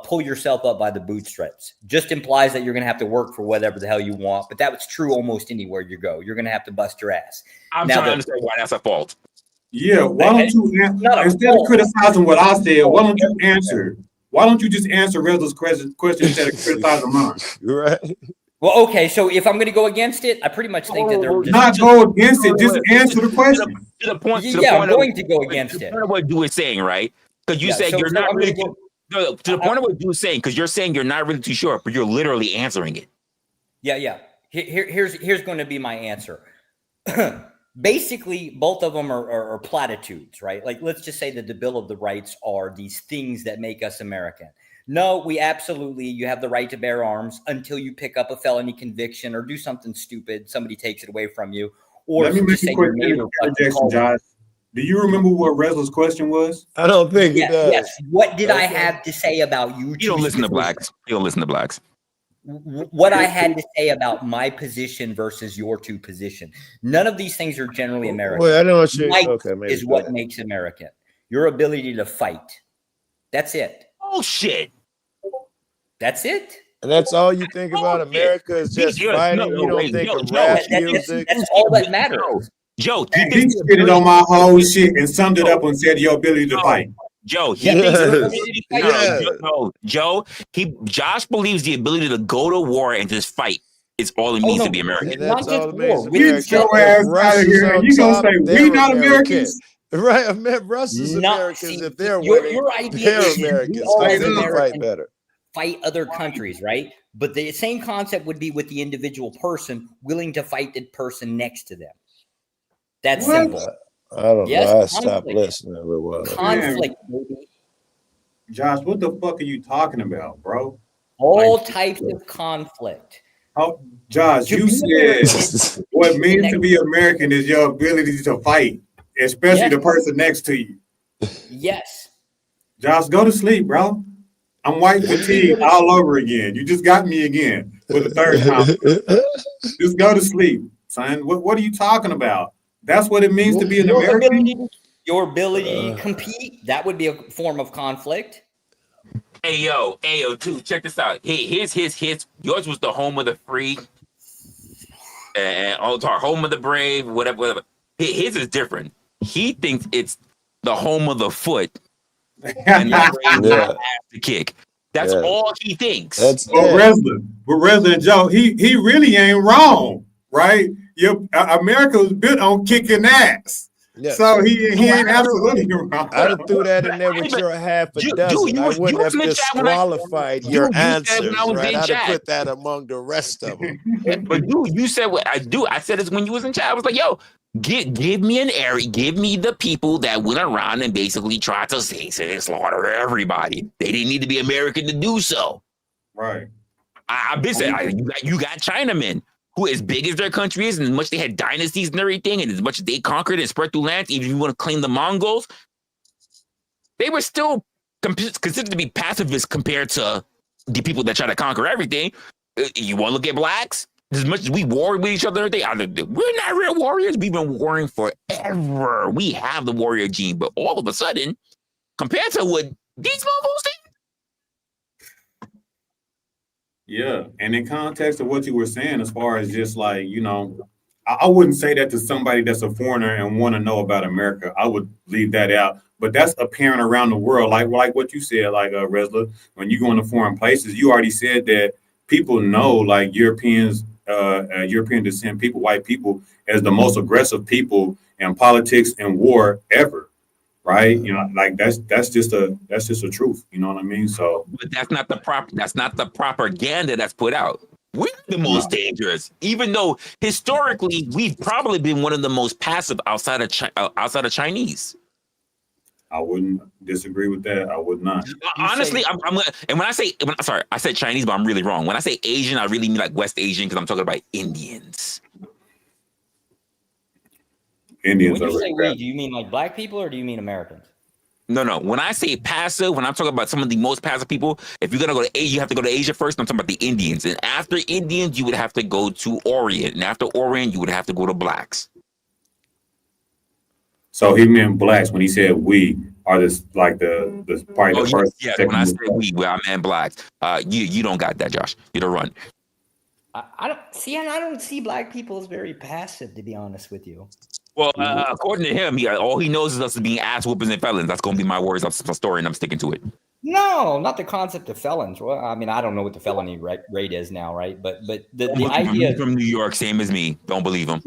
pull yourself up by the bootstraps, just implies that you're going to have to work for whatever the hell you want. But that's true almost anywhere you go. You're going to have to bust your ass. I'm trying to understand why that's a fault. Yeah, why don't you instead of criticizing what I said, why don't you answer? Why don't you just answer Resla's question instead of criticizing mine? Right. Well, okay. So if I'm going to go against it, I pretty much think that they're not go against it. Just answer the question. To the point. I'm going to go against it. To the point of what you were saying, right? Because you said you're not really. To the point of what you were saying, because you're saying you're not really too sure, but you're literally answering it. Yeah. Here's going to be my answer. Basically, both of them are platitudes, right? Like, let's just say that the Bill of the Rights are these things that make us American. No, you have the right to bear arms until you pick up a felony conviction or do something stupid. Somebody takes it away from you. Or let me make a quick interjection, Josh. Do you remember what Resla's question was? I don't think he does. Yes. What did I have to say about you? You don't listen to blacks. You don't listen to blacks. What I had to say about my position versus your two position. None of these things are generally American. Well, I know what you're is what makes American. Your ability to fight. That's it. Oh shit. That's it. And that's all you think about America is just fighting. You don't think of rap music. That's all that matters. Joe, he spitted on my whole shit and summed it up and said your ability to fight. Joe, he Josh believes the ability to go to war and just fight is all it means to be American. And that's all it means. Get your ass out of here. You gonna say we not Americans? Right, Russia's Americans. If they're winning, your idea they're is Americans. they fight better. Fight other countries, right? But the same concept would be with the individual person willing to fight the person next to them. That's simple. I don't know. I stopped listening a little while. Conflict, baby. Josh, what the fuck are you talking about, bro? All types of conflict. Oh, Josh, you said what it means to be American is your ability to fight, especially the person next to you. Yes. Josh, go to sleep, bro. I'm white fatigued all over again. You just got me again for the third time. Just go to sleep, son. What are you talking about? That's what it means to be an American? Your ability to compete, that would be a form of conflict. Hey, yo, too. Check this out. Here's yours was the home of the free. and our home of the brave, whatever. His is different. He thinks it's the home of the foot and the brave Yeah. ass to kick. That's Yeah. all he thinks. That's But Resla and Joe, he really ain't wrong, right? America was built on kicking ass. Yeah. So he ain't absolutely wrong. I'd have threw that in there with your half a dozen. I wouldn't have disqualified your answers, right? I'd have put that among the rest of them. But you said what I do. I said this when you was in chat. I was like, yo, give me an area. Give me the people that went around and basically tried to say slaughter everybody. They didn't need to be American to do so. Right. I've been saying you got Chinamen who, as big as their country is, and as much they had dynasties and everything, and as much as they conquered and spread through lands, even if you want to claim the Mongols, they were still considered to be pacifists compared to the people that try to conquer everything. You want to look at blacks? As much as we warred with each other, we're not real warriors. We've been warring forever. We have the warrior gene, but all of a sudden, compared to what these motherfuckers did. Yeah, and in context of what you were saying, as far as just like, I wouldn't say that to somebody that's a foreigner and want to know about America. I would leave that out. But that's apparent around the world, like what you said, like Resla, when you go into foreign places, you already said that people know, like European descent people, white people, as the most aggressive people in politics and war ever. Right, like that's just a truth. You know what I mean? So, but that's not the propaganda that's put out. We're the most dangerous, even though historically we've probably been one of the most passive outside of Chinese. I wouldn't disagree with that. I would not. Honestly, I said Chinese, but I'm really wrong. When I say Asian, I really mean like West Asian because I'm talking about Indians. Indians when you are say really we, do you mean like black people or do you mean Americans? No. When I say passive, when I'm talking about some of the most passive people, if you're gonna go to Asia, you have to go to Asia first. I'm talking about the Indians, and after Indians, you would have to go to Orient, and after Orient, you would have to go to blacks. So he meant blacks when he said we are this like the part of the first. Yeah. When I say we, I meant blacks. You don't got that, Josh. You don't run. I don't see black people as very passive, to be honest with you. Well, according to him, all he knows is us being ass whoopers and felons. That's going to be my words. That's my story, and I'm sticking to it. No, not the concept of felons. Well, I mean, I don't know what the felony rate is now, right? But the idea from New York, same as me. Don't believe him.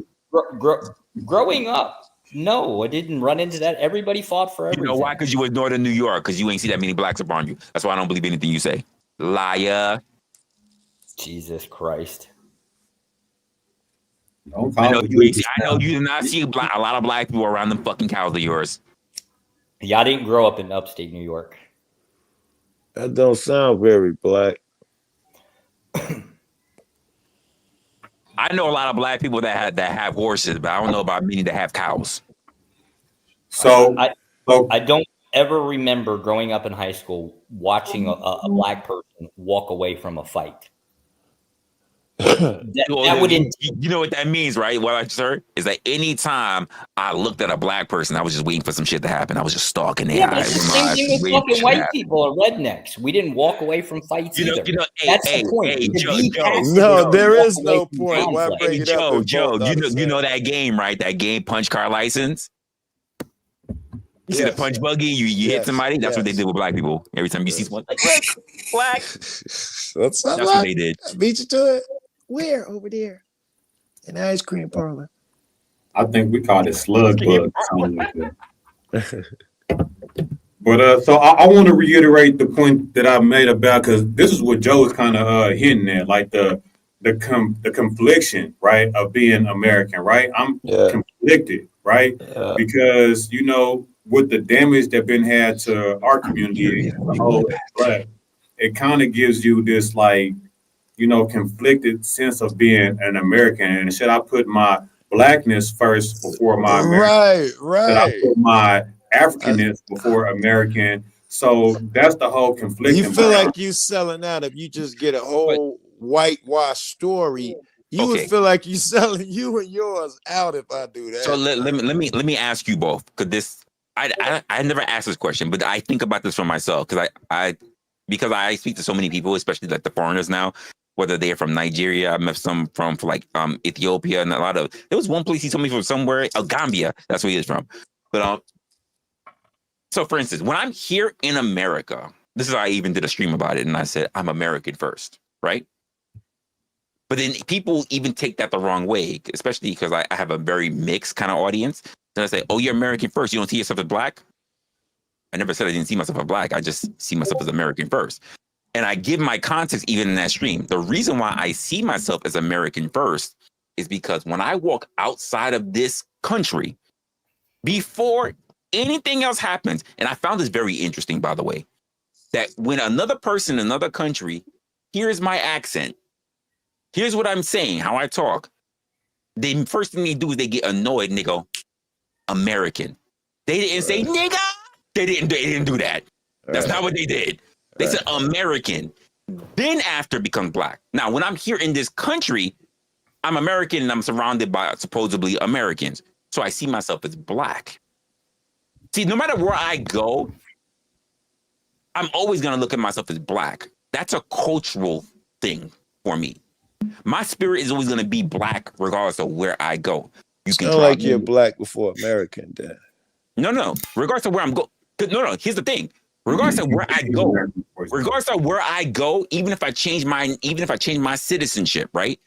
Growing up, no, I didn't run into that. Everybody fought for everything. You know why? Because you was northern New York. Because you ain't see that many blacks around you. That's why I don't believe anything you say. Liar. Jesus Christ. I know you did not see a lot of black people around them fucking cows of yours. Yeah, I didn't grow up in upstate New York. That don't sound very black. I know a lot of black people that have horses, but I don't know about many that have cows. So I don't ever remember growing up in high school watching a black person walk away from a fight. You know what that means, right? What I just heard is that anytime I looked at a black person, I was just waiting for some shit to happen. I was just stalking their eyes. It's the same thing with fucking white people or rednecks. We didn't walk away from fights either. That's the point. No, there is no point. Why bring it up? Joe, you know that game, right? That game, Punch Car License. You see the punch buggy, you hit somebody. That's what they did with black people. Every time you see someone like black, that's what they did. I beat you to it. Where? Over there. In the ice cream parlor. I think we called it slug bug. But so I want to reiterate the point that I made about, because this is what Joe is kind of hinting at, like the confliction, right, of being American, right? I'm conflicted, right? Yeah. Because, with the damage that been had to our community, it kind of gives you this like, conflicted sense of being an American. And should I put my blackness first before my American? Right. Should I put my Africanness before American? So that's the whole conflict. You feel like you selling out if you just get a whole whitewash story. You would feel like you selling you and yours out if I do that. So let me ask you both, because I never asked this question, but I think about this for myself because I speak to so many people, especially like the foreigners now. whether they're from Nigeria. I met some from like Ethiopia, and a lot of. There was one place he told me from somewhere, Gambia. That's where he is from. But so for instance, when I'm here in America, this is how I even did a stream about it, and I said I'm American first, right? But then people even take that the wrong way, especially because I have a very mixed kind of audience. Then I say, "Oh, you're American first. You don't see yourself as black." I never said I didn't see myself as black. I just see myself as American first. And I give my context even in that stream. The reason why I see myself as American first is because when I walk outside of this country, before anything else happens, and I found this very interesting, by the way, that when another person in another country hears my accent, here's what I'm saying, how I talk, the first thing they do is they get annoyed and they go, American. They didn't say nigga. They didn't do that. That's not what they did. They said American. Then after becomes black. Now, when I'm here in this country, I'm American and I'm surrounded by supposedly Americans. So I see myself as black. See, no matter where I go, I'm always going to look at myself as black. That's a cultural thing for me. My spirit is always going to be black regardless of where I go. You can feel like you're black before American, then. No. Regardless of where I'm going. No. Here's the thing. Regardless of where I go, even if I change my citizenship, right?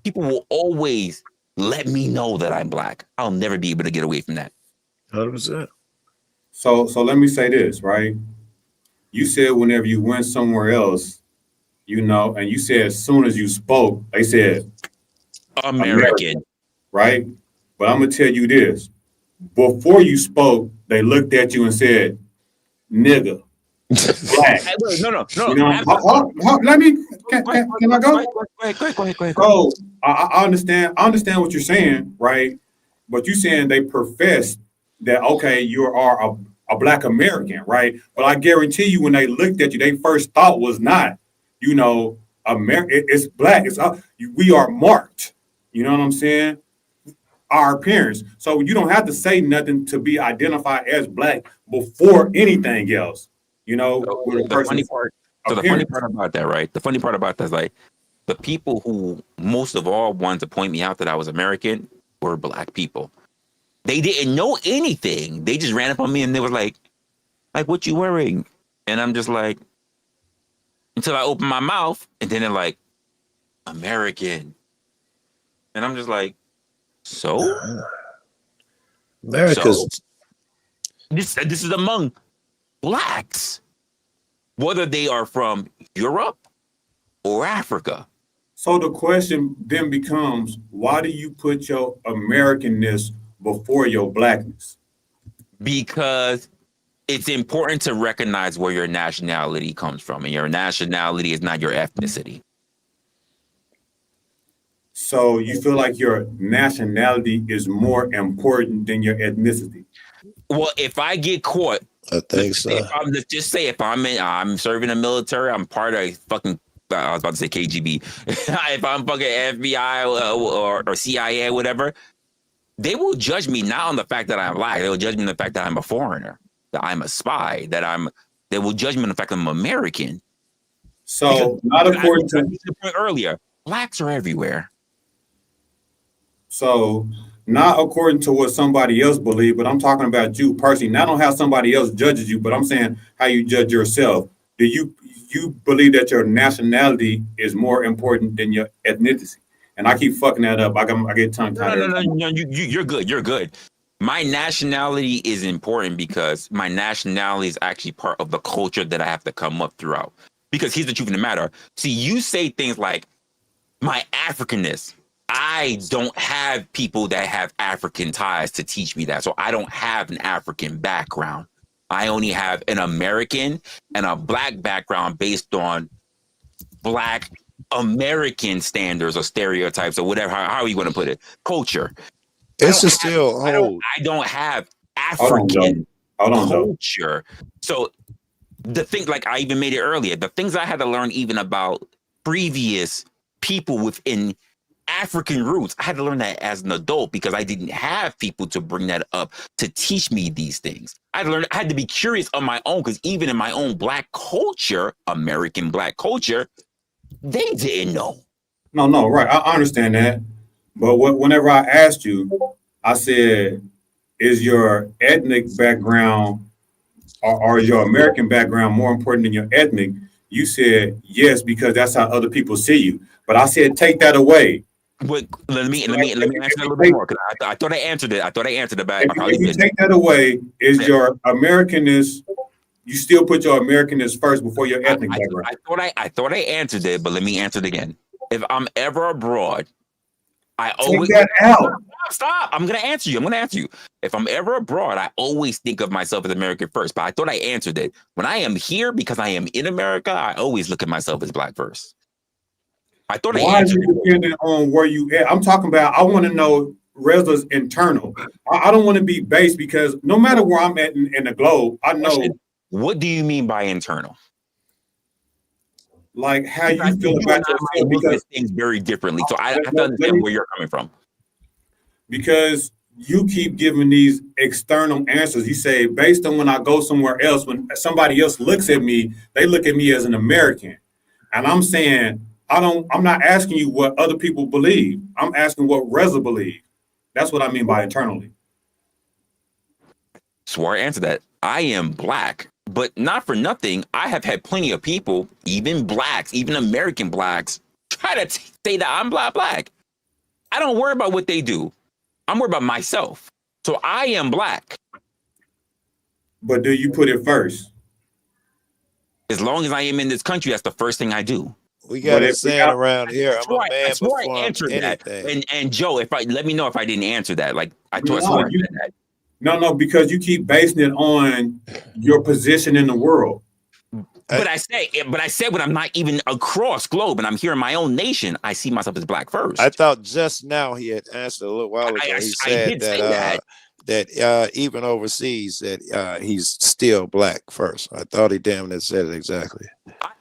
People will always let me know that I'm black. I'll never be able to get away from that. 100%. So let me say this, right? You said whenever you went somewhere else, you know, and you said as soon as you spoke, they said American, right? But I'm gonna tell you this: before you spoke, they looked at you and said, "Nigga." Black. No. You know, let me. Can I go? Go ahead. So I understand what you're saying, right? But you're saying they profess that okay, you are a black American, right? But I guarantee you, when they looked at you, they first thought was not, you know, it's black. It's we are marked. You know what I'm saying? Our appearance. So you don't have to say nothing to be identified as black before anything else. You know, the funny part about that, right? The funny part about that is like the people who most of all wanted to point me out that I was American were black people. They didn't know anything. They just ran up on me and they were like, what you wearing? And I'm just like, until I open my mouth, and then they're like, American. And I'm just like, so? America's this is among blacks, whether they are from Europe or Africa. So the question then becomes, why do you put your Americanness before your blackness? Because it's important to recognize where your nationality comes from, and your nationality is not your ethnicity. So you feel like your nationality is more important than your ethnicity? Well, if I get caught, I think so. Let's just say if I'm serving the military, I'm part of fucking, I was about to say KGB. If I'm fucking FBI or CIA or whatever, they will judge me not on the fact that I'm black. They will judge me on the fact that I'm a foreigner, that I'm a spy, they will judge me on the fact that I'm American. So not according to the point earlier, blacks are everywhere. So not according to what somebody else believes, but I'm talking about you personally, not on how somebody else judges you, but I'm saying how you judge yourself. Do you believe that your nationality is more important than your ethnicity? And I keep fucking that up. I get tongue tied. No, you're good. You're good. My nationality is important because my nationality is actually part of the culture that I have to come up throughout. Because here's the truth of the matter. See, you say things like my Africanness. I don't have people that have African ties to teach me that. So I don't have an African background. I only have an American and a black background based on black American standards or stereotypes or whatever, how you want to put it, culture. I don't have African culture. So the thing, like I even made it earlier, the things I had to learn even about previous people within African roots, I had to learn that as an adult because I didn't have people to bring that up to teach me these things. I had to be curious on my own because even in my own black culture, American black culture, They didn't know. No, right. I understand that. But whenever I asked you, I said, is your ethnic background or is your American background more important than your ethnic? You said yes, because that's how other people see you. But I said, take that away. But let me answer that a little bit more, because I thought I answered it. I thought I answered it, but I probably If you didn't. take that away, is your Americanness, you still put your Americanness first before your ethnic background? I thought I answered it, but let me answer it again. If I'm ever abroad, I Take always that out. stop. I'm gonna answer you. If I'm ever abroad, I always think of myself as American first. But I thought I answered it. When I am here, because I am in America, I always look at myself as black first. I thought I Why is answered it dependent on where you at? I'm talking about, I want to know Resla's internal. I don't want to be based, because no matter where I'm at in the globe, I know What do you mean by internal? like how you feel about yourself, look at things very differently. So I have to understand where you're coming from. Because you keep giving these external answers. You say, based on when I go somewhere else, when somebody else looks at me, they look at me as an American. And I'm saying, I'm not asking you what other people believe. I'm asking what Resla believes. That's what I mean by internally. So I answer that. I am black, but not for nothing. I have had plenty of people, even blacks, even American blacks, try to say that I'm black. I don't worry about what they do. I'm worried about myself. So I am black. But do you put it first? As long as I am in this country, that's the first thing I do. We got a saying around here. I'm a man I before answered anything. that. And Joe, let me know if I didn't answer that. Like I swore I said that. No, because you keep basing it on your position in the world. But I said when I'm not even across globe and I'm here in my own nation, I see myself as black first. I thought just now he had answered a little while ago. He said that even overseas that he's still black first. I thought he damn near said it exactly.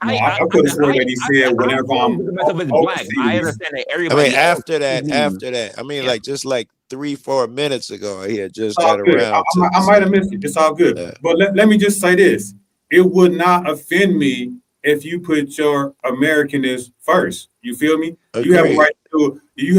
I could have sworn that he said whenever I'm black. I understand that everybody. I mean, after that, I mean, like just like 3-4 minutes ago, he had just got around. I might have missed it. It's all good. Yeah. But let me just say this. It would not offend me if you put your Americanness first. You feel me? Agreed. You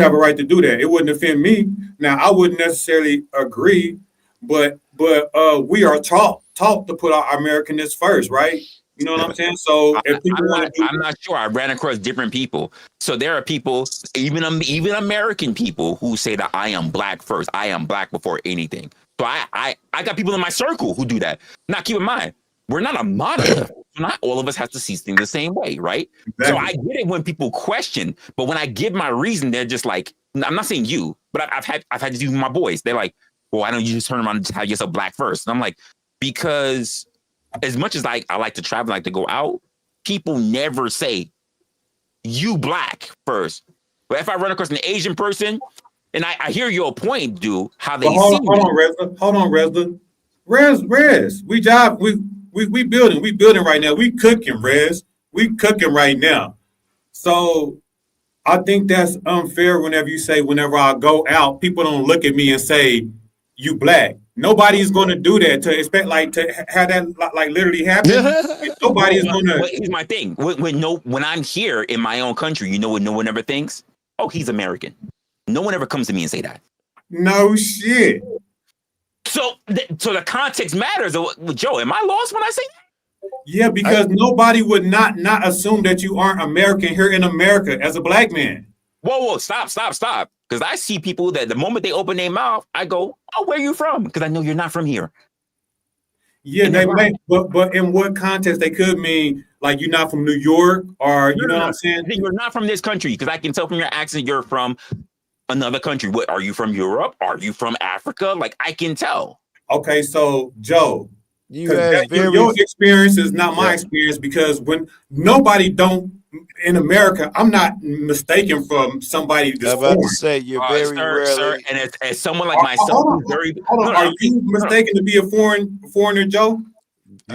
have a right to do that. It wouldn't offend me. Now, I wouldn't necessarily agree, but we are taught to put our Americanness first, right? You know what I'm saying? So if people want to, I'm not sure. I ran across different people. So there are people, even American people, who say that I am black first. I am black before anything. So I got people in my circle who do that. Now, keep in mind, we're not a monolith. Not all of us have to see things the same way, right? Exactly. So I get it when people question, but when I give my reason, they're just like, I'm not saying you, but I've had to do with my boys. They're like, well, why don't you just turn around and have yourself black first? And I'm like, because as much as I like to travel, like to go out, people never say you black first. But if I run across an Asian person, and I hear your point, dude, how they see hold on, Resla. Res. We building right now. We cooking, Res. We cooking right now. So I think that's unfair whenever you say, whenever I go out, people don't look at me and say, you black. Nobody's going to do that to expect to have that literally happen. Nobody is going to. Here's my thing. When I'm here in my own country, you know what no one ever thinks? Oh, he's American. No one ever comes to me and say that. No shit. So the context matters. Joe, am I lost when I say that? Yeah, because nobody would not assume that you aren't American here in America as a black man. Whoa, stop. Because I see people that the moment they open their mouth, I go, oh, where are you from? Because I know you're not from here. Yeah, they might, but in what context they could mean, like you're not from New York, or you know what I'm saying? You're not from this country, because I can tell from your accent you're from another country. What, are you from Europe? Are you from Africa? Like, I can tell. Okay, so Joe, your experience is not my experience, because when nobody don't in America, I'm not mistaken from somebody that's about to say you're very rarely. Sir, and as someone like myself, are you mistaken to be a foreigner, Joe?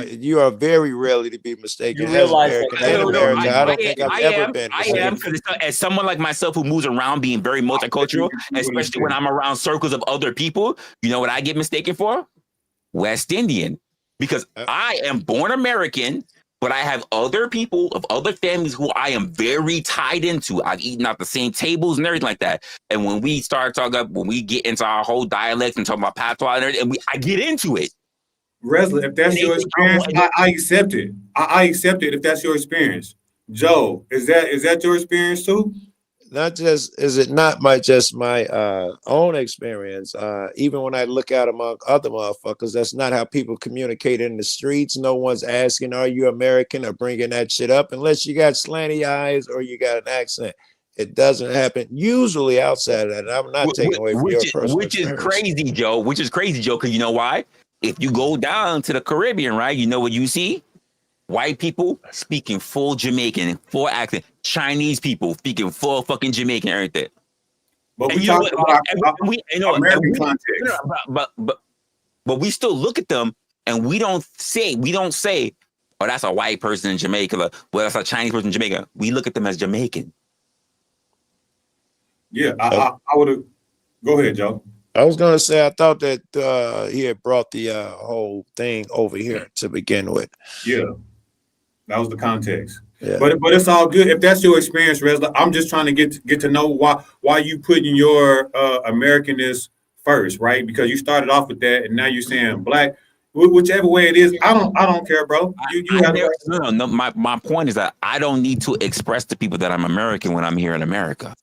You are very rarely to be mistaken. You realize I don't think I've ever been mistaken. I am, because as someone like myself who moves around being very multicultural, especially when I'm around circles of other people, you know what I get mistaken for? West Indian. Because I am born American, But I have other people of other families who I am very tied into. I've eaten at the same tables and everything like that. And when we start talking, when we get into our whole dialect and talking about patois and everything, I get into it. Resla, if that's your experience, I accept it. I accept it if that's your experience. Joe, is that your experience too? Not just is it not just my own experience. Even when I look out among other motherfuckers, that's not how people communicate in the streets. No one's asking, "Are you American?" or bringing that shit up unless you got slanty eyes or you got an accent. It doesn't happen usually outside of that. And I'm not taking away from your personal which is crazy, Joe. Which is crazy, Joe. Because you know why? If you go down to the Caribbean, right, you know what you see? White people speaking full Jamaican, full accent. Chinese people speaking full fucking Jamaican, everything. But we talk about American context. But we still look at them and we don't say, oh, that's a white person in Jamaica. Well, that's a Chinese person in Jamaica. We look at them as Jamaican. Yeah, I would have. Go ahead, Joe. I was gonna say I thought that he had brought the whole thing over here to begin with. Yeah, that was the context. Yeah. But it's all good if that's your experience, Resla. I'm just trying to get to know why you putting your Americanness first, right? Because you started off with that, and now you're saying black. Whichever way it is, I don't care, bro. No. My point is that I don't need to express to people that I'm American when I'm here in America.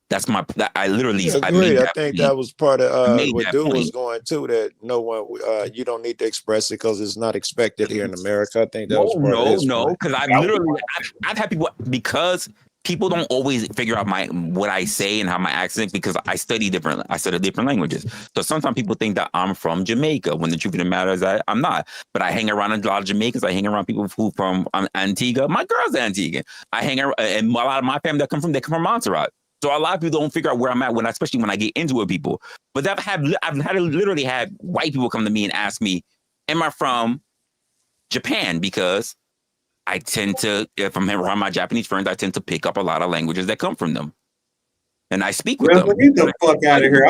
That's I literally. I think that was part of what dude was going to. That no one, you don't need to express it because it's not expected here in America. I think that was part of his point. Because I've had people, because people don't always figure out what I say and how my accent, because I study different languages. So sometimes people think that I'm from Jamaica when the truth of the matter is that I'm not. But I hang around a lot of Jamaicans. I hang around people who from Antigua. My girl's Antiguan. I hang around, and a lot of my family they come from Montserrat. So a lot of people don't figure out where I'm at especially when I get into it with people. But I've literally had white people come to me and ask me, "Am I from Japan?" Because I tend to, if I'm around my Japanese friends, I tend to pick up a lot of languages that come from them, and I speak with them. Get the fuck out of here!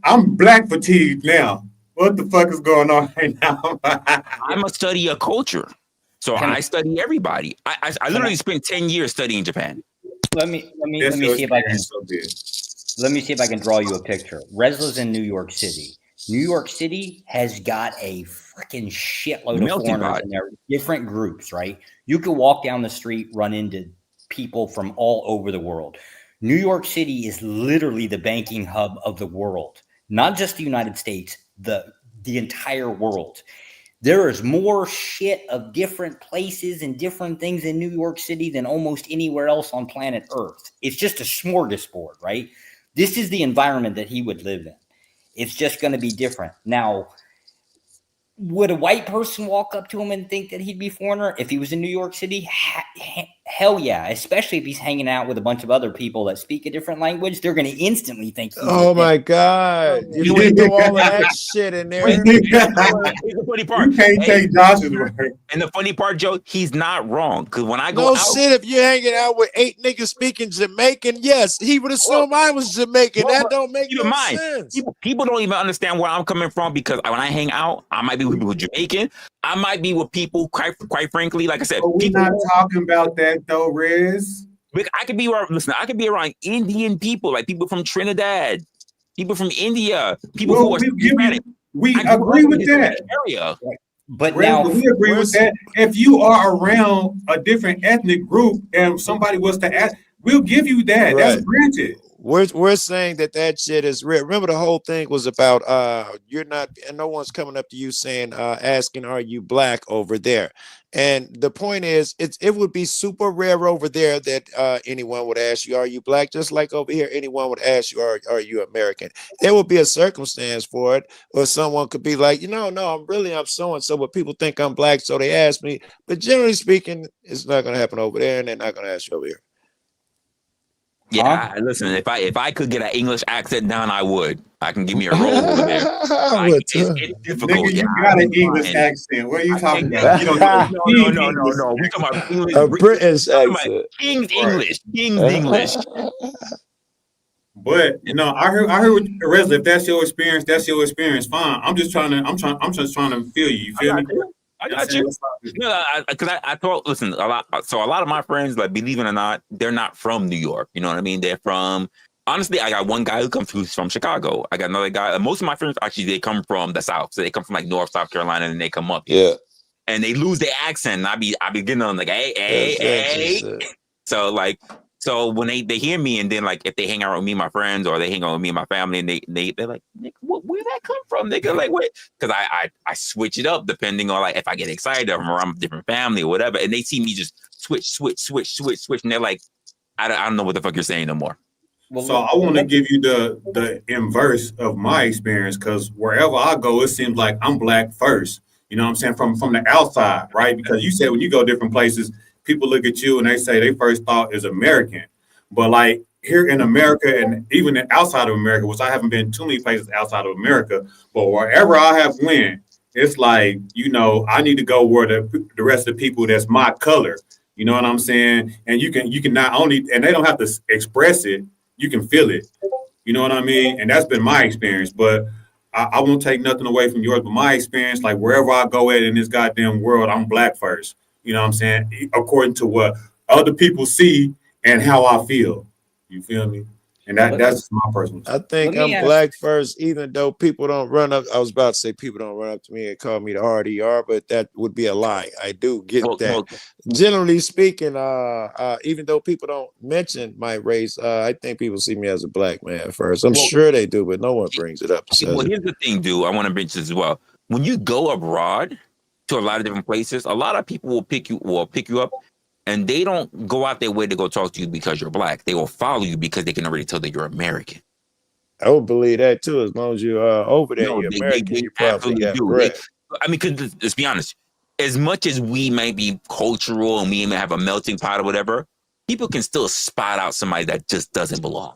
I'm black fatigued now. What the fuck is going on right now? I'm a study of culture, so I study everybody. I literally spent 10 years studying Japan. Let me see if I can draw you a picture. Resla's in New York City. New York City has got a freaking shitload of foreigners in there, different groups, right? You could walk down the street, run into people from all over the world. New York City is literally the banking hub of the world, not just the United States, the entire world. There is more shit of different places and different things in New York City than almost anywhere else on planet Earth. It's just a smorgasbord, right? This is the environment that he would live in. It's just going to be different. Now, would a white person walk up to him and think that he'd be a foreigner if he was in New York City? Hell yeah, especially if he's hanging out with a bunch of other people that speak a different language. They're going to instantly think he's my God. You would do all of that shit in there. Here's the funny part. You can't take Josh's word. And the funny part, Joe, he's not wrong. Because when I go no out, shit, if you're hanging out with 8 niggas speaking Jamaican, yes, he would assume I was Jamaican. That don't make no sense. People don't even understand where I'm coming from, because when I hang out, I might be with people who are Jamaican. I might be with people, quite frankly, like I said. We're not talking about that though, Riz. I could be around Indian people, like people from Trinidad, people from India, people who are Hispanic. We agree with that. Area. But Riz, now we agree with that. If you are around a different ethnic group and somebody was to ask, we'll give you that. Right. That's granted. We're saying that shit is real. Remember, the whole thing was about you're not, and no one's coming up to you saying, asking, "Are you black over there?" And the point is, it would be super rare over there that anyone would ask you, "Are you black?" Just like over here, anyone would ask you, "Are you American?" There would be a circumstance for it, or someone could be like, no, I'm so and so, but people think I'm black, so they ask me. But generally speaking, it's not going to happen over there, and they're not going to ask you over here. Yeah, listen. If I could get an English accent down, I would. I can give me a roll over there. It's difficult. Nigga, you got an English accent. What are you talking about? You don't no. We talking about English. A British accent. King's English. King's English. But no, I heard what Resla. If that's your experience, that's your experience. Fine. I'm just trying to feel you. You I feel got me? you. I You know what I'm got saying? you. That's all good. No, because I thought, listen, a lot of my friends, like, believe it or not, they're not from New York. You know what I mean? They're from, honestly, I got one guy who's from Chicago. I got another guy. Most of my friends, actually, they come from the South. So they come from like North South Carolina and they come up here. Yeah. And they lose their accent. And I be getting on like, hey, That's hey. interesting. So like, so when they hear me, and then like if they hang out with me and my friends, or they hang out with me and my family, and they're like, Nick, where that come from? Nigga, like, what? Because I switch it up depending on like if I get excited or I'm around a different family or whatever, and they see me just switch, and they're like, I don't know what the fuck you're saying no more. Well, So I want to give you the inverse of my experience, because wherever I go, it seems like I'm black first. You know what I'm saying? From the outside, right? Because you said when you go different places, people look at you and they say they first thought is American. But like here in America, and even outside of America, which I haven't been too many places outside of America, but wherever I have went, it's like, I need to go where the rest of the people that's my color. You know what I'm saying? And you can not only, and they don't have to express it, you can feel it. You know what I mean? And that's been my experience. But I won't take nothing away from yours. But my experience, like wherever I go at in this goddamn world, I'm black first. You know what I'm saying? According to what other people see and how I feel. You feel me? And that's my personal. I think I'm black first, even though people don't run up. I was about to say people don't run up to me and call me the RDR, but that would be a lie. I do get that. Generally speaking, even though people don't mention my race, I think people see me as a black man first. I'm sure they do, but no one brings it up. Well, here's the thing, dude. I want to mention this as well. When you go abroad to a lot of different places, a lot of people will pick you up. And they don't go out their way to go talk to you because you're black. They will follow you because they can already tell that you're American. I would believe that too. As long as you're over there, you're American, you probably got bread. I mean, because let's be honest, as much as we might be cultural and we may have a melting pot or whatever, people can still spot out somebody that just doesn't belong.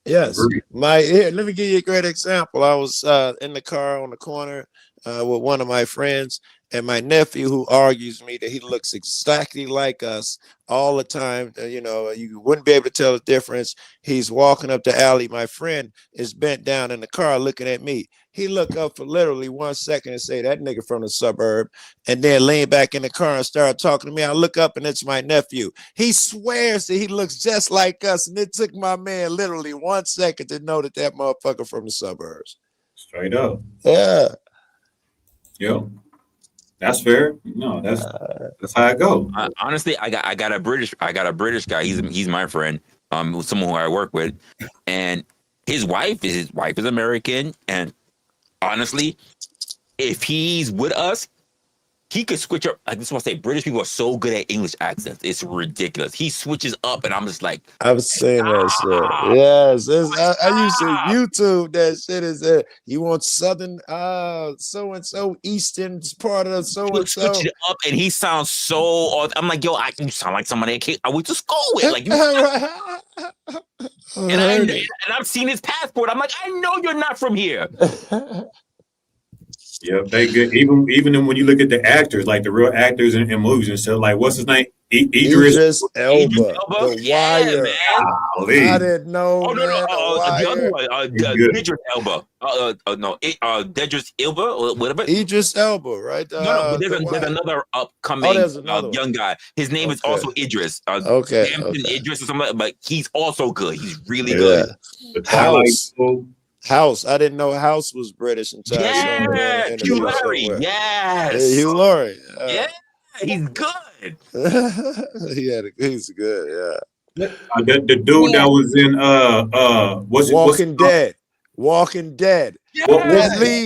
Yes. Let me give you a great example. I was in the car on the corner with one of my friends, and my nephew, who argues me that he looks exactly like us all the time. You wouldn't be able to tell the difference. He's walking up the alley. My friend is bent down in the car looking at me. He looked up for literally 1 second and say, that nigga from the suburb, and then lean back in the car and start talking to me. I look up and it's my nephew. He swears that he looks just like us, and it took my man literally 1 second to know that motherfucker from the suburbs. Straight up. Yeah. Yep. That's fair. No, that's how I go. Honestly, I got a British guy. He's my friend. Someone who I work with, and his wife is American. And honestly, if he's with us, he could switch up. I just want to say, British people are so good at English accents. It's ridiculous. He switches up, and I'm just like, I've seen that shit. Yes, I used to YouTube that shit. Is you want Southern, so and so, Eastern part of so and so. Switch it up, and he sounds so. I'm like, yo, you sound like somebody I went to school with. Like, and I've seen his passport. I'm like, I know you're not from here. Yeah, they good. Even when you look at the actors, like the real actors in movies and stuff, like what's his name? Idris Elba. The Wire. Man. I didn't know. Oh, no. The other one, Idris Elba. Idris Elba or whatever. Idris Elba, right? No, but there's another upcoming young guy. His name is also Idris. Idris or something, but he's also good. He's really good. House. I didn't know House was British until Hugh Laurie. Yes. Hugh Laurie. Yeah, he's good. He's good. Yeah. The dude that was in Walking Dead. Yeah.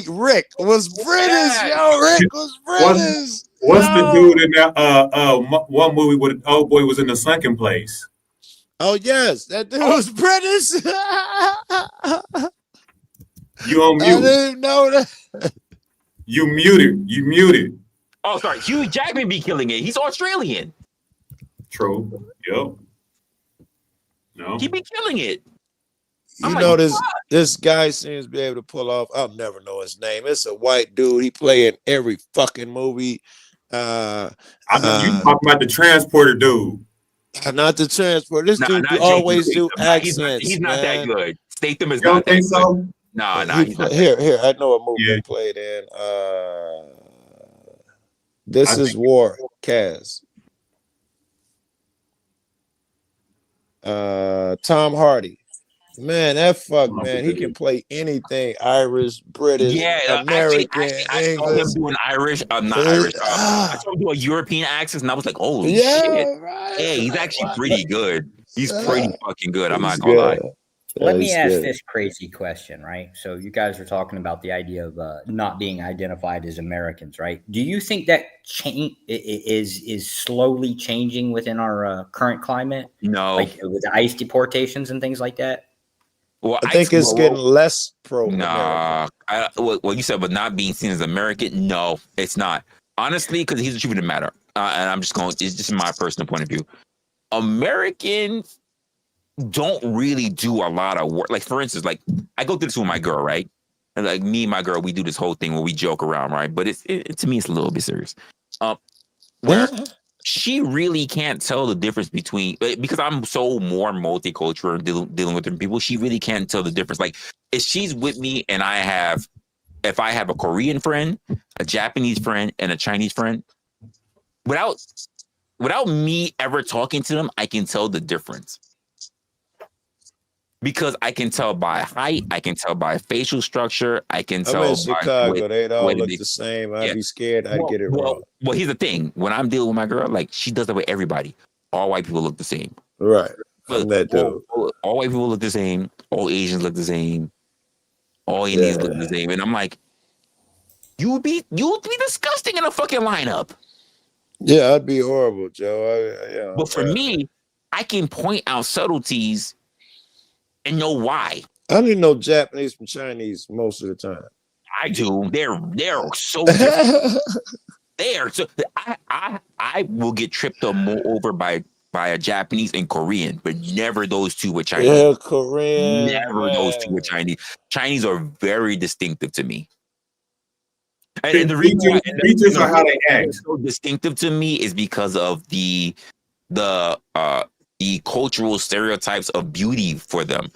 Rick was British. Yo, Rick was British. What's the dude in that one movie where the old boy was in the sunken place? Oh yes, that dude was British. You on mute. I didn't know that. You muted. Oh, sorry. Hugh Jackman be killing it. He's Australian. True. Yep. No. He be killing it. This guy seems to be able to pull off. I'll never know his name. It's a white dude. He play in every fucking movie. I know you talking about the transporter dude. Not the transport. This Nah, dude not always Jason do Statham. Nah, accents, he's not that man. good. Statham is You don't not that think good. so? Nah, He he's not play, that good. here. I know a movie Yeah. he played in. This I is think War, Kaz. Tom Hardy. Man, that fuck, man. He can play anything. Irish, British, Yeah, American, I saw him English. doing Irish. Not Irish. I Ah, saw him do a European accent, and I was like, "Holy shit!" yeah, right. Hey, he's Like, actually what? pretty good. He's pretty fucking good. I'm He's not gonna lie. good. Let me He's ask good. this crazy question, right? So you guys are talking about the idea of not being identified as Americans, right? Do you think that change is slowly changing within our current climate, No, like with ICE deportations and things like that? well, I think it's getting less pro-American. nah. What you said, but not being seen as American. No, it's not. Honestly, because here's the truth of the matter, and I'm just going. It's just my personal point of view. Americans don't really do a lot of work. Like, for instance, like I go through this with my girl, right? And like me and my girl, we do this whole thing where we joke around, right? But to me, it's a little bit serious. Where she really can't tell the difference between, because I'm so more multicultural dealing with different people. She really can't tell the difference. Like if she's with me and if I have a Korean friend, a Japanese friend, and a Chinese friend, without me ever talking to them, I can tell the difference. Because I can tell by height, I can tell by facial structure, I can tell I'm in by Chicago. They'd all way look they- the same. I'd yeah. be scared I'd get it wrong. Well, here's the thing. When I'm dealing with my girl, like she does that with everybody. All white people look the same. Right. I'm that dude. All white people look the same. All Asians look the same. All Indians look the same. And I'm like, you would be disgusting in a fucking lineup. Yeah, I'd be horrible, Joe. But for me, I can point out subtleties and know why. I don't even know Japanese from Chinese most of the time. I do. They're so different. So I will get tripped up more over by a Japanese and Korean, but never those two with Chinese. Yeah, Korean. Never those two with Chinese. Chinese are very distinctive to me. And the reason features are how they act. so distinctive to me is because of the cultural stereotypes of beauty for them.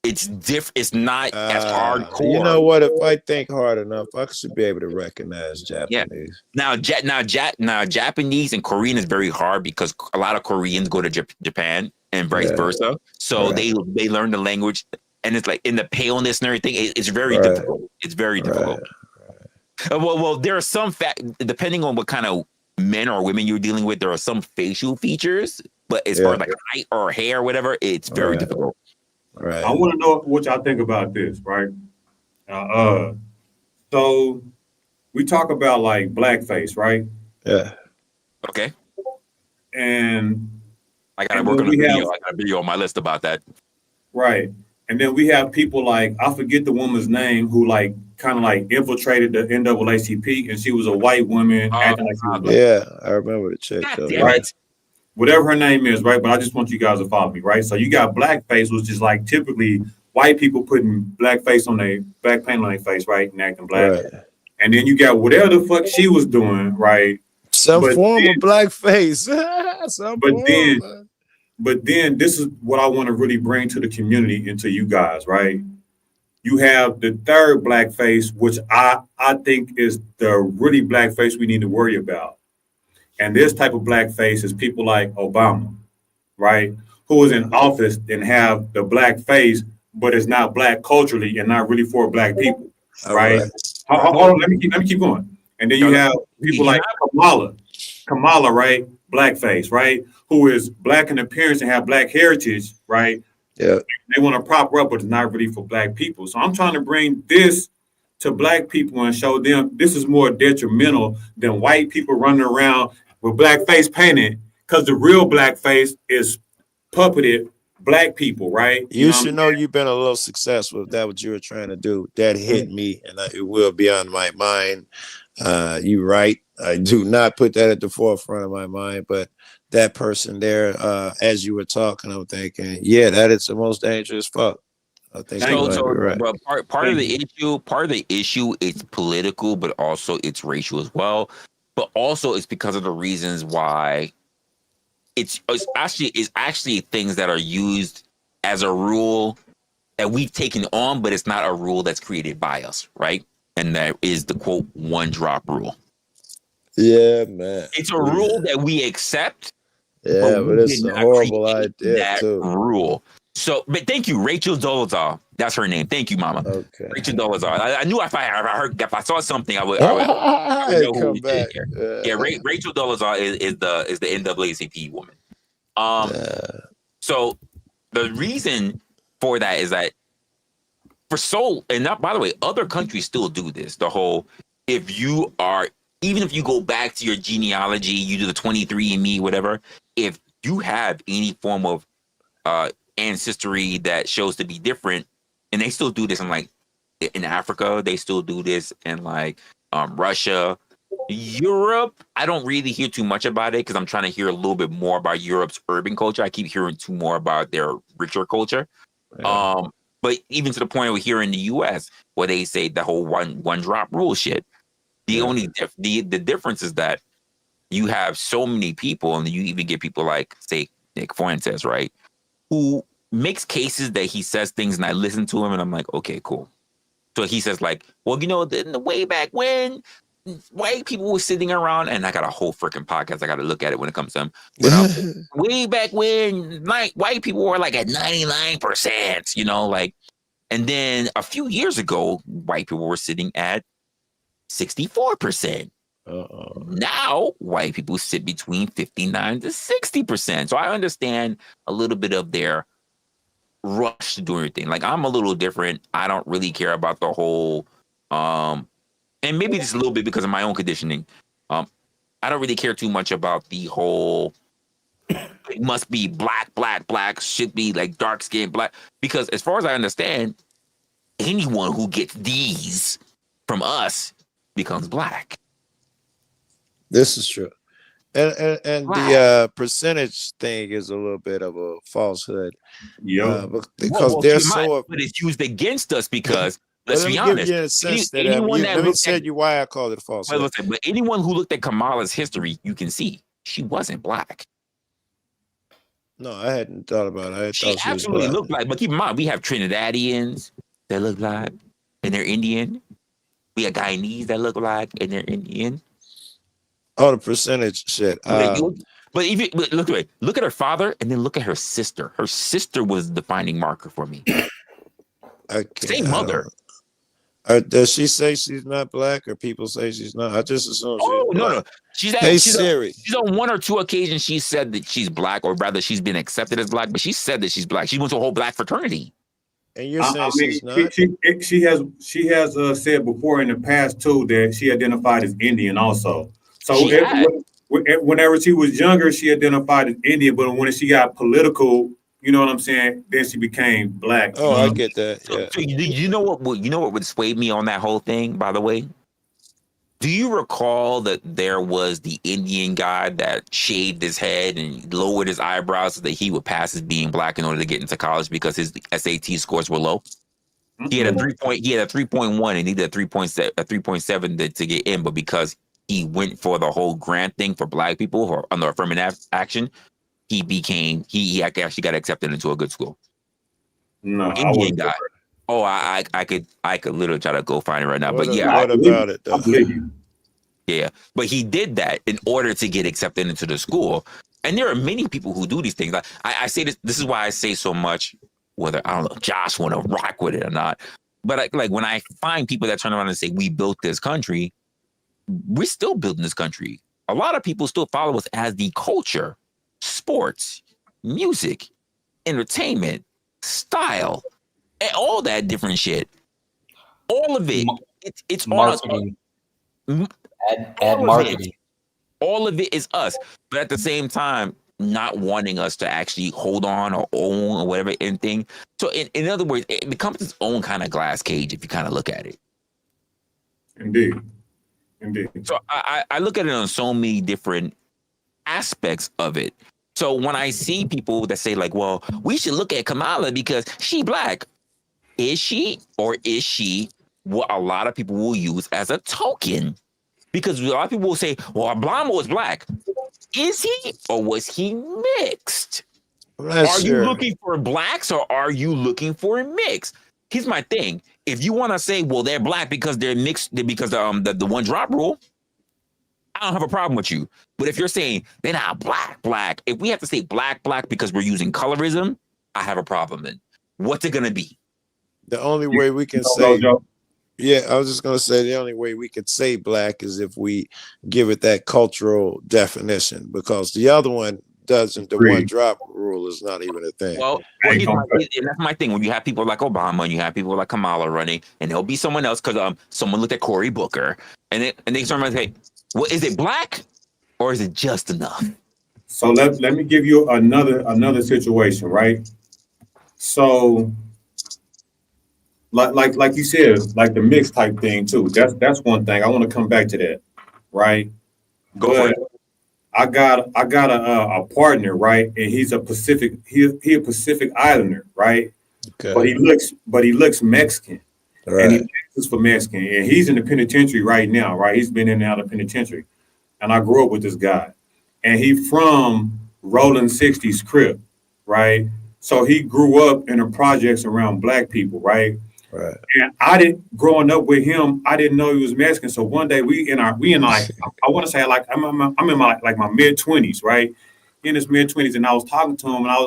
It's different. It's not as hardcore. You know what? If I think hard enough, I should be able to recognize Japanese. Now, Japanese and Korean is very hard because a lot of Koreans go to Japan and vice versa. So they learn the language, and it's like in the paleness and everything. It's very difficult. It's very difficult. Well, there are some depending on what kind of men or women you're dealing with, there are some facial features, but as far as like height or hair or whatever, it's very difficult. Right. I want to know what y'all think about this, right? So we talk about like blackface, right? Yeah. Okay. And I gotta work on a video. I got a video on my list about that. Right. And then we have people like, I forget the woman's name, who like kind of like infiltrated the NAACP, and she was a white woman acting like she was black. Yeah, I remember the chick. Right. Whatever her name is, right? But I just want you guys to follow me, right? So you got blackface, which is like typically white people putting blackface on black paint on their face, right? And acting black. Right. And then you got whatever the fuck she was doing, right? Some form of blackface. But then this is what I want to really bring to the community and to you guys, right? You have the third blackface, which I think is the really blackface we need to worry about. And this type of blackface is people like Obama, right? Who is in office and have the black face, but is not black culturally and not really for black people, right? Hold on, let me keep going. And then you have people like Kamala, right? Blackface, right? Who is black in appearance and have black heritage, right? Yeah. They want to prop her up, but it's not really for black people. So I'm trying to bring this to black people and show them this is more detrimental than white people running around with blackface painted, because the real blackface is puppeted black people, right? You should know you've been a little successful if that what you were trying to do. That hit me, and it will be on my mind. You're right. I do not put that at the forefront of my mind, but that person there, as you were talking, I'm thinking, yeah, that is the most dangerous fuck. I think right. But part of the issue, it's political, but also it's racial as well. But also it's because of the reasons why it's actually things that are used as a rule that we've taken on, but it's not a rule that's created by us, right? And that is the quote one drop rule. Yeah, man. It's a rule that we accept, Yeah, but we it's did a not horrible create idea that too. rule. So, but thank you, Rachel Dolezal. That's her name. Thank you, Mama. Okay. Rachel Dolezal. I knew if I saw something, I would know who Come we back. did here. Yeah, Rachel Dolezal is the NAACP woman. So the reason for that is that and not, by the way, other countries still do this. The whole, even if you go back to your genealogy, you do the 23andMe, whatever, if you have any form of ancestry that shows to be different, and they still do this in Africa, they still do this in Russia, Europe. I don't really hear too much about it because I'm trying to hear a little bit more about Europe's urban culture. I keep hearing too more about their richer culture. Yeah. But even to the point where here in the U.S., where they say the whole one drop rule shit, the difference is that you have so many people, and you even get people like, say, Nick Fuentes, right, who makes cases that he says things, and I listen to him, and I'm like, okay, cool. So he says well, the way back when white people were sitting around, and I got a whole freaking podcast. I got to look at it when it comes to him. But way back when, white people were at 99%, and then a few years ago, white people were sitting at 64%. Now, white people sit between 59 to 60%. So I understand a little bit of their rush to do everything. I'm a little different. I don't really care about the whole, and maybe just a little bit because of my own conditioning. I don't really care too much about the whole, it must be black, should be dark skin, black. Because as far as I understand, anyone who gets these from us becomes black. This is true. And the percentage thing is a little bit of a falsehood. Yeah. Because they're so... But it's used against us because... Let's be honest. Let me tell you why I called it false. But anyone who looked at Kamala's history, you can see she wasn't black. No, I hadn't thought about it. She absolutely looked black. But keep in mind, we have Trinidadians that look black and they're Indian. We have Guyanese that look black and they're Indian. Oh, the percentage shit. But look at her father and then look at her sister. Her sister was the defining marker for me. Same mother. Does she say she's not black, or people say she's not? I just assume she's black. No. She's on one or two occasions she said that she's black, or rather she's been accepted as black, but she said that she's black. She went to a whole black fraternity. And you're saying she's not? She has said before in the past too that she identified as Indian also. So whenever she was younger, she identified as Indian, but when she got political, you know what I'm saying, then she became black. Oh, I get that. Yeah. So you know what would sway me on that whole thing, by the way? Do you recall that there was the Indian guy that shaved his head and lowered his eyebrows so that he would pass as being black in order to get into college because his SAT scores were low? Mm-hmm. He had a 3.1 and needed a 3.7 to get in, but because he went for the whole grant thing for black people or under affirmative action, he actually got accepted into a good school. No, Indian guy. Oh, I could literally try to go find it right now. What about it though? Yeah, but he did that in order to get accepted into the school. And there are many people who do these things. I say this. This is why I say so much. Whether I don't know if Josh want to rock with it or not, but when I find people that turn around and say we built this country, we're still building this country. A lot of people still follow us as the culture, sports, music, entertainment, style, and all that different shit. All of it. It's marketing. Ad marketing. All of it is us. But at the same time, not wanting us to actually hold on or own or whatever anything. So in other words, it becomes its own kind of glass cage if you kind of look at it. Indeed. So I look at it on so many different aspects of it. So when I see people that say well, we should look at Kamala because she black. Is she, or is she what a lot of people will use as a token? Because a lot of people will say, well, Obama was black. Is he or was he mixed? I'm not Are you sure. looking for blacks or are you looking for a mix? Here's my thing. If you want to say, well, they're black because they're mixed, because the one drop rule, I don't have a problem with you. But if you're saying they're not black, if we have to say black because we're using colorism, I have a problem then. What's it gonna be? The only way we can say, yeah, I was just gonna say the only way we could say black is if we give it that cultural definition, because the other one doesn't. The one drop rule is not even a thing. Well, and that's my thing. When you have people like Obama and you have people like Kamala running, and there'll be someone else because someone looked at Cory Booker and they start to say, well, is it black or is it just enough? So let me give you another situation, right? So like you said, like the mix type thing too. That's one thing. I want to come back to that, right? Go for it. I got a partner, right? And he's a Pacific Pacific Islander, right? Okay. But he looks Mexican. Right. And he is for Mexican. And he's in the penitentiary right now, right? He's been in and out of penitentiary. And I grew up with this guy. And he from Rolling 60s Crip, right? So he grew up in the projects around black people, right? Right. And growing up with him, I didn't know he was Mexican. So one day I want to say like I'm in my mid 20s, right? In his mid 20s, and I was talking to him, and I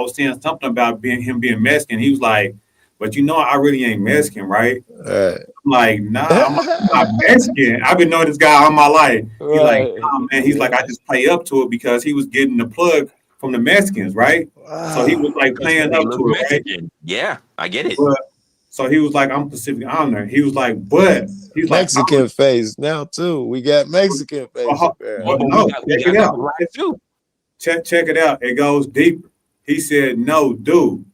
was saying something about him being Mexican. He was like, "But you know, I really ain't Mexican, right?" I'm like, "Nah, I'm not Mexican. I've been knowing this guy all my life." He's like, "Nah, man." He's like, "I just play up to it because he was getting the plug from the Mexicans, right?" Wow. So he was like playing up to it, right? Yeah, I get it. So he was like, "I'm Pacific Islander." He was like, "But he's Mexican like, face now too. We got Mexican face. Check it out. It goes deeper. He said, "No, dude,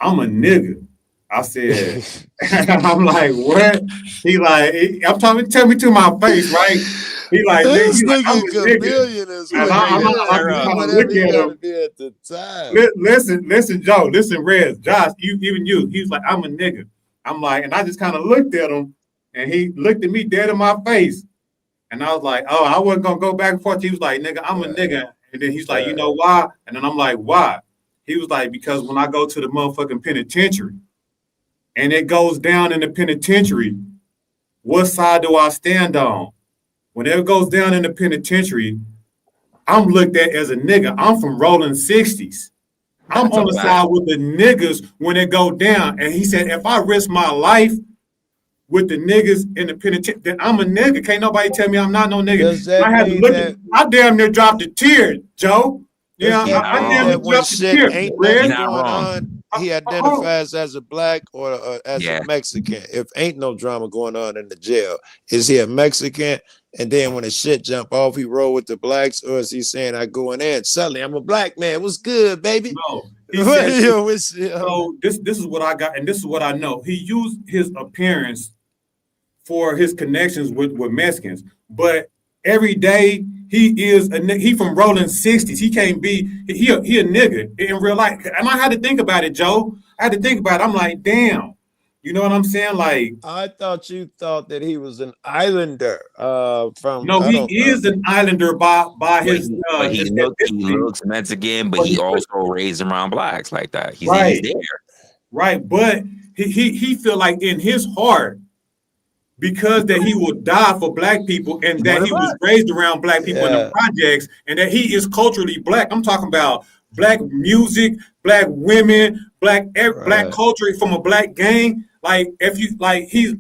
I'm a nigga." I said, "I'm like, what?" He like, I'm talking. Tell me to my face, right? He like, this nigga, nigga I'm a chameleon is look at him. At the time. Listen, Joe. Listen, Rez, Josh, even you. He was like, "I'm a nigga." I'm like, and I just kind of looked at him, and he looked at me dead in my face, and I was like, "Oh, I wasn't gonna go back and forth." He was like, "Nigga, I'm a nigga," and then he's like, "You know why?" And then I'm like, "Why?" He was like, "Because when I go to the motherfucking penitentiary, and it goes down in the penitentiary, what side do I stand on? When it goes down in the penitentiary, I'm looked at as a nigga. I'm from Rolling 60s. I'm on the side with the niggas when it go down." And he said, "If I risk my life with the niggas in the penitentiary, then I'm a nigga. Can't nobody tell me I'm not no nigga." I had to look at, I damn near dropped a tear, Joe. Yeah, I damn near dropped a tear. Ain't nothing going on. He identifies as a black or as a Mexican. If ain't no drama going on in the jail, is he a Mexican? And then when the shit jump off, he roll with the blacks, or is he saying I go in there and suddenly I'm a black man? What's good, baby? No. He said, so this is what I got, and this is what I know. He used his appearance for his connections with Mexicans, but every day he from Rolling 60s. He can't be he a nigga in real life. And I had to think about it, Joe. I had to think about it. I'm like, damn. You know what I'm saying? Like, I thought you thought that he was an islander. From no, he is an islander by his. He looks Mexican, but he also raised around blacks like that. He's there, right? But he feel like in his heart, because that he will die for black people, and that he was raised around black people in the projects, and that he is culturally black. I'm talking about black music, black women, black culture from a black gang. Like if you like, hold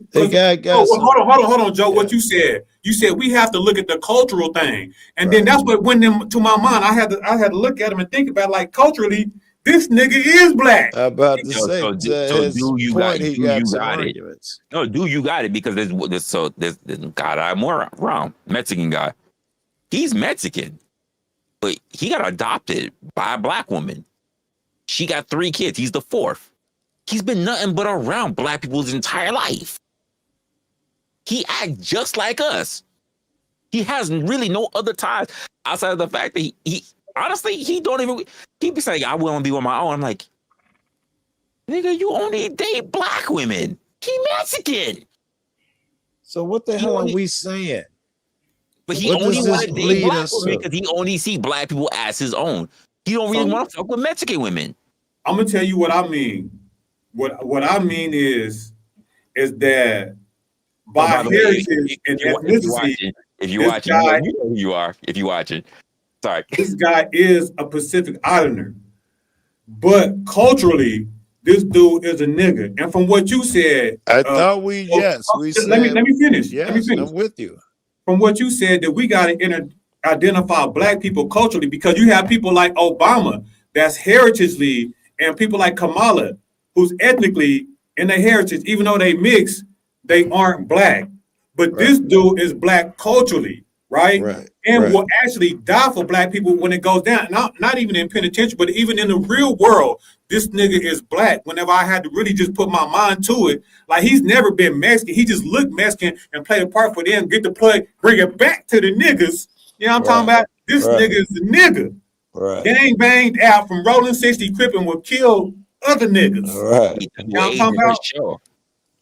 on, Joe. Yeah. What you said? You said we have to look at the cultural thing, and then that's what went to my mind. I had to look at him and think about like culturally, this nigga is black. I'm about to say, do you got it? No, do you got it? Because there's God, I'm more around Mexican guy. He's Mexican, but he got adopted by a black woman. She got 3 kids. He's the 4th. He's been nothing but around black people his entire life. He acts just like us. He has really no other ties outside of the fact that he honestly, he be saying, "I want to be on my own." I'm like, nigga, you only date black women. He Mexican. So what the hell are we saying? But he What only does want this to date lead black us women to? because he only see black people as his own. He don't really want to fuck with Mexican women. I'm gonna tell you what I mean. What I mean is that Oh, by by the way, heritage and ethnicity, if you're this watching, guy you know who you are. If you're watching, sorry. this guy is a Pacific Islander. But culturally, this dude is a nigga. And from what you said, I thought we let said me finish. yes. Let me finish. I'm with you. From what you said, that we got to identify black people culturally, because you have people like Obama that's heritagely, and people like Kamala who's ethnically in their heritage, even though they mix, they aren't black. But this dude is black culturally, right? And will actually die for black people when it goes down. Not even in penitentiary, but even in the real world, this nigga is black. Whenever I had to really just put my mind to it, like, he's never been Mexican. He just looked Mexican and played a part for them, get the plug, bring it back to the niggas. You know what I'm talking about? This nigga is a nigga. Gang banged out from Rolling 60 Crippin' will kill other niggas. You know what I'm talking about?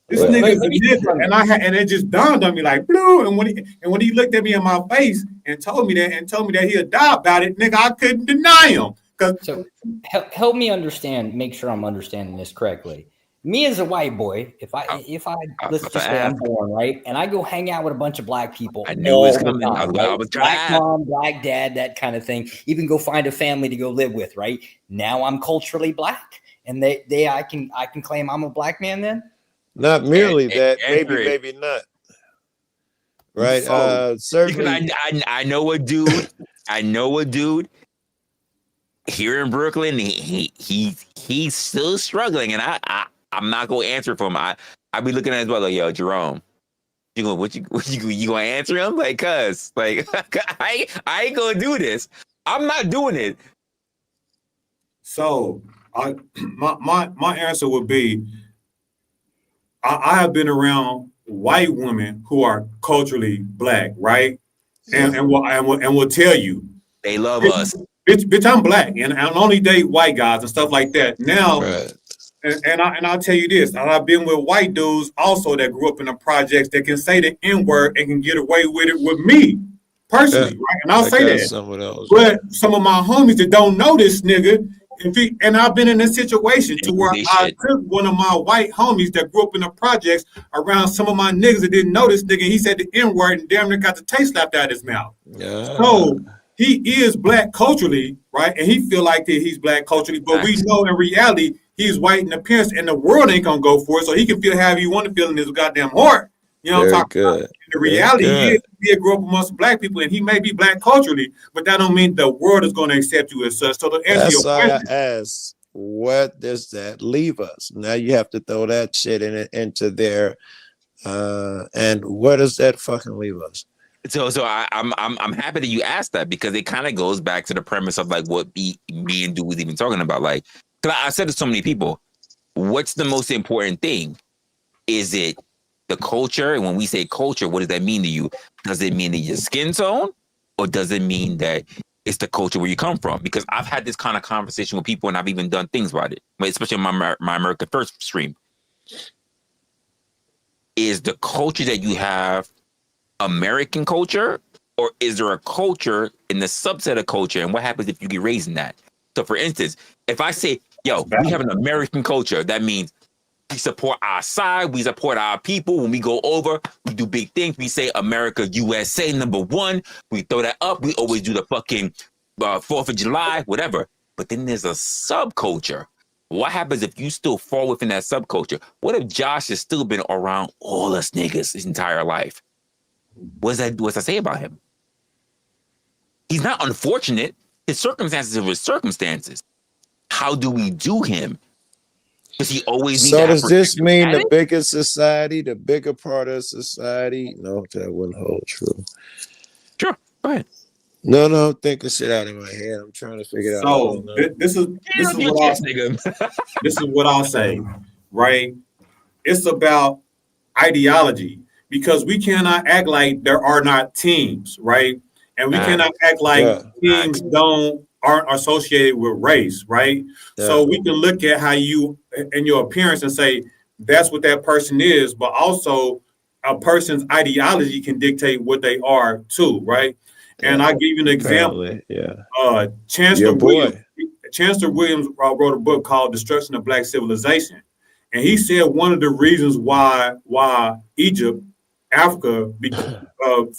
This nigga's a nigga, and it just dawned on me like blue. And when he looked at me in my face and told me that he'd die about it, nigga, I couldn't deny him. So help me understand, make sure I'm understanding this correctly. Me as a white boy, if I let's just say I'm born, right, and I go hang out with a bunch of black people, I knew it was coming. I was black mom, black dad, that kind of thing. Even go find a family to go live with, right? Now I'm culturally black, and I can claim I'm a black man then. Not merely that, maybe not. Right. Certainly. I know a dude. Here in Brooklyn, he's still struggling, and I'm not gonna answer for him. I be looking at his brother, like, yo, Jerome, you gonna answer him? Like, cuz, like, I ain't gonna do this. I'm not doing it. So my answer would be, I have been around white women who are culturally black, right? And will tell you they love us. Bitch, I'm black, and I only date white guys and stuff like that. Now, and I'll tell you this: I've been with white dudes also that grew up in the projects that can say the N-word and can get away with it with me personally, right? And I'll say that. But some of my homies that don't know this nigga, and I've been in this situation to where I took one of my white homies that grew up in the projects around some of my niggas that didn't know this nigga. He said the N-word and damn near got the taste slapped out of his mouth. So he is black culturally, right? And he feel like that he's black culturally, but we know in reality he's white in appearance, and the world ain't gonna go for it. So he can feel however he want to feel in his goddamn heart. You know what I'm talking about? The reality is he grew up amongst black people, and he may be black culturally, but that don't mean the world is going to accept you as such. So to answer your question, I asked, what does that leave us? Now you have to throw that shit into there, and where does that fucking leave us? So I'm happy that you asked that, because it kind of goes back to the premise of like what me and Dude was even talking about. Like, cause I said to so many people, what's the most important thing? Is it the culture? And when we say culture, what does that mean to you? Does it mean that your skin tone, or does it mean that it's the culture where you come from? Because I've had this kind of conversation with people, and I've even done things about it, especially in my America First stream. Is the culture that you have American culture, or is there a culture in the subset of culture? And what happens if you get raised in that? So for instance, if I say, yo, we have an American culture, that means we support our side, we support our people. When we go over, we do big things. We say America, USA, #1. We throw that up. We always do the fucking 4th of July, whatever. But then there's a subculture. What happens if you still fall within that subculture? What if Josh has still been around all us niggas his entire life? What's that say about him? He's not unfortunate. His circumstances are his circumstances. How do we do him? Does he always need So does this mean the bigger society, the bigger part of society? No, that wouldn't hold true. Sure, go ahead. No, I'm thinking shit out of my head. I'm trying to figure it out. So this is what I'll say, right? It's about ideology, because we cannot act like there are not teams, right? And we cannot act like teams aren't associated with race, right? So we can look at how you and your appearance and say that's what that person is, but also a person's ideology can dictate what they are too, right? And Yeah. I give you an example. Apparently, yeah. Chancellor Your Williams. boy. Chancellor Williams wrote a book called "Destruction of Black Civilization," and he said one of the reasons why Egypt, Africa,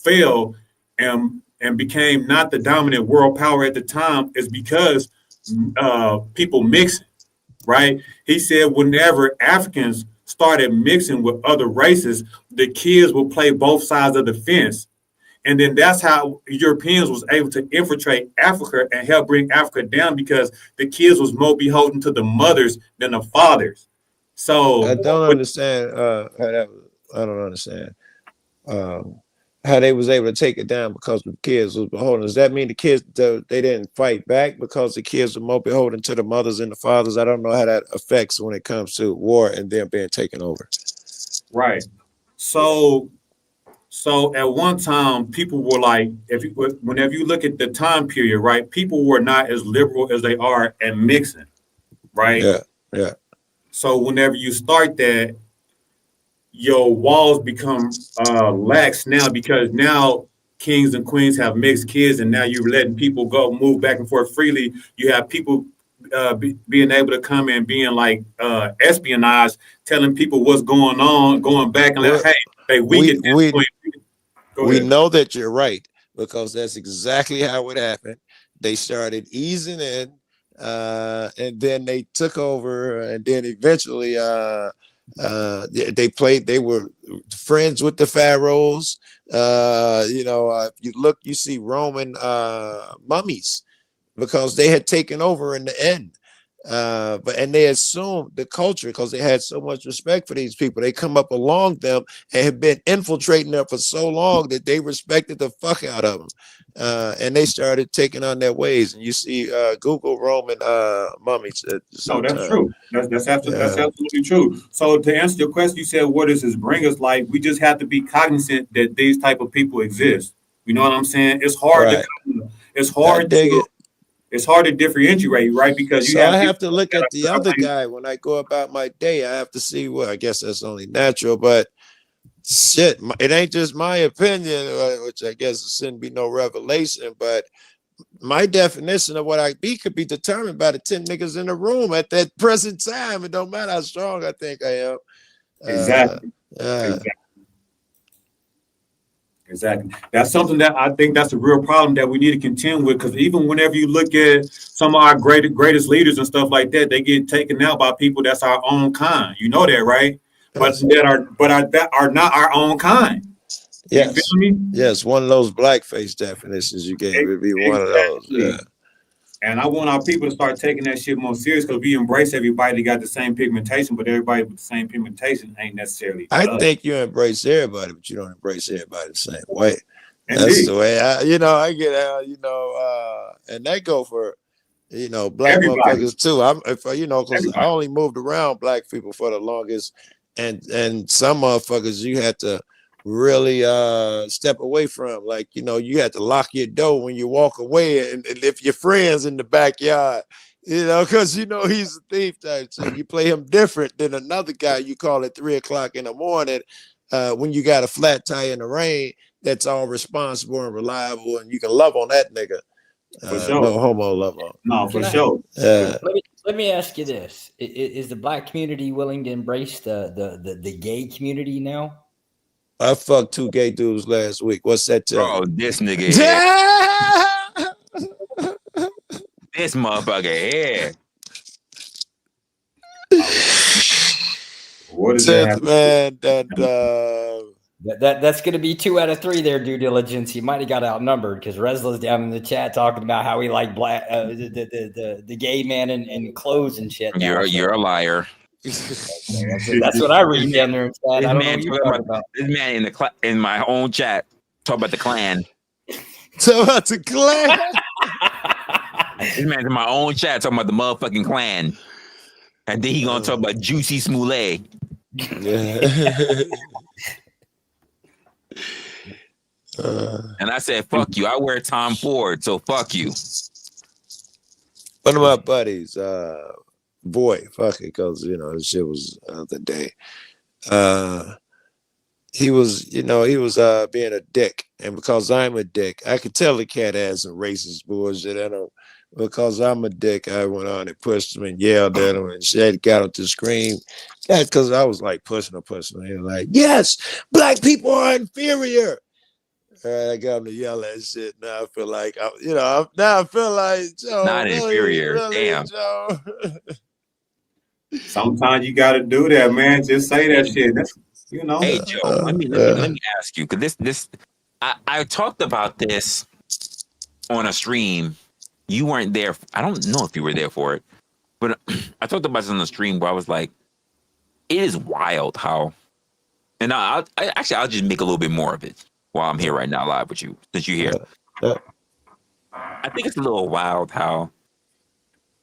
fell and became not the dominant world power at the time is because people mixing. Right? He said whenever Africans started mixing with other races, the kids would play both sides of the fence. And then that's how Europeans was able to infiltrate Africa and help bring Africa down because the kids was more beholden to the mothers than the fathers. So I don't understand I don't understand how they was able to take it down because the kids was beholden. Does that mean the kids they didn't fight back because the kids were more beholden to the mothers and the fathers? I don't know how that affects when it comes to war and them being taken over. right. So at one time, people were like, whenever you look at the time period, right, people were not as liberal as they are at mixing, right? Yeah. So whenever you start that, your walls become lax now because now kings and queens have mixed kids, and now you're letting people move back and forth freely. You have people being able to come and being like espionage, telling people what's going on, going back and like, hey, we know that you're right because that's exactly how it happened. They started easing in, and then they took over, and then eventually they were friends with the pharaohs. If you look, you see Roman mummies because they had taken over in the end. And they assumed the culture because they had so much respect for these people. They come up along them and have been infiltrating them for so long that they respected the fuck out of them. And they started taking on their ways. And you see Google Roman mummies. No, that's true. That's absolutely true. So to answer your question, you said, what does this bring us? Like, we just have to be cognizant that these type of people exist. You know what I'm saying? It's hard it's hard to differentiate, right? Because I have to look at the other guy when I go about my day. I have to see, well, I guess that's only natural, but shit, it ain't just my opinion, which I guess shouldn't be no revelation, but my definition of what I be could be determined by the 10 niggas in the room at that present time. It don't matter how strong I think I am. Exactly. That's something that I think that's a real problem that we need to contend with, because even whenever you look at some of our greatest leaders and stuff like that, they get taken out by people that's our own kind. You know that, right? But that are not our own kind. Yes. You feel me? Yes, one of those blackface definitions you gave would be one of those. Yeah. And I want our people to start taking that shit more serious, because we embrace everybody that got the same pigmentation, but everybody with the same pigmentation ain't necessarily. I think you embrace everybody, but you don't embrace everybody the same way. That's the way I get out, and that go for, black motherfuckers too. Because I only moved around black people for the longest, and some motherfuckers you had to really step away from, like, you had to lock your door when you walk away, and if your friends in the backyard, because he's a thief type, so you play him different than another guy you call at 3:00 in the morning when you got a flat tire in the rain, that's all responsible and reliable, and you can love on that nigga. For sure. No homo love on. No, for sure. Let me ask you this: is the black community willing to embrace the gay community now? I fucked 2 gay dudes last week. What's that tell you? Oh, this nigga. This motherfucker here. What is that, man? That's going to be 2 out of 3 there, due diligence. He might have got outnumbered, because Resla's down in the chat talking about how he liked black the gay man in clothes and shit. You're a liar. That's what I read down there in chat. I don't know what you're talking about. This man in my own chat talk about the Klan. Talk about the Klan. This man in my own chat talking about the motherfucking Klan, and then he gonna talk about Juicy Smollett. And I said, fuck you. I wear Tom Ford, so fuck you. One of my buddies, boy, fuck it, because this shit was the other day. he was, you know, he was being a dick, and because I'm a dick, I could tell the cat had some racist bullshit in him. Because I'm a dick, I went on and pushed him and yelled at him, and she got him to scream. That's because I was like pushing him. He was like, yes, black people are inferior. I got him to yell at shit. Now I feel like, now I feel like, Joe, Not inferior. really, Damn. Joe. Sometimes you got to do that, man. Just say that shit. That's, you know. Hey Joe, let me ask you, because I talked about this on a stream. You weren't there. I don't know if you were there for it, but I talked about this on the stream where I was like, it is wild how, and I'll just make a little bit more of it while I'm here right now live with you, since you're here. I think it's a little wild how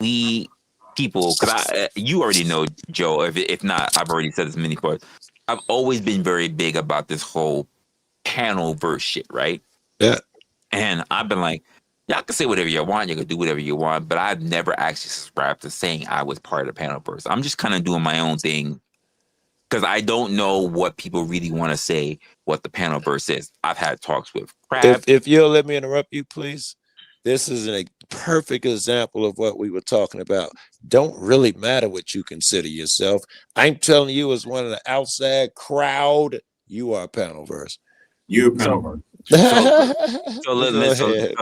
we people, because you already know, Joe, if not, I've already said this many parts. I've always been very big about this whole panel verse shit, right? Yeah. And I've been like, y'all can say whatever you want, you can do whatever you want, but I've never actually subscribed to saying I was part of the panel verse. I'm just kind of doing my own thing because I don't know what people really want to say, what the panel verse is. I've had talks with Crab. If you'll let me interrupt you, please. This is a perfect example of what we were talking about. Don't really matter what you consider yourself. I'm telling you, as one of the outside crowd, you are a panel verse. You're a panel verse.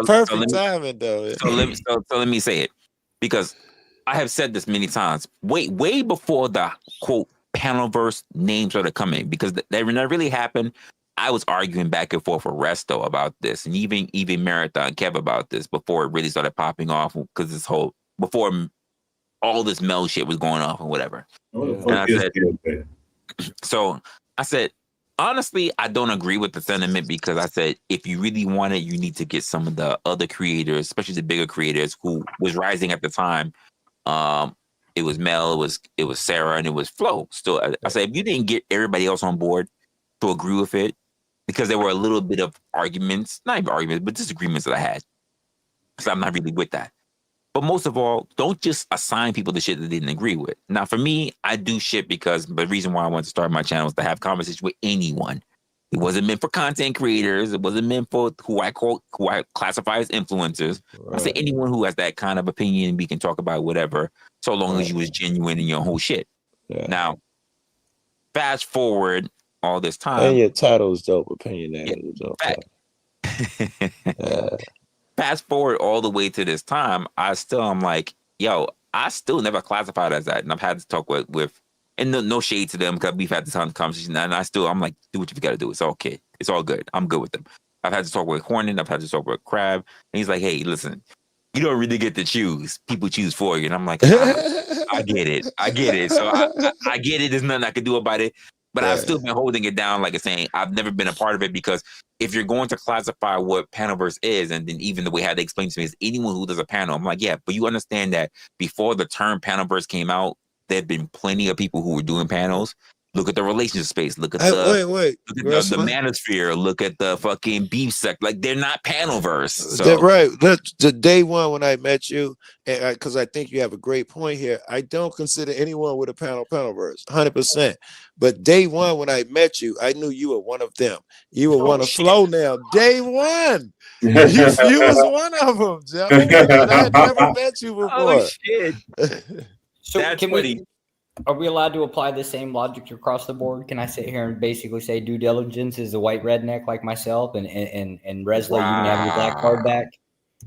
Perfect timing, though. So let me say it, because I have said this many times. Way before the quote panel verse name started coming, because that really happened. I was arguing back and forth with Resto about this, and even Marathon Kev about this before it really started popping off, because before all this Mel shit was going off and whatever. So I said, honestly, I don't agree with the sentiment, because I said, if you really want it, you need to get some of the other creators, especially the bigger creators who was rising at the time. It was Mel, it was Sarah, and it was Flo. Still, I said, if you didn't get everybody else on board to agree with it, because there were a little bit of arguments, not even arguments, but disagreements that I had. So I'm not really with that. But most of all, don't just assign people the shit that they didn't agree with. Now, for me, I do shit because the reason why I wanted to start my channel is to have conversations with anyone. It wasn't meant for content creators. It wasn't meant for who I classify as influencers. Right. I say anyone who has that kind of opinion, we can talk about whatever, so long as you was genuine in your whole shit. Yeah. Now, fast forward all this time. And your title is dope. Opinionated is dope. Fast forward all the way to this time, I'm like, yo, I still never classified as that. And I've had to talk with and no shade to them, because we've had this conversation, and I'm like, do what you got to do. It's okay. It's all good. I'm good with them. I've had to talk with Hornet. I've had to talk with Crab. And he's like, hey, listen, you don't really get to choose. People choose for you. And I'm like, I get it. So I get it. There's nothing I can do about it. But I've still been holding it down, like I'm saying, I've never been a part of it, because if you're going to classify what panelverse is, and then even the way how they explain to me is anyone who does a panel, I'm like, yeah, but you understand that before the term panelverse came out, there had been plenty of people who were doing panels. Look at the relationship space. Look at the manosphere. Look at the fucking beef sect. Like, they're not panelverse. So. Right. That's the day one when I met you, because I think you have a great point here. I don't consider anyone with a panelverse, 100%. But day one when I met you, I knew you were one of them. You were one of Flo now. Day one. You was one of them, gentlemen. I had never met you before. Oh, shit. So are we allowed to apply the same logic across the board? Can I sit here and basically say due diligence is a white redneck like myself, and Resla, you can have your black card back?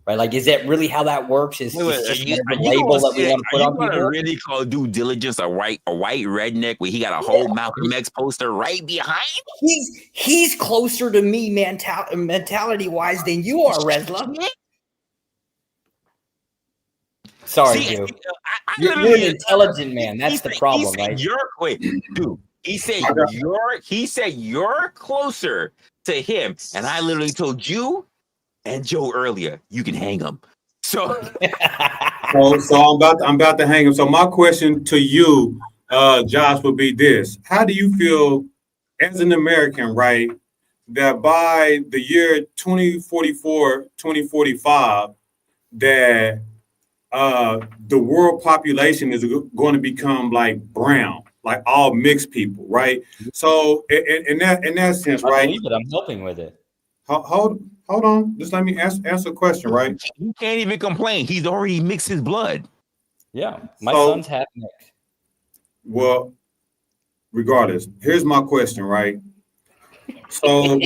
Right? Like, is that really how that works? Is just a label that we want to put on people? Really call due diligence a white redneck where he got a whole Malcolm X poster right behind? He's closer to me mentality wise than you are, Resla. Sorry, dude. You're an intelligent man. That's the problem, right? He said you're closer to him, and I literally told you and Joe earlier, you can hang him. So I'm about to hang him. So my question to you, Josh, would be this: how do you feel as an American, right, that by the year 2044, 2045, that the world population is going to become like brown, like all mixed people, right? So in that sense, I right? believe it. I'm helping with it. Hold on. Just let me answer a question, right? You can't even complain. He's already mixed his blood. Yeah, my So- son's half mixed. Well, regardless, here's my question, right? So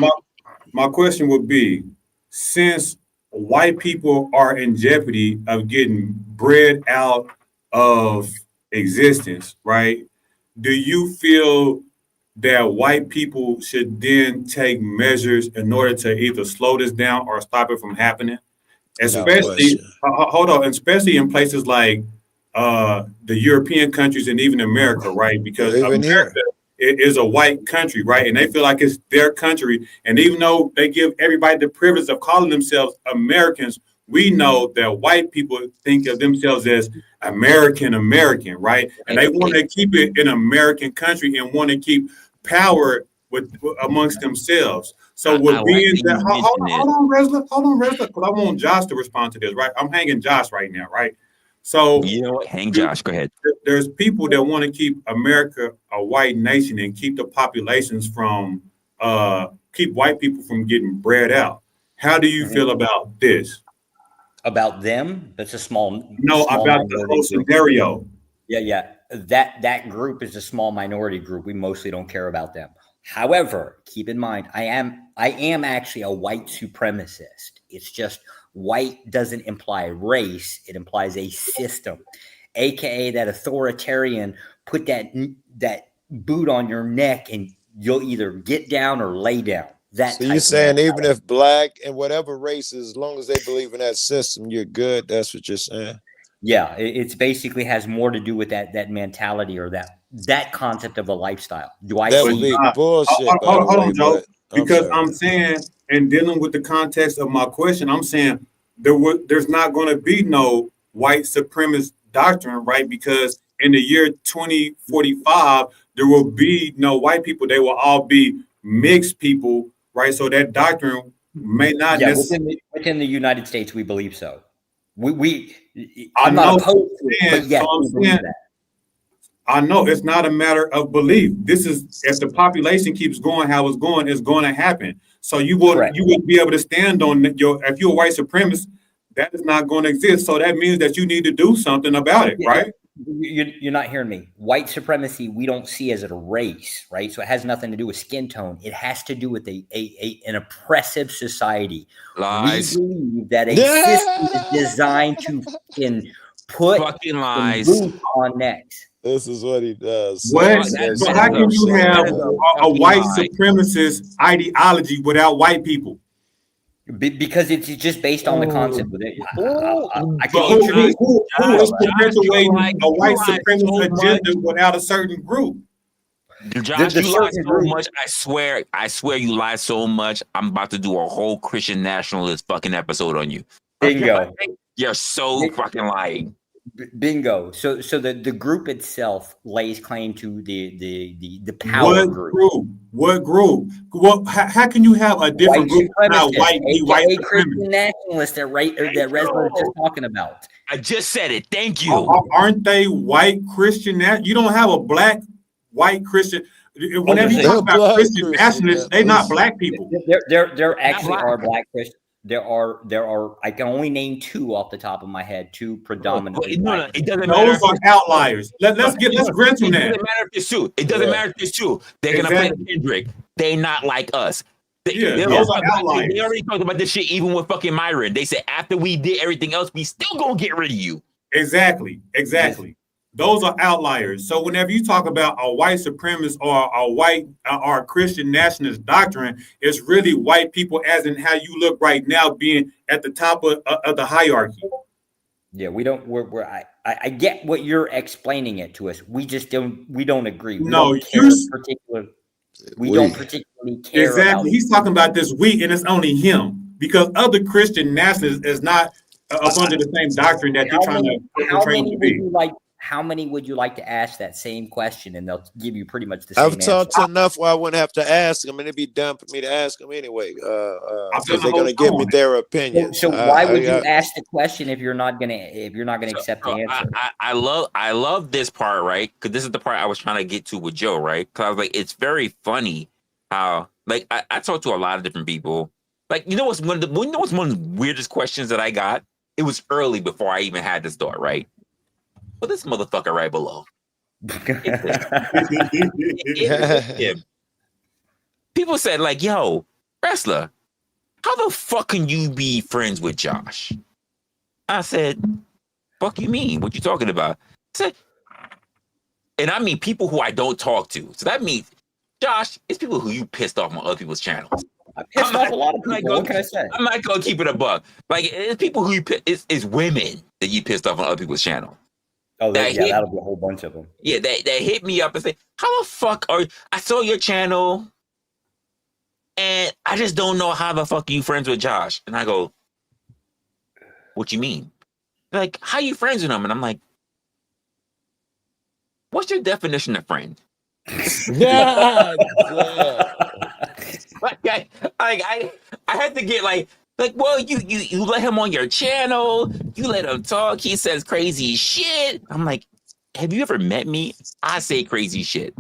my question would be, since white people are in jeopardy of getting bred out of existence, right? Do you feel that white people should then take measures in order to either slow this down or stop it from happening? Especially, question. hold on, especially in places like the European countries and even America, right? Because Even here. America is a white country, right? And they feel like it's their country. And even though they give everybody the privilege of calling themselves Americans, we know that white people think of themselves as American, right? And they want to keep it an American country and want to keep power amongst themselves. So with being that, hold on, Resla, because I want Josh to respond to this, right? I'm hanging Josh right now, right? So You know what? Hang Josh. Go ahead. there's people that want to keep America a white nation and keep the populations from keep white people from getting bred out. How do you feel about this? About them, that's a small. No, small about the whole scenario. Yeah. That group is a small minority group. We mostly don't care about them. However, keep in mind, I am actually a white supremacist. It's just white doesn't imply race; it implies a system, aka that authoritarian. Put that boot on your neck, and you'll either get down or lay down. That. So you're saying even if black and whatever race, as long as they believe in that system, you're good. That's what you're saying. Yeah, it's basically has more to do with that mentality or that concept of a lifestyle. Do I That see? would be bullshit. Hold on, Joe. but Because sorry. I'm saying, and dealing with the context of my question, I'm saying there's not going to be no white supremacist doctrine, right? Because in the year 2045, there will be no white people. They will all be mixed people, right? So that doctrine may not necessarily. Within the United States, we believe so. know I'm not opposed to it, but yes, so I'm we believe saying- that. I know it's not a matter of belief. This is if the population keeps going how it's going to happen. So you would be able to stand on if you're a white supremacist, that is not going to exist. So that means that you need to do something about it, right? You're not hearing me. White supremacy we don't see as a race, right? So it has nothing to do with skin tone. It has to do with an oppressive society. Lies. We believe that a system is designed to put Fucking lies. boots on necks. This is what he does. What? So how can you have a white supremacist ideology without white people? Because it's just based on the concept of it. I But can introduce. who is perpetuating like a white so supremacist agenda without a certain group? Josh, The you lie certain so group. much. I swear you lie so much. I'm about to do a whole Christian nationalist fucking episode on you. Bingo. You're so fucking lying. Bingo. So the group itself lays claim to the power group. What group? How can you have a different group without white aka supremacists? Christian nationalists that Resla was just talking about. I just said it. Thank you. Aren't they white Christian? You don't have a black white Christian. Whenever you talk about Christian nationalists, they're not black people. There actually are black Christians. There are. I can only name two off the top of my head. Two predominantly. No, it doesn't matter. Those are outliers. Let's grant them It that. doesn't matter if it's two. It doesn't matter if it's two. They're gonna play Kendrick. They not like us. Those are outliers. They already talked about this shit even with fucking Myron. They said after we did everything else, we still gonna get rid of you. Exactly. Those are outliers. So whenever you talk about a white supremacist or a white or a Christian nationalist doctrine, it's really white people, as in how you look right now, being at the top of the hierarchy. Yeah, we don't. I get what you're explaining it to us. We just don't. We don't agree. We No, we don't particularly care. Exactly. He's talking about this we, and it's only him because other Christian nationalists is not up under the same doctrine that you're trying to be. how many would you like to ask that same question? And they'll give you pretty much the same I've answer. talked to enough where I wouldn't have to ask them, and it'd be dumb for me to ask them anyway, because they're going to give me their opinion. So why would you ask the question if you're not gonna accept the answer? I love this part, right? Because this is the part I was trying to get to with Joe, right? Because I was like, it's very funny how, like, I talked to a lot of different people. Like, you know what's one of the weirdest questions that I got? It was early before I even had this thought, right? Well, this motherfucker right below. People said, like, yo, Resla, how the fuck can you be friends with Josh? I said, fuck you mean? What you talking about? I said, and I mean people who I don't talk to. So that means, Josh, it's people who you pissed off on other people's channels. I pissed off a lot of people. What can I say? I'm not going to keep it a buck. Like, it's people who it's women that you pissed off on other people's channel. Oh, that'll be a whole bunch of them. Yeah, they hit me up and say, how the fuck I saw your channel and I just don't know how the fuck you friends with Josh. And I go, what you mean? They're like, how you friends with him? And I'm like, what's your definition of friend? Yeah. I had to get like, well, you let him on your channel, you let him talk, he says crazy shit. I'm like, have you ever met me? I say crazy shit.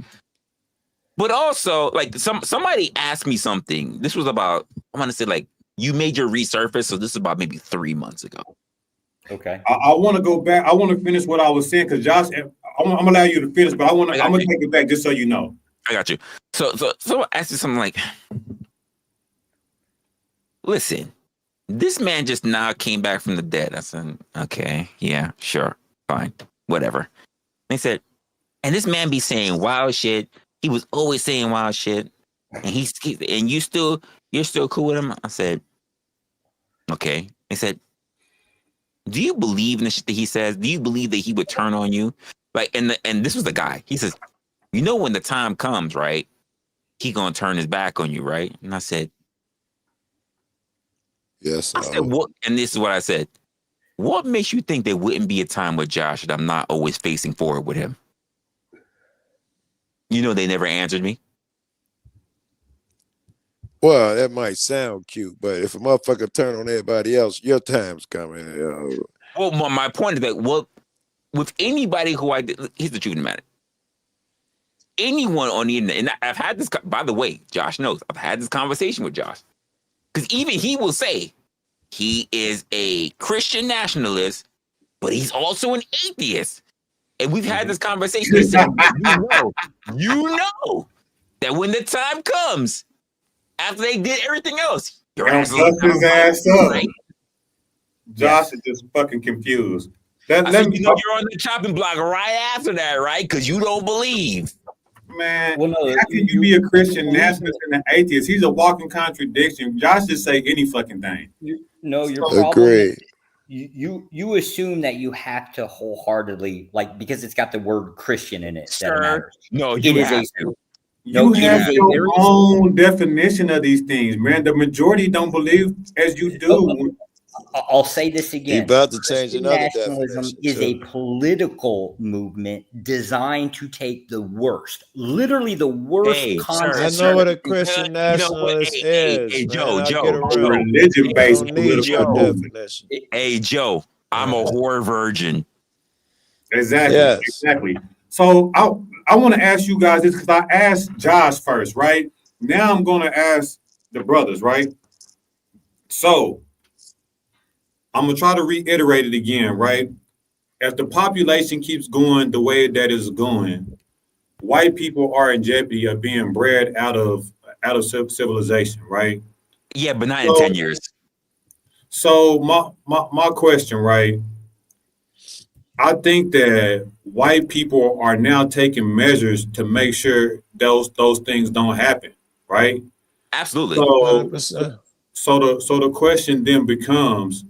But also, like, somebody asked me something. This was about, I want to say, like, you made your resurface, so this is about maybe 3 months ago. Okay. I want to go back. I want to finish what I was saying because Josh, I'm gonna allow you to finish, but I'm gonna take it back just so you know. I got you. So I asked you something like, listen, this man just now came back from the dead. I said, okay, yeah, sure, fine, whatever. They said, and this man be saying wild shit. He was always saying wild shit, and you're still cool with him. I said, okay. They said, do you believe in the shit that he says? Do you believe that he would turn on you? Like, and this was the guy. He says, you know, when the time comes, right? He gonna turn his back on you, right? And I said, yes. I said, what? And this is what I said. What makes you think there wouldn't be a time with Josh that I'm not always facing forward with him? You know, they never answered me. Well, that might sound cute, but if a motherfucker turn on everybody else, your time's coming. Well, my point is that, well, with anybody who here's the truth of the matter. Anyone on the internet, and I've had this, by the way, Josh knows, I've had this conversation with Josh. Because even he will say he is a Christian nationalist, but he's also an atheist. And we've had this conversation. He said, you know that when the time comes, after they did everything else, your ass his ass up. Right? Josh is just fucking confused. You're on the chopping block right after that, right? Because you don't believe. Man, well, no, how can you be a Christian nationalist and an atheist? He's a walking contradiction. Josh just say any fucking thing. Your problem is you assume that you have to wholeheartedly, like, because it's got the word Christian in it. Sure. That matters. No, you have to. You have your own definition of these things, man. The majority don't believe as you do. I'll say this again. You're about to change another nationalism is a political movement designed to take the worst, literally the worst concept. I know what a Christian nationalist is. Hey, Joe. Religion-based political movement. Hey, Joe, I'm a whore virgin. Exactly. Yes. Exactly. So I want to ask you guys this because I asked Josh first, right? Now I'm going to ask the brothers, right? So I'm going to try to reiterate it again, right? If the population keeps going the way that it's going, white people are in jeopardy of being bred out of civilization, right? Yeah, but not in 10 years. So my question, right? I think that white people are now taking measures to make sure those things don't happen, right? Absolutely. So the question then becomes,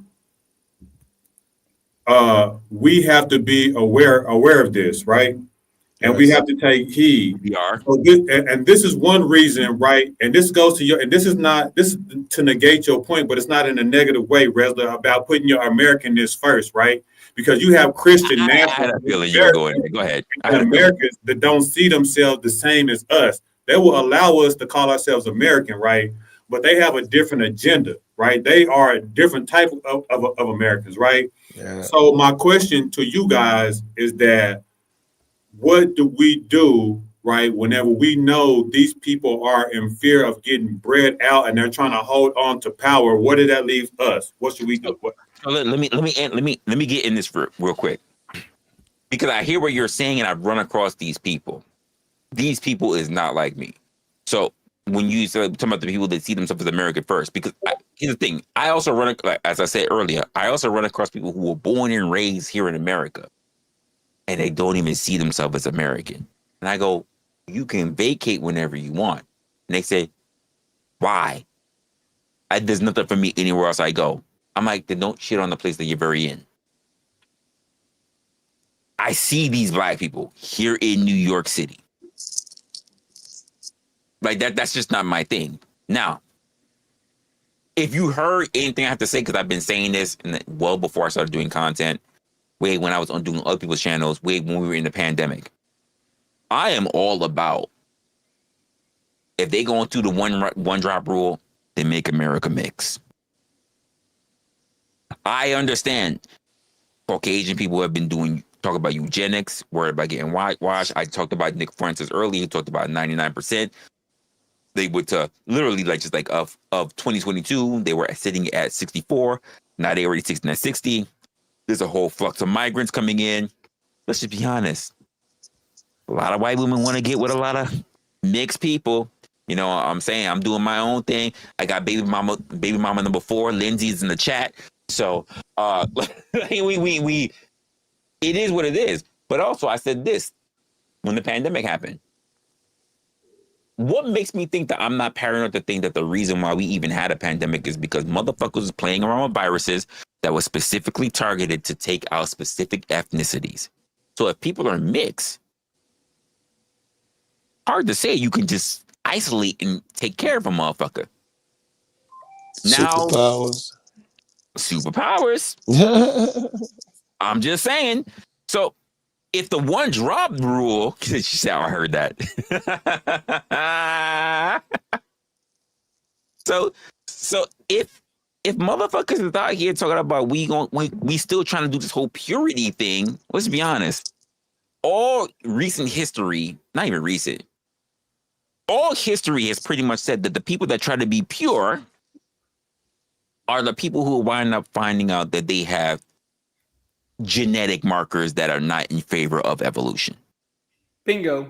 we have to be aware of this, right? And yes. We have to take heed. We are. So this is one reason, right? And this goes to this is to negate your point, but it's not in a negative way, Resla, about putting your Americanness first, right? because you have Christian I had nationalists a feeling you were going there. Go ahead. I in had a feeling. Americans that don't see themselves the same as us. They will allow us to call ourselves American, right? But they have a different agenda, right? They are a different type of Americans, right? Yeah. So my question to you guys is that what do we do, right, whenever we know these people are in fear of getting bred out and they're trying to hold on to power? What did that leave us? What should we do? So let me get in this real quick, because I hear what you're saying and I've run across these people. These people is not like me. So when you talk about the people that see themselves as American first, because here's the thing, I also as I said earlier, I also run across people who were born and raised here in America, and they don't even see themselves as American. And I go, you can vacate whenever you want. And they say, why? There's nothing for me anywhere else I go. I'm like, then don't shit on the place that you're very in. I see these black people here in New York City. Like that's just not my thing. Now, if you heard anything I have to say, because I've been saying this well before I started doing content, way when I was on doing other people's channels, way when we were in the pandemic, I am all about, if they going through the one drop rule, then make America mix. I understand Caucasian people have been talk about eugenics, worried about getting whitewashed. I talked about Nick Francis earlier. He talked about 99%. They were to literally of 2022, they were sitting at 64. Now they already sitting at 60. There's a whole flux of migrants coming in. Let's just be honest. A lot of white women want to get with a lot of mixed people. You know, I'm saying I'm doing my own thing. I got baby mama number 4. Lindsay's in the chat. So we it is what it is. But also I said this when the pandemic happened. What makes me think that I'm not paranoid to think that the reason why we even had a pandemic is because motherfuckers was playing around with viruses that was specifically targeted to take out specific ethnicities. So if people are mixed, hard to say you can just isolate and take care of a motherfucker. Now, superpowers. I'm just saying. So if the one drop rule, she said, I heard that. so if motherfuckers is out here talking about we still trying to do this whole purity thing, let's be honest. All recent history, not even recent, all history has pretty much said that the people that try to be pure are the people who wind up finding out that they have genetic markers that are not in favor of evolution. Bingo.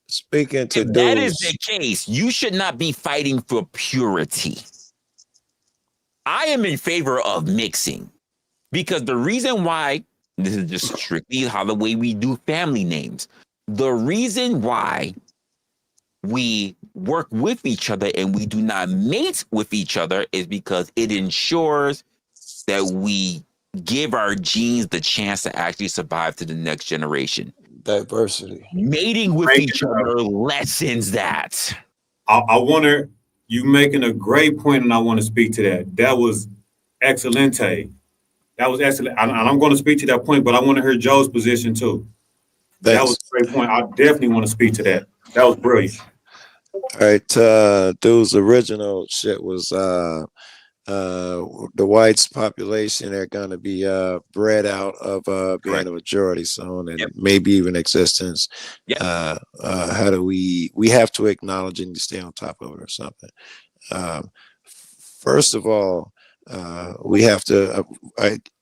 Speaking to if that is the case, you should not be fighting for purity. I am in favor of mixing, because the reason why, this is just strictly how the way we do family names. The reason why we work with each other and we do not mate with each other is because it ensures that we give our genes the chance to actually survive to the next generation. Diversity. Mating with each other lessens that. I wonder, you making a great point, and I want to speak to that. That was excelente. That was excellent. And I'm going to speak to that point, but I want to hear Joe's position too. That was a great point. I definitely want to speak to that. That was brilliant. All right, dude's original shit was the whites population are going to be bred out of being a majority soon, and maybe even existence. How do we have to acknowledge and stay on top of it or something? First of all, we have to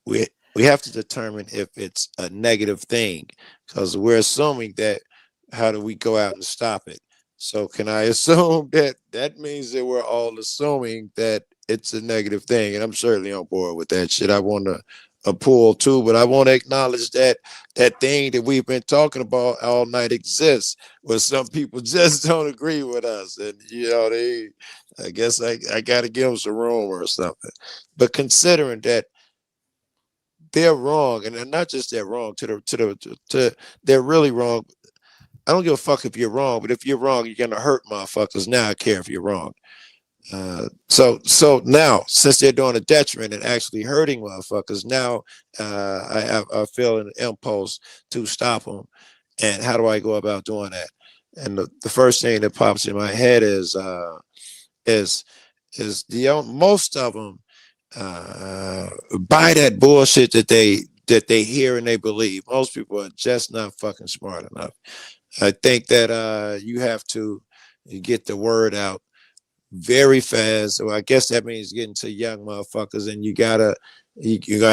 we have to determine if it's a negative thing, because we're assuming that. How do we go out and stop it? So can I assume that means that we're all assuming that it's a negative thing? And I'm certainly on board with that shit. I want a pull too, but I want to acknowledge that thing that we've been talking about all night exists, where some people just don't agree with us. And, you know, I guess I got to give them some room or something. But considering that they're wrong, and not just they're wrong, they're really wrong. I don't give a fuck if you're wrong, but if you're wrong, you're gonna hurt motherfuckers. Now I care if you're wrong. So now, since they're doing a detriment and actually hurting motherfuckers, now I feel an impulse to stop them. And how do I go about doing that? And the first thing that pops in my head is most of them buy that bullshit that they hear and they believe. Most people are just not fucking smart enough. I think that you have to get the word out very fast. So I guess that means getting to young motherfuckers, and you're gonna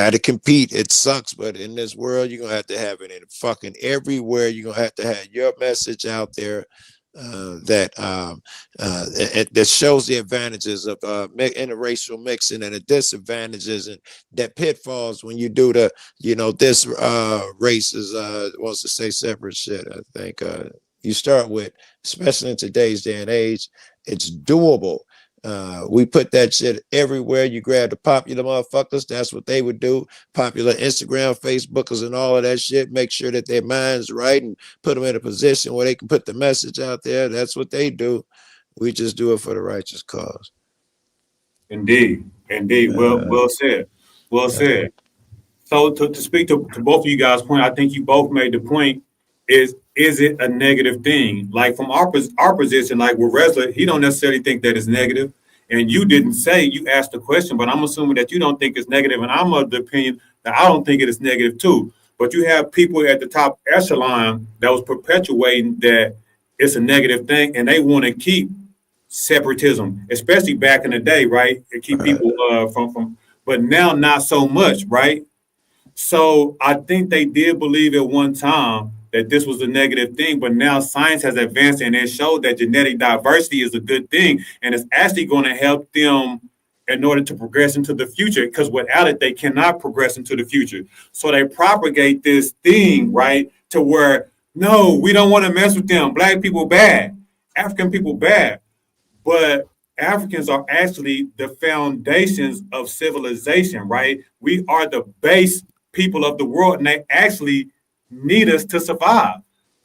have to compete. It sucks, but in this world, you're gonna have to have it in fucking everywhere. You're gonna have to have your message out there that shows the advantages of interracial mixing and the disadvantages and that pitfalls when you do this race wants to say separate shit. I think you start with, especially in today's day and age, it's doable. We put that shit everywhere. You grab the popular motherfuckers, that's what they would do. Popular Instagram, Facebookers, and all of that shit. Make sure that their mind's right and put them in a position where they can put the message out there. That's what they do. We just do it for the righteous cause. Indeed. Well said. Well said. So to speak to both of you guys' point, I think you both made the point. Is it a negative thing? Like from our position, like with Resla, he don't necessarily think that it's negative. And you didn't say, you asked the question, but I'm assuming that you don't think it's negative. And I'm of the opinion that I don't think it is negative too. But you have people at the top echelon that was perpetuating that it's a negative thing, and they want to keep separatism, especially back in the day, right? And keep people from, but now not so much, right? So I think they did believe at one time that this was a negative thing, but now science has advanced and it showed that genetic diversity is a good thing, and it's actually going to help them in order to progress into the future, because without it, they cannot progress into the future. So they propagate this thing, right, to where, no, we don't want to mess with them. Black people bad. African people bad. But Africans are actually the foundations of civilization, right? We are the base people of the world, and they actually need us to survive.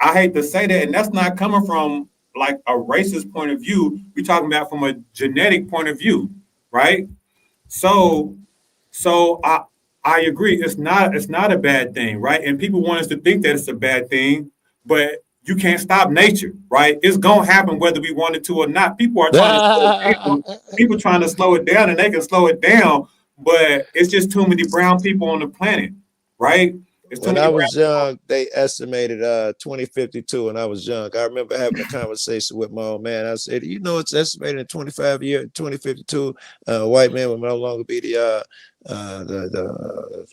I hate to say that, and that's not coming from like a racist point of view. We're talking about from a genetic point of view, right? So I agree. It's not a bad thing, right? And people want us to think that it's a bad thing, but you can't stop nature, right? It's gonna happen whether we want it to or not. People are trying to slow it down. People trying to slow it down, and they can slow it down, but it's just too many brown people on the planet, right? It's too When many I brown was people. young, they estimated 2052 when I was young. I remember having a conversation with my old man. I said, it's estimated in 2052, white men will no longer be the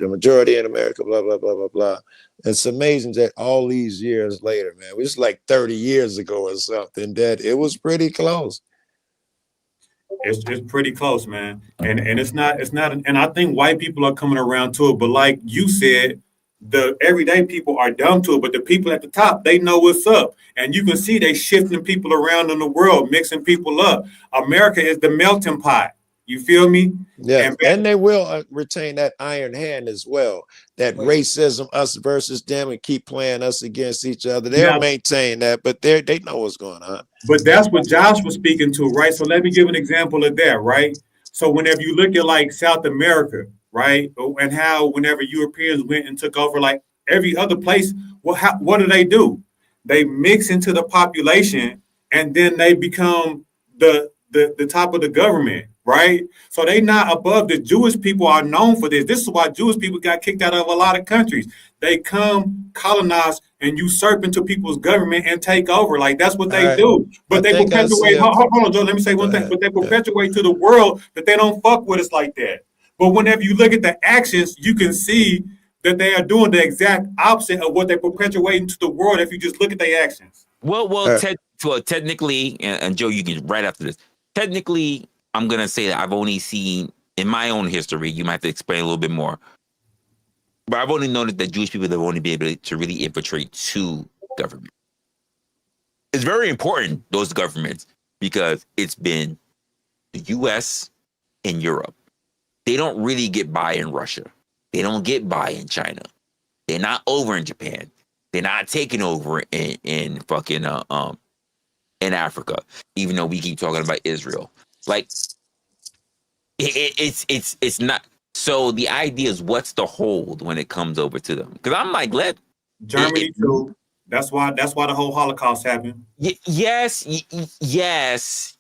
majority in America, blah, blah, blah, blah, blah. It's amazing that all these years later, man, it was like 30 years ago or something, that it was pretty close. It's pretty close, man. And it's not and I think white people are coming around to it, but like you said, the everyday people are dumb to it, but the people at the top, they know what's up. And you can see they shifting people around in the world, mixing people up. America is the melting pot. You feel me? Yeah, and they will retain that iron hand as well. That racism, us versus them, and keep playing us against each other. They'll maintain that, but they know what's going on. But that's what Josh was speaking to, right? So let me give an example of that, right? So whenever you look at like South America, right, and how whenever Europeans went and took over like every other place, what do? They mix into the population, and then they become the top of the government, right? So they not above. The Jewish people are known for this. This is why Jewish people got kicked out of a lot of countries. They come, colonize, and usurp into people's government and take over. Like that's what they do. But they perpetuate. Hold on, Joe. Let me say one thing. But they perpetuate to the world that they don't fuck with us like that. But whenever you look at the actions, you can see that they are doing the exact opposite of what they perpetuate into the world. If you just look at their actions. Well, technically, and Joe, you can right after this. Technically, I'm gonna say that I've only seen in my own history. You might have to explain a little bit more. But I've only noticed that Jewish people have only been able to really infiltrate two governments. It's very important, those governments, because it's been the US and Europe. They don't really get by in Russia. They don't get by in China. They're not over in Japan. They're not taking over in fucking in Africa, even though we keep talking about Israel. Like it's not. So the idea is, what's the hold when it comes over to them? Because I'm like, Germany too. That's why the whole Holocaust happened. Yes.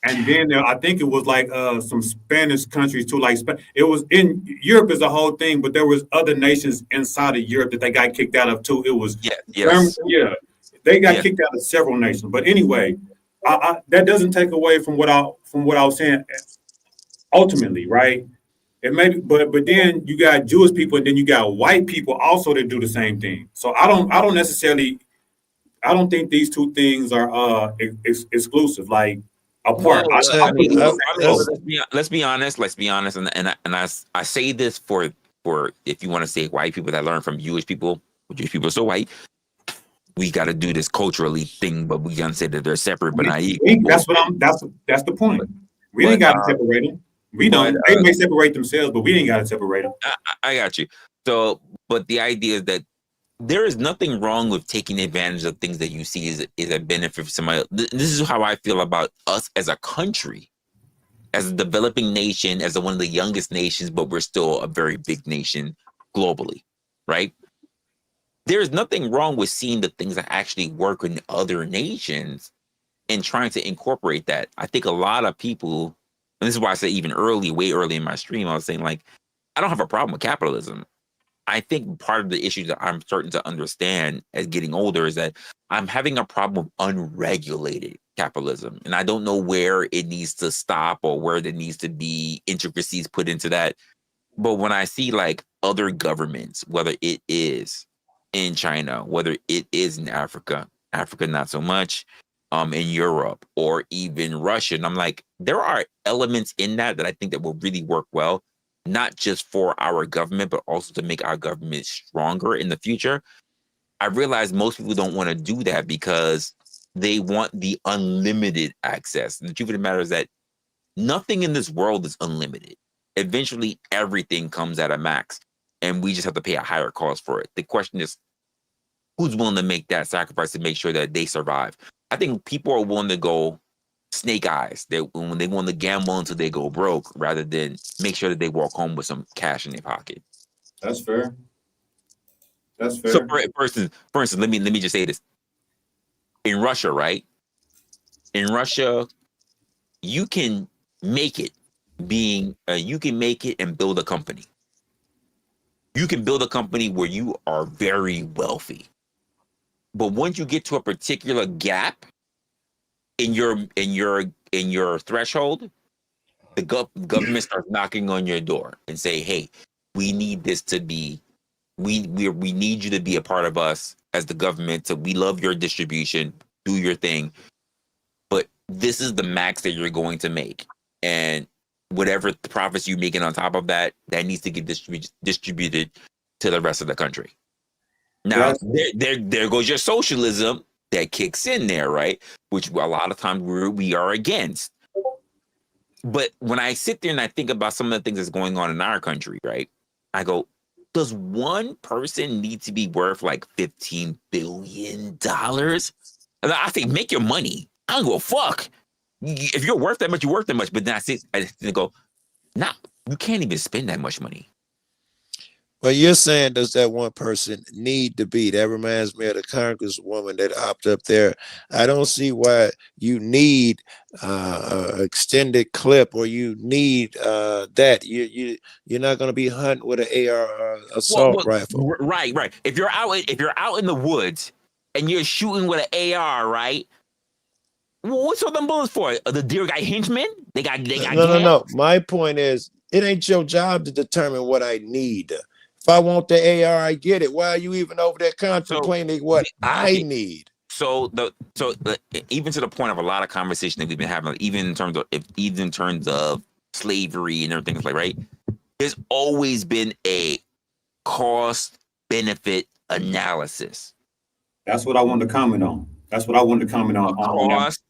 And then I think it was like some Spanish countries too. Like it was in Europe is a whole thing, but there was other nations inside of Europe that they got kicked out of too. It was Germany, they got kicked out of several nations. But anyway, that doesn't take away from what I was saying. Ultimately, right? It may be, but then you got Jewish people, and then you got white people also that do the same thing. So I don't necessarily. I don't think these two things are exclusive, like apart. Let's be honest, and I say this for if you want to say white people that learn from Jewish people are so white. We got to do this culturally thing, but we gonna say that they're separate but not equal. That's the point. We ain't got to separate them. We don't. They may separate themselves, but we ain't got to separate them. I got you. So, but the idea is that there is nothing wrong with taking advantage of things that you see is a benefit for somebody else. This is how I feel about us as a country, as a developing nation, as one of the youngest nations, but we're still a very big nation globally, right? There's nothing wrong with seeing the things that actually work in other nations and trying to incorporate that. I think a lot of people, and this is why I said even way early in my stream, I was saying, like, I don't have a problem with capitalism. I think part of the issue that I'm starting to understand as getting older is that I'm having a problem with unregulated capitalism. And I don't know where it needs to stop or where there needs to be intricacies put into that. But when I see like other governments, whether it is in China, whether it is in Africa not so much, in Europe or even Russia, and I'm like, there are elements in that I think that will really work well. Not just for our government, but also to make our government stronger in the future. I realize most people don't want to do that because they want the unlimited access. And the truth of the matter is that nothing in this world is unlimited. Eventually, everything comes at a max, and we just have to pay a higher cost for it. The question is, who's willing to make that sacrifice to make sure that they survive? I think people are willing to go snake eyes. When they want to gamble until they go broke, rather than make sure that they walk home with some cash in their pocket. That's fair. So, for instance, let me just say this: in Russia, right? In Russia, you can make it and build a company. You can build a company where you are very wealthy, but once you get to a particular gap in your threshold, the government starts knocking on your door and say, "Hey, we need this to be, we need you to be a part of us as the government. So we love your distribution, do your thing, but this is the max that you're going to make, and whatever the profits you're making on top of that needs to get distributed to the rest of the country." Now, there goes your socialism that kicks in there, right? Which a lot of times we are against. But when I sit there and I think about some of the things that's going on in our country, right? I go, does one person need to be worth like $15 billion? And I think, make your money. I don't go, fuck. If you're worth that much, you're worth that much. But then I go, nah, you can't even spend that much money. Well, you're saying, does that one person need to be? That reminds me of the Congresswoman that hopped up there. I don't see why you need an extended clip, or you need that. You're not going to be hunting with an AR assault rifle. Right. If you're out in the woods and you're shooting with an AR, right? What's all them bullets for? The deer got henchmen? They got No. My point is, it ain't your job to determine what I need. If I want the AR, I get it. Why are you even over there contemplating what I need? So even to the point of a lot of conversation that we've been having, even in terms of slavery and everything, like, right? There's always been a cost benefit analysis. That's what I wanted to comment on. Cost.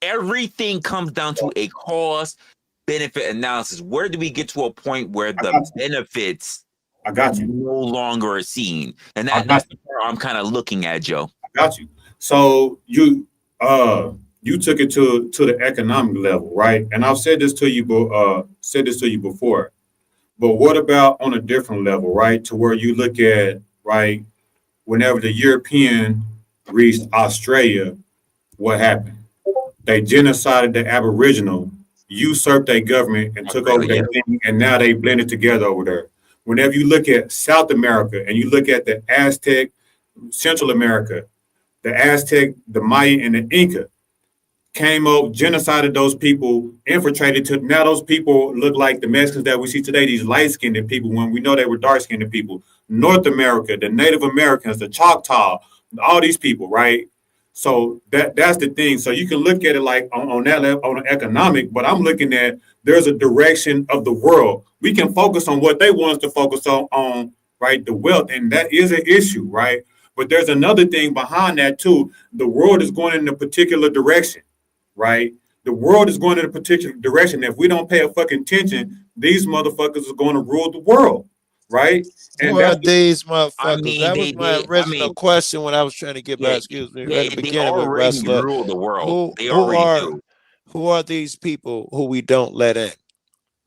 Everything comes down to a cost benefit analysis. Where do we get to a point where the benefits no longer are seen? And that's the part I'm kind of looking at, Joe. I got you. So you you took it to the economic level, right? And I've said this to you, before. But what about on a different level, right? To where you look at, right, whenever the European reached Australia, what happened? They genocided the Aboriginal, usurped their government, and took over Australia, their thing, and now they blended together over there. Whenever you look at South America and you look at the Aztec, Central America, the Aztec, the Maya, and the Inca came up, genocided those people, infiltrated to now those people look like the Mexicans that we see today, these light-skinned people, when we know they were dark-skinned people. North America, the Native Americans, the Choctaw, all these people, right? So that's the thing. So you can look at it like on that level, on the economic, but I'm looking at there's a direction of the world. We can focus on what they want us to focus on, right? The wealth, and that is an issue, right? But there's another thing behind that too. The world is going in a particular direction, right? The world is going in a particular direction. If we don't pay a fucking attention, these motherfuckers are going to rule the world, right? And Who are that's these I motherfuckers? mean, That was my original question when I was trying to get yeah, back, excuse me, yeah, at the they beginning with already Resla. rule the world. Who They who already are do. who are these people who we don't let in?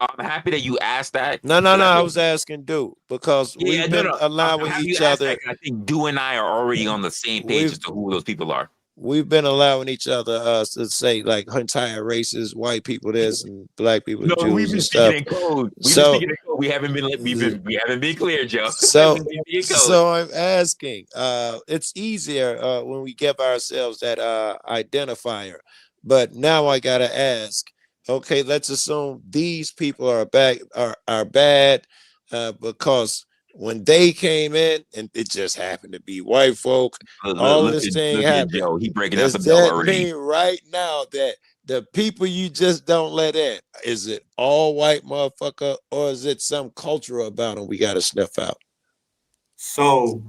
I'm happy that you asked that. No, because I was asking dude because yeah, we've no, been no. I'm allowing happy you each asked other. that. 'Cause I think you and I are already on the same page We've as to who those people are. we've been allowing each other to say like entire races, white people this and black people, No, we've Jews been and speaking stuff. in code. We've been So speaking in code. We haven't been we haven't been clear, Joe. so We've been speaking in code. so I'm asking, it's easier when we give ourselves that identifier, but now I gotta ask, okay, let's assume these people are bad because when they came in and it just happened to be white folk, all of this thing Look at happened. Joe. He breaking out Does the bell that already. mean right now that the people you just don't let in, is it all white motherfucker or is it some culture about them we got to sniff out? so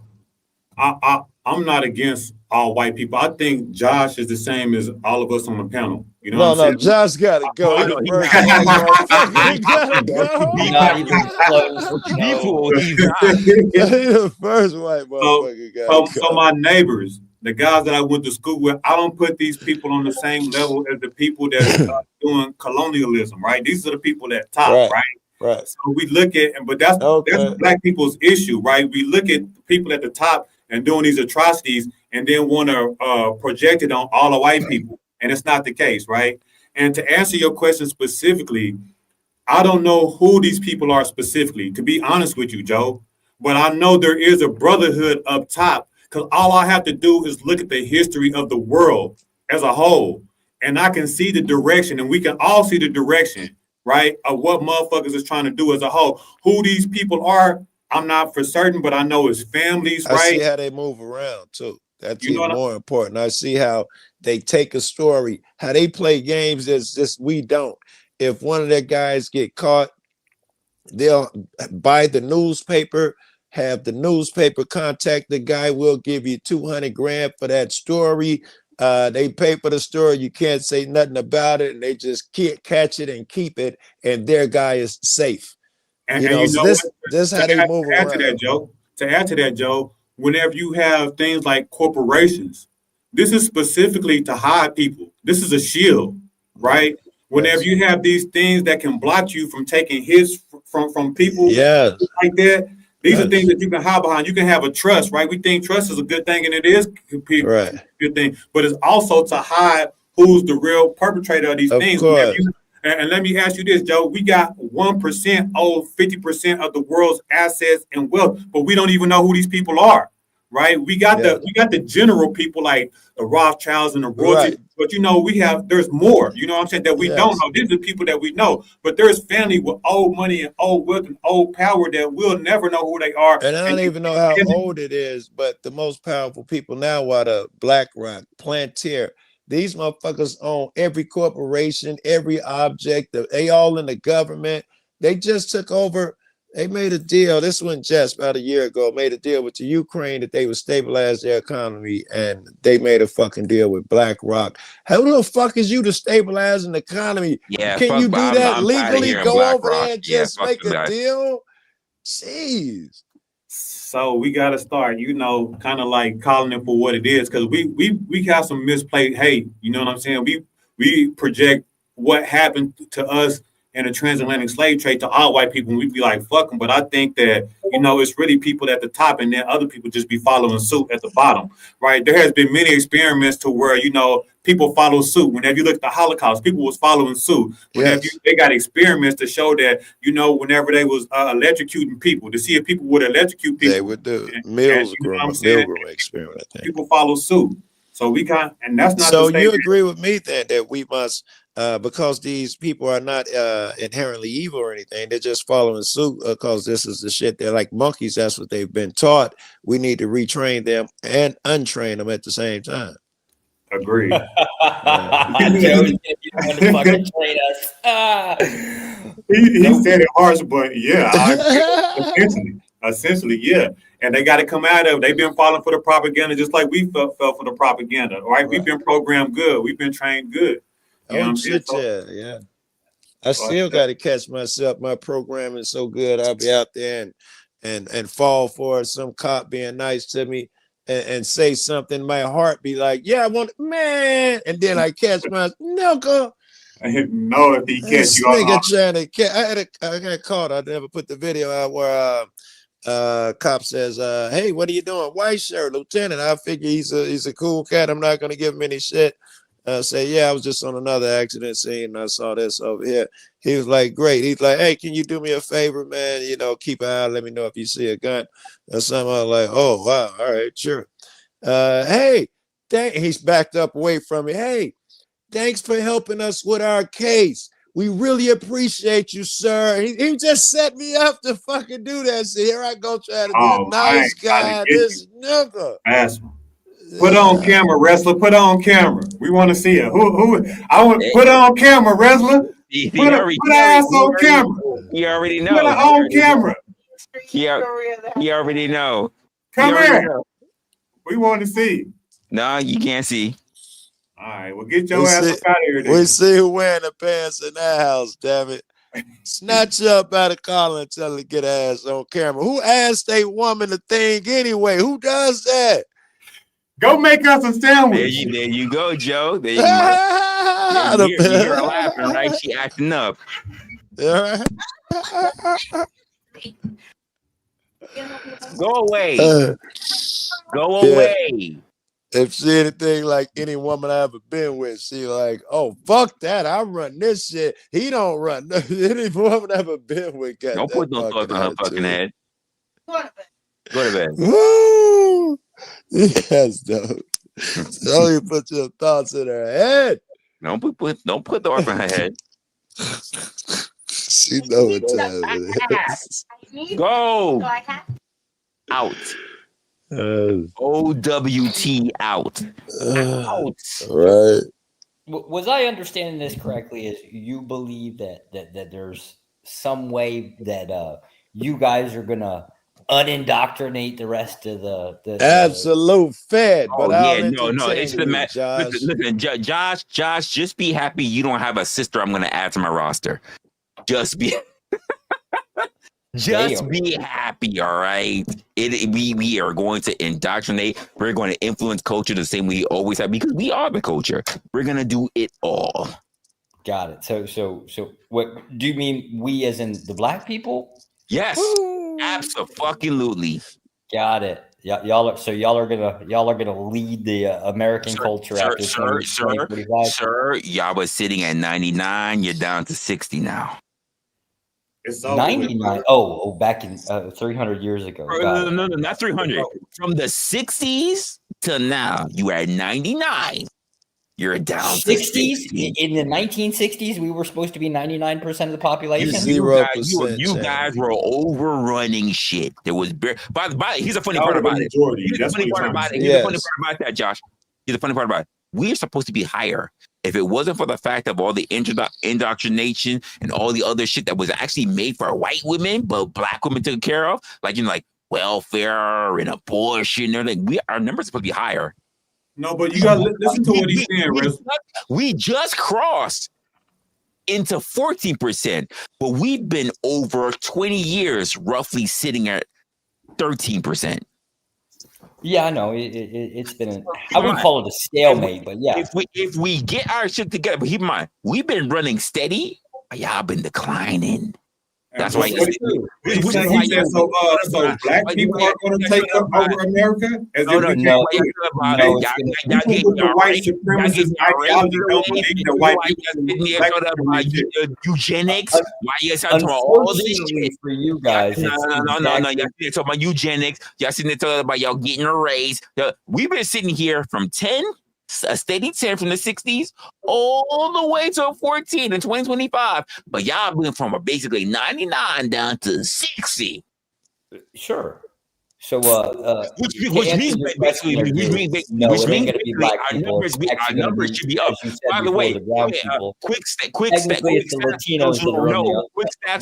I'm not against all white people. I think Josh is the same as all of us on the panel. You know what I'm No, saying? Josh gotta go. He No, the he's first not. white motherfucker. He gotta Don't you be Not fooled. even close. Don't you be No. fooled. He's not. he the first white so, motherfucker gotta so go. my neighbors, the guys that I went to school with, I don't put these people on the same level as the people that's doing colonialism, right? These are the people that top, Right, right? right. So we look at, but that's Okay. black people's issue, right? We look at people at the top and doing these atrocities, and then want to project it on all the white people, and it's not the case, right? And to answer your question specifically, I don't know who these people are specifically, to be honest with you, Joe. But I know there is a brotherhood up top because all I have to do is look at the history of the world as a whole. And I can see the direction, and we can all see the direction, right, of what motherfuckers is trying to do as a whole. Who these people are, I'm not for certain, but I know it's families, I see right? how they move around too. That's You know even what I'm more important. I see how they take a story, how they play games that's just we don't. If one of their guys get caught, they'll buy the newspaper, have the newspaper contact the guy. We'll give you 200 grand for that story. They pay for the story. You can't say nothing about it, and they just can't catch it and keep it, and their guy is safe. And you So know what? this how they move To add to around. that, Joe. To add to that, Joe, whenever you have things like corporations, this is specifically to hide people. This is a shield, right? Whenever Yes. you have these things that can block you from taking hits from people Yes. like that, these are things Yes. that you can hide behind. You can have a trust, right? We think trust is a good thing, and it is a Right. good thing, but it's also to hide who's the real perpetrator of these Of things. course. And let me ask you this, Joe. We got 1% own 50% of the world's assets and wealth, but we don't even know who these people are, right? We got Yes. the general people like the Rothschilds and the royalty, Right. but there's more, you know what I'm saying, that we don't Yes. know. These are people that we know, but there's family with old money and old wealth and old power that we'll never know who they are. And I don't even know how old it is, but the most powerful people now are the BlackRock, Plantier. These motherfuckers own every corporation, every object. They all in the government. They just took over. They made a deal. This one just about a year ago made a deal with the Ukraine that they would stabilize their economy, and they made a fucking deal with BlackRock. How the fuck is you to stabilize an economy? Yeah, Can you do that I'm tired of legally? hearing Go over BlackRock. there and Yeah, just fuck make them a guys. deal? Jeez. So we got to start, kind of like calling it for what it is, because we have some misplaced hate. You know what I'm saying? We project what happened to us in a transatlantic slave trade to all white people, and we be like, fuck them. But I think that, it's really people at the top, and then other people just be following suit at the bottom, right? There has been many experiments to where, people follow suit. Whenever you look at the Holocaust, people was following suit. They got experiments to show that, whenever they was electrocuting people, to see if people would electrocute people. They would do Milgram experiment. I think. People follow suit. So we got, and that's not. So you agree with me then that we must, because these people are not inherently evil or anything, they're just following suit because this is the shit. They're like monkeys. That's what they've been taught. We need to retrain them and untrain them at the same time. Agreed. Joe, fucking train us. He said it harsh, but yeah, essentially, yeah. And they got to come out of it. They've been falling for the propaganda just like we fell for the propaganda, right? We've been programmed good. We've been trained good. Yeah. I still got to catch myself. My programming is so good. I'll be out there and fall for some cop being nice to me and say something. My heart be like, yeah, I want it, man. And then I catch my knuckle. I didn't know if he catch you off. I got caught. I never put the video out where cop says, hey, what are you doing? White shirt, Lieutenant. I figure he's a cool cat. I'm not gonna give him any shit. Say, yeah, I was just on another accident scene and I saw this over here. He was like, great. He's like, hey, can you do me a favor, man? Keep an eye, let me know if you see a gun or something. I was like, oh wow, all right, sure. Hey, he's backed up away from me. Hey, thanks for helping us with our case. We really appreciate you, sir. He just set me up to fucking do that. So here I go trying to be a nice guy. This nigga. Put on camera, wrestler. Put on camera. We want to see it. Who? I want put on camera, wrestler. Put ass on camera. You already know. Put it on camera. He already know. Come here. We want to see. No, you can't see. All right, well, get your ass up out of here. We see who wearing the pants in that house, damn it. Snatch her up out of collar and tell her to get her ass on camera. Who asked a woman a thing anyway? Who does that? Go make us a sandwich. There you go, Joe. There you go. You hear her laughing, right? She acting up. Go away. Go away. If she anything like any woman I ever been with, she like, oh, fuck that. I run this shit. He don't run. Any woman I ever been with got don't put no thoughts on her fucking head. Go to bed. Woo! Yes, though. So you put your thoughts in her head. Don't put thoughts in her head. She know what time it is. Go out. OWT out. Out. Right. Was I understanding this correctly? Is you believe that there's some way that you guys are gonna unindoctrinate the rest of the absolute fed? But no. It's the match. Listen, Josh, just be happy you don't have a sister I'm gonna add to my roster. Just be. Just be happy, all right? We are going to indoctrinate. We're going to influence culture the same way we always have because we are the culture. We're going to do it all. Got it. So what do you mean we as in the black people? Yes. Absolutely. Got it. Y'all are gonna lead the American culture after 2045. Sir, y'all was sitting at 99. You're down to 60 now. It's 99. Oh, back in 300 years ago. No, not 300. From the 60s to now, you are at 99. You're down 60s? To 60s. In the 1960s, we were supposed to be 99% of the population. 0%. You guys were overrunning shit. There was here's a funny part about it. Here's a funny part about that, Josh. Here's the funny part about it. We're supposed to be higher. If it wasn't for the fact of all the indoctrination and all the other shit that was actually made for white women, but black women took care of, like welfare and abortion, our numbers are supposed to be higher. No, but you got to listen to what he's saying, we just crossed into 14%, but we've been over 20 years roughly sitting at 13%. Yeah, I know. It's been. I wouldn't call it a stalemate, but yeah. If we get our shit together, but keep in mind, we've been running steady. Y'all been declining. That's why. So black people are going to take over America? As No, if we no, can't no. do it. You can put the white supremacist ideology don't believe that white people eugenics. Why you talking about all this Unfortunately shit? for you guys, No. Y'all talking about eugenics. Y'all sitting there talking about y'all getting a raise. We've been sitting here from 10, a steady 10 from the 60s all the way to 14 in 2025. But y'all been from basically 99 down to 60. Sure. So, which means basically our numbers should be up. By the way, quick stats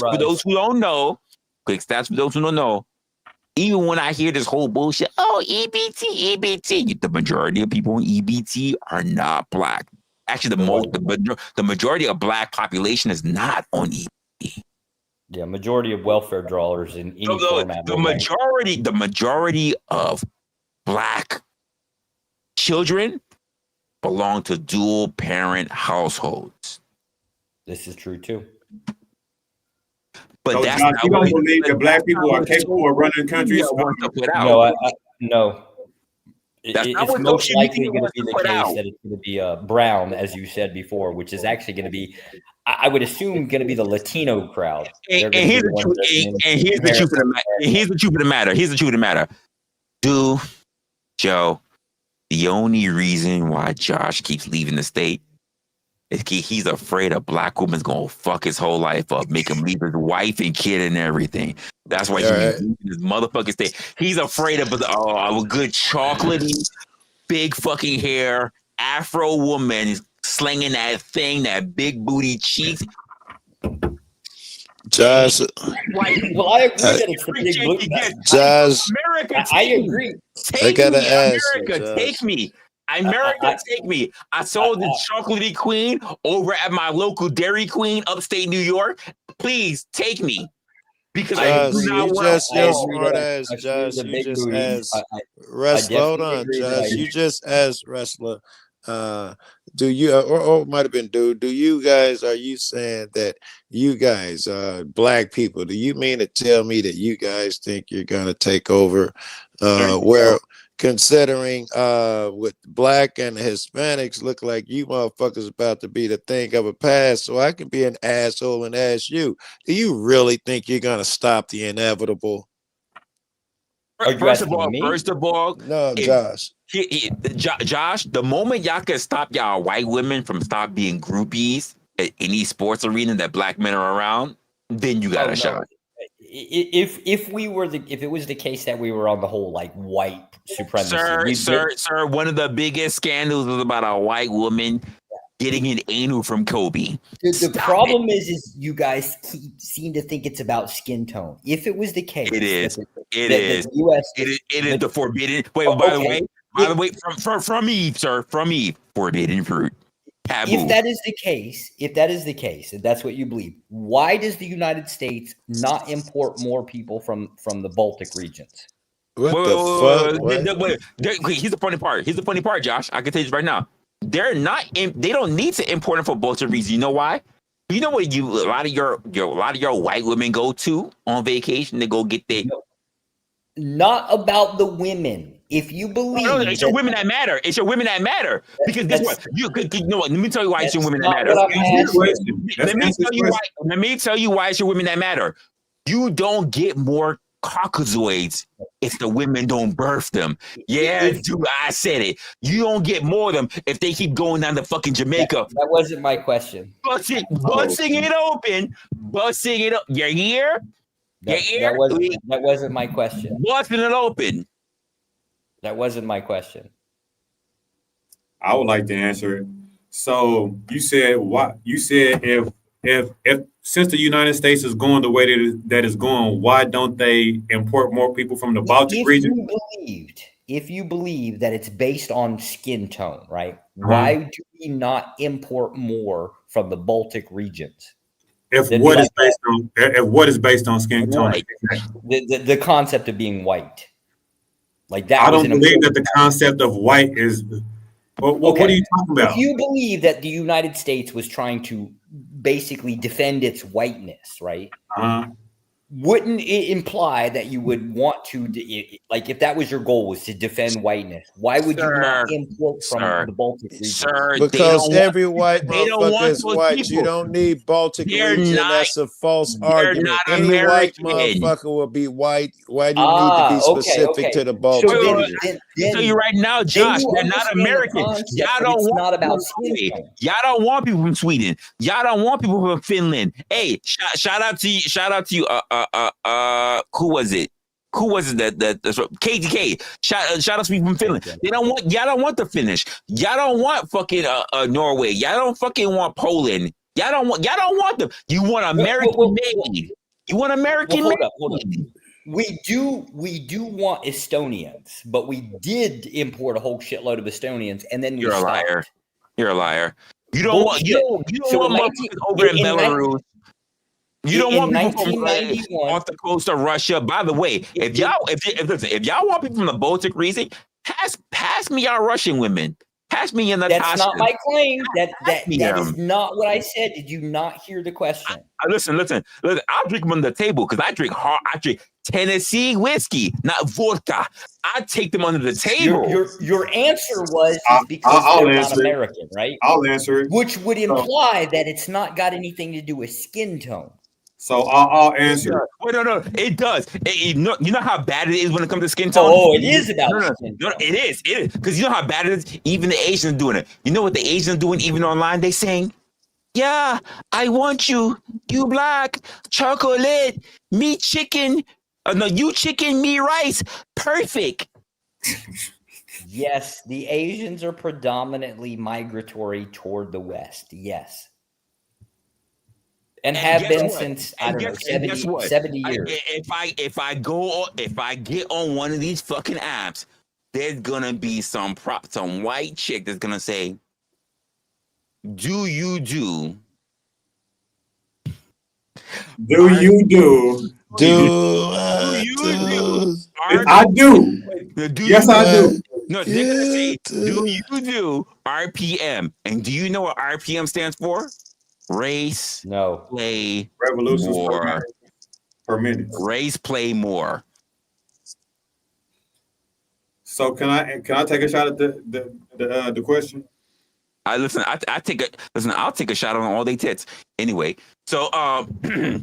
for those who don't know. Quick stats for those who don't know. Even when I hear this whole bullshit, EBT, the majority of people in EBT are not black. Actually, the majority of black population is not on EBT. Yeah, majority of welfare drawers in any format. The majority of black children belong to dual parent households. This is true too. But that's not. You don't believe that black people are capable of running countries? No. It's most likely going to be the case that it's going to be brown, as you said before, which is actually going to be, I would assume, going to be the Latino crowd. And here's the truth of the matter. Joe, the only reason why Josh keeps leaving the state is he's afraid a black woman's gonna fuck his whole life up, make him leave his wife and kid and everything. That's why he's leaving his motherfucking state. He's afraid of a good chocolatey, big fucking hair, Afro woman slinging that thing, that big booty cheeks. Josh, I agree that it's the big booty. Josh, America, I agree. I gotta ask America, take me. America, take me. I saw the chocolatey queen over at my local Dairy Queen, upstate New York. Please take me. Because Josh, you just asked Resla. Hold on, Josh. You just asked Resla. Do you or it might have been do you guys, are you saying that you guys black people, do you mean to tell me that you guys think you're gonna take over where considering with black and Hispanics look like you motherfuckers about to be the thing of a past, so I can be an asshole and ask you, do you really think you're gonna stop the inevitable? First of all, no, Josh. Josh, the moment y'all can stop y'all white women from stop being groupies at any sports arena that black men are around, then you got a shot. If it was the case that we were on the whole like white supremacy, sir, one of the biggest scandals was about a white woman getting an anal from Kobe. The problem is you guys seem to think it's about skin tone. If it was the case, it is. The US, it is the forbidden. Wait, by the way, from Eve, sir, from Eve, forbidden fruit. Taboo. If that is the case, and that's what you believe, why does the United States not import more people from the Baltic regions? Here's the funny part, Josh. I can tell you right now. They don't need to import them for Baltic regions. You know why? You know what a lot of your white women go to on vacation? They go get their. Not about the women. If you believe, it's your women that matter. It's your women that matter. Because guess what? You know what? Let me tell you why it's your women that matter. Let me tell you why it's your women that matter. You don't get more Caucasoids if the women don't birth them. Yeah, dude, I said it. You don't get more of them if they keep going down to fucking Jamaica. That wasn't my question. Busting it open. You're here? That wasn't my question. Busting it open. That wasn't my question. I would like to answer it. So you said what? You said if since the United States is going the way that it's going, why don't they import more people from the Baltic region? If you believe that it's based on skin tone, right? Why do we not import more from the Baltic regions? If That'd what be is based on if what is based on skin tone, White. the concept of being white. Like that I was don't an believe that important. the concept of white is. What are you talking about? If you believe that the United States was trying to basically defend its whiteness, right? Uh-huh. Wouldn't it imply that you would want to, like, if that was your goal, was to defend whiteness? Why would you not import from the Baltic region? Sir, Because every white they don't motherfucker want is those white. You people. don't need Baltic They're region. not- That's a false they're argument. not Any white American. motherfucker will be white. Why do you need to be specific to the Baltic So region? I'll tell you right now, Josh, you they're not understand the American. concept Y'all that don't it's want not about people from skin Norway. tone. Y'all don't want people from Sweden. Y'all don't want people from Finland. Hey, shout out to you. Who was it? Who was it that KDK? Shout out to people from Finland. Y'all don't want the Finnish. Y'all don't want fucking Norway. Y'all don't fucking want Poland. Y'all don't want them. You want American made. You want American made. Hold up. We do want Estonians, but we did import a whole shitload of Estonians, and then You're a stopped. liar. You're a liar. You don't want motherfuckers over in Belarus. You don't want people from off the coast of Russia. By the way, if y'all want people from the Baltic region, pass me our Russian women. Pass me in the. That's not my claim. That is not what I said. Did you not hear the question? Listen. I'll drink them on the table because I drink Tennessee whiskey, not vodka. I take them under the table. Your answer was because they're not American, right? I'll answer it. Which would imply that it's not got anything to do with skin tone. So I'll answer. Wait, no, it does. You know how bad it is when it comes to skin tone. Oh, it is about skin tone. No, it is because you know how bad it is. Even the Asians doing it. You know what the Asians doing? Even online, they saying, "Yeah, I want you. You black chocolate, me chicken. No, you chicken, me rice. Perfect." Yes, the Asians are predominantly migratory toward the West. Yes. And have been since, I don't know, 70 years. If I get on one of these fucking apps, there's gonna be some white chick that's gonna say, "Do you do? Do you do? I do. Yes, I do. No, they're gonna say, "Do you do RPM?" And do you know what RPM stands for? Race, play, revolutions more per minute. Race, play more. So can I take a shot at the question? I'll take a shot on all they tits. Anyway, so go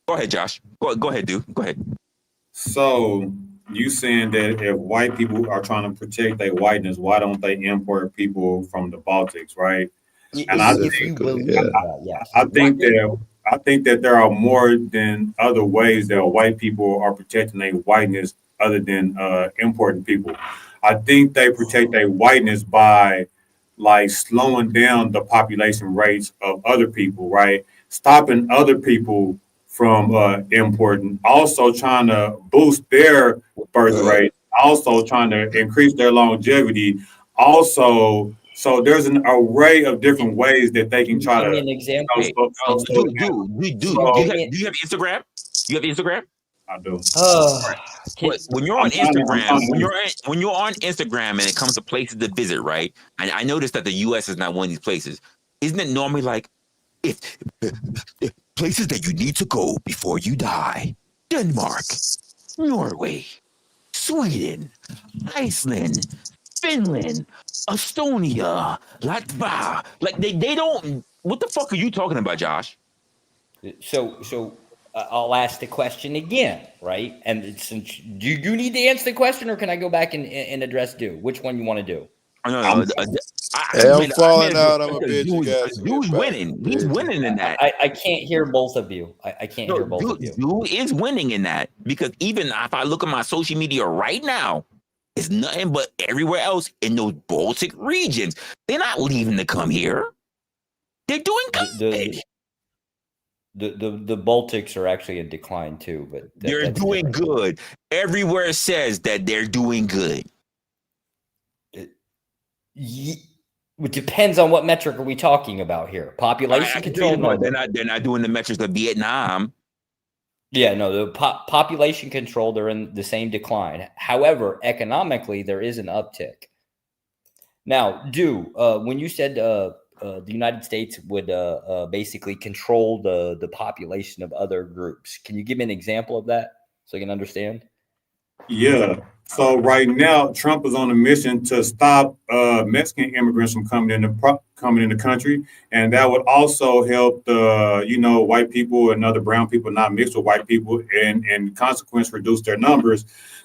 ahead, Josh. Go ahead, dude. Go ahead. So you saying that if white people are trying to protect their whiteness, why don't they import people from the Baltics, right? And I think that there are more than other ways that white people are protecting their whiteness other than importing people. I think they protect their whiteness by like slowing down the population rates of other people, right? Stopping other people from importing, also trying to boost their birth rate, also trying to increase their longevity, also. So there's an array of different ways that they can try to. Give me an example. Do you have Instagram? You have Instagram? I do. When you're on Instagram, when you're on Instagram and it comes to places to visit, right? And I noticed that the U.S. is not one of these places. Isn't it normally like if places that you need to go before you die? Denmark, Norway, Sweden, Iceland, Finland, Estonia, Latvia. Like they don't. What the fuck are you talking about, Josh? So I'll ask the question again, right? And since do you need to answer the question, or can I go back and address do? Which one you want to do? No. I'm falling out. I'm a bitch. You guys. Dude's winning. He's winning in that. I can't hear both of you. I can't hear both of you. Dude is winning in that because even if I look at my social media right now, it's nothing but everywhere else in those Baltic regions. They're not leaving to come here. They're doing good. The Baltics are actually in decline too, but they're doing good. Everywhere says that they're doing good. It depends on what metric are we talking about here. Population control? No, they're not doing the metrics of Vietnam. Yeah, no, the population control, they're in the same decline. However, economically, there is an uptick. Now, when you said the United States would basically control the population of other groups, can you give me an example of that so I can understand? Yeah. So right now, Trump is on a mission to stop Mexican immigrants from coming in the country, and that would also help the white people and other brown people not mix with white people, and in consequence reduce their numbers.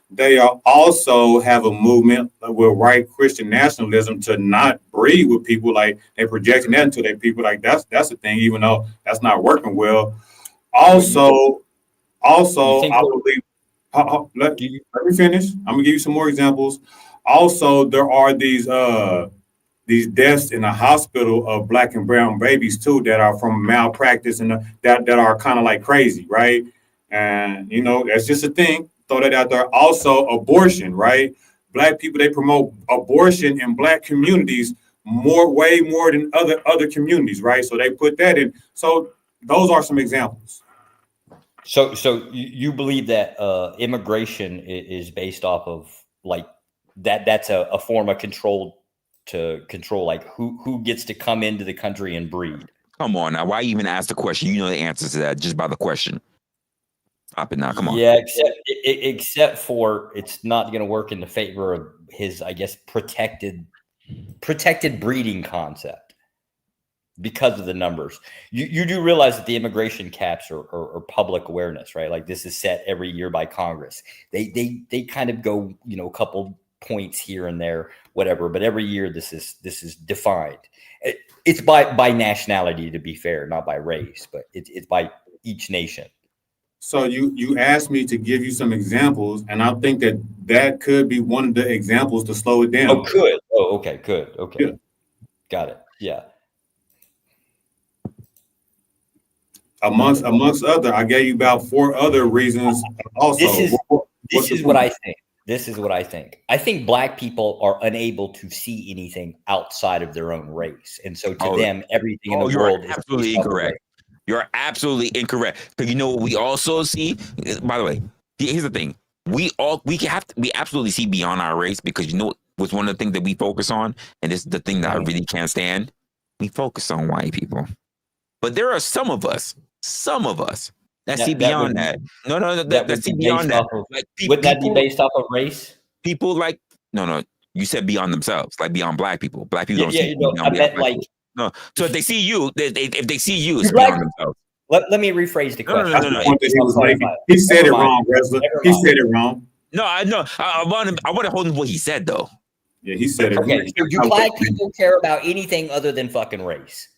They are also have a movement with white Christian nationalism to not breed with people. Like they're projecting that into their people. Like that's the thing, even though that's not working well. Also, I believe. Let me finish. I'm gonna give you some more examples. Also, there are these deaths in the hospital of black and brown babies too that are from malpractice and that are kind of like crazy, right? And that's just a thing. Throw that out there. Also, abortion, right? Black people, they promote abortion in black communities way more than other communities, right? So they put that in. So those are some examples. So you believe that immigration is based off of like that's a form of control to control like who gets to come into the country and breed? Come on now, why even ask the question? You know the answer to that just by the question. Stop it now, come on. Yeah, except for it's not going to work in the favor of his, I guess, protected breeding concept. Because of the numbers, you do realize that the immigration caps are public awareness, right? Like this is set every year by Congress. They kind of go, a couple points here and there, whatever. But every year this is defined. It's by nationality, to be fair, not by race, but it's by each nation. So you asked me to give you some examples, and I think that could be one of the examples to slow it down. Oh, good. Oh, okay, good. Okay, yeah. Got it. Yeah. Amongst other, I gave you about 4 other reasons. Also, this is what I think. This is what I think. I think black people are unable to see anything outside of their own race, and so to them, everything in the world is absolutely incorrect. You're absolutely incorrect. Because what we also see. By the way, here's the thing: we absolutely see beyond our race, because what's one of the things that we focus on, and this is the thing that I really can't stand. We focus on white people, but there are some of us that see beyond that. No, that see beyond that. Like, would that be based off of race? People like no. You said beyond themselves, like beyond black people. Black people don't see. I meant like no. So if they see you, if they see you, it's beyond themselves. Let me rephrase the question. No. He said it wrong, Resla. He said it wrong. No, I know. I want to hold him what he said though. Yeah, he said it. Okay, so do black people care about anything other than fucking race?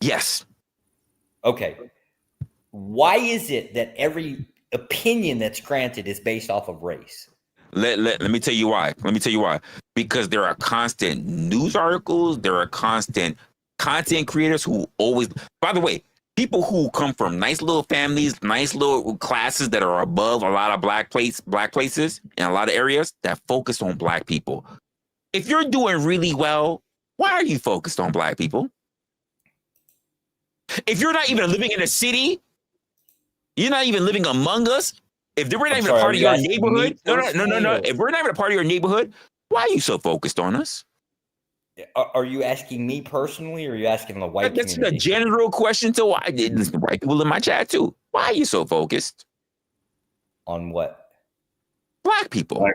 Yes. Okay. Why is it that every opinion that's granted is based off of race? Let me tell you why. Because there are constant news articles. There are constant content creators who always, by the way, people who come from nice little families, nice little classes that are above a lot of black places in a lot of areas that focus on black people. If you're doing really well, why are you focused on black people? If you're not even living in a city, you're not even living among us. If we're not even a part of your neighborhood, no. If we're not even a part of your neighborhood, why are you so focused on us? Are you asking me personally, or are you asking the white community? That's a general question to why the white people in my chat too. Why are you so focused on what? Black people.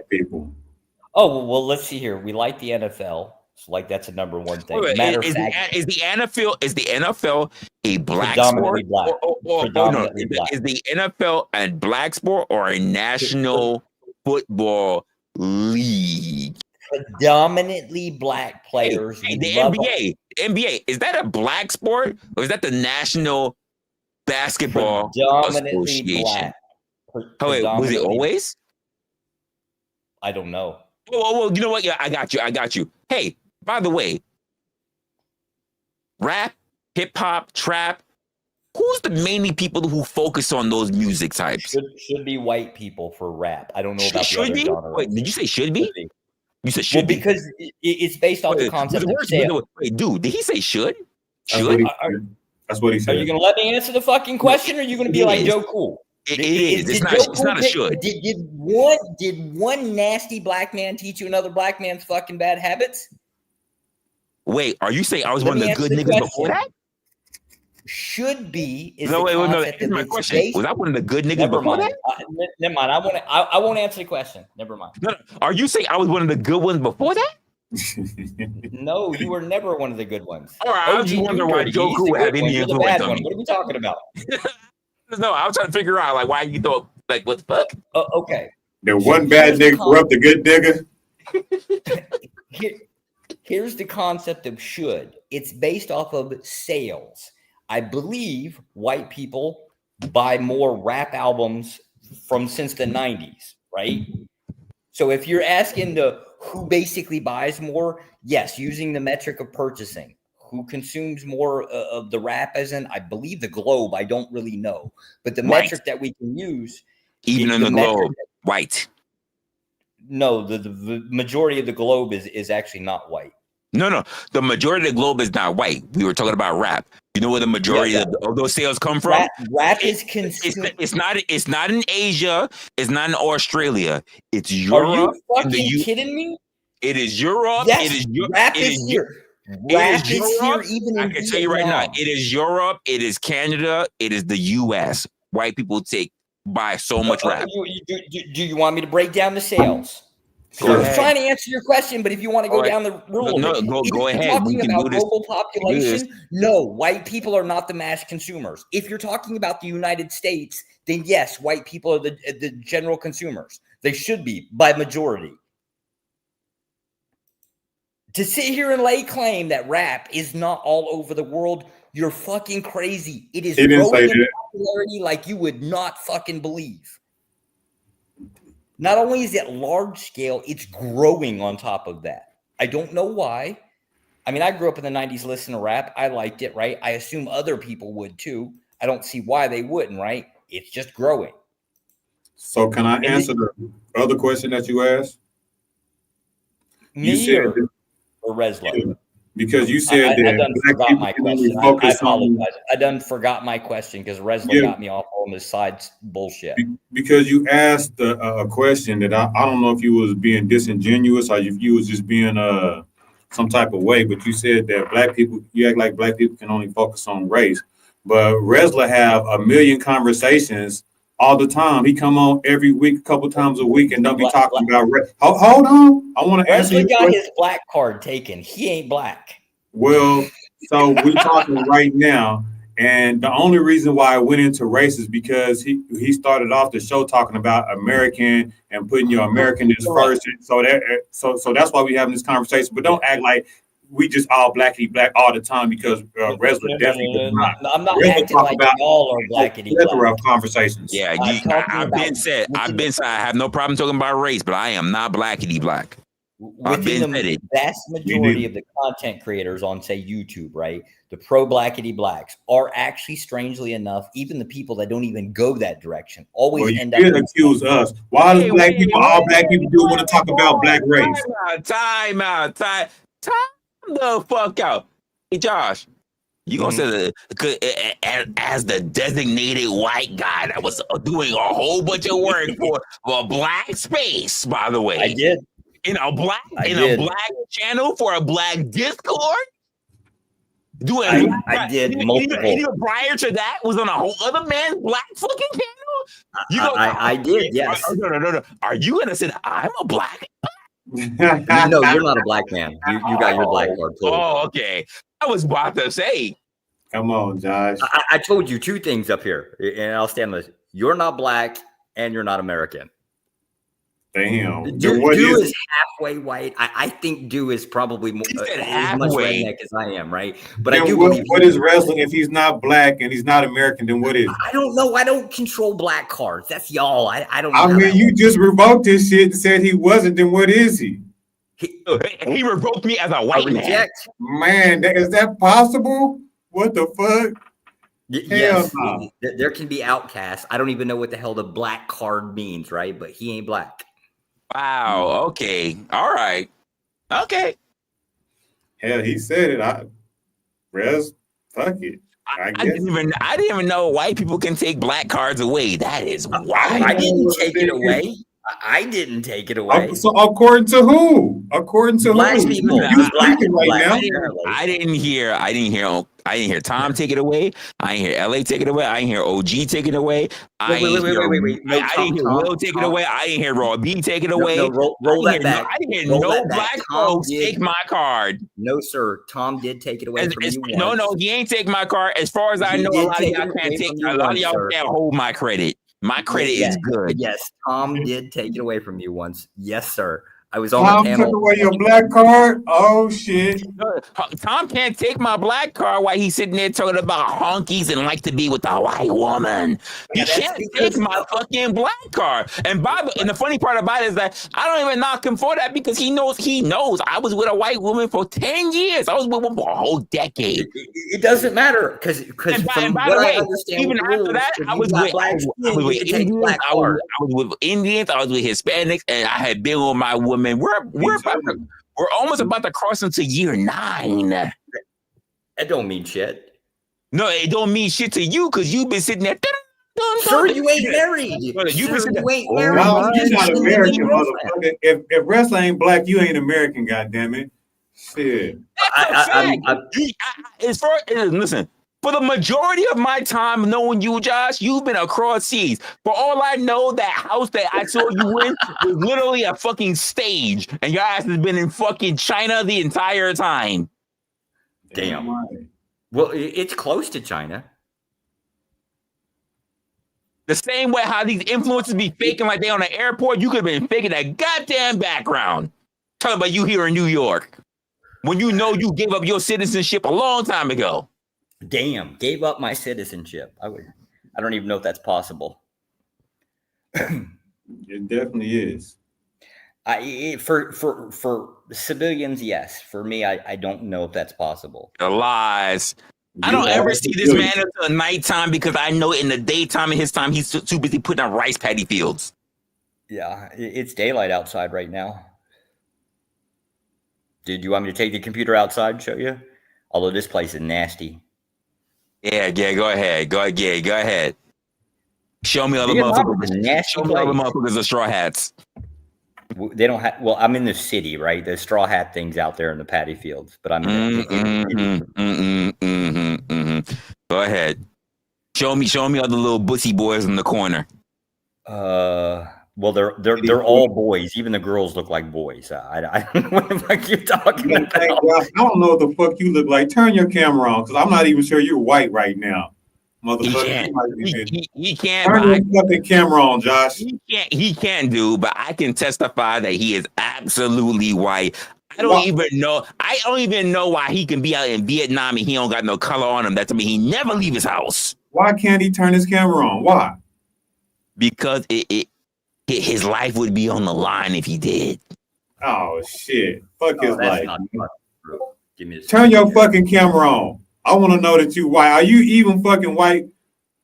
Oh well, let's see here. We like the NFL. So like that's a number one thing. Wait, Matter of fact, is the NFL a black predominantly sport? Predominantly black. Is the NFL a black sport or a national football league? Predominantly black players. Hey, the NBA, is that a black sport or is that the National Basketball Association? Black. Was it always? I don't know. Well, you know what? Yeah, I got you. Hey, by the way, rap, hip hop, trap. Who's the mainly people who focus on those music types? Should be white people for rap. I don't know about should the other be. genres. Wait, did you say should be? You said should Well, because it's based off the concept of sale. Wait, dude, did he say should? That's what he said. That's what he Are said. you going to let me answer the fucking question, or are you going to be like Joe Cool? It is. It's not a should. Did one nasty black man teach you another black man's fucking bad habits? Wait, are you saying I was one of the good niggas before that? Should be is no, the wait, concept Here's my question. Was I one of the good niggas Never before mind. that? Never mind. I won't answer the question. Never mind. No, are you saying I was one of the good ones before that? No, you were never one of the good ones. All right, I was just wondering why Joe Cool had any You're the influence bad on one. me. What are we talking about? No, I was trying to figure out like why you thought like what the fuck? Okay. The one bad nigga corrupt the good nigga. Here's the concept of should. It's based off of sales. I believe white people buy more rap albums since the 90s, right? So if you're asking who basically buys more, yes, using the metric of purchasing. Who consumes more of the rap, as in, I believe the globe, I don't really know. But the metric that we can use. Even in the globe, white. No, the majority of the globe is actually not white. No. The majority of the globe is not white. We were talking about rap. You know where the majority of those sales come from? Rap is consumed. It's not in Asia. It's not in Australia. It's Europe. Are you fucking kidding me? It is Europe. Yes, it is rap is here. Rap is here even I in can tell you right now, it is Europe, it is Canada, it is the US. White people buy so much rap. Do you want me to break down the sales? I was trying to answer your question, but if you want to go down the rule, go ahead. Talking about global population, no, white people are not the mass consumers. If you're talking about the United States, then yes, white people are the general consumers. They should be by majority. To sit here and lay claim that rap is not all over the world, you're fucking crazy. It is growing in popularity like you would not fucking believe. Not only is it large scale, it's growing on top of that. I don't know why. I mean, I grew up in the 90s listening to rap. I liked it, right? I assume other people would too. I don't see why they wouldn't, right? It's just growing. So can I answer the other question that you asked? Me or Resla? Because you said I done forgot my question. I apologize. I done forgot my question because Resla got me off on this side bullshit. Because you asked a question that I don't know if you was being disingenuous or if you was just being some type of way, but you said that you act like black people can only focus on race. But Resla have a million conversations all the time. He come on every week, a couple times a week, and don't be talking about race. Hold on. I want to answer you. Resla got his black card taken. He ain't black. Well, so we're talking right now. And the only reason why I went into race is because he started off the show talking about American and putting your Americanness first. So that's why we're having this conversation. But don't act like we just all blackity black all the time because Resla definitely does not. I'm not acting like y'all are blackity black. Conversations. Yeah, I've been said I have no problem talking about race, but I am not blackity black. Within the vast majority of the content creators on, say, YouTube, right? The pro-blackity blacks are actually, strangely enough, even the people that don't even go that direction always end up. Accuse us. Why do all black people do want to talk about black race? Time out. Time the fuck out. Hey, Josh, you gonna say as the designated white guy that was doing a whole bunch of work for a black space, by the way. I did. In a black channel for a black Discord? I did multiple. Even prior to that, was on a whole other man's black fucking channel? I did, yes. No. Are you gonna say that I'm a black? No, you're not a black man. You got your black card too. Oh, okay. I was about to say. Come on, Josh. I told you two things up here, and I'll stand with this. You're not black, and you're not American. Damn. Do is halfway white. I think Do is probably more, as much redneck as I am, right? But then I do believe. What is wrestling if he's not black and he's not American? Then what is? I don't know. I don't control black cards. That's y'all. I don't know. I mean, you just revoked this shit and said he wasn't. Then what is he? He revoked me as a white man. Man, is that possible? What the fuck? Yes, there can be outcasts. I don't even know what the hell the black card means, right? But he ain't black. Wow. Okay. All right. Okay. Hell, he said it. Res, fuck it. I didn't even know white people can take black cards away. That is wild. I didn't take it away. I didn't take it away. So according to who? According to Black who? people. You Black speaking right black, now? apparently. I didn't hear Tom take it away. I didn't hear LA take it away. I didn't hear OG take it away. Wait. No, I didn't hear Tom, Will take it away. I didn't hear Raw B take it away. No, roll that back. I didn't hear Roll no that back. black Tom folks take my card. No, sir. Tom did take it away from you once. No, he ain't take my card. As far as I know, a lot of y'all can't take. A lot of y'all can't hold my credit. My credit is good. Yes, Tom did take it away from you once. Yes, sir. I was on Tom the panel. took away your black card. Oh shit! Tom can't take my black card while he's sitting there talking about honkies and like to be with a white woman. He can't take my fucking black card. And the funny part about it is that I don't even knock him for that because he knows I was with a white woman for 10 years. I was with one for a whole decade. It doesn't matter because from what I understand, even after that, I was with Indians. I was with Indians. I was with Hispanics, and I had been with my woman. We're almost about to cross into year 9. That don't mean shit. No, it don't mean shit to you because you've been sitting there. Sir, you ain't married. You ain't married. No, you're not American, motherfucker. If wrestling ain't black, you ain't American. Goddamn it! Shit. Listen. For the majority of my time knowing you, Josh, you've been across seas. For all I know, that house that I saw you in was literally a fucking stage. And your ass has been in fucking China the entire time. Damn. Well, it's close to China. The same way how these influencers be faking like they on the airport, you could have been faking that goddamn background. Talking about you here in New York. When you know you gave up your citizenship a long time ago. Damn, gave up my citizenship. I don't even know if that's possible. It definitely is. For civilians, yes. For me, I don't know if that's possible. The lies. I don't ever see this man until nighttime because I know in the daytime in his time he's too busy putting on rice paddy fields. Yeah, it's daylight outside right now. Did you want me to take the computer outside and show you? Although this place is nasty. Yeah, go ahead. Show me all the motherfuckers. Show me all the motherfuckers with straw hats. They don't have. Well, I'm in the city, right? There's straw hat things out there in the paddy fields, but I'm in the city. Go ahead. Show me all the little bussy boys in the corner. Well, they're all boys. Even the girls look like boys. I don't know what the fuck you're talking about. I don't know what the fuck you look like. Turn your camera on, because I'm not even sure you're white right now, motherfucker. He can't. Turn your fucking camera on, Josh. He can't do, but I can testify that he is absolutely white. I don't even know why he can be out in Vietnam and he don't got no color on him. That's he never leave his house. Why can't he turn his camera on? Why? Because his life would be on the line if he did. Oh shit! Fuck his life. Turn your fucking camera on. I want to know that you white. Are you even fucking white?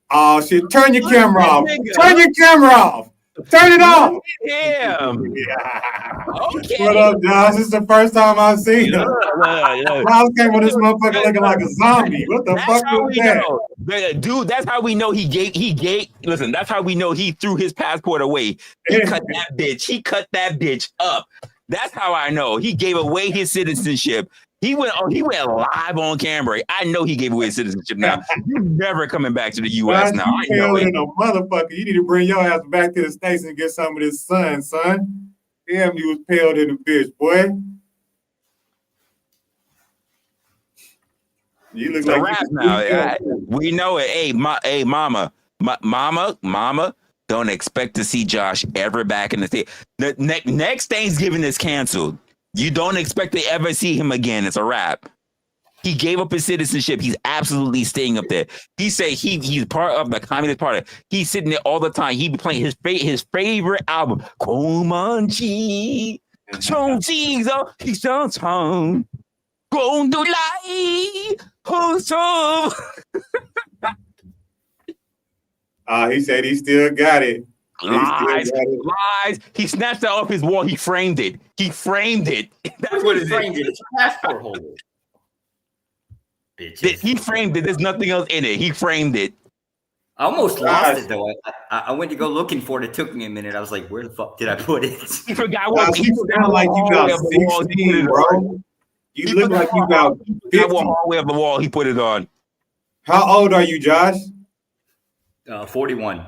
Oh shit! Turn your camera off. Turn your camera off. Turn it off. Damn. Okay. What up, Josh? This is the first time I've seen him. I came with this motherfucker looking like a zombie. What the fuck is that? Dude, that's how we know he gave. Listen, that's how we know he threw his passport away. He cut that bitch. He cut that bitch up. That's how I know he gave away his citizenship. He went live on camera. I know he gave away his citizenship. Now you're never coming back to the U.S. now. I know it. A motherfucker. You need to bring your ass back to the States and get some of this sun, son. Damn, you was pale than a bitch, boy. You look like rap now. We know it. Hey, mama, don't expect to see Josh ever back in the state. The next Thanksgiving is canceled. You don't expect to ever see him again. It's a wrap. He gave up his citizenship. He's absolutely staying up there. He said he's part of the Communist Party. He's sitting there all the time. He be playing his favorite album. He said he still got it. Lies. He snatched that off his wall. He framed it. That's what it framed it. It's a passport holder. Bitches. He framed it. There's nothing else in it. He framed it. I almost lost it though. I went to go looking for it. It took me a minute. I was like, where the fuck did I put it? He forgot what You sound like you got 16, bro. You look like you got 50. Hallway of the wall. He put it on. How old are you, Josh? 41.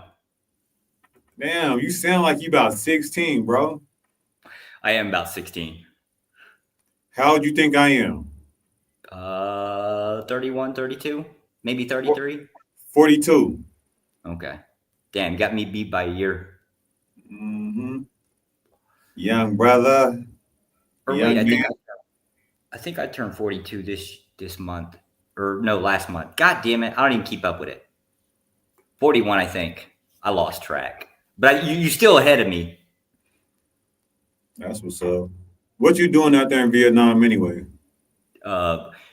Damn, you sound like you about 16, bro. I am about 16. How old you think I am? 31, 32, maybe 33. 42. Okay. Damn, got me beat by a year. Mm-hmm. Young brother. Or wait, I think I turned 42 this month. Or no, last month. God damn it. I don't even keep up with it. 41, I think. I lost track. But you're still ahead of me. That's what's up. What you doing out there in Vietnam anyway?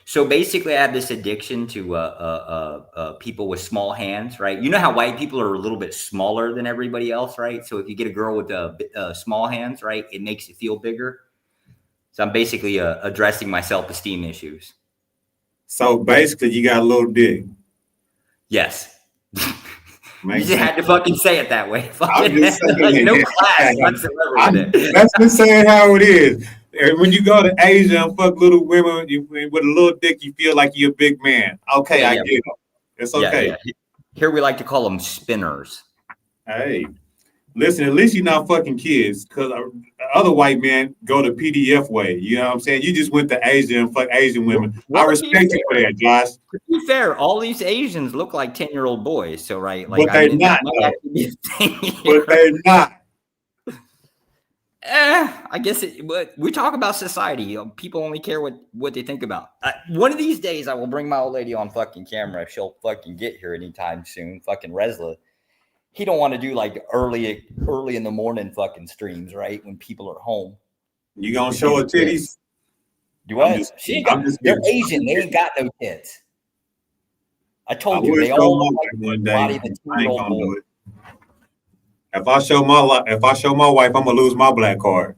So basically, I have this addiction to people with small hands, right? You know how white people are a little bit smaller than everybody else, right? So if you get a girl with small hands, right, it makes it feel bigger. So I'm basically addressing my self-esteem issues. So basically, you got a little dick. Yes. You just had to fucking say it that way. I'm just saying, like no class whatsoever. That's just saying how it is. And when you go to Asia and fuck little women with a little dick, you feel like you're a big man. Okay, I get it. It's okay. Yeah. Here we like to call them spinners. Hey, listen, at least you're not fucking kids, because other white men go the PDF way. You know what I'm saying? You just went to Asia and fuck Asian women. I respect you for that, Josh. To be fair, all these Asians look like 10-year-old boys. So, right. Like, but they're not. But they're not. I guess we talk about society. People only care what they think about. One of these days, I will bring my old lady on fucking camera if she'll fucking get here anytime soon. Fucking Resla. He don't want to do like early in the morning fucking streams, right? When people are home. You gonna show her titties? Do what? They're Asian. They ain't got no tits. I told you they all look like the body of a 10-year-old boy. If I show my wife, I'm gonna lose my black card.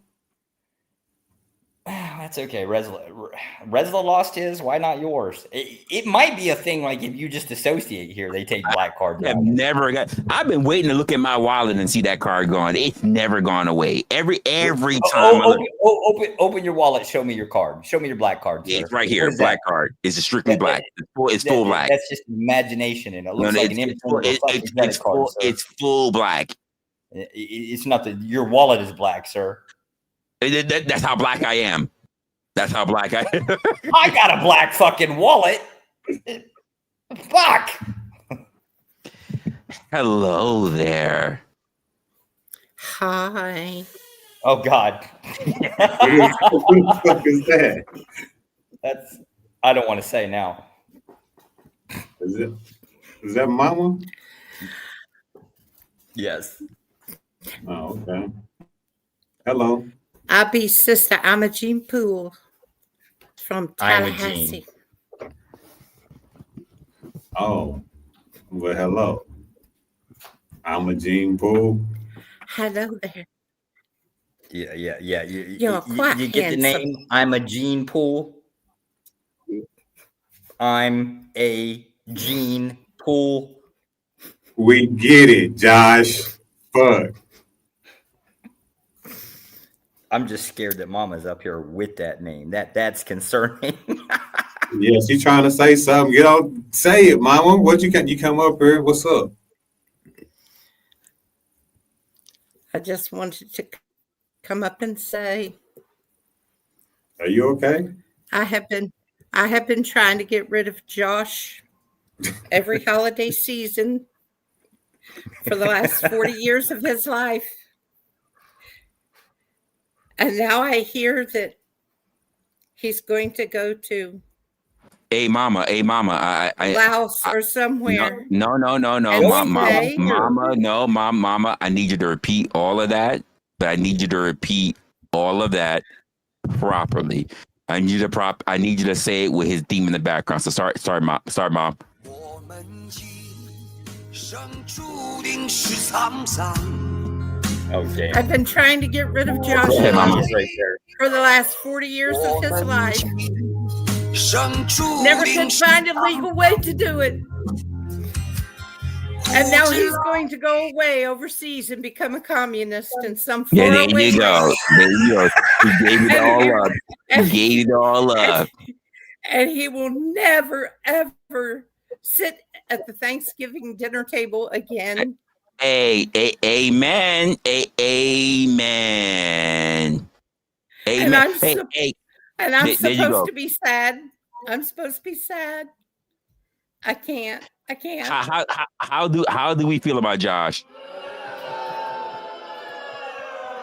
That's okay. Resla lost his. Why not yours? It might be a thing. Like if you just associate here, they take black cards. I've been waiting to look at my wallet and see that card gone. It's never gone away. Every time. Open your wallet. Show me your card. Show me your black card. Yeah, it's right here. Black card. It's strictly black. It's full black. That's just imagination, and it looks like an image. It's full black. It's not that your wallet is black, sir. That's how black I am. That's how black I am. I got a black fucking wallet. Fuck. Hello there. Hi. Oh God. Who the fuck is that? I don't want to say now. Is that Mama? Yes. Oh, okay. Hello. I'll be Sister Imogene Poole from Tallahassee. Oh, well, hello. Imogene Poole. Hello there. Yeah. You're quite you get the handsome. name? I'm a Gene Poole. I'm a Gene Poole. We get it, Josh. Fuck. I'm just scared that Mama's up here with that name. That's concerning. Yeah, she's trying to say something. You know, say it, Mama. What you come up here? What's up? I just wanted to come up and say, Are you okay? I have been trying to get rid of Josh every holiday season for the last 40 years of his life. And now I hear that he's going to go to Mama. Laos or somewhere. No, Mama. I need you to repeat all of that, but I need you to repeat all of that properly. I need you to say it with his theme in the background. So start, Mom. Oh, damn. I've been trying to get rid of Josh Go ahead, Mama. Right there. for the last 40 years of his life. Never could find a legal way to do it. And now he's going to go away overseas and become a communist in some Yeah, there faraway you go. land. There you go. He gave it all up. He gave it all up. And he will never, ever sit at the Thanksgiving dinner table again. Amen. And I'm, and I'm There you go. supposed to be sad. I'm supposed to be sad. I can't. How do we feel about Josh?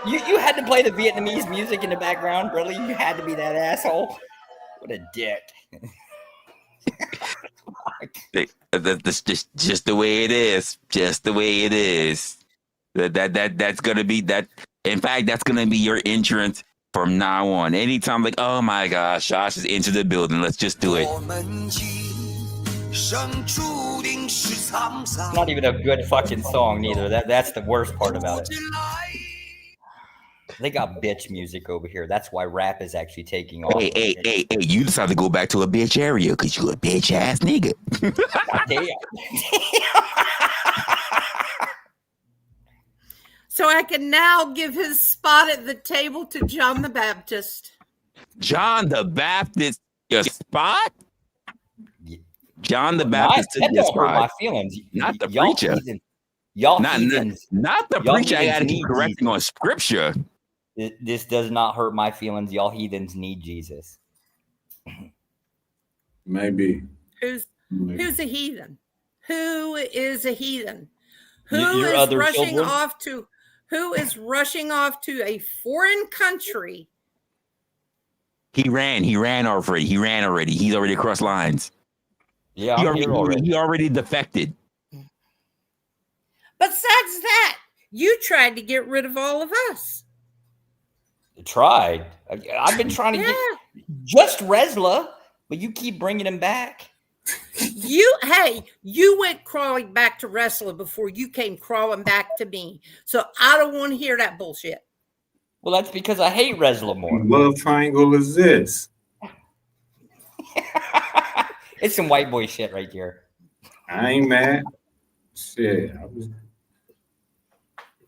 You had to play the Vietnamese music in the background, really? You had to be that asshole. What a dick. That's just the way it is. Just the way it is. That's gonna be that. In fact, that's gonna be your entrance from now on. Anytime, like, oh my gosh, Josh is into the building. Let's just do it. It's not even a good fucking song, neither. That's the worst part about it. They got bitch music over here. That's why rap is actually taking off. Hey, you decided to go back to a bitch area because you a bitch ass nigga. Damn. So I can now give his spot at the table to John the Baptist. John the Baptist, your spot? John the Baptist took That your don't hurt my spot. feelings. Not the Y'all preacher. Y'all Not heathens. the Y'all preacher. I heathens gotta keep need correcting on scripture. This does not hurt my feelings. Y'all heathens need Jesus. Maybe. Who's a heathen? Who is a heathen? Your other children? Who is rushing off to a foreign country? He ran already. He's already across lines. Yeah, He already defected. Besides that, you tried to get rid of all of us. Tried. I've been trying to get just Resla, but you keep bringing him back. You went crawling back to Resla before you came crawling back to me. So I don't want to hear that bullshit. Well, that's because I hate Resla more. What love triangle is this? It's some white boy shit right there. I ain't mad. Shit.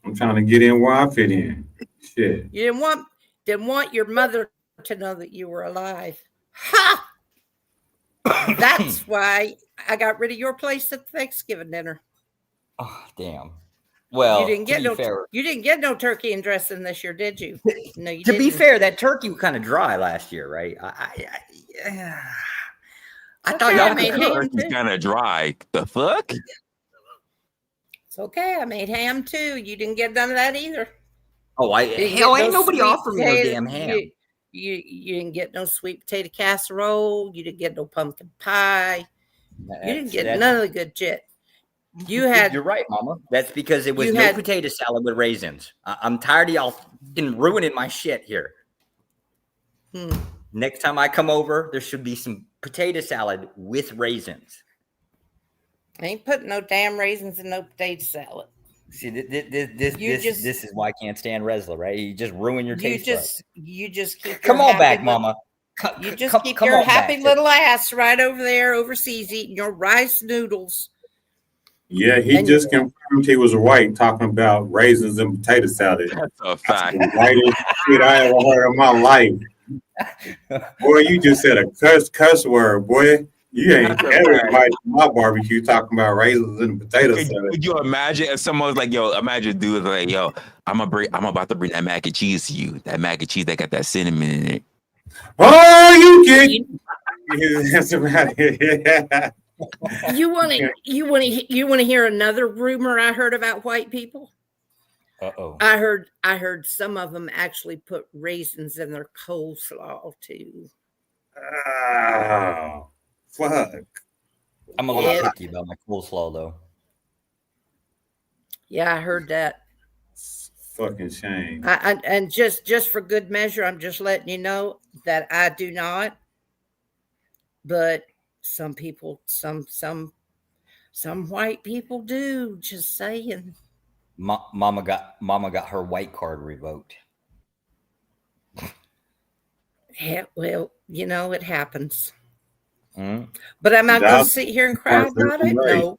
I'm trying to get in where I fit in. Shit. You didn't want your mother to know that you were alive. Ha! That's why I got rid of your place at the Thanksgiving dinner. Oh, damn. Well, you didn't get no turkey and dressing this year, did you? No, you didn't. To be fair, that turkey was kind of dry last year, right? I thought y'all made ham It's kind of dry. The fuck? It's okay. I made ham too. You didn't get none of that either. Oh, ain't nobody offered me no damn ham. You didn't get no sweet potato casserole. You didn't get no pumpkin pie. You didn't get none of the good shit. You're right, Mama. That's because it was no potato salad with raisins. I'm tired of y'all ruining my shit here. Next time I come over, there should be some potato salad with raisins. I ain't putting no damn raisins in no potato salad. See, this is why I can't stand Resla, right? You just ruin your taste. You just keep come on back, Mama. You just keep your happy little ass right over there overseas eating your rice noodles. Yeah, he just confirmed he was right talking about raisins and potato salad. That's a fact. That's the whitest shit I ever heard in my life. Boy, you just said a cuss word, boy. You ain't ever invited to my barbecue talking about raisins and potato salad. Could you imagine if someone was like, yo, imagine dude like, yo, I'm about to bring that mac and cheese to you. That mac and cheese that got that cinnamon in it. Oh, you get You want to hear another rumor I heard about white people? Uh-oh. I heard some of them actually put raisins in their coleslaw too. Oh, fuck. I'm a little picky about my coleslaw though. Yeah, I heard that. It's fucking shame. And just for good measure, I'm just letting you know that I do not. But some people, some white people do. Just saying. Mama got her white card revoked. Yeah, well, you know, it happens. Mm. But am I going to sit here and cry about it? No.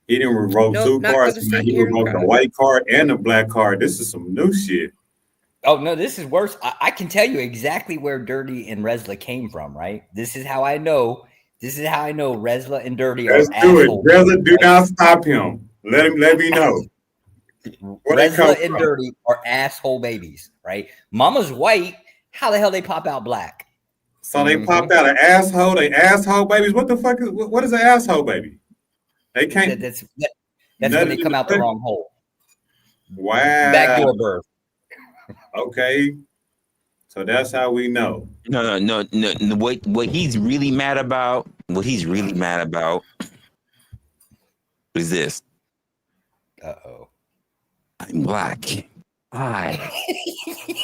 He didn't revoke two cards. He revoked the white card and the black card. This is some new shit. Oh, no, this is worse. I can tell you exactly where Dirty and Resla came from, right? This is how I know. This is how I know Resla and Dirty are assholes. Resla, do not stop him. Let me know. Resla and Dirty are asshole babies, right? Mama's white. How the hell they pop out black? So they popped out an asshole. They asshole babies. What the fuck is what is an asshole baby? They can't. That's when they come out the wrong hole. Wow. Backdoor birth. Okay. So that's how we know. No. What he's really mad about, is this. Uh-oh. I'm black. I'm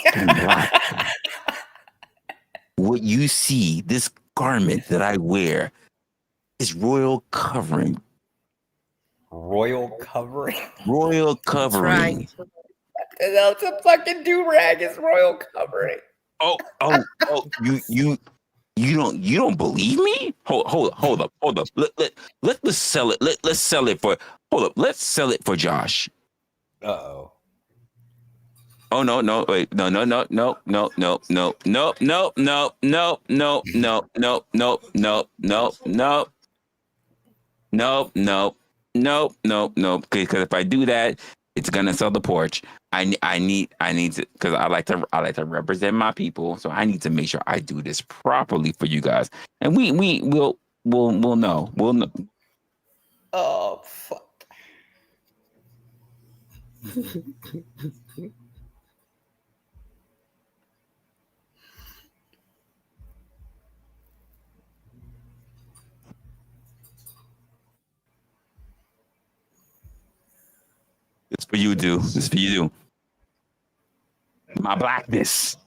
black. What you see, this garment that I wear, is royal covering. Royal covering? Royal covering. That's right. That's a fucking do-rag. It's royal covering. Oh, you don't believe me? Hold up. Let's sell it. Let's sell it for. Hold up. Let's sell it for Josh. Uh-oh. Oh no, wait, no. Because if I do that, it's gonna sell the porch. I need to, because I like to represent my people, so I need to make sure I do this properly for you guys, and we'll know. We'll know. Oh fuck. It's for you, dude. It's for you. My blackness.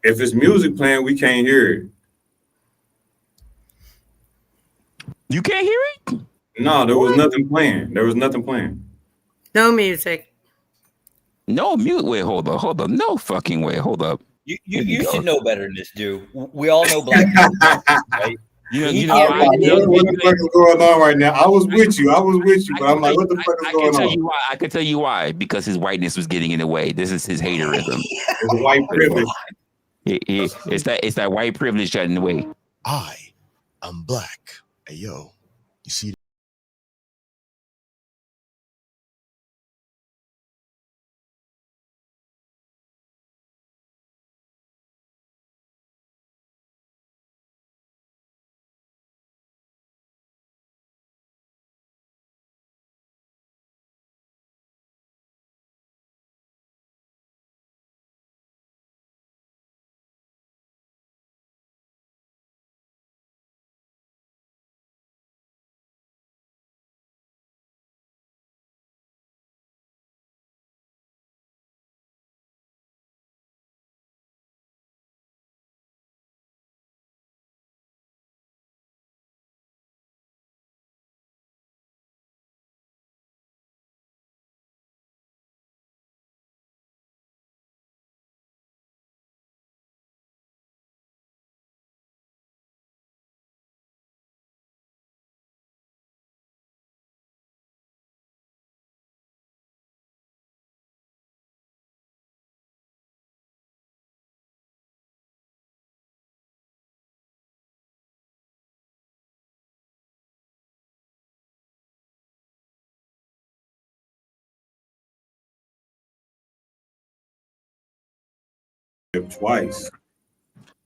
If it's music playing, we can't hear it. You can't hear it? No, there was nothing playing. No music. No mute. Wait, hold up. No fucking way. Hold up. You should know better than this, dude. We all know black people, right? You know what the fuck is going on right now? I was with you, but I'm like, what the fuck is going on? I can tell you why. Because his whiteness was getting in the way. This is his haterism. It's white privilege. It's that white privilege getting in the way. I am black. Hey, yo, you see?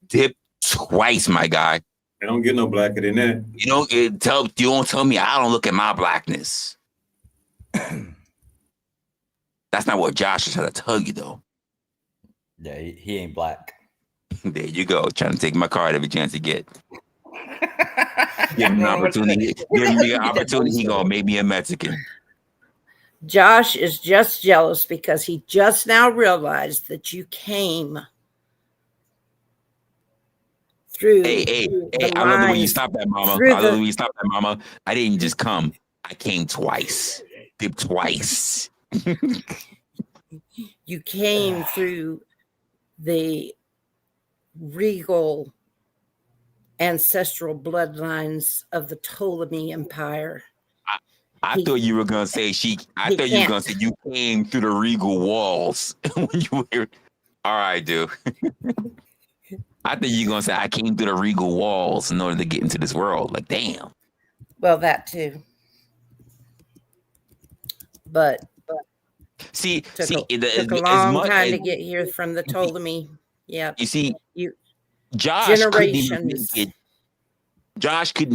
Dip twice, my guy. They don't get no blacker than that. You don't tell me I don't look at my blackness. That's not what Josh is trying to tell you, though. Yeah, he ain't black. There you go, trying to take my card every chance he get. Give him an opportunity. Give me an opportunity. He gonna make me a Mexican. Josh is just jealous because he just now realized that you came through. Hey, I love the way you stop that, mama. I love the way you stop that, mama. I didn't just come. I came twice. Did twice. You came through the regal ancestral bloodlines of the Ptolemy Empire. I thought you were gonna say I thought you were gonna say you came through the regal walls when you were. All right, dude. I think you're gonna say I came through the regal walls in order to get into this world. Like, damn. Well, that too. But took a long time to get here from the Ptolemy. Yeah. You see, Josh couldn't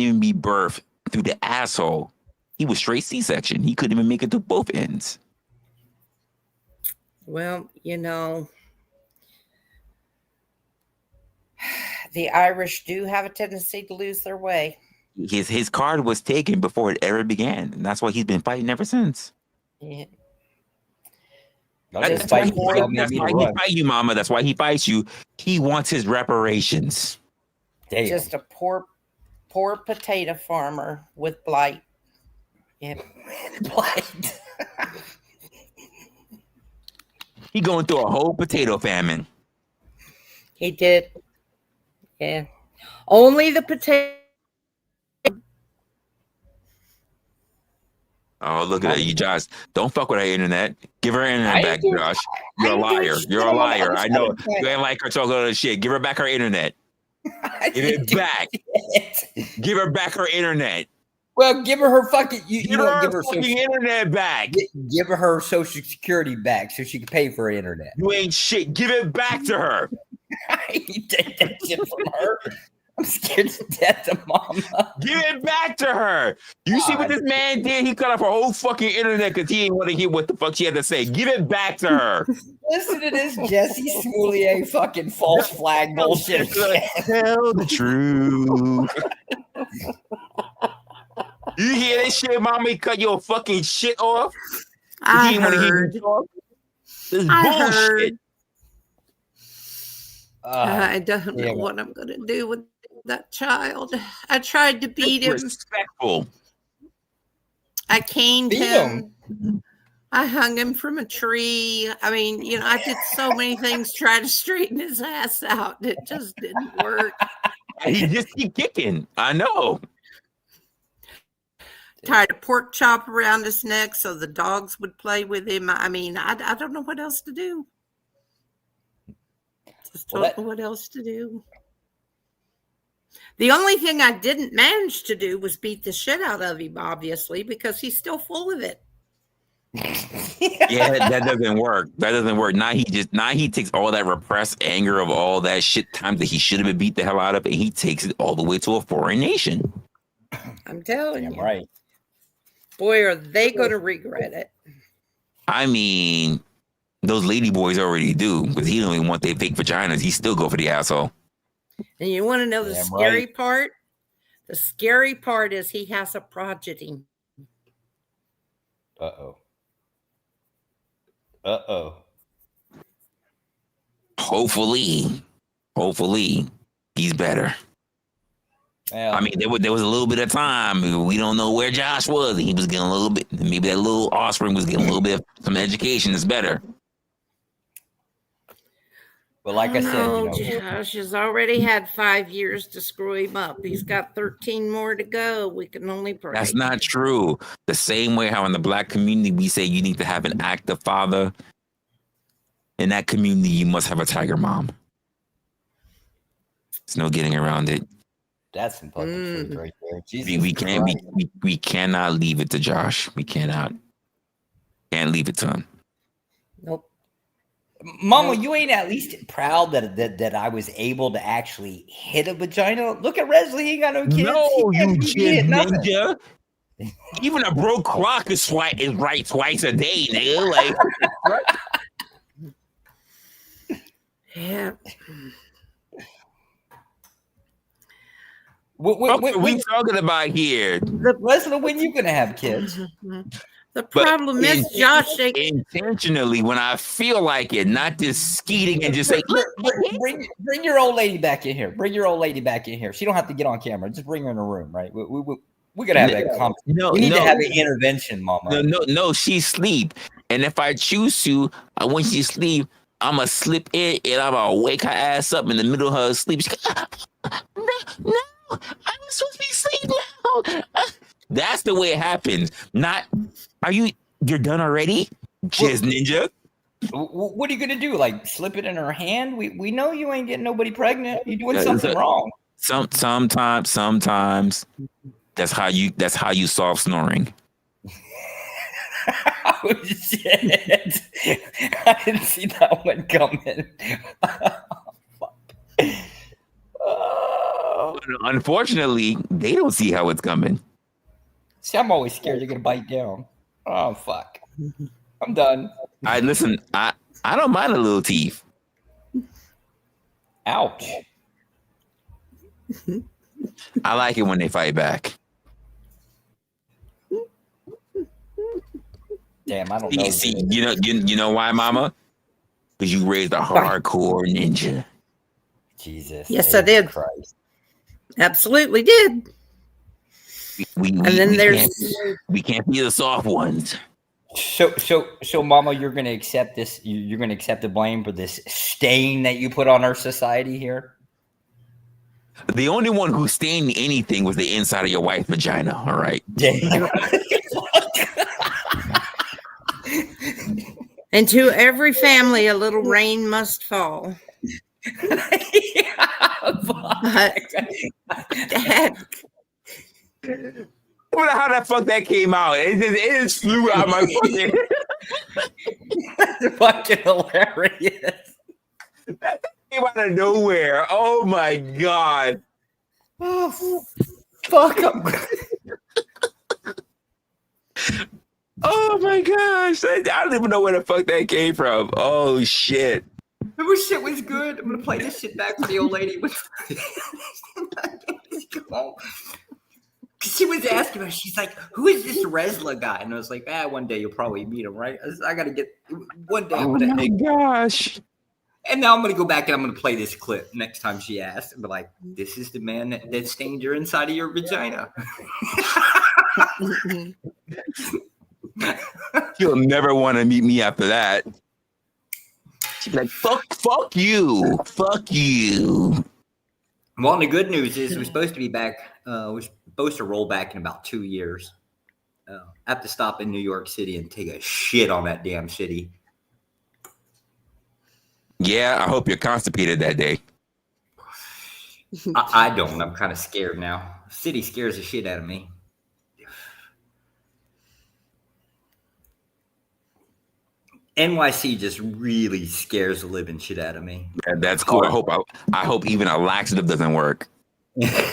even be birthed through the asshole. He was straight C-section. He couldn't even make it to both ends. Well, the Irish do have a tendency to lose their way. His card was taken before it ever began, and that's why he's been fighting ever since. Yeah. That's why he fights you, mama. That's why he fights you. He wants his reparations. Damn. Just a poor potato farmer with blight. Yeah. Blight. He going through a whole potato famine. He did. Yeah. Only the potato. Oh, look at that. You, Josh. Don't fuck with her internet. Give her internet back, Josh. You're a liar. You're a liar. I know. You ain't like her talking all that shit. Give her back her internet. Give it back. Give her back her internet. Well, give her her fucking give her fucking internet back. Give her her Social Security back so she can pay for her internet. You ain't shit. Give it back to her. You take that shit from her. I'm scared to death of mama. Give it back to her. You see what this man did? He cut off her whole fucking internet because he didn't want to hear what the fuck she had to say. Give it back to her. Listen to this Jesse Smoulier fucking false flag bullshit. Tell the truth. You hear this shit, mommy? Cut your fucking shit off. I heard. This bullshit. I don't know what I'm going to do with that child. I tried to beat him. Respectful. I caned him. I hung him from a tree. I mean, I did so many things trying to straighten his ass out. It just didn't work. He just keep kicking. I know. Tied a pork chop around his neck so the dogs would play with him. I mean, I don't know what else to do. Just don't know what else to do. The only thing I didn't manage to do was beat the shit out of him, obviously, because he's still full of it. Yeah, that doesn't work. That doesn't work. Now he takes all that repressed anger of all that shit times that he should have been beat the hell out of, and he takes it all the way to a foreign nation. I'm telling you. Right. Boy, are they going to regret it. I mean, those lady boys already do, because he don't even want their fake vaginas. He still go for the asshole. And you want to know the scary part? The scary part is he has a progeny. Uh-oh. Hopefully he's better. I mean, there was a little bit of time. We don't know where Josh was. He was getting a little bit. Maybe that little offspring was getting a little bit of some education. It's better. But like I said, Josh has already had 5 years to screw him up. He's got 13 more to go. We can only pray. That's not true. The same way how in the black community we say you need to have an active father. In that community, you must have a tiger mom. There's no getting around it. That's some fucking truth right there. Jesus we cannot leave it to Josh. We cannot. Can't leave it to him. Nope. Mama, you ain't at least proud that I was able to actually hit a vagina? Look at Resla, he ain't got no kids. No, you jizz ninja. Even a broke clock is right twice a day, nigga. Like, yeah. What we talking about here? Resla, when you gonna have kids? The problem is, Josh, intentionally when I feel like it, not just skeeting and just say, bring your old lady back in here. Bring your old lady back in here. She don't have to get on camera. Just bring her in the room, right? We're gonna have that conversation. We need to have an intervention, Mama. No, she sleep, and if I choose to, when she sleep, I'ma slip in and I'ma wake her ass up in the middle of her sleep. She goes, no, I'm supposed to be asleep now. That's the way it happens. Not, you're done already? Jizz Ninja? What are you gonna do? Like slip it in her hand? We know you ain't getting nobody pregnant. You're doing something wrong. Sometimes that's how you solve snoring. Oh shit. I didn't see that one coming. Unfortunately, they don't see how it's coming. See, I'm always scared you're gonna bite down. Oh fuck. I'm done. I don't mind a little teeth. Ouch. I like it when they fight back. Damn, I don't know. See, you know why, Mama? Because you raised a hardcore ninja. Jesus. Yes, I did. Christ. Absolutely did. We can't be the soft ones. So, Mama, you're gonna accept this. You're gonna accept the blame for this stain that you put on our society here. The only one who stained anything was the inside of your wife's vagina. All right. Damn. And to every family, a little rain must fall. I wonder how the fuck that came out. It just flew out my fucking. That's fucking hilarious. That came out of nowhere. Oh my god. Oh, fuck. Oh my gosh. I don't even know where the fuck that came from. Oh shit. Remember shit was good. I'm gonna play this shit back for the old lady. She was asking me, she's like, who is this Resla guy? And I was like, one day you'll probably meet him, right? I gotta get one day. Oh my gosh. And now I'm gonna go back and I'm gonna play this clip next time she asks and be like, this is the man that stained your inside of your vagina. She'll never want to meet me after that. She'd be like, fuck you. Fuck you. Well, the good news is we're supposed to be back. We're supposed to roll back in about 2 years. I have to stop in New York City and take a shit on that damn city. Yeah, I hope you're constipated that day. I don't. I'm kind of scared now. The city scares the shit out of me. NYC just really scares the living shit out of me. Yeah, that's cool. I hope even a laxative doesn't work. Yeah.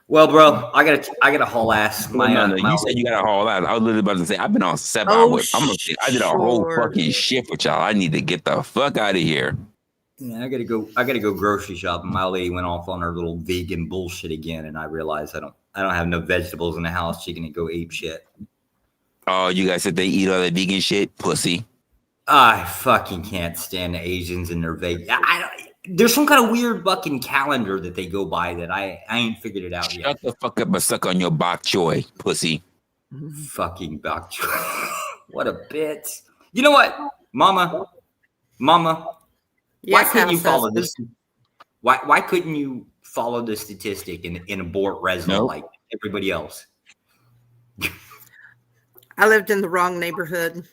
Well, bro, I gotta haul ass. You said you gotta haul ass. I was literally about to say I've been on 7 hours. I did a whole fucking shift with y'all. I need to get the fuck out of here. Yeah, I gotta go grocery shopping. My lady went off on her little vegan bullshit again, and I realized I don't have no vegetables in the house. She can go ape shit. Oh, you guys said they eat all that vegan shit, pussy. I fucking can't stand the Asians and their vegan. There's some kind of weird fucking calendar that they go by that I ain't figured it out yet. Shut the fuck up and suck on your bok choy, pussy. Fucking bok choy. What a bitch. You know what, Mama? Why couldn't you follow this? Why couldn't you follow the statistic and abort Resla like everybody else? I lived in the wrong neighborhood.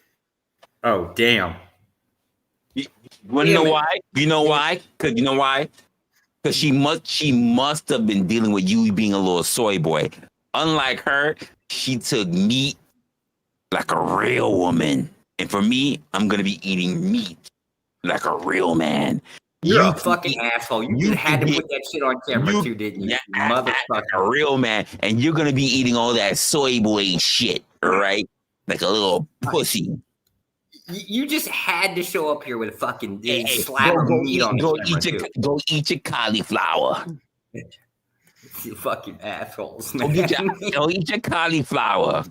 Oh, damn. You know why? You know why? Because she must have been dealing with you being a little soy boy. Unlike her, she took meat like a real woman. And for me, I'm going to be eating meat like a real man. You're a fucking asshole. You had to put that shit on camera too, didn't you? Motherfucker. A real man. And you're going to be eating all that soy boy shit, right? Like a little pussy. You just had to show up here with a fucking slab of meat on camera, Go eat your cauliflower. You fucking assholes, Go man. eat your cauliflower.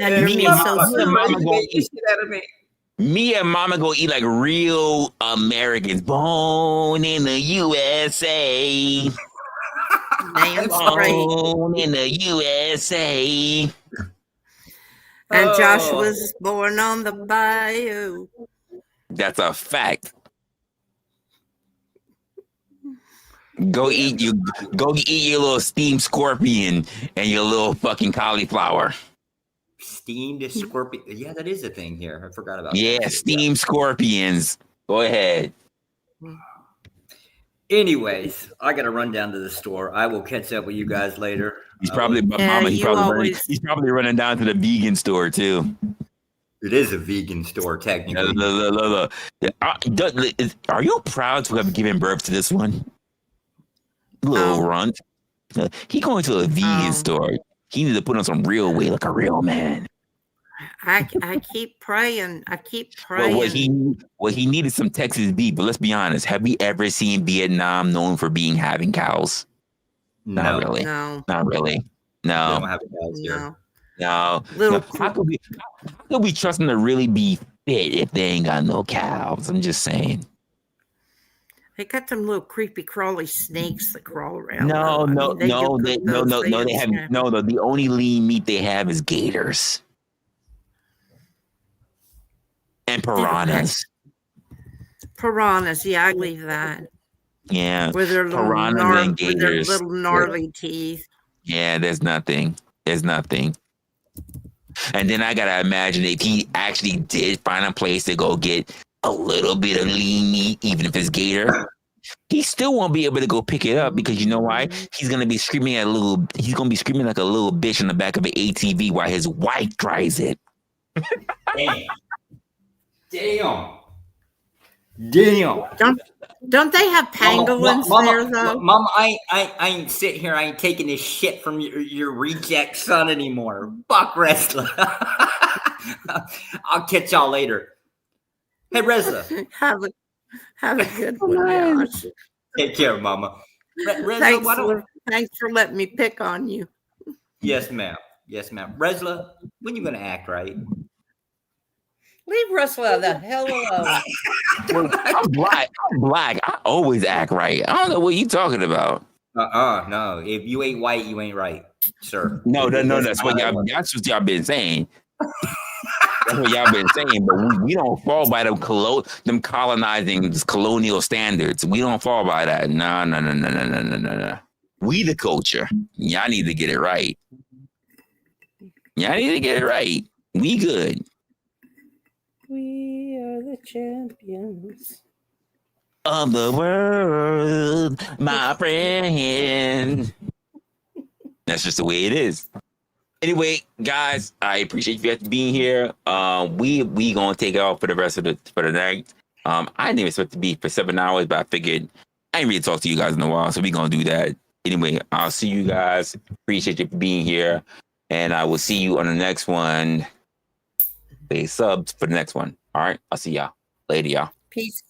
And Me you're so and Mama go eat. Shit out of me. Me and Mama go eat like real Americans. Born in the USA. damn straight. Born in the USA. And Josh was born on the bayou. That's a fact. Go eat your little steamed scorpion and your little fucking cauliflower. Steamed scorpion. Yeah, that is a thing here. I forgot about that. Yeah, steamed scorpions. Go ahead. Anyways, I gotta run down to the store. I will catch up with you guys later. He's probably he's probably running down to the vegan store too. It is a vegan store, technically. Are you proud to have given birth to this one? Little runt. He going to a vegan store. He needs to put on some real weight like a real man. I keep praying. I keep praying. Well, he needed some Texas beef, but let's be honest. Have we ever seen Vietnam known for having cows? No. Not really. No. Not really. No. We don't have cows here. No. How could we trust them to really be fit if they ain't got no cows? I'm just saying. They got them little creepy crawly snakes that crawl around. The only lean meat they have is gators and piranhas. Piranhas, yeah, I believe that. Yeah, with their little piranhas and gators, with their little gnarly teeth. Yeah, there's nothing. And then I gotta imagine if he actually did find a place to go get a little bit of lean meat, even if it's gator, he still won't be able to go pick it up because you know why? He's gonna be screaming like a little bitch in the back of an ATV while his wife drives it. Damn. Don't they have pangolins there though? Mama, I ain't sitting here. I ain't taking this shit from your reject son anymore. Fuck Resla. I'll catch y'all later. Hey, Resla. Have a good one, Josh. Take care, Mama. Resla, thanks for letting me pick on you. Yes, ma'am. Resla, when you gonna act right? Leave Resla the hell alone. I'm black. I always act right. I don't know what you're talking about. No. If you ain't white, you ain't right, sir. No. That's what y'all been saying. That's what y'all been saying, but we don't fall by them colonizing colonial standards. We don't fall by that. No. We the culture. Y'all need to get it right. We good. We are the champions of the world, my friend. That's just the way it is. Anyway, guys, I appreciate you guys being here. We gonna take it off for the rest of the night. I didn't even expect to be for 7 hours, but I figured I ain't really talked to you guys in a while, so we gonna do that. Anyway, I'll see you guys. Appreciate you for being here, and I will see you on the next one. They subbed for the next one. All right, I'll see y'all later, y'all. Peace.